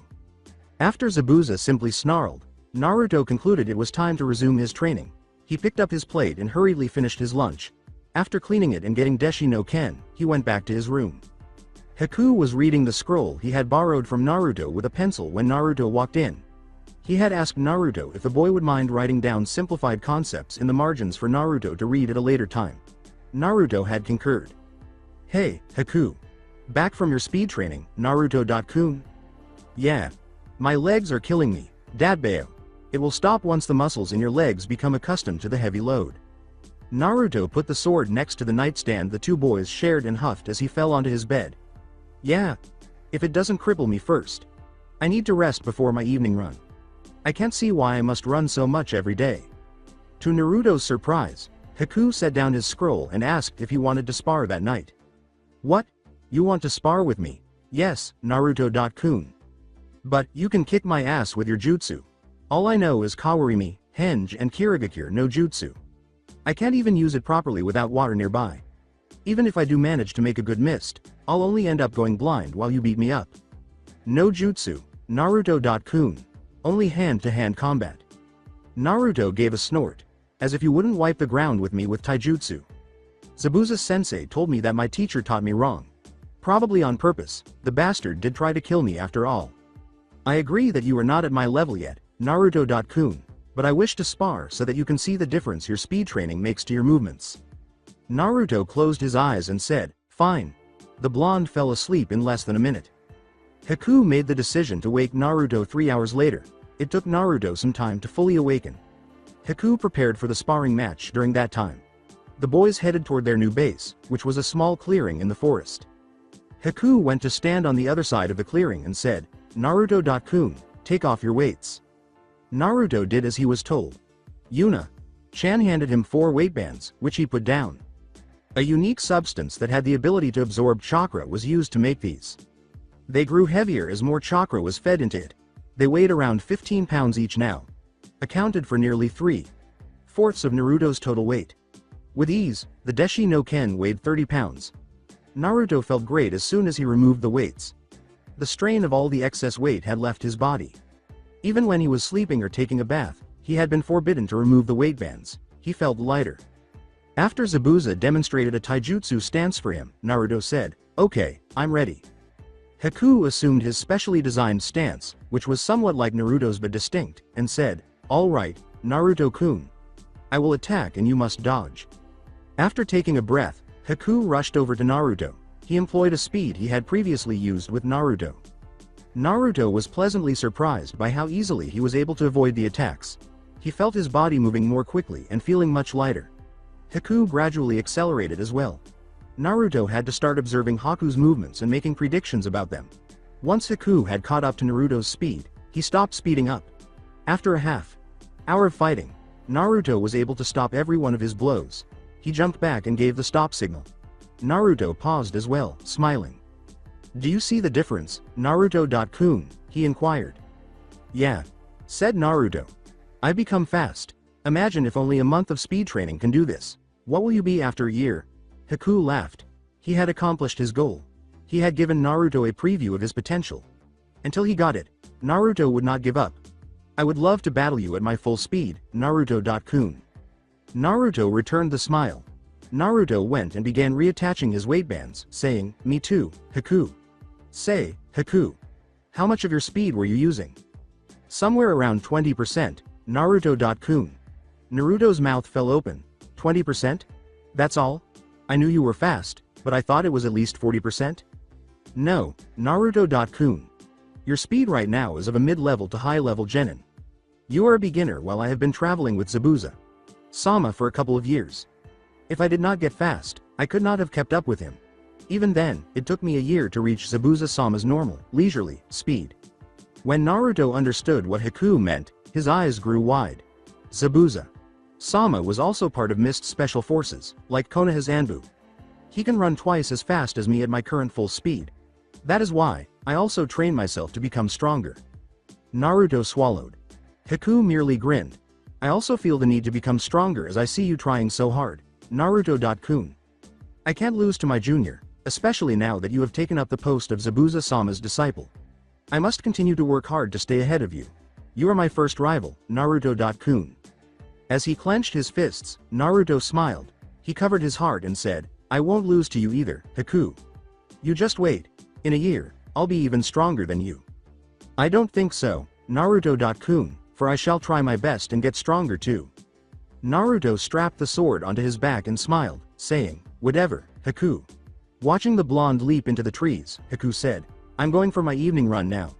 B: After Zabuza simply snarled, Naruto concluded it was time to resume his training. He picked up his plate and hurriedly finished his lunch. After cleaning it and getting Deshi no Ken, he went back to his room. Haku was reading the scroll he had borrowed from Naruto with a pencil when Naruto walked in. He had asked Naruto if the boy would mind writing down simplified concepts in the margins for Naruto to read at a later time. Naruto had concurred. "Hey, Haku. Back from your speed training, Naruto-kun?" "Yeah. My legs are killing me, Dadbao. It will stop once the muscles in your legs become accustomed to the heavy load." Naruto put the sword next to the nightstand the two boys shared and huffed as he fell onto his bed. "Yeah. If it doesn't cripple me first. I need to rest before my evening run." I can't see why I must run so much every day. To Naruto's surprise, Haku set down his scroll and asked if he wanted to spar that night. What? You want to spar with me? Yes, Naruto-kun. But, you can kick my ass with your jutsu. All I know is Kawarimi, Henge and Kirigakure no jutsu. I can't even use it properly without water nearby. Even if I do manage to make a good mist, I'll only end up going blind while you beat me up. No jutsu, Naruto-kun. Only hand-to-hand combat. Naruto gave a snort. As if you wouldn't wipe the ground with me with taijutsu. Zabuza-sensei told me that my teacher taught me wrong. Probably on purpose, the bastard did try to kill me after all. I agree that you are not at my level yet, Naruto-kun, but I wish to spar so that you can see the difference your speed training makes to your movements. Naruto closed his eyes and said, fine. The blonde fell asleep in less than a minute. Haku made the decision to wake Naruto 3 hours later. It took Naruto some time to fully awaken. Haku prepared for the sparring match during that time. The boys headed toward their new base, which was a small clearing in the forest. Haku went to stand on the other side of the clearing and said, Naruto-kun, take off your weights. Naruto did as he was told. Yuna-chan handed him 4 weight bands, which he put down. A unique substance that had the ability to absorb chakra was used to make these. They grew heavier as more chakra was fed into it. They weighed around 15 pounds each now. Accounted for nearly 3/4 of Naruto's total weight. With ease, the Deshi no Ken weighed 30 pounds. Naruto felt great as soon as he removed the weights. The strain of all the excess weight had left his body. Even when he was sleeping or taking a bath, he had been forbidden to remove the weight bands. He felt lighter. After Zabuza demonstrated a taijutsu stance for him, Naruto said, okay, I'm ready. Haku assumed his specially designed stance, which was somewhat like Naruto's but distinct, and said, alright, Naruto-kun. I will attack and you must dodge. After taking a breath, Haku rushed over to Naruto. He employed a speed he had previously used with Naruto. Naruto was pleasantly surprised by how easily he was able to avoid the attacks. He felt his body moving more quickly and feeling much lighter. Haku gradually accelerated as well. Naruto had to start observing Haku's movements and making predictions about them. Once Haku had caught up to Naruto's speed, he stopped speeding up. After a half-hour of fighting, Naruto was able to stop every one of his blows. He jumped back and gave the stop signal. Naruto paused as well, smiling. Do you see the difference, Naruto-kun? He inquired. Yeah, said Naruto. I've become fast. Imagine if only a month of speed training can do this. What will you be after a year? Haku laughed. He had accomplished his goal. He had given Naruto a preview of his potential. Until he got it, Naruto would not give up. I would love to battle you at my full speed, Naruto-kun. Naruto returned the smile. Naruto went and began reattaching his weight bands, saying, me too, Haku. Say, Haku. How much of your speed were you using? Somewhere around 20%, Naruto-kun. Naruto's mouth fell open. 20%? That's all? I knew you were fast, but I thought it was at least 40%? No, Naruto-kun. Your speed right now is of a mid-level to high-level genin. You are a beginner while I have been traveling with Zabuza-sama for a couple of years. If I did not get fast, I could not have kept up with him. Even then, it took me a year to reach Zabuza-sama's normal, leisurely, speed. When Naruto understood what Haku meant, his eyes grew wide. Zabuza-sama was also part of Mist's special forces, like Konoha's Anbu. He can run twice as fast as me at my current full speed. That is why, I also train myself to become stronger. Naruto swallowed. Haku merely grinned. I also feel the need to become stronger as I see you trying so hard, Naruto-kun. I can't lose to my junior, especially now that you have taken up the post of Zabuza-sama's disciple. I must continue to work hard to stay ahead of you. You are my first rival, Naruto-kun. As he clenched his fists, Naruto smiled. He covered his heart and said, I won't lose to you either, Haku. You just wait. In a year, I'll be even stronger than you. I don't think so, Naruto-kun, for I shall try my best and get stronger too. Naruto strapped the sword onto his back and smiled, saying, whatever, Haku. Watching the blonde leap into the trees, Haku said, I'm going for my evening run now.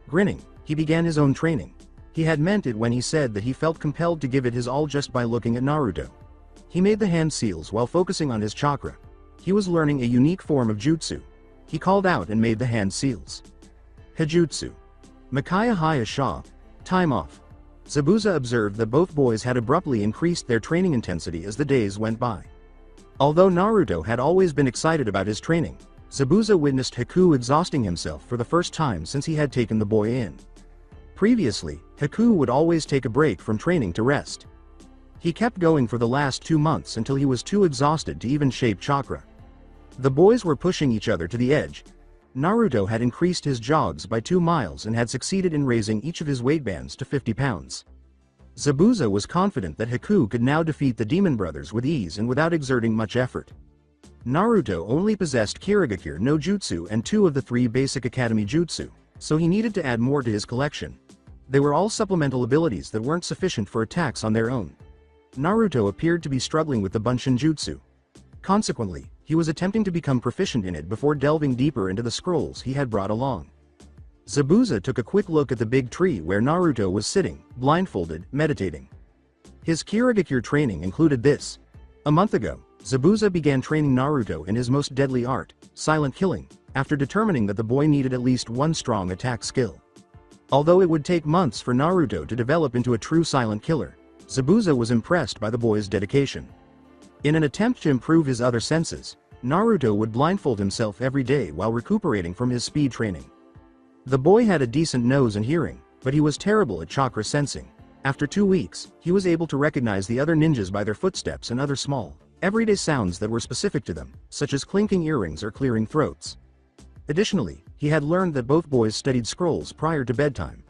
B: Grinning, he began his own training. He had meant it when he said that he felt compelled to give it his all just by looking at Naruto. He made the hand seals while focusing on his chakra. He was learning a unique form of jutsu. He called out and made the hand seals. Hajutsu. Makaya Haya Sha. Time off. Zabuza observed that both boys had abruptly increased their training intensity as the days went by. Although Naruto had always been excited about his training, Zabuza witnessed Haku exhausting himself for the first time since he had taken the boy in. Previously, Haku would always take a break from training to rest. He kept going for the last 2 months until he was too exhausted to even shape chakra. The boys were pushing each other to the edge. Naruto had increased his jogs by 2 miles and had succeeded in raising each of his weight bands to 50 pounds. Zabuza was confident that Haku could now defeat the demon brothers with ease and without exerting much effort. Naruto only possessed Kirigakure no Jutsu and 2 of the 3 basic academy jutsu, so he needed to add more to his collection. They were all supplemental abilities that weren't sufficient for attacks on their own. Naruto appeared to be struggling with the Bunshin Jutsu. Consequently, he was attempting to become proficient in it before delving deeper into the scrolls he had brought along. Zabuza took a quick look at the big tree where Naruto was sitting, blindfolded, meditating. His Kirigakure training included this. A month ago, Zabuza began training Naruto in his most deadly art, silent killing, after determining that the boy needed at least one strong attack skill. Although it would take months for Naruto to develop into a true silent killer, Zabuza was impressed by the boy's dedication. In an attempt to improve his other senses, Naruto would blindfold himself every day while recuperating from his speed training. The boy had a decent nose and hearing, but he was terrible at chakra sensing. After 2 weeks, he was able to recognize the other ninjas by their footsteps and other small, everyday sounds that were specific to them, such as clinking earrings or clearing throats. Additionally, he had learned that both boys studied scrolls prior to bedtime.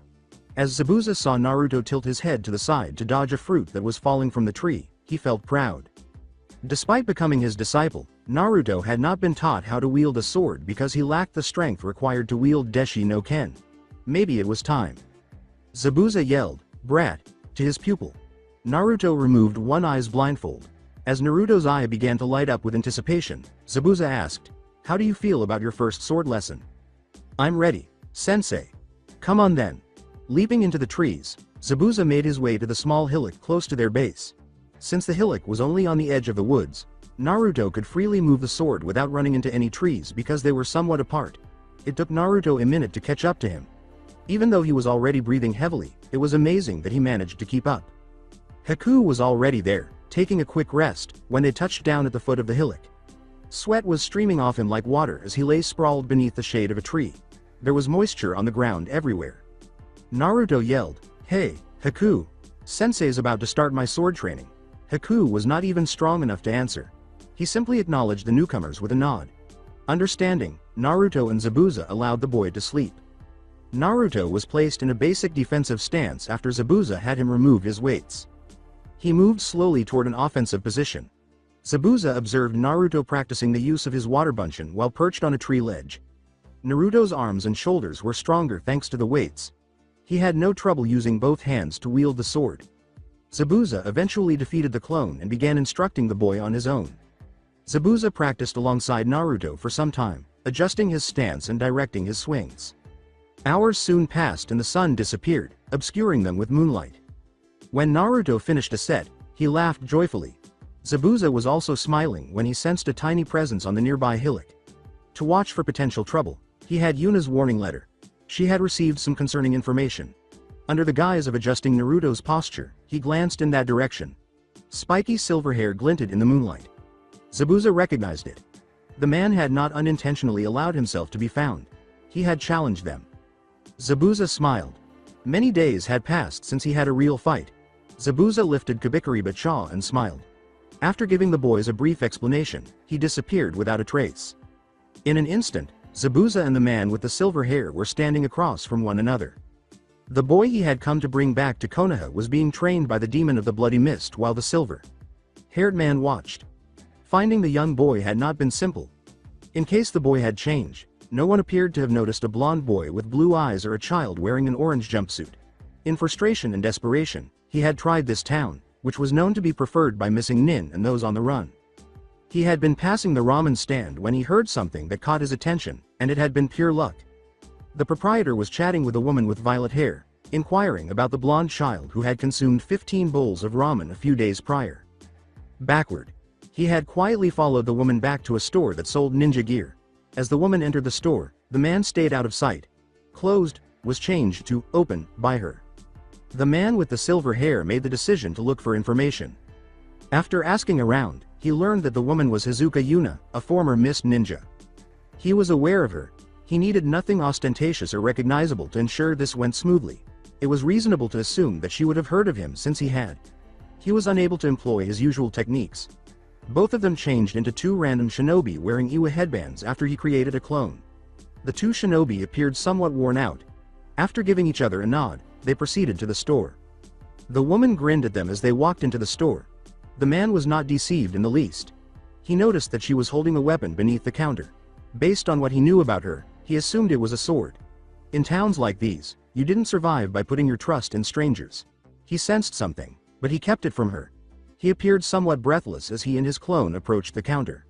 B: As Zabuza saw Naruto tilt his head to the side to dodge a fruit that was falling from the tree, he felt proud. Despite becoming his disciple, Naruto had not been taught how to wield a sword because he lacked the strength required to wield Deshi no Ken. Maybe it was time. Zabuza yelled, "Brat," to his pupil. Naruto removed one eye's blindfold. As Naruto's eye began to light up with anticipation, Zabuza asked, "How do you feel about your first sword lesson?" "I'm ready, sensei." "Come on then." Leaping into the trees, Zabuza made his way to the small hillock close to their base. Since the hillock was only on the edge of the woods, Naruto could freely move the sword without running into any trees because they were somewhat apart. It took Naruto a minute to catch up to him. Even though he was already breathing heavily, it was amazing that he managed to keep up. Haku was already there, taking a quick rest, when they touched down at the foot of the hillock. Sweat was streaming off him like water as he lay sprawled beneath the shade of a tree. There was moisture on the ground everywhere. Naruto yelled, "Hey, Haku! Sensei's about to start my sword training." Haku was not even strong enough to answer. He simply acknowledged the newcomers with a nod. Understanding, Naruto and Zabuza allowed the boy to sleep. Naruto was placed in a basic defensive stance after Zabuza had him remove his weights. He moved slowly toward an offensive position. Zabuza observed Naruto practicing the use of his water bunshin while perched on a tree ledge. Naruto's arms and shoulders were stronger thanks to the weights. He had no trouble using both hands to wield the sword. Zabuza eventually defeated the clone and began instructing the boy on his own. Zabuza practiced alongside Naruto for some time, adjusting his stance and directing his swings. Hours soon passed and the sun disappeared, obscuring them with moonlight. When Naruto finished a set, he laughed joyfully. Zabuza was also smiling when he sensed a tiny presence on the nearby hillock. To watch for potential trouble, he had Yuna's warning letter. She had received some concerning information. Under the guise of adjusting Naruto's posture, he glanced in that direction. Spiky silver hair glinted in the moonlight. Zabuza recognized it. The man had not unintentionally allowed himself to be found. He had challenged them. Zabuza smiled. Many days had passed since he had a real fight. Zabuza lifted Kabikariba Cha and smiled. After giving the boys a brief explanation, he disappeared without a trace. In an instant, Zabuza and the man with the silver hair were standing across from one another. The boy he had come to bring back to Konoha was being trained by the demon of the bloody mist while the silver-haired man watched. Finding the young boy had not been simple. In case the boy had changed, no one appeared to have noticed a blonde boy with blue eyes or a child wearing an orange jumpsuit. In frustration and desperation, he had tried this town, which was known to be preferred by missing nin and those on the run. He had been passing the ramen stand when he heard something that caught his attention, and it had been pure luck. The proprietor was chatting with a woman with violet hair, inquiring about the blonde child who had consumed 15 bowls of ramen a few days prior. Backward. He had quietly followed the woman back to a store that sold ninja gear. As the woman entered the store, the man stayed out of sight. Closed was changed to open by her. The man with the silver hair made the decision to look for information. After asking around, he learned that the woman was Hizuka Yuna, a former mist ninja. He was aware of her. He needed nothing ostentatious or recognizable to ensure this went smoothly. It was reasonable to assume that she would have heard of him since he had. He was unable to employ his usual techniques. Both of them changed into two random shinobi wearing Iwa headbands after he created a clone. The two shinobi appeared somewhat worn out. After giving each other a nod, they proceeded to the store. The woman grinned at them as they walked into the store. The man was not deceived in the least. He noticed that she was holding a weapon beneath the counter. Based on what he knew about her, he assumed it was a sword. In towns like these, you didn't survive by putting your trust in strangers. He sensed something, but he kept it from her. He appeared somewhat breathless as he and his clone approached the counter.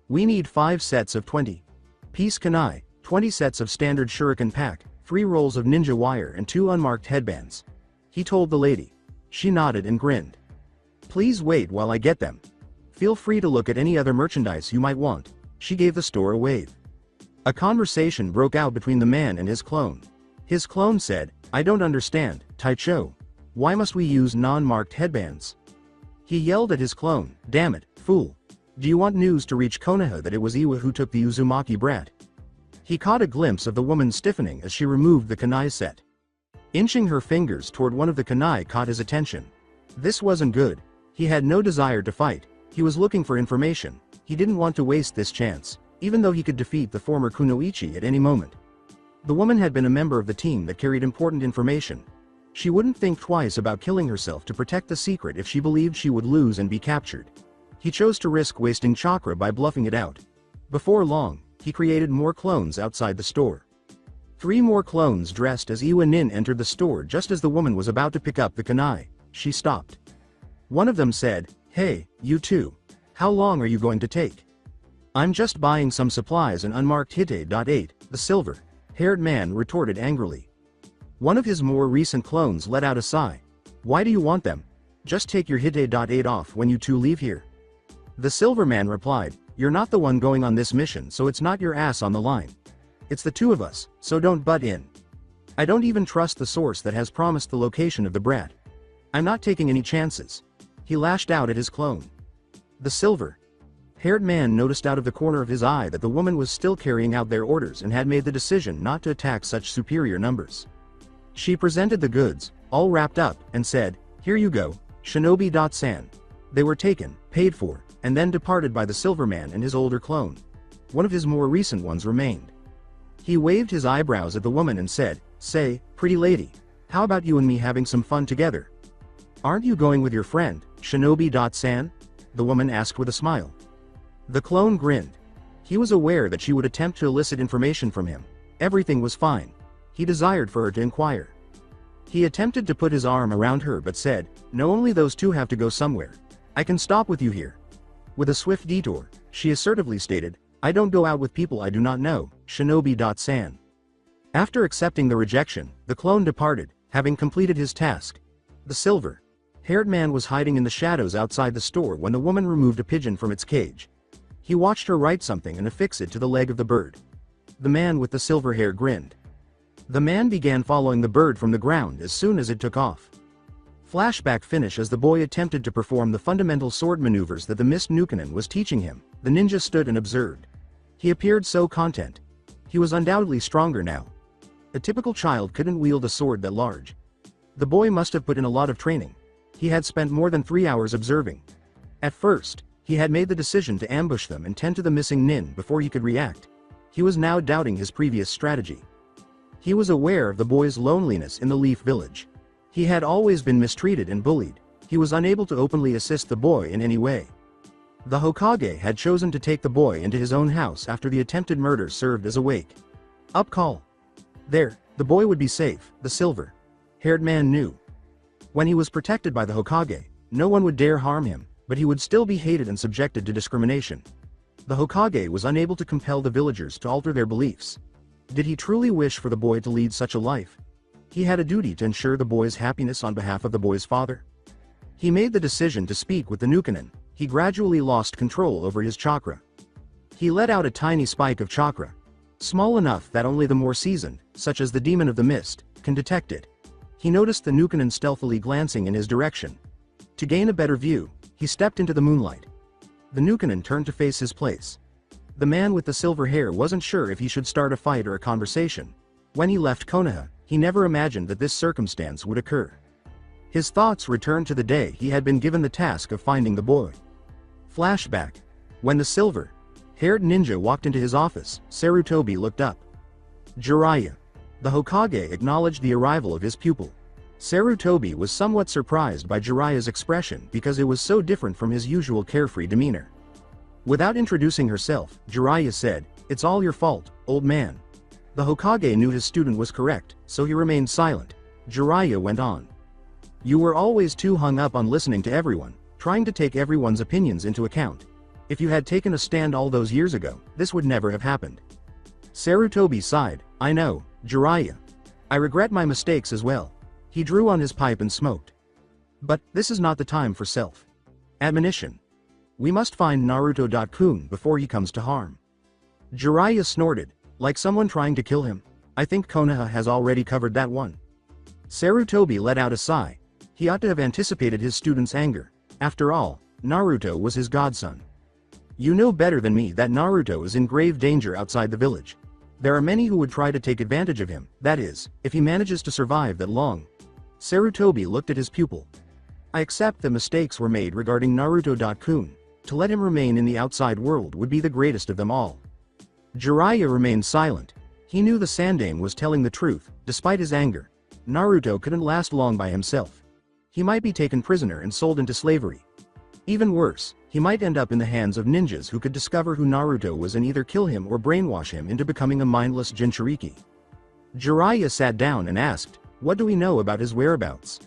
B: We need 5 sets of 20-piece kunai, 20 sets of standard shuriken pack, 3 rolls of ninja wire and 2 unmarked headbands. He told the lady. She nodded and grinned. Please wait while I get them. Feel free to look at any other merchandise you might want. She gave the store a wave. A conversation broke out between the man and his clone. His clone said, I don't understand, Taicho. Why must we use non-marked headbands? He yelled at his clone, damn it, fool. Do you want news to reach Konoha that it was Iwa who took the Uzumaki brat? He caught a glimpse of the woman stiffening as she removed the kunai set. Inching her fingers toward one of the kunai caught his attention. This wasn't good. He had no desire to fight. He was looking for information. He didn't want to waste this chance, even though he could defeat the former Kunoichi at any moment. The woman had been a member of the team that carried important information. She wouldn't think twice about killing herself to protect the secret if she believed she would lose and be captured. He chose to risk wasting chakra by bluffing it out. Before long, he created more clones outside the store. 3 more clones dressed as Iwa Nin entered the store just as the woman was about to pick up the kunai. She stopped. One of them said, Hey, you two. How long are you going to take? I'm just buying some supplies and unmarked Hite.8, the silver-haired man retorted angrily. One of his more recent clones let out a sigh. Why do you want them? Just take your Hite.8 off when you two leave here. The silver man replied, You're not the one going on this mission, so it's not your ass on the line. It's the two of us, so don't butt in. I don't even trust the source that has promised the location of the brat. I'm not taking any chances. He lashed out at his clone. The silver-haired man noticed out of the corner of his eye that the woman was still carrying out their orders and had made the decision not to attack such superior numbers. She presented the goods, all wrapped up, and said, Here you go, Shinobi.san. They were taken, paid for, and then departed by the Silverman and his older clone. One of his more recent ones remained. He waved his eyebrows at the woman and said, Say, pretty lady, how about you and me having some fun together? Aren't you going with your friend, Shinobi.san? The woman asked with a smile. The clone grinned. He was aware that she would attempt to elicit information from him. Everything was fine. He desired for her to inquire. He attempted to put his arm around her but said, No, only those two have to go somewhere. I can stop with you here. With a swift detour, she assertively stated, I don't go out with people I do not know, Shinobi.san. After accepting the rejection, the clone departed, having completed his task. The silver-haired man was hiding in the shadows outside the store when the woman removed a pigeon from its cage. He watched her write something and affix it to the leg of the bird. The man with the silver hair grinned. The man began following the bird from the ground as soon as it took off. Flashback finish as the boy attempted to perform the fundamental sword maneuvers that the Mist Nukanen was teaching him. The ninja stood and observed. He appeared so content. He was undoubtedly stronger now. A typical child couldn't wield a sword that large. The boy must have put in a lot of training. He had spent more than 3 hours observing. At first, he had made the decision to ambush them and tend to the missing nin before he could react. He was now doubting his previous strategy. He was aware of the boy's loneliness in the Leaf Village. He had always been mistreated and bullied. He was unable to openly assist the boy in any way. The Hokage had chosen to take the boy into his own house after the attempted murder served as a wake-up call. There, the boy would be safe, the silver-haired man knew. When he was protected by the Hokage, no one would dare harm him, but he would still be hated and subjected to discrimination. The Hokage was unable to compel the villagers to alter their beliefs. Did he truly wish for the boy to lead such a life? He had a duty to ensure the boy's happiness on behalf of the boy's father. He made the decision to speak with the Nukanen. He gradually lost control over his chakra. He let out a tiny spike of chakra. Small enough that only the more seasoned, such as the Demon of the Mist, can detect it. He noticed the Nukanon stealthily glancing in his direction. To gain a better view, he stepped into the moonlight. The Nukanon turned to face his place. The man with the silver hair wasn't sure if he should start a fight or a conversation. When he left Konoha, he never imagined that this circumstance would occur. His thoughts returned to the day he had been given the task of finding the boy. Flashback. When the silver-haired ninja walked into his office, Sarutobi looked up. Jiraiya. The Hokage acknowledged the arrival of his pupil. Sarutobi was somewhat surprised by Jiraiya's expression because it was so different from his usual carefree demeanor. Without introducing herself, Jiraiya said, "It's all your fault, old man." The Hokage knew his student was correct, so he remained silent. Jiraiya went on. "You were always too hung up on listening to everyone, trying to take everyone's opinions into account. If you had taken a stand all those years ago, this would never have happened." Sarutobi sighed. "I know, Jiraiya. I regret my mistakes as well." He drew on his pipe and smoked. "But, this is not the time for self-admonition. We must find Naruto-kun before he comes to harm." Jiraiya snorted, like someone trying to kill him. "I think Konoha has already covered that one." Sarutobi let out a sigh. He ought to have anticipated his student's anger. After all, Naruto was his godson. "You know better than me that Naruto is in grave danger outside the village. There are many who would try to take advantage of him, that is, if he manages to survive that long." Sarutobi looked at his pupil. "I accept that mistakes were made regarding Naruto-kun. To let him remain in the outside world would be the greatest of them all." Jiraiya remained silent. He knew the Sandaime was telling the truth. Despite his anger, Naruto couldn't last long by himself. He might be taken prisoner and sold into slavery. Even worse, he might end up in the hands of ninjas who could discover who Naruto was and either kill him or brainwash him into becoming a mindless Jinchuriki. Jiraiya sat down and asked, "What do we know about his whereabouts?"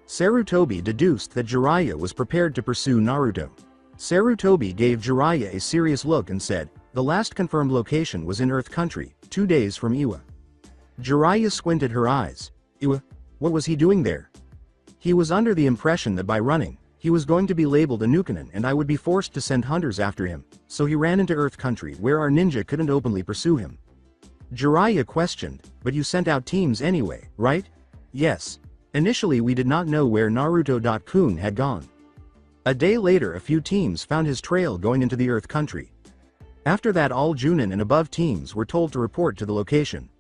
B: Sarutobi deduced that Jiraiya was prepared to pursue Naruto. Sarutobi gave Jiraiya a serious look and said, "The last confirmed location was in Earth Country, 2 days from Iwa." Jiraiya squinted her eyes. "Iwa? What was he doing there?" "He was under the impression that by running, he was going to be labeled a Nukanon and I would be forced to send hunters after him, so he ran into Earth Country where our ninja couldn't openly pursue him." Jiraiya questioned, "But you sent out teams anyway, right?" "Yes. Initially we did not know where Naruto-kun had gone. A day later a few teams found his trail going into the Earth Country. After that all Junin and above teams were told to report to the location.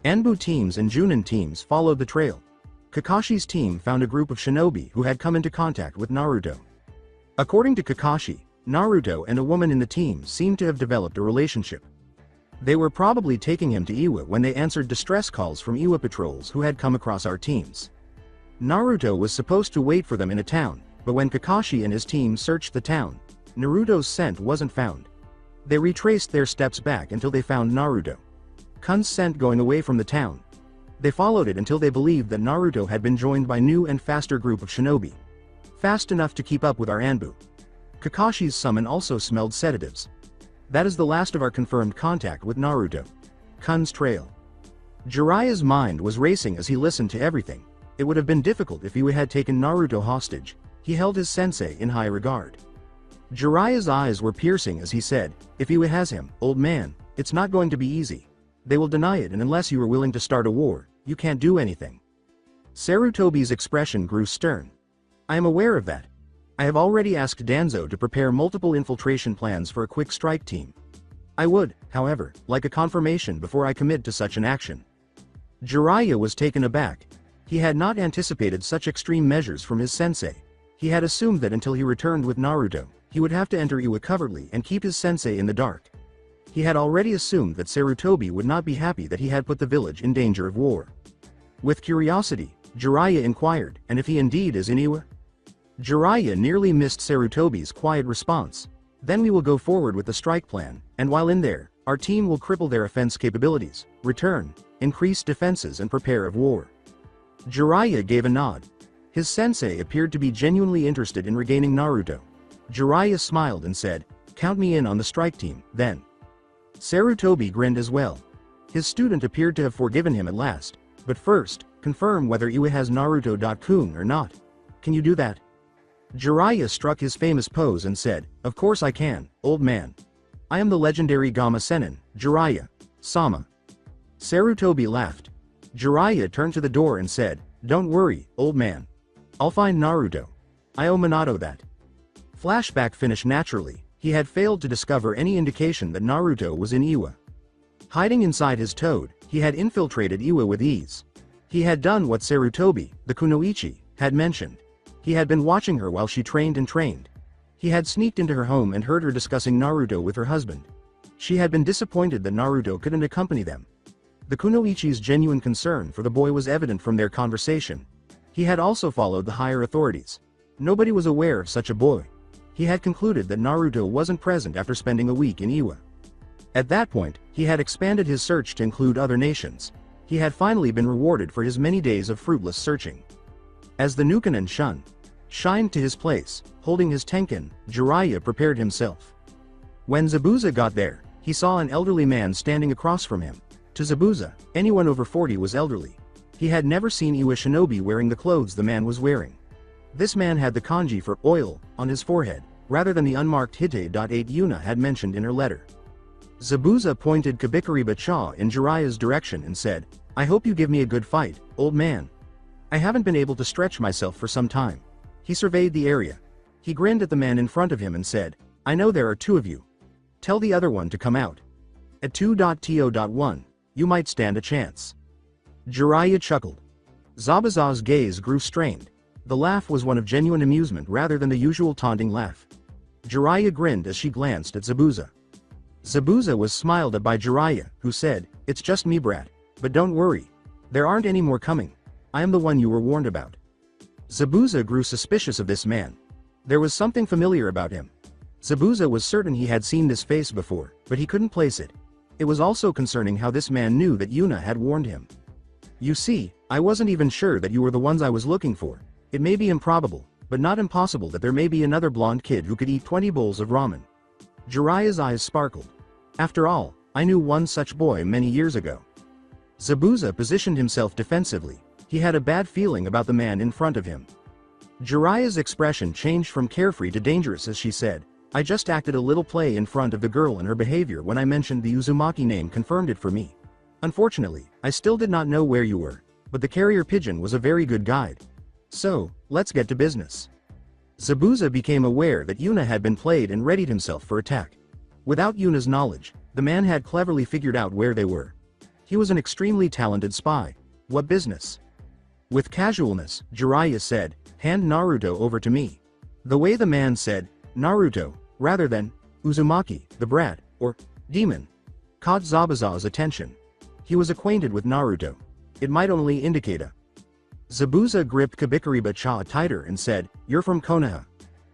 B: Anbu teams and Junin teams followed the trail. Kakashi's team found a group of shinobi who had come into contact with Naruto. According to Kakashi, Naruto and a woman in the team seemed to have developed a relationship. They were probably taking him to Iwa when they answered distress calls from Iwa patrols who had come across our teams. Naruto was supposed to wait for them in a town, but when Kakashi and his team searched the town, Naruto's scent wasn't found. They retraced their steps back until they found Naruto-kun's scent going away from the town. They followed it until they believed that Naruto had been joined by new and faster group of shinobi. Fast enough to keep up with our Anbu. Kakashi's summon also smelled sedatives. That is the last of our confirmed contact with Naruto-kun's trail." Jiraiya's mind was racing as he listened to everything. It would have been difficult if Iwa had taken Naruto hostage. He held his sensei in high regard. Jiraiya's eyes were piercing as he said, "If Iwa has him, old man, it's not going to be easy. They will deny it and unless you are willing to start a war, you can't do anything." Sarutobi's expression grew stern. "I am aware of that. I have already asked Danzo to prepare multiple infiltration plans for a quick strike team. I would, however, like a confirmation before I commit to such an action." Jiraiya was taken aback. He had not anticipated such extreme measures from his sensei. He had assumed that until he returned with Naruto, he would have to enter Iwa covertly and keep his sensei in the dark. He had already assumed that Sarutobi would not be happy that he had put the village in danger of war. With curiosity, Jiraiya inquired, "And if he indeed is in Iwa?" Jiraiya nearly missed Sarutobi's quiet response. "Then we will go forward with the strike plan, and while in there, our team will cripple their offense capabilities, return, increase defenses and prepare of war." Jiraiya gave a nod. His sensei appeared to be genuinely interested in regaining Naruto. Jiraiya smiled and said, "Count me in on the strike team, then." Sarutobi grinned as well. His student appeared to have forgiven him at last. "But first, confirm whether Iwa has Naruto-kun or not. Can you do that?" Jiraiya struck his famous pose and said, "Of course I can, old man. I am the legendary Gamma Sennin, Jiraiya-sama." Sarutobi laughed. Jiraiya turned to the door and said, Don't worry, old man. I'll find Naruto. I owe Minato that. Flashback finished naturally. He had failed to discover any indication that Naruto was in Iwa. Hiding inside his toad, he had infiltrated Iwa with ease. He had done what Sarutobi, the kunoichi, had mentioned. He had been watching her while she trained and trained. He had sneaked into her home and heard her discussing Naruto with her husband. She had been disappointed that Naruto couldn't accompany them. The kunoichi's genuine concern for the boy was evident from their conversation. He had also followed the higher authorities. Nobody was aware of such a boy. He had concluded that Naruto wasn't present after spending a week in Iwa. At that point, he had expanded his search to include other nations. He had finally been rewarded for his many days of fruitless searching. As the Nukanen Shun shined to his place, holding his tenkin, Jiraiya prepared himself. When Zabuza got there, he saw an elderly man standing across from him. To Zabuza, anyone over 40 was elderly. He had never seen Iwa Shinobi wearing the clothes the man was wearing. This man had the kanji for oil on his forehead, rather than the unmarked Hite. 8 Yuna had mentioned in her letter. Zabuza pointed Kabikariba-cha in Jiraiya's direction and said, I hope you give me a good fight, old man. I haven't been able to stretch myself for some time. He surveyed the area. He grinned at the man in front of him and said, I know there are two of you. Tell the other one to come out. At 2.to.1, you might stand a chance. Jiraiya chuckled. Zabuza's gaze grew strained. The laugh was one of genuine amusement rather than the usual taunting laugh. Jiraiya grinned as she glanced at Zabuza. Zabuza was smiled at by Jiraiya, who said, It's just me, brat. But don't worry. There aren't any more coming. I am the one you were warned about. Zabuza grew suspicious of this man. There was something familiar about him. Zabuza was certain he had seen this face before, but he couldn't place it. It was also concerning how this man knew that Yuna had warned him. You see, I wasn't even sure that you were the ones I was looking for. It may be improbable, but not impossible that there may be another blonde kid who could eat 20 bowls of ramen. Jiraiya's eyes sparkled. After all, I knew one such boy many years ago. Zabuza positioned himself defensively. He had a bad feeling about the man in front of him. Jiraiya's expression changed from carefree to dangerous as she said, I just acted a little play in front of the girl and her behavior when I mentioned the Uzumaki name confirmed it for me. Unfortunately, I still did not know where you were, but the carrier pigeon was a very good guide. So, let's get to business. Zabuza became aware that Yuna had been played and readied himself for attack. Without Yuna's knowledge, the man had cleverly figured out where they were. He was an extremely talented spy. What business? With casualness, Jiraiya said, hand Naruto over to me. The way the man said, Naruto, rather than, Uzumaki, the brat, or, demon, caught Zabuza's attention. He was acquainted with Naruto. It might only indicate a. Zabuza gripped Kabikariba-cha tighter and said, You're from Konoha.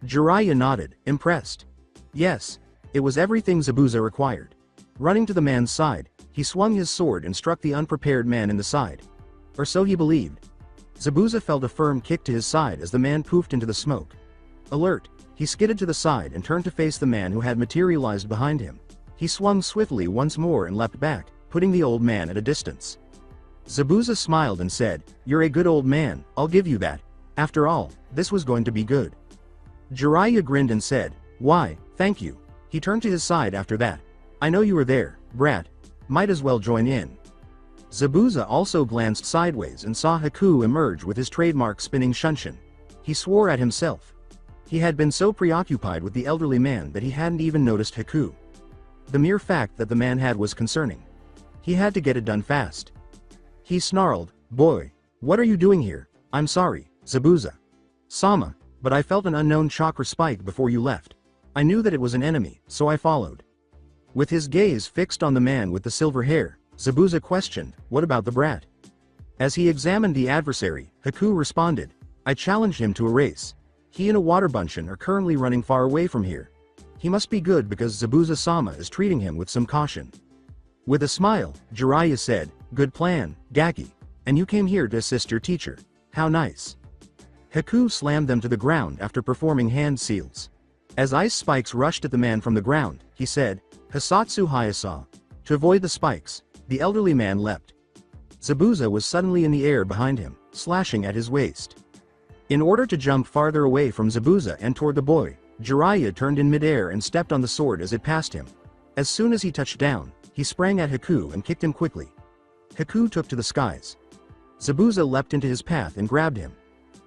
B: Jiraiya nodded, impressed. Yes, it was everything Zabuza required. Running to the man's side, he swung his sword and struck the unprepared man in the side. Or so he believed. Zabuza felt a firm kick to his side as the man poofed into the smoke. Alert, he skidded to the side and turned to face the man who had materialized behind him. He swung swiftly once more and leapt back, putting the old man at a distance. Zabuza smiled and said, You're a good old man, I'll give you that. After all, this was going to be good. Jiraiya grinned and said, Why, thank you. He turned to his side after that. I know you were there, brat. Might as well join in. Zabuza also glanced sideways and saw Haku emerge with his trademark spinning shunshin. He swore at himself. He had been so preoccupied with the elderly man that he hadn't even noticed Haku. The mere fact that the man had was concerning. He had to get it done fast. He snarled, Boy, what are you doing here? I'm sorry, Zabuza. Sama, but I felt an unknown chakra spike before you left. I knew that it was an enemy, so I followed. With his gaze fixed on the man with the silver hair, Zabuza questioned, What about the brat? As he examined the adversary, Haku responded, I challenged him to a race. He and a water bunshin are currently running far away from here. He must be good because Zabuza-sama is treating him with some caution. With a smile, Jiraiya said, Good plan, Gaki. And you came here to assist your teacher. How nice. Haku slammed them to the ground after performing hand seals. As ice spikes rushed at the man from the ground, he said, Hisatsu Hayasa. To avoid the spikes, the elderly man leapt. Zabuza was suddenly in the air behind him, slashing at his waist. In order to jump farther away from Zabuza and toward the boy, Jiraiya turned in midair and stepped on the sword as it passed him. As soon as he touched down, he sprang at Haku and kicked him quickly. Haku took to the skies. Zabuza leapt into his path and grabbed him.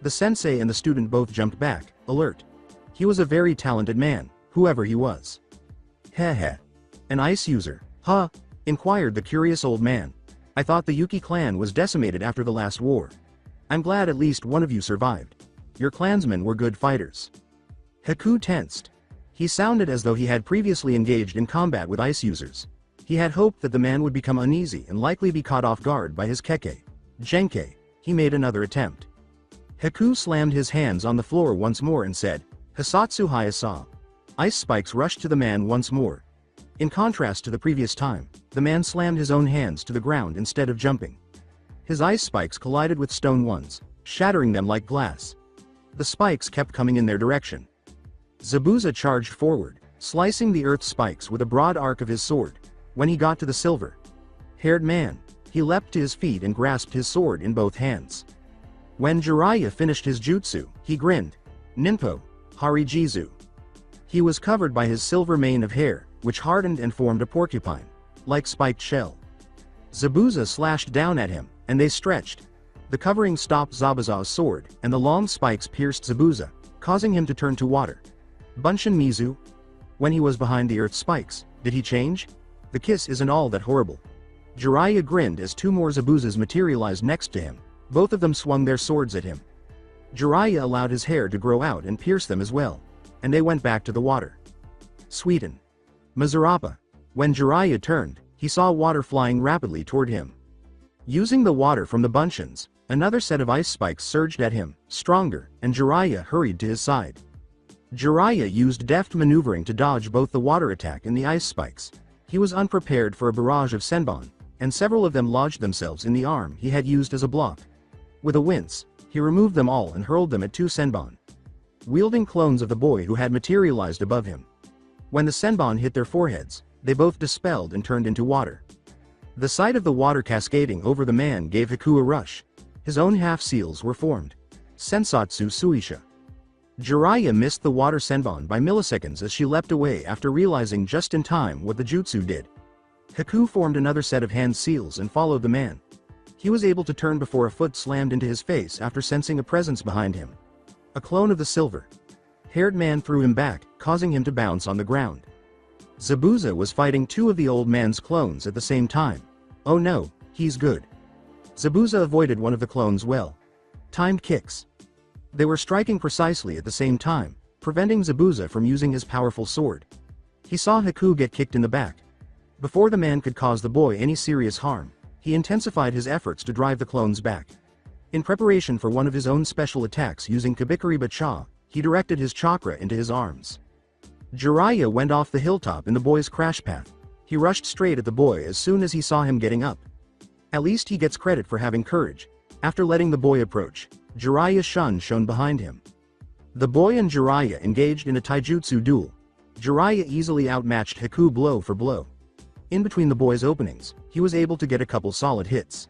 B: The sensei and the student both jumped back, alert. He was a very talented man, whoever he was. Heh heh. An ice user, huh? Inquired the curious old man. I thought the Yuki clan was decimated after the last war. I'm glad at least one of you survived. Your clansmen were good fighters. Haku tensed. He sounded as though he had previously engaged in combat with ice users. He had hoped that the man would become uneasy and likely be caught off guard by his keke. Genkai. He made another attempt. Haku slammed his hands on the floor once more and said, Hisatsu Hayasa. Ice spikes rushed to the man once more. In contrast to the previous time, the man slammed his own hands to the ground instead of jumping. His ice spikes collided with stone ones, shattering them like glass. The spikes kept coming in their direction. Zabuza charged forward, slicing the earth spikes with a broad arc of his sword. When he got to the silver-haired man, he leapt to his feet and grasped his sword in both hands. When Jiraiya finished his jutsu, he grinned. Ninpo, Harijizu. He was covered by his silver mane of hair, which hardened and formed a porcupine-like spiked shell. Zabuza slashed down at him, and they stretched. The covering stopped Zabuza's sword, and the long spikes pierced Zabuza, causing him to turn to water. Bunshin Mizu? When he was behind the earth spikes, did he change? The kiss isn't all that horrible. Jiraiya grinned as two more Zabuzas materialized next to him. Both of them swung their swords at him. Jiraiya allowed his hair to grow out and pierce them as well, and they went back to the water. Sweden. Mazarapa. When Jiraiya turned, he saw water flying rapidly toward him. Using the water from the Bunshins, another set of ice spikes surged at him, stronger, and Jiraiya hurried to his side. Jiraiya used deft maneuvering to dodge both the water attack and the ice spikes. He was unprepared for a barrage of senbon, and several of them lodged themselves in the arm he had used as a block. With a wince, he removed them all and hurled them at two senbon, wielding clones of the boy who had materialized above him. When the senbon hit their foreheads, they both dispelled and turned into water. The sight of the water cascading over the man gave Haku a rush. His own half-seals were formed. Sensatsu Suisha. Jiraiya missed the water senbon by milliseconds as she leapt away after realizing just in time what the jutsu did. Haku formed another set of hand seals and followed the man. He was able to turn before a foot slammed into his face after sensing a presence behind him. A clone of the silver-haired man threw him back, causing him to bounce on the ground. Zabuza was fighting two of the old man's clones at the same time. Oh no, he's good. Zabuza avoided one of the clones' well-timed kicks. They were striking precisely at the same time, preventing Zabuza from using his powerful sword. He saw Haku get kicked in the back. Before the man could cause the boy any serious harm, he intensified his efforts to drive the clones back. In preparation for one of his own special attacks using Kabikari Bacha, he directed his chakra into his arms. Jiraiya went off the hilltop in the boy's crash path. He rushed straight at the boy as soon as he saw him getting up. At least he gets credit for having courage. After letting the boy approach, Jiraiya shone behind him. The boy and Jiraiya engaged in a taijutsu duel. Jiraiya easily outmatched Haku blow for blow. In between the boy's openings, he was able to get a couple solid hits.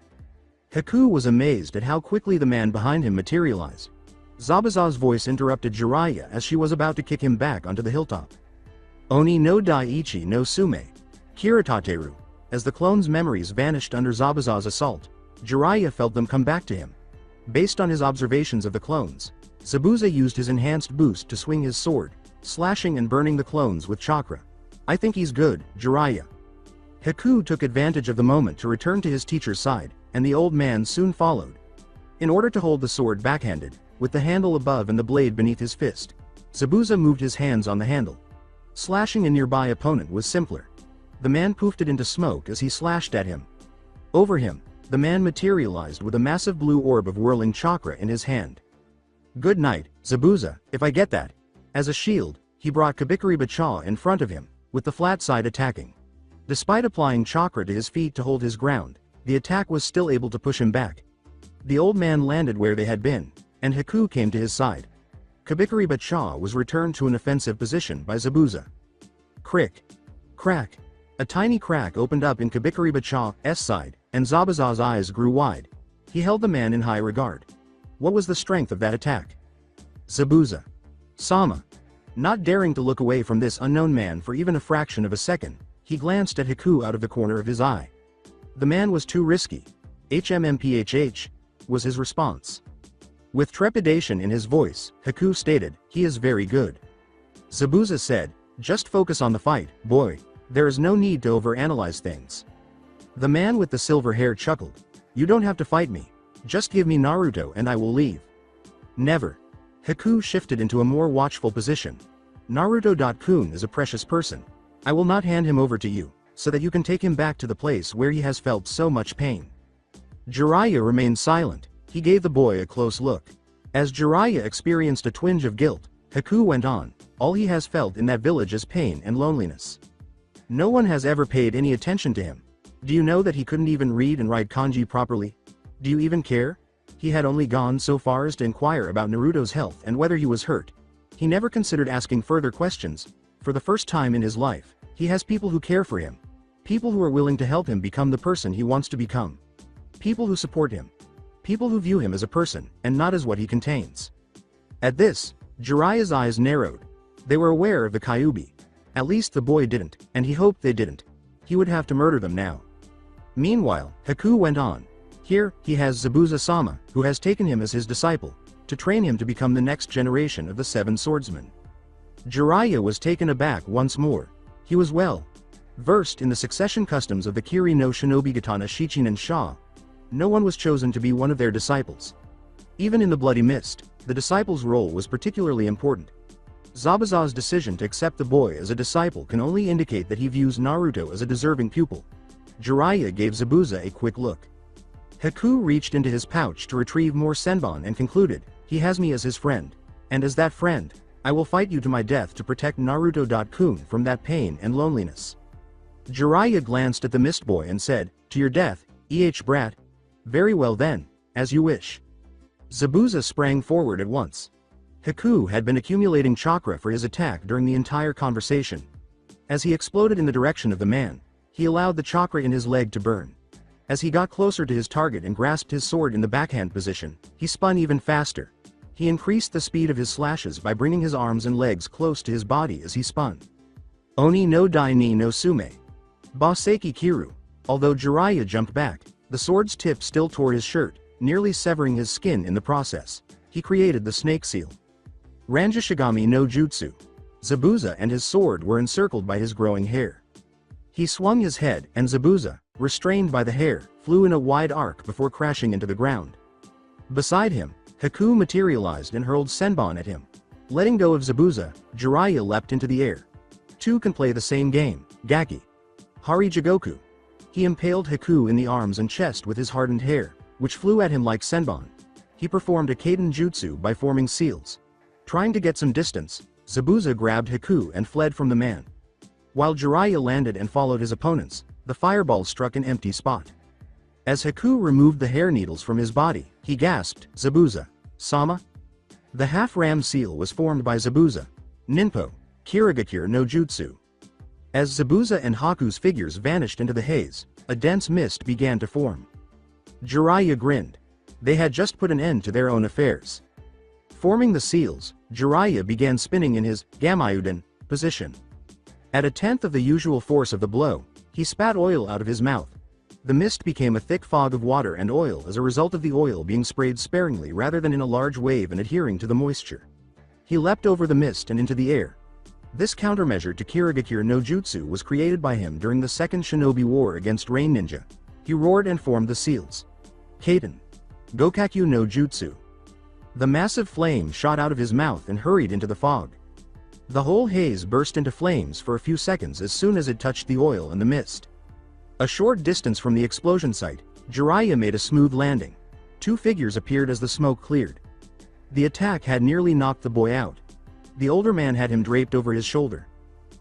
B: Haku was amazed at how quickly the man behind him materialized. Zabuza's voice interrupted Jiraiya as she was about to kick him back onto the hilltop. Oni no Daiichi no Sume. Kiritateru. As the clone's memories vanished under Zabuza's assault, Jiraiya felt them come back to him. Based on his observations of the clones, Zabuza used his enhanced boost to swing his sword, slashing and burning the clones with chakra. I think he's good, Jiraiya. Haku took advantage of the moment to return to his teacher's side, and the old man soon followed. In order to hold the sword backhanded, with the handle above and the blade beneath his fist, Zabuza moved his hands on the handle. Slashing a nearby opponent was simpler. The man poofed it into smoke as he slashed at him. Over him, the man materialized with a massive blue orb of whirling chakra in his hand. Good night, Zabuza, if I get that. As a shield, he brought Kabikari Bacha in front of him, with the flat side attacking. Despite applying chakra to his feet to hold his ground, the attack was still able to push him back. The old man landed where they had been, and Haku came to his side. Kabikari Bacha was returned to an offensive position by Zabuza. Crick. Crack. A tiny crack opened up in Kabikari Bacha's side, and Zabuza's eyes grew wide. He held the man in high regard. What was the strength of that attack? Zabuza. Sama. Not daring to look away from this unknown man for even a fraction of a second, he glanced at Haku out of the corner of his eye. The man was too risky. HMMPHH. was his response. With trepidation in his voice, Haku stated, "He is very good." Zabuza said, "Just focus on the fight, boy. There is no need to overanalyze things." The man with the silver hair chuckled. "You don't have to fight me. Just give me Naruto and I will leave." "Never." Haku shifted into a more watchful position. "Naruto-kun is a precious person. I will not hand him over to you, so that you can take him back to the place where he has felt so much pain." Jiraiya remained silent. He gave the boy a close look. As Jiraiya experienced a twinge of guilt, Haku went on, "All he has felt in that village is pain and loneliness. No one has ever paid any attention to him. Do you know that he couldn't even read and write kanji properly? Do you even care? He had only gone so far as to inquire about Naruto's health and whether he was hurt. He never considered asking further questions. For the first time in his life, he has people who care for him. People who are willing to help him become the person he wants to become. People who support him. People who view him as a person, and not as what he contains." At this, Jiraiya's eyes narrowed. They were aware of the Kyuubi. At least the boy didn't, and he hoped they didn't. He would have to murder them now. Meanwhile, Haku went on. "Here, he has Zabuza-sama, who has taken him as his disciple, to train him to become the next generation of the Seven Swordsmen." Jiraiya was taken aback once more. He was well versed in the succession customs of the Kiri no Shinobi-Katana Shichinen Sha. No one was chosen to be one of their disciples. Even in the Bloody Mist, the disciple's role was particularly important. Zabuza's decision to accept the boy as a disciple can only indicate that he views Naruto as a deserving pupil. Jiraiya gave Zabuza a quick look. Haku reached into his pouch to retrieve more senbon and concluded, "He has me as his friend. And as that friend, I will fight you to my death to protect Naruto-kun from that pain and loneliness." Jiraiya glanced at the mist boy and said, "To your death, brat. Very well then, as you wish." Zabuza sprang forward at once. Haku had been accumulating chakra for his attack during the entire conversation. As he exploded in the direction of the man, he allowed the chakra in his leg to burn. As he got closer to his target and grasped his sword in the backhand position, he spun even faster. He increased the speed of his slashes by bringing his arms and legs close to his body as he spun. Oni no dai ni no sume. Baseki Kiru. Although Jiraiya jumped back, the sword's tip still tore his shirt, nearly severing his skin in the process. He created the snake seal. Ranjashigami no Jutsu. Zabuza and his sword were encircled by his growing hair. He swung his head, and Zabuza, restrained by the hair, flew in a wide arc before crashing into the ground. Beside him, Haku materialized and hurled senbon at him. Letting go of Zabuza, Jiraiya leapt into the air. Two can play the same game, Gaki. Hari Jigoku. He impaled Haku in the arms and chest with his hardened hair, which flew at him like senbon. He performed a Kaiden jutsu by forming seals. Trying to get some distance, Zabuza grabbed Haku and fled from the man. While Jiraiya landed and followed his opponents, the fireball struck an empty spot. As Haku removed the hair needles from his body, he gasped, "Zabuza, Sama?" The half-ram seal was formed by Zabuza, Ninpo, Kirigakure no Jutsu. As Zabuza and Haku's figures vanished into the haze, a dense mist began to form. Jiraiya grinned. They had just put an end to their own affairs. Forming the seals, Jiraiya began spinning in his Gamayuden position. At a tenth of the usual force of the blow, he spat oil out of his mouth. The mist became a thick fog of water and oil as a result of the oil being sprayed sparingly rather than in a large wave and adhering to the moisture. He leapt over the mist and into the air. This countermeasure to Kirigakure no Jutsu was created by him during the Second Shinobi War against Rain Ninja. He roared and formed the seals. Kaiten. Gokakyu no Jutsu. The massive flame shot out of his mouth and hurried into the fog. The whole haze burst into flames for a few seconds as soon as it touched the oil and the mist. A short distance from the explosion site, Jiraiya made a smooth landing. Two figures appeared as the smoke cleared. The attack had nearly knocked the boy out. The older man had him draped over his shoulder.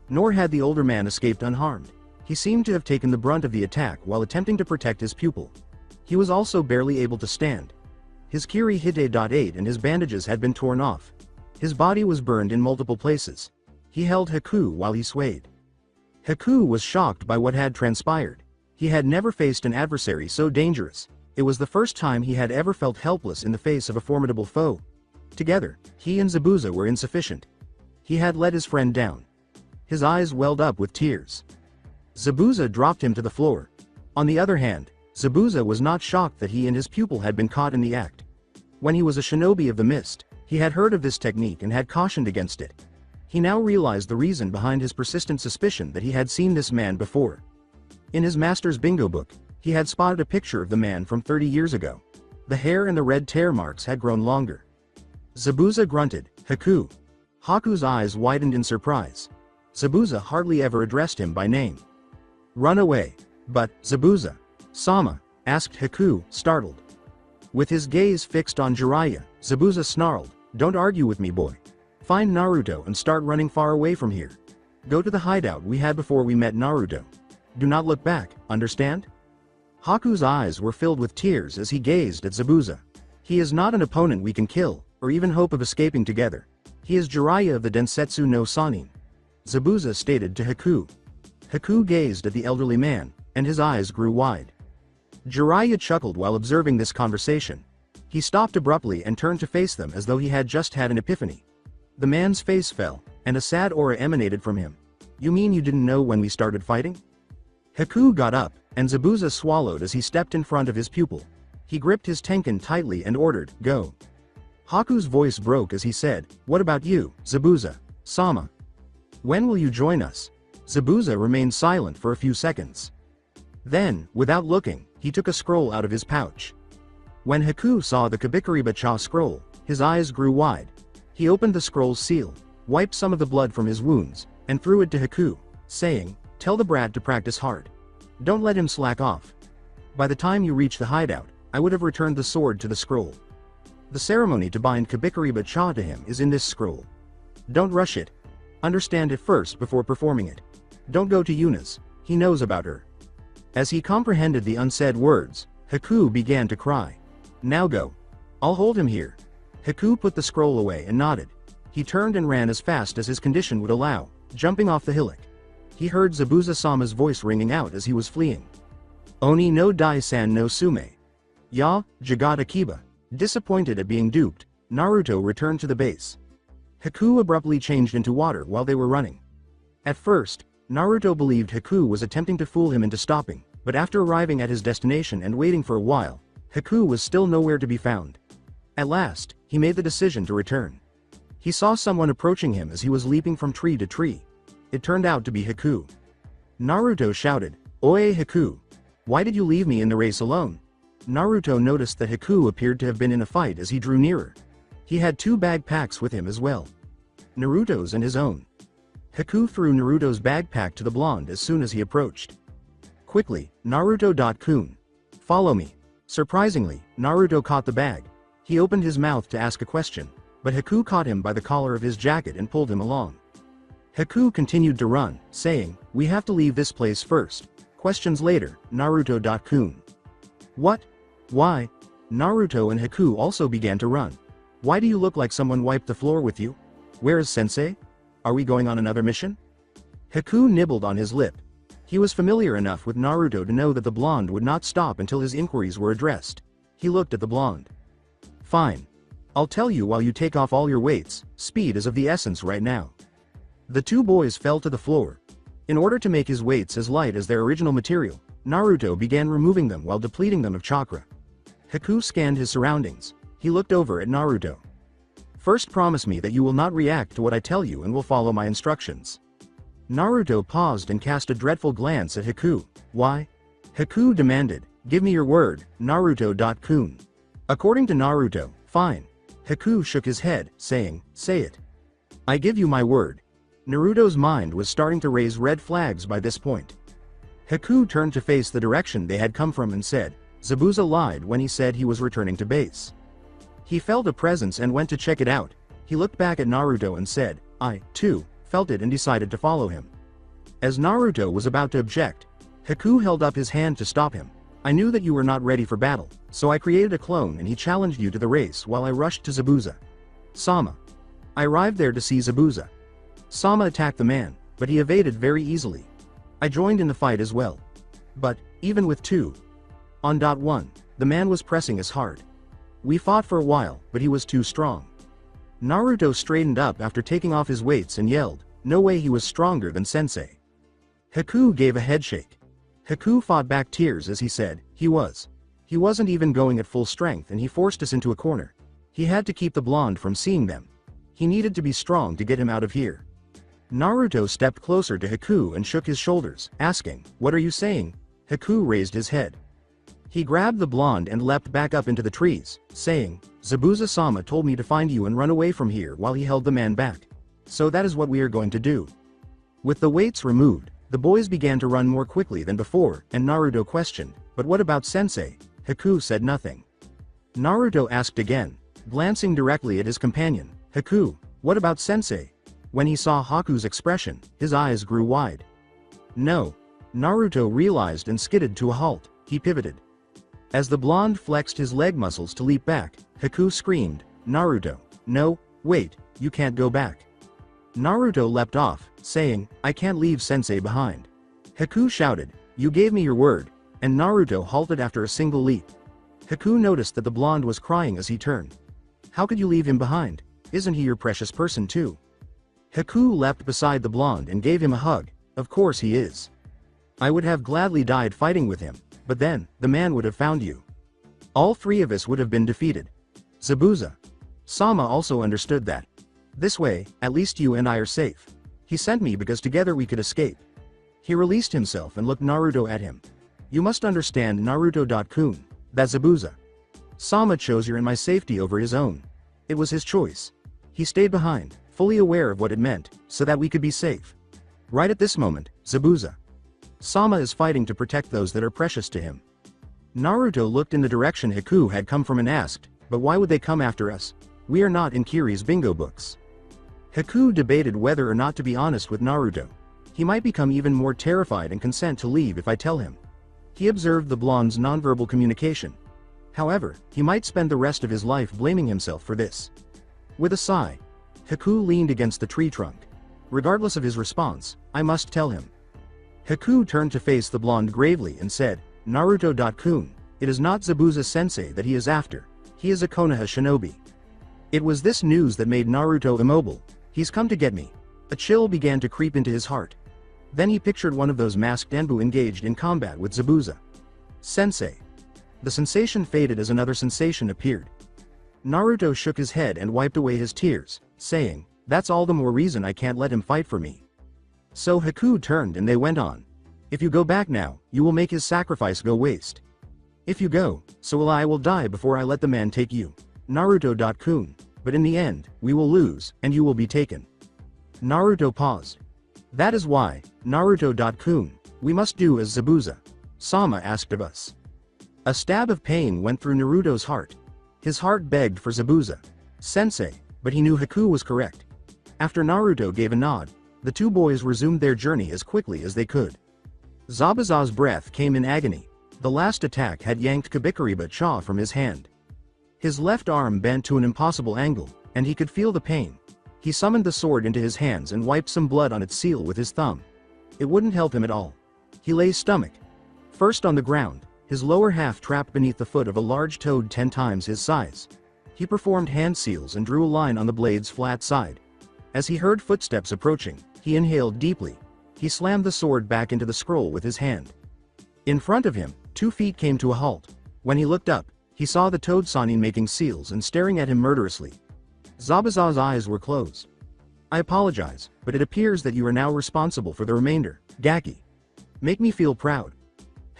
B: Nor had the older man escaped unharmed. He seemed to have taken the brunt of the attack while attempting to protect his pupil. He was also barely able to stand. His Kiri Hite.8 and his bandages had been torn off. His body was burned in multiple places. He held Haku while he swayed. Haku was shocked by what had transpired. He had never faced an adversary so dangerous. It was the first time he had ever felt helpless in the face of a formidable foe. Together, he and Zabuza were insufficient. He had let his friend down. His eyes welled up with tears. Zabuza dropped him to the floor. On the other hand, Zabuza was not shocked that he and his pupil had been caught in the act. When he was a shinobi of the mist, he had heard of this technique and had cautioned against it. He now realized the reason behind his persistent suspicion that he had seen this man before. In his master's bingo book, he had spotted a picture of the man from 30 years ago. The hair and the red tear marks had grown longer. Zabuza grunted, "Haku." Haku's eyes widened in surprise. Zabuza hardly ever addressed him by name. "Run away." "But, Zabuza." "Sama?" asked Haku, startled. With his gaze fixed on Jiraiya, Zabuza snarled, "Don't argue with me, boy. Find Naruto and start running far away from here. Go to the hideout we had before we met Naruto. Do not look back, understand?" Haku's eyes were filled with tears as he gazed at Zabuza. "He is not an opponent we can kill, or even hope of escaping together. He is Jiraiya of the Densetsu no Sanin," Zabuza stated to Haku. Haku gazed at the elderly man, and his eyes grew wide. Jiraiya chuckled while observing this conversation. He stopped abruptly and turned to face them as though he had just had an epiphany. The man's face fell, and a sad aura emanated from him. "You mean you didn't know when we started fighting?" Haku got up, and Zabuza swallowed as he stepped in front of his pupil. He gripped his tenkin tightly and ordered, "Go." Haku's voice broke as he said, "What about you, Zabuza? Sama? When will you join us?" Zabuza remained silent for a few seconds. Then, without looking, he took a scroll out of his pouch. When Haku saw the Kabikariba-cha scroll, his eyes grew wide. He opened the scroll's seal, wiped some of the blood from his wounds, and threw it to Haku, saying, "Tell the brat to practice hard. Don't let him slack off. By the time you reach the hideout, I would have returned the sword to the scroll. The ceremony to bind Kabikariba-cha to him is in this scroll. Don't rush it. Understand it first before performing it. Don't go to Yuna's, he knows about her." As he comprehended the unsaid words, Haku began to cry. "Now go. I'll hold him here." Haku put the scroll away and nodded. He turned and ran as fast as his condition would allow, jumping off the hillock. He heard Zabuza-sama's voice ringing out as he was fleeing. "Oni no Dai-san no Sume. Ya, Jagata Kiba." Disappointed at being duped, Naruto returned to the base. Haku abruptly changed into water while they were running. At first, Naruto believed Haku was attempting to fool him into stopping, but after arriving at his destination and waiting for a while, Haku was still nowhere to be found. At last, he made the decision to return. He saw someone approaching him as he was leaping from tree to tree. It turned out to be Haku. Naruto shouted, "Oe Haku! Why did you leave me in the race alone?" Naruto noticed that Haku appeared to have been in a fight as he drew nearer. He had 2 backpacks with him as well. Naruto's and his own. Haku threw Naruto's backpack to the blonde as soon as he approached. Quickly, Naruto.kun. "Follow me." Surprisingly, Naruto caught the bag. He opened his mouth to ask a question, but Haku caught him by the collar of his jacket and pulled him along. Haku continued to run, saying, "We have to leave this place first. Questions later, Naruto.kun." "What? Why?" Naruto and Haku also began to run. "Why do you look like someone wiped the floor with you? Where is Sensei? Are we going on another mission?" Haku nibbled on his lip. He was familiar enough with Naruto to know that the blonde would not stop until his inquiries were addressed. He looked at the blonde. "Fine. I'll tell you while you take off all your weights. Speed is of the essence right now." The 2 boys fell to the floor. In order to make his weights as light as their original material, Naruto began removing them while depleting them of chakra. Haku scanned his surroundings. He looked over at Naruto. "First promise me that you will not react to what I tell you and will follow my instructions." Naruto paused and cast a dreadful glance at Haku. "Why?" Haku demanded, "Give me your word, Naruto.kun." According to Naruto, "Fine." Haku shook his head, saying, "Say it." "I give you my word." Naruto's mind was starting to raise red flags by this point. Haku turned to face the direction they had come from and said, "Zabuza lied when he said he was returning to base." He felt a presence and went to check it out. He looked back at Naruto and said, "I, too, felt it and decided to follow him." As Naruto was about to object, Haku held up his hand to stop him. "I knew that you were not ready for battle, so I created a clone and he challenged you to the race while I rushed to Zabuza. Sama. I arrived there to see Zabuza. Sama attacked the man, but he evaded very easily. I joined in the fight as well. But, even with 2 on .1, the man was pressing us hard. We fought for a while, but he was too strong." Naruto straightened up after taking off his weights and yelled, "No way, he was stronger than Sensei." Haku gave a headshake. Haku fought back tears as he said, He wasn't even going at full strength and he forced us into a corner. He had to keep the blonde from seeing them. He needed to be strong to get him out of here. Naruto stepped closer to Haku and shook his shoulders, asking, What are you saying? Haku raised his head. He grabbed the blonde and leapt back up into the trees, saying, Zabuza-sama told me to find you and run away from here while he held the man back. So that is what we are going to do. With the weights removed, the boys began to run more quickly than before, and Naruto questioned, But what about Sensei? Haku said nothing. Naruto asked again, glancing directly at his companion, Haku, what about Sensei? When he saw Haku's expression, his eyes grew wide. No. Naruto realized and skidded to a halt. He pivoted. As the blonde flexed his leg muscles to leap back, Haku screamed, Naruto, no, wait, you can't go back. Naruto leapt off, saying, I can't leave Sensei behind. Haku shouted, You gave me your word, and Naruto halted after a single leap. Haku noticed that the blonde was crying as he turned. How could you leave him behind? Isn't he your precious person too? Haku leapt beside the blonde and gave him a hug. Of course he is. I would have gladly died fighting with him, but then, the man would have found you. All three of us would have been defeated. Zabuza. Sama also understood that. This way, at least you and I are safe. He sent me because together we could escape. He released himself and looked Naruto at him. You must understand Naruto-kun, that Zabuza. Sama chose your and my safety over his own. It was his choice. He stayed behind, fully aware of what it meant, so that we could be safe. Right at this moment, Zabuza. Sama is fighting to protect those that are precious to him. Naruto looked in the direction Haku had come from and asked, But why would they come after us? We are not in Kiri's bingo books. Haku debated whether or not to be honest with Naruto. He might become even more terrified and consent to leave if I tell him. He observed the blonde's nonverbal communication. However, he might spend the rest of his life blaming himself for this. With a sigh, Haku leaned against the tree trunk. Regardless of his response, I must tell him. Haku turned to face the blonde gravely and said, Naruto-kun, it is not Zabuza-sensei that he is after. He is a Konoha shinobi. It was this news that made Naruto immobile. He's come to get me. A chill began to creep into his heart. Then he pictured one of those masked Enbu engaged in combat with Zabuza. Sensei. The sensation faded as another sensation appeared. Naruto shook his head and wiped away his tears, saying, That's all the more reason I can't let him fight for me. So Haku turned and they went on. If you go back now, you will make his sacrifice go waste. If you go, so will die before I let the man take you. Naruto-kun. But in the end, we will lose, and you will be taken. Naruto paused. That is why, Naruto-kun, we must do as Zabuza. Sama asked of us. A stab of pain went through Naruto's heart. His heart begged for Zabuza. Sensei, but he knew Haku was correct. After Naruto gave a nod, the two boys resumed their journey as quickly as they could. Zabuza's breath came in agony. The last attack had yanked Kabikariba-cha from his hand. His left arm bent to an impossible angle, and he could feel the pain. He summoned the sword into his hands and wiped some blood on its seal with his thumb. It wouldn't help him at all. He lay stomach first on the ground, his lower half trapped beneath the foot of a large toad 10 times his size. He performed hand seals and drew a line on the blade's flat side. As he heard footsteps approaching, he inhaled deeply. He slammed the sword back into the scroll with his hand. In front of him, 2 feet came to a halt. When he looked up, he saw the toad Sanin making seals and staring at him murderously. Zabuza's eyes were closed. I apologize, but it appears that you are now responsible for the remainder, Gaki. Make me feel proud.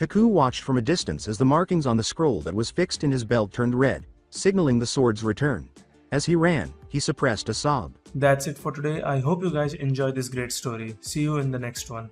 B: Haku watched from a distance as the markings on the scroll that was fixed in his belt turned red, signaling the sword's return. As he ran, he suppressed a sob.
A: That's it for today. I hope you guys enjoyed this great story. See you in the next one.